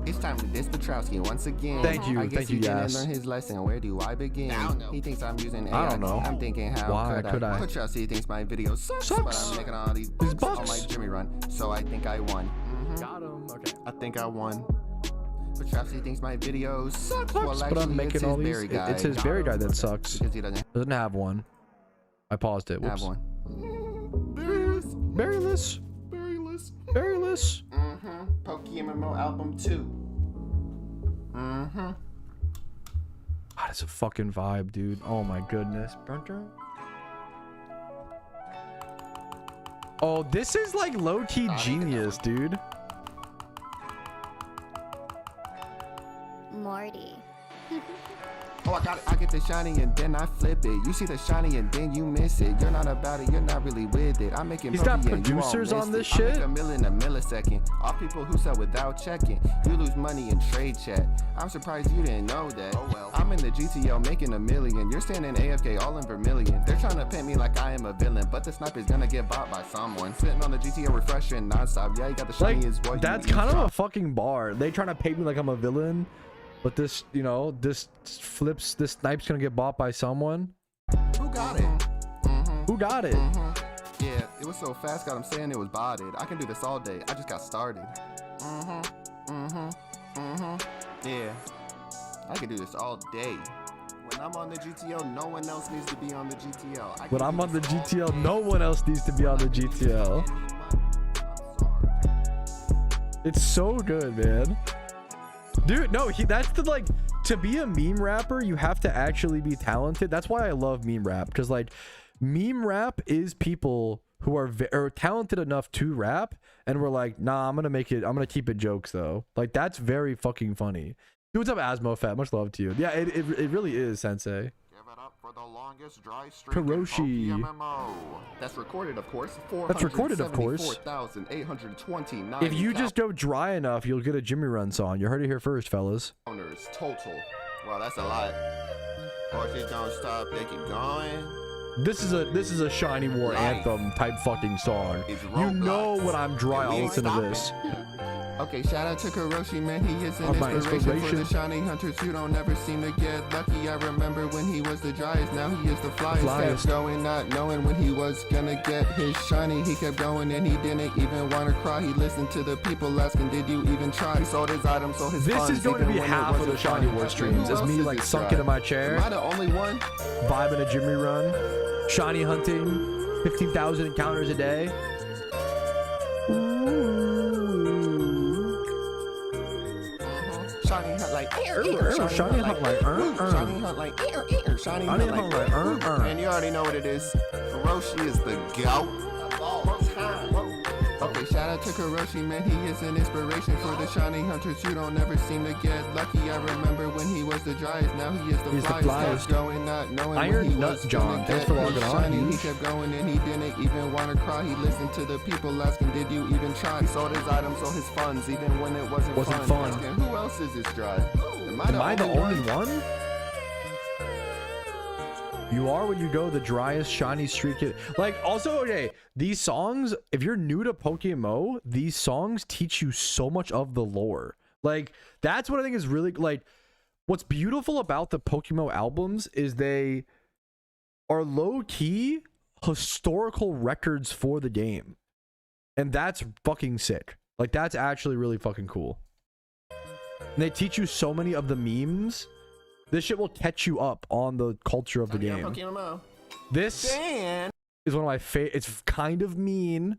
It's time to diss Patrouski once again. Thank you. I guess Thank you, he didn't Yas. learn his lesson. Where do I begin? He thinks I'm using AI. I don't know. I'm thinking, how Why could I? Patrouski thinks my video sucks, but I'm making all these bucks on my Jimmy Run. So I think I won. Got him. Okay. I think I won. Patrouski thinks my video sucks. Well, But actually, I'm making all these. It's his berry guy that sucks. because he doesn't Have one. I paused it. Whoops. have one. Berryless. Berryless. PokeMMO album 2. God, it's a fucking vibe, dude. Oh my goodness. Oh, this is like low-key genius, dude. Morty. Oh, I got it. I get the shiny and then I flip it. You see the shiny and then you miss it. You're not about it. You're not really with it. I'm making. He's got Pokeyen, you all producers on missed this it. I shit? make a million a millisecond. All people who sell without checking. You lose money in trade chat. I'm surprised you didn't know that. Oh well. I'm in the GTL making a million. You're standing AFK all in Vermilion. They're trying to paint me like I am a villain, but the sniper's gonna get bought by someone. Sitting on the GTL refreshing nonstop. Yeah, you got the shiny as well. That's kind of a fucking bar. They trying to paint me like I'm a villain, but this, you know, this snipe's gonna get bought by someone. Who got it? Who got it? Yeah, it was so fast, got him saying it was botted. I can do this all day. I just got started. Yeah, I can do this all day. When I'm on the GTL, no one else needs to be on the GTL. When I'm on the GTL, no one else needs to be on the GTL. It's so good, man. Dude, no, that's the, like, to be a meme rapper, you have to actually be talented. That's why I love meme rap, because like meme rap is people who are talented enough to rap, and we're like, nah, I'm gonna keep it jokes though. Like, that's very fucking funny. Dude, what's up, Asmofat? Much love to you. Yeah, it really is, Sensei. Give it up for the longest dry streak in Karoshi. PokeMMO. That's recorded, of course. That's recorded, of course. 474,829. If you just go dry enough, you'll get a Jimmy Run song. You heard it here first, fellas. owners total. Wow, that's a lot. Horses don't stop, they keep going. This is a Shiny War Life anthem type fucking song. is You know Roblox. when I'm dry, And we I'll ain't listen to stopping. this. Okay, shout out to Kuroshi, man. He is an my inspiration for the inspiration. shiny hunters who don't ever seem to get lucky. I remember when he was the driest, now he is the flyest. Kept going, not knowing when he was gonna get his shiny. He kept going and he didn't even want to cry. He listened to the people asking, did you even try? He sold his items, sold his This funds, is going to even be when it half of the wasn't Shiny fun. War streams. Who It's else me is like this sunk guy? into my Am chair, I the only one? vibing a Jimmy run, shiny hunting, 15,000 encounters a day. Shiny hunt like Shiny hunt like shiny hunt like shiny hunt like and you already know what it is. Kuroshi is the goat. Okay, shout out to Kuroshi, man. He is an inspiration for the shiny hunters who don't ever seem to get lucky. I remember when he was the driest, now he is the He's the flyest. flyest. Kept going, not knowing Iron when he Nuts was John, gonna thanks get for logging his on, shiny. He huge. kept going and he didn't even want to cry. He listened to the people asking, did you even try? He sold his items, sold his funds, even when it wasn't fun. Asking, who else is this dry? Am I the only one? You are when you go the driest shiny streak it. Like, also, okay, these songs, if you're new to PokeMMO, these songs teach you so much of the lore. Like, that's what I think is really, like, what's beautiful about the PokeMMO albums is they are low-key historical records for the game. And that's fucking sick. Like, that's actually really fucking cool. And they teach you so many of the memes. This shit will catch you up on the culture of the game. This is one of my favorite. It's kind of mean.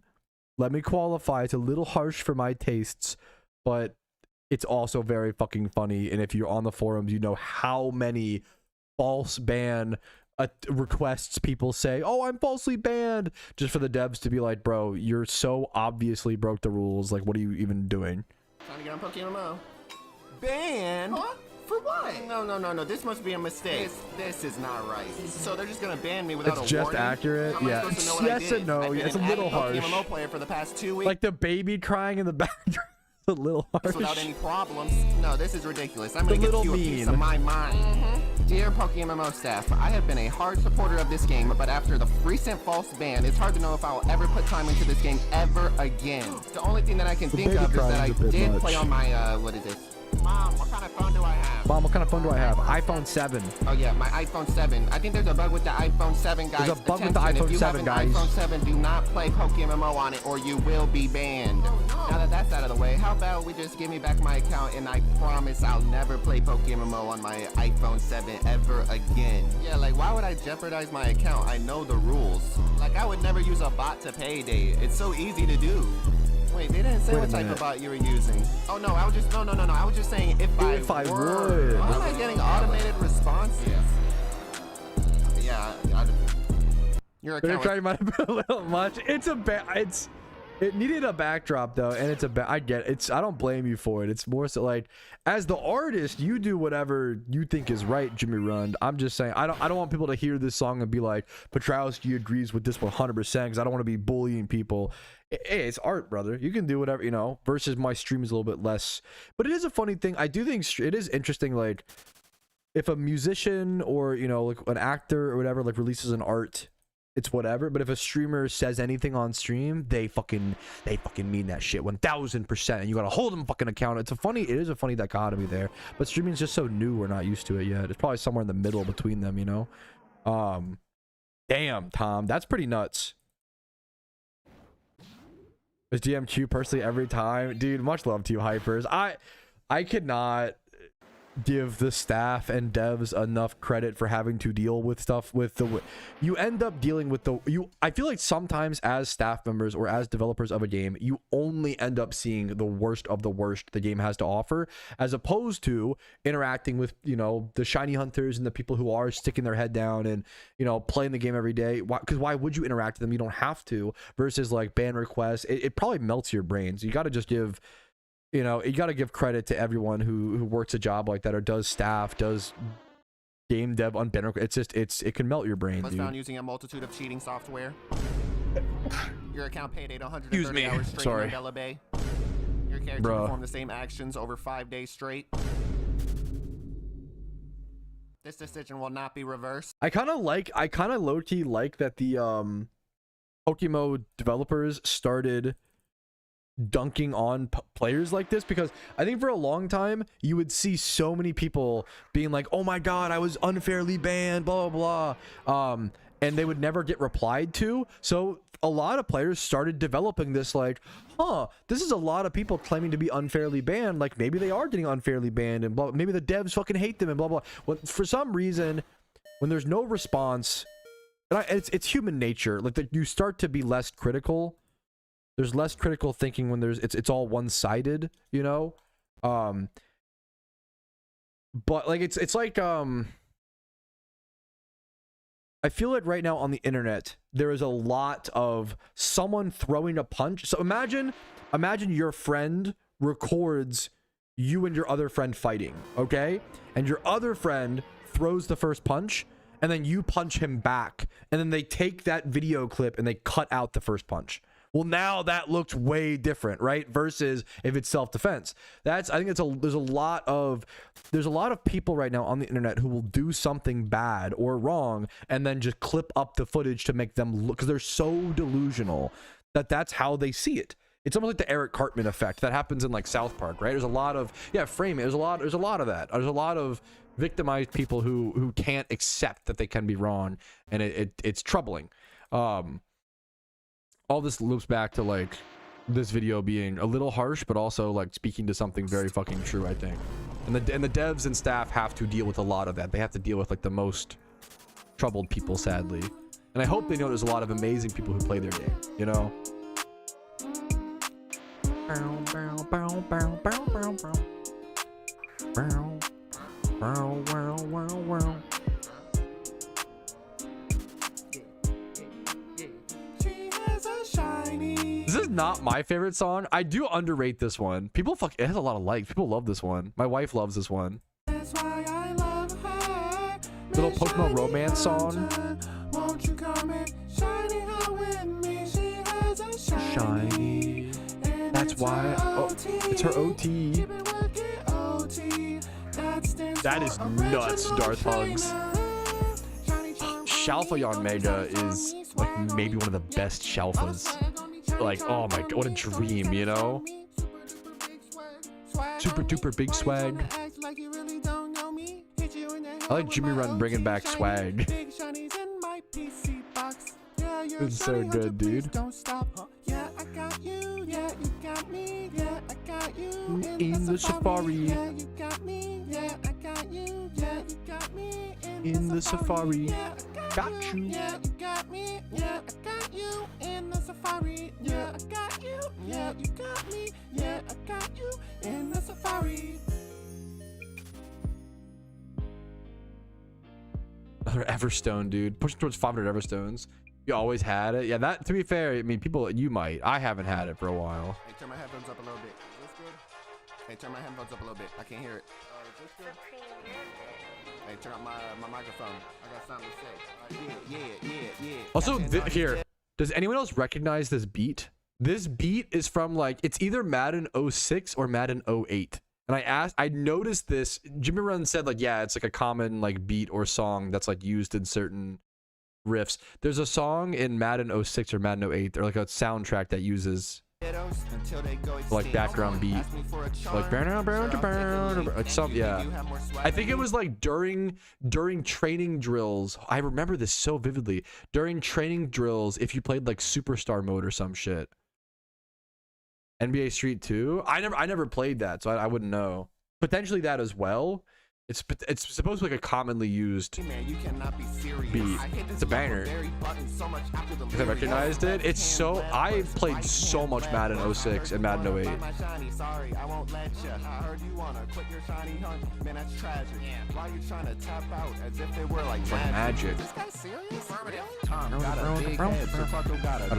Let me qualify. It's a little harsh for my tastes, but it's also very fucking funny. And if you're on the forums, you know how many false ban requests people say, oh, I'm falsely banned, just for the devs to be like, bro, you're so obviously broke the rules. Like, what are you even doing? Trying to get on PokeMMO. Banned? Huh? For what? No. This must be a mistake. This is not right. So they're just gonna ban me without It's a just warning? accurate. How am I Yeah. supposed to know what I Yes did? and no. I've been Yeah, it's a an little avid harsh. PokeMMO player for the past 2 weeks. Like the baby crying in the background. A little harsh. Without any problems. No, this is ridiculous. I'm It's a gonna give little you a piece mean. of my mind. Dear PokeMMO staff, I have been a hard supporter of this game, but after the recent false ban, it's hard to know if I'll ever put time into this game ever again. The only thing that I can think baby of is that I crying's a bit did much. play on my, what is this? Mom, what kind of phone do I have? Mom, what kind of phone do I have? iPhone 7. Oh yeah, my iPhone 7. I think there's a bug with the iPhone 7, guys. There's a bug with the Attention, iPhone if you 7, have an guys. iPhone 7, do not play PokeMMO on it or you will be banned. Now that that's out of the way, how about we just give me back my account and I promise I'll never play PokeMMO on my iPhone 7 ever again. Yeah, like why would I jeopardize my account? I know the rules. Like I would never use a bot to payday. It's so easy to do. Wait, they didn't say Wait a what type minute. of bot you were using. Oh no, I was just no. I was just saying if I were. would. Why am I getting automated responses? Yeah. Your They're account. trying might have been a little much. It needed a backdrop though, and I get it. I don't blame you for it. It's more so like, as the artist, you do whatever you think is right, Jimmy Rund. I'm just saying, I don't want people to hear this song and be like, Patrouski agrees with this 100%, because I don't want to be bullying people. Hey, it's art, brother. You can do whatever, you know, versus my stream is a little bit less. But it is a funny thing. I do think it is interesting, like, if a musician or, you know, like an actor or whatever, like, releases an art, it's whatever. But if a streamer says anything on stream, they fucking mean that shit 1000%, and you gotta hold them fucking account. It is a funny dichotomy there. But streaming is just so new, we're not used to it yet. It's probably somewhere in the middle between them, you know. Damn, Tom, that's pretty nuts. Is DMQ personally every time, dude? Much love to you, hypers. I could not give the staff and devs enough credit for having to deal with stuff with the you end up dealing with I feel like sometimes as staff members or as developers of a game, you only end up seeing the worst of the worst the game has to offer, as opposed to interacting with, you know, the shiny hunters and the people who are sticking their head down and, you know, playing the game every day. Because why would you interact with them? You don't have to. Versus like ban requests, it probably melts your brains. You got to just give, you know, you got to give credit to everyone who works a job like that or does staff, does game dev on banner. It's just, it can melt your brain, Was dude. found using a multitude of cheating software. Your account paid 830 Excuse me. hours straight Sorry. in Mandela Bay. Your character Bruh. performed the same actions over 5 days straight. This decision will not be reversed. I kind of low-key like that the PokeMMO developers started dunking on players like this, because I think for a long time you would see so many people being like, oh my god, I was unfairly banned, blah blah blah, and they would never get replied to. So a lot of players started developing this like, this is a lot of people claiming to be unfairly banned, like maybe they are getting unfairly banned and blah, maybe the devs fucking hate them and blah blah. Well, for some reason when there's no response, and it's human nature, like you start to be less critical. There's less critical thinking when it's all one-sided, you know. But like it's like I feel like right now on the internet there is a lot of someone throwing a punch. So imagine your friend records you and your other friend fighting, okay? And your other friend throws the first punch and then you punch him back, and then they take that video clip and they cut out the first punch. Well, now that looks way different, right? Versus if it's self-defense. I think there's a lot of people right now on the internet who will do something bad or wrong and then just clip up the footage to make them look, because they're so delusional that that's how they see it. It's almost like the Eric Cartman effect that happens in like South Park, right? There's a lot of framing. There's a lot of that. There's a lot of victimized people who can't accept that they can be wrong, and it's troubling. All this loops back to like this video being a little harsh, but also like speaking to something very fucking true, I think. And the devs and staff have to deal with a lot of that. They have to deal with like the most troubled people, sadly. And I hope they know there's a lot of amazing people who play their game, you know? This is not my favorite song. I do underrate this one. It has a lot of likes. People love this one. My wife loves this one. Little PokeMMO romance song. Shiny. That's why. Oh, it's her OT. That is nuts, Darth Hugs. Shalfayon Mega is like maybe one of the best Shalfas. Like, oh my god, what a dream, you know? Super duper big swag. I like Jimmy Run bringing back swag. It's so good, dude. In the safari. In the safari. Got you. Yeah, you got me. Yeah, I got you in the safari. Yeah, I got you. Yeah, you got me. Yeah, I got you in the safari. Another Everstone, dude. Pushing towards 500 Everstones. You always had it. Yeah, that, to be fair, I mean, people, you might. I haven't had it for a while. Hey, turn my headphones up a little bit. Is this good? Hey, turn my headphones up a little bit. I can't hear it. Is this good? Hey, turn up my microphone. I got something to say. Yeah. Also, here, does anyone else recognize this beat? This beat is from like, it's either Madden 06 or Madden 08. And I noticed this. Jimmy Run said like, yeah, it's like a common like beat or song that's like used in certain riffs. There's a song in Madden 06 or Madden 08, or like a soundtrack that uses like background beat, like some, yeah. I think it was like during training drills. I remember this so vividly. During training drills, if you played like Superstar mode or some shit. NBA Street 2. I never played that, so I wouldn't know. Potentially that as well. It's supposed to be like a commonly used beat. It's a banger. Because I recognized it. It's so, I played so much Madden 06 and Madden 08. Like magic. Got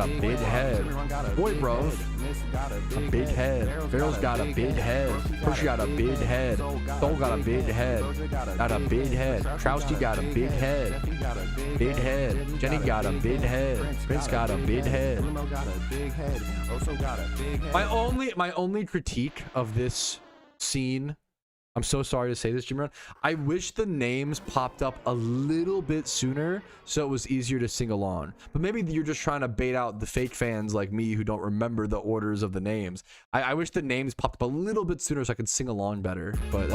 a big head. Boy, bro. A big head. Pharaoh's got a big head. Percy got a big head. Soul got a big head. Got a big head. Patrouski got a big head. Big head. Jenny got a big head. Prince got a big head. My only critique of this scene I'm so sorry to say this, Jimmy Run. I wish the names popped up a little bit sooner so it was easier to sing along. But maybe you're just trying to bait out the fake fans like me who don't remember the orders of the names. I wish the names popped up a little bit sooner so I could sing along better. But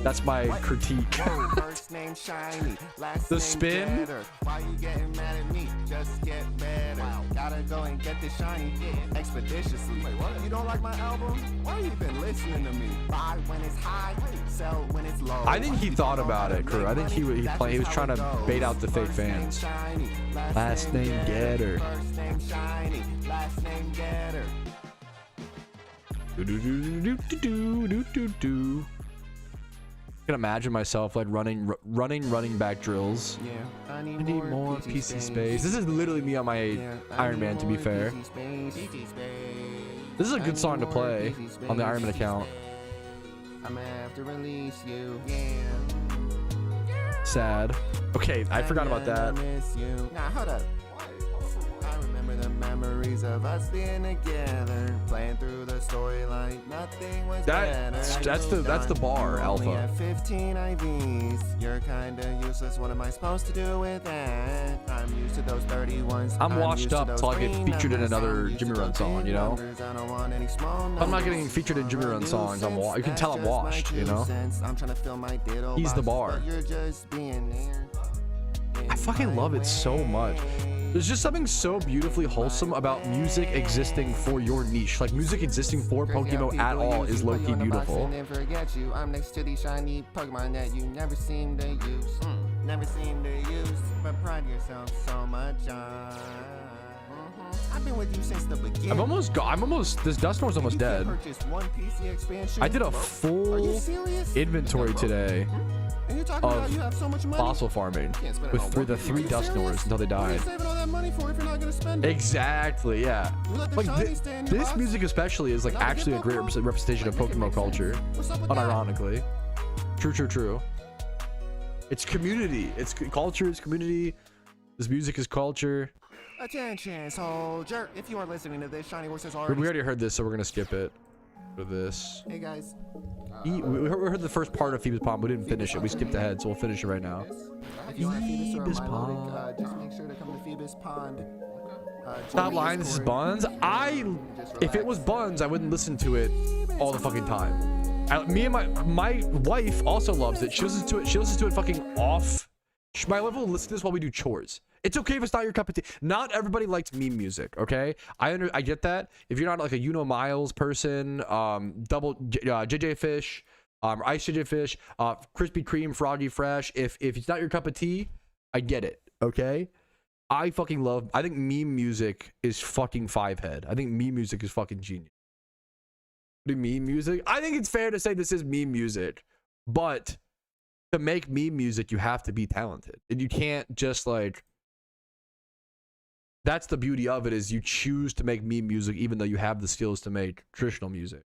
that's my critique. First name Shiny, last The name spin? Getter. Why you getting mad at me? Just get better. Gotta go and get this shiny expeditiously. Wait, what? You don't like my album? Why you been listening to me? Buy when it's high, sell when it's low. I think he thought about it, crew. I think he was trying to bait out the fake fans. Last name Getter. First name Shiny, last name Getter. I can imagine myself like running back drills. Yeah, I need more PC space. This is literally me on my Iron Man, to be fair. This is a good song to play on the Iron Man account. I'm gonna have to release you. Yeah. Sad. Okay, I forgot about that. Nah, hold up. I remember the memories of us being together, playing through the storyline. Nothing was better. That's the bar, Only Alpha. have 15 IVs. You're kinda useless. What am I supposed to do with that? I'm used to those 31s. I'm washed used to up those till I get green featured in numbers. another I'm used Jimmy to Run those song, big you know? numbers. I don't want any small If I'm not numbers. getting featured in Jimmy Run songs, you can tell I'm That's just my washed, you know? 2 cents. I'm trying to fill my ditto He's the boxes, bar. but you're just being there. I fucking love it so much. There's just something so beautifully wholesome about music existing for your niche. Like music existing for PokeMMO at all is low-key beautiful. And forget you. I'm next to these shiny Pokemon that you never seem to use. Never seem to use, but pride yourself so much on. I've been with you since the beginning. This Dusknoir's almost dead. One PC expansion, I did a bro. Are you full serious? inventory today And you're talking about of you have so much money? fossil farming Can't spend it with on the one three PC. Are you Dusknoirs serious? until they What are you died. saving all that money for if you're not gonna spend it? Exactly, yeah. You let the Like shiny stay in your this box? music especially is like Not a actually a good great Pokemon? representation of Like, make it Pokemon make sense. culture. What's up with that? Unironically. True. It's community. It's culture, it's community. This music is culture. Attention, soldier. If you are listening to this, Shiny Horses are. We already heard this, so we're gonna skip it. For this. Hey guys. We heard the first part of Phoebus Pond, but we didn't finish it. We skipped ahead, so we'll finish it right now. If you want Phoebus or Phoebus Milotic, Pond. just make sure to come to Phoebus Pond. Stop lying, this is Buns. If it was Buns, I wouldn't listen to it all the fucking time. Me and my wife also loves it. She listens to it. She listens to it fucking off. My wife will listen to this while we do chores. It's okay if it's not your cup of tea. Not everybody likes meme music, okay? I get that. If you're not like a Miles person, double JJ Fish, Ice JJ Fish, Krispy Kreme, Froggy Fresh. If it's not your cup of tea, I get it, okay? I think meme music is fucking five-head. I think meme music is fucking genius. Meme music? I think it's fair to say this is meme music, but to make meme music, you have to be talented. And you can't just like... That's the beauty of it, is you choose to make meme music even though you have the skills to make traditional music.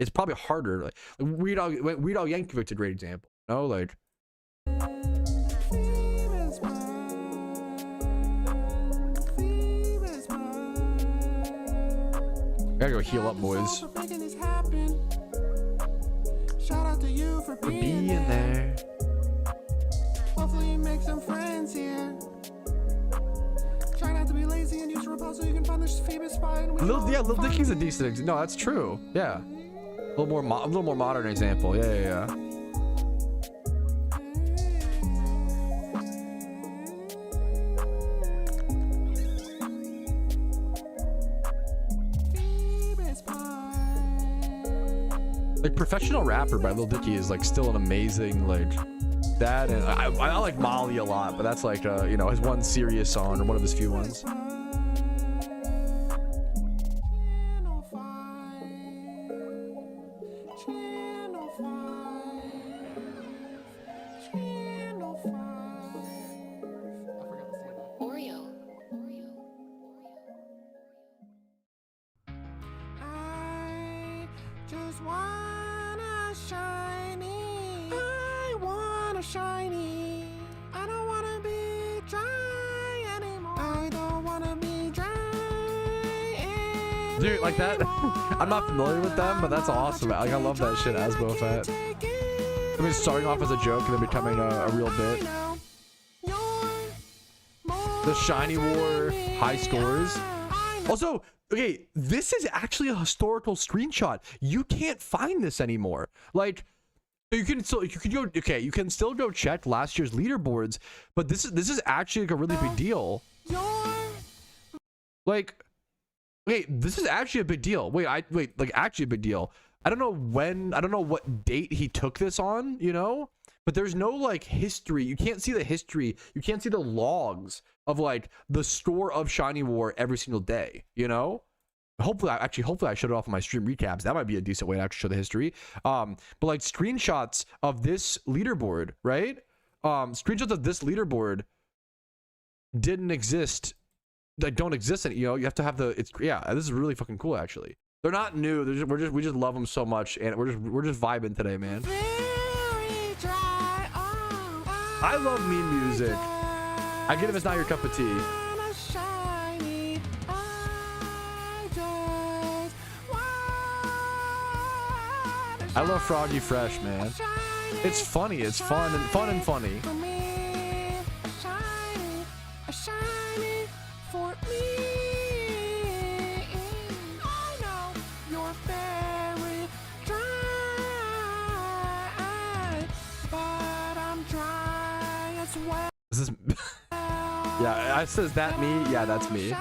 It's probably harder. Like Weird Al Yankovic's a great example. You know, like... Gotta go heal up, boys. Shout out to you for Being there. Hopefully you make some friends here. Try not to be lazy and use repel so you can find this Phoebus spot. Lil Dicky's a decent example. No, that's true. Yeah. A little more modern example. Yeah. Like Professional Rapper by Lil Dicky is like still an amazing like that, and I like Molly a lot, but that's like you know, his one serious song or one of his few ones. Just want a shiny. I want a shiny. I don't want to be dry anymore. I don't want to be dry Dude, like that. I'm not familiar with them, but that's awesome. Like, I love that shit, Asbo Fat. I mean, starting off as a joke and then becoming a real bit. The Shiny War high scores. Also, okay, this is actually a historical screenshot. You can't find this anymore. Like, you can still you can still go check last year's leaderboards, but this is actually like a really big deal. Like, wait, this is actually a big deal. Wait, like actually a big deal. I don't know what date he took this on, you know, but there's no like history. You can't see the history. You can't see the logs of like the store of Shiny War every single day, you know. Hopefully I showed it off in my stream recaps. That might be a decent way to actually show the history. But like screenshots of this leaderboard, right? Screenshots of this leaderboard didn't exist. That don't exist. You know, you have to have this is really fucking cool actually. They're not new. We just love them so much, and we're just vibing today, man. I love meme music. I get if it's not your cup of tea. I love Froggy Fresh, man. It's funny. It's fun and funny. This is yeah, it says that me. Yeah, that's me.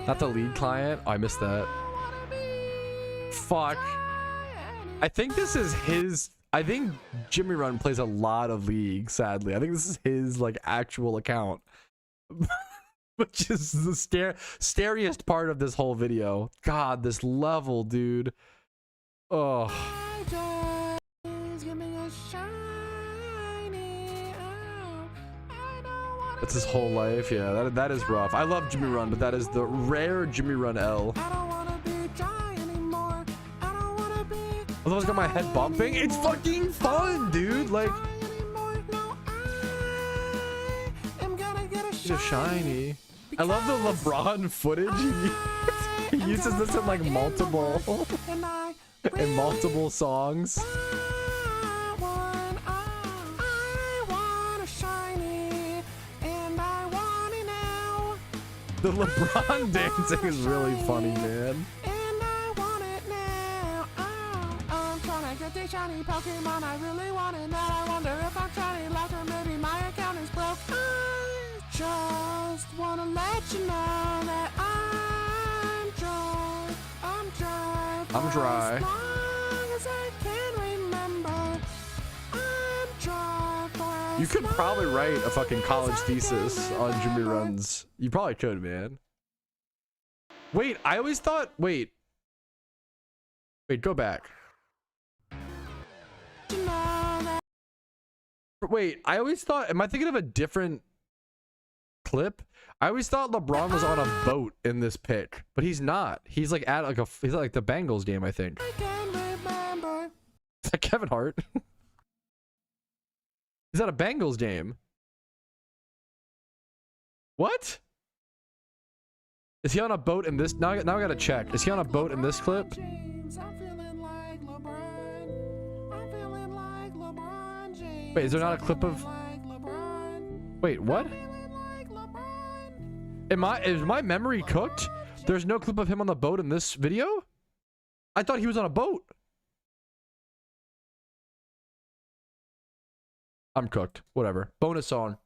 Not the lead client. Oh, I missed that. Fuck. I think this is his. I think Jimmy Run plays a lot of League, sadly. I think this is his like actual account. Which is the scariest part of this whole video. God, this level, dude. Oh. That's his whole life. Yeah, that is rough. I love Jimmy Run, but that is the rare Jimmy Run L. Although it's got my head bumping, it's fucking fun, dude. Like, just shiny. I love the LeBron footage. He uses this in like multiple songs. The LeBron dancing is really funny, man. Shiny Pokemon, I really want it now. I wonder if I'm shiny like or maybe my account is broke. I just wanna let you know that I'm dry. As long as I can remember, I'm dry for you could probably write a fucking college thesis on Jimmy Runs. You probably could, man. Wait, I always thought. Wait, go back. Wait, I always thought, am I thinking of a different clip? I always thought LeBron was on a boat in this pic, but he's not. He's like at like he's at like the Bengals game, I think. Is that Kevin Hart? He's at a Bengals game. What? Is he on a boat in this? Now I gotta check. Is he on a boat in this clip? Wait, is there not a clip of? Wait, what? Is my memory cooked? There's no clip of him on the boat in this video? I thought he was on a boat. I'm cooked. Whatever. Bonus song.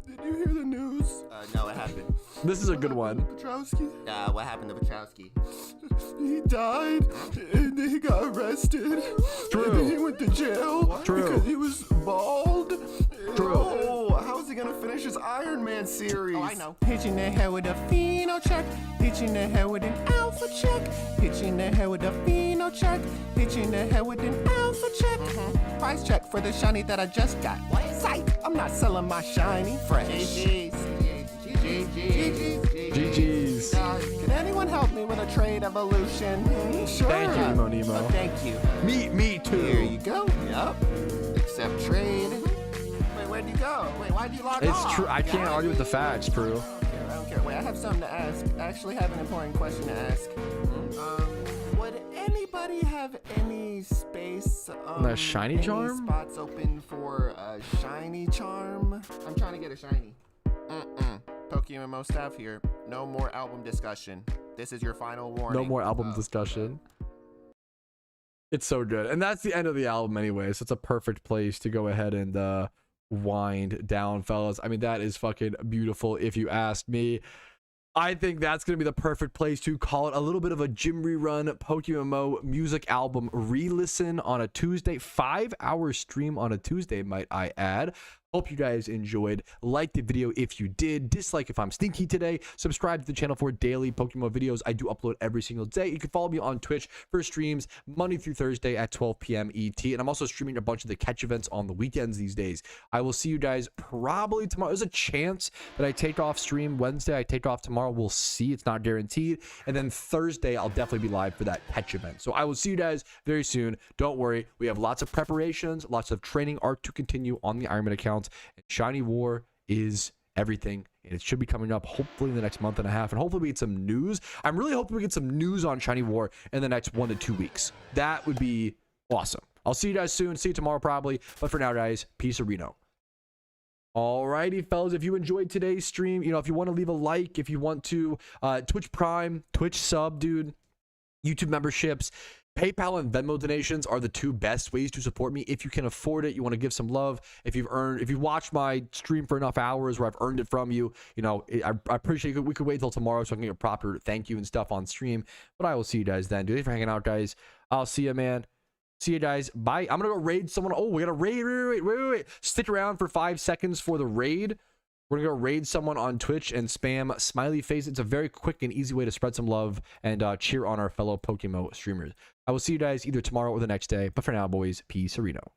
Did you hear the news? No, what happened? This is a good one. Patrouski? What happened to Patrouski? He died, and he got arrested. True. And he went to jail. True. Because he was bald. True. Oh, how's he gonna finish his Iron Man series? Oh, I know. Hitching the head with a pheno check. Hitching the head with an alpha check. Hitching the head with a pheno check. Hitching the head with an alpha check. Price check for the shiny that I just got. What? Psych! I'm not selling my shiny fresh. GG's. Can anyone help me with a trade evolution? Sure. Thank you, Nemo. Thank you. Me too. Here you go. Yup. Accept trade. Wait, where'd you go? Wait, why'd you log off? It's true. I can't argue with the facts, Prue. I don't care. Wait, I have something to ask. I actually have an important question to ask. Would anybody have any space? The shiny any charm? spots open for a shiny charm? I'm trying to get a shiny. PokeMMO staff here. No more album discussion. This is your final warning. No more album discussion. It's so good. And that's the end of the album anyway, so it's a perfect place to go ahead and wind down, fellas. I mean, that is fucking beautiful if you ask me. I think that's going to be the perfect place to call it a little bit of a gym rerun PokeMMO music album re-listen on a Tuesday. 5-hour stream on a Tuesday, might I add. Hope you guys enjoyed. Like the video if you did. Dislike if I'm stinky today. Subscribe to the channel for daily PokeMMO videos. I do upload every single day. You can follow me on Twitch for streams Monday through Thursday at 12 p.m. ET. And I'm also streaming a bunch of the catch events on the weekends these days. I will see you guys probably tomorrow. There's a chance that I take off stream Wednesday. I take off tomorrow. We'll see. It's not guaranteed. And then Thursday, I'll definitely be live for that catch event. So I will see you guys very soon. Don't worry. We have lots of preparations, lots of training art to continue on the Ironman account. And Shiny War is everything, and it should be coming up hopefully in the next month and a half, and hopefully we get some news. I'm really hoping we get some news on Shiny War in the next 1 to 2 weeks. That would be awesome. I'll see you guys soon. See you tomorrow probably, but for now, guys, peace or Reno. Alrighty, fellas, if you enjoyed today's stream, if you want to leave a like, if you want to Twitch Prime, Twitch sub, dude, YouTube memberships, PayPal and Venmo donations are the two best ways to support me. If you can afford it, you want to give some love. If you've watched my stream for enough hours where I've earned it from you, I appreciate it. We could wait till tomorrow so I can get a proper thank you and stuff on stream. But I will see you guys then. Dude, thanks for hanging out, guys. I'll see you, man. See you guys. Bye. I'm gonna go raid someone. Oh, we got a raid. Wait. Stick around for 5 seconds for the raid. We're gonna go raid someone on Twitch and spam smiley face. It's a very quick and easy way to spread some love and cheer on our fellow PokeMMO streamers. I will see you guys either tomorrow or the next day. But for now, boys, peace, Reno.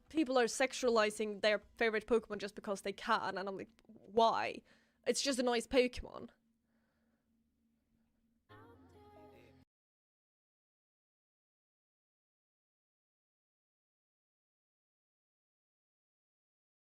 People are sexualizing their favorite Pokemon just because they can, and I'm like, why? It's just a nice Pokemon.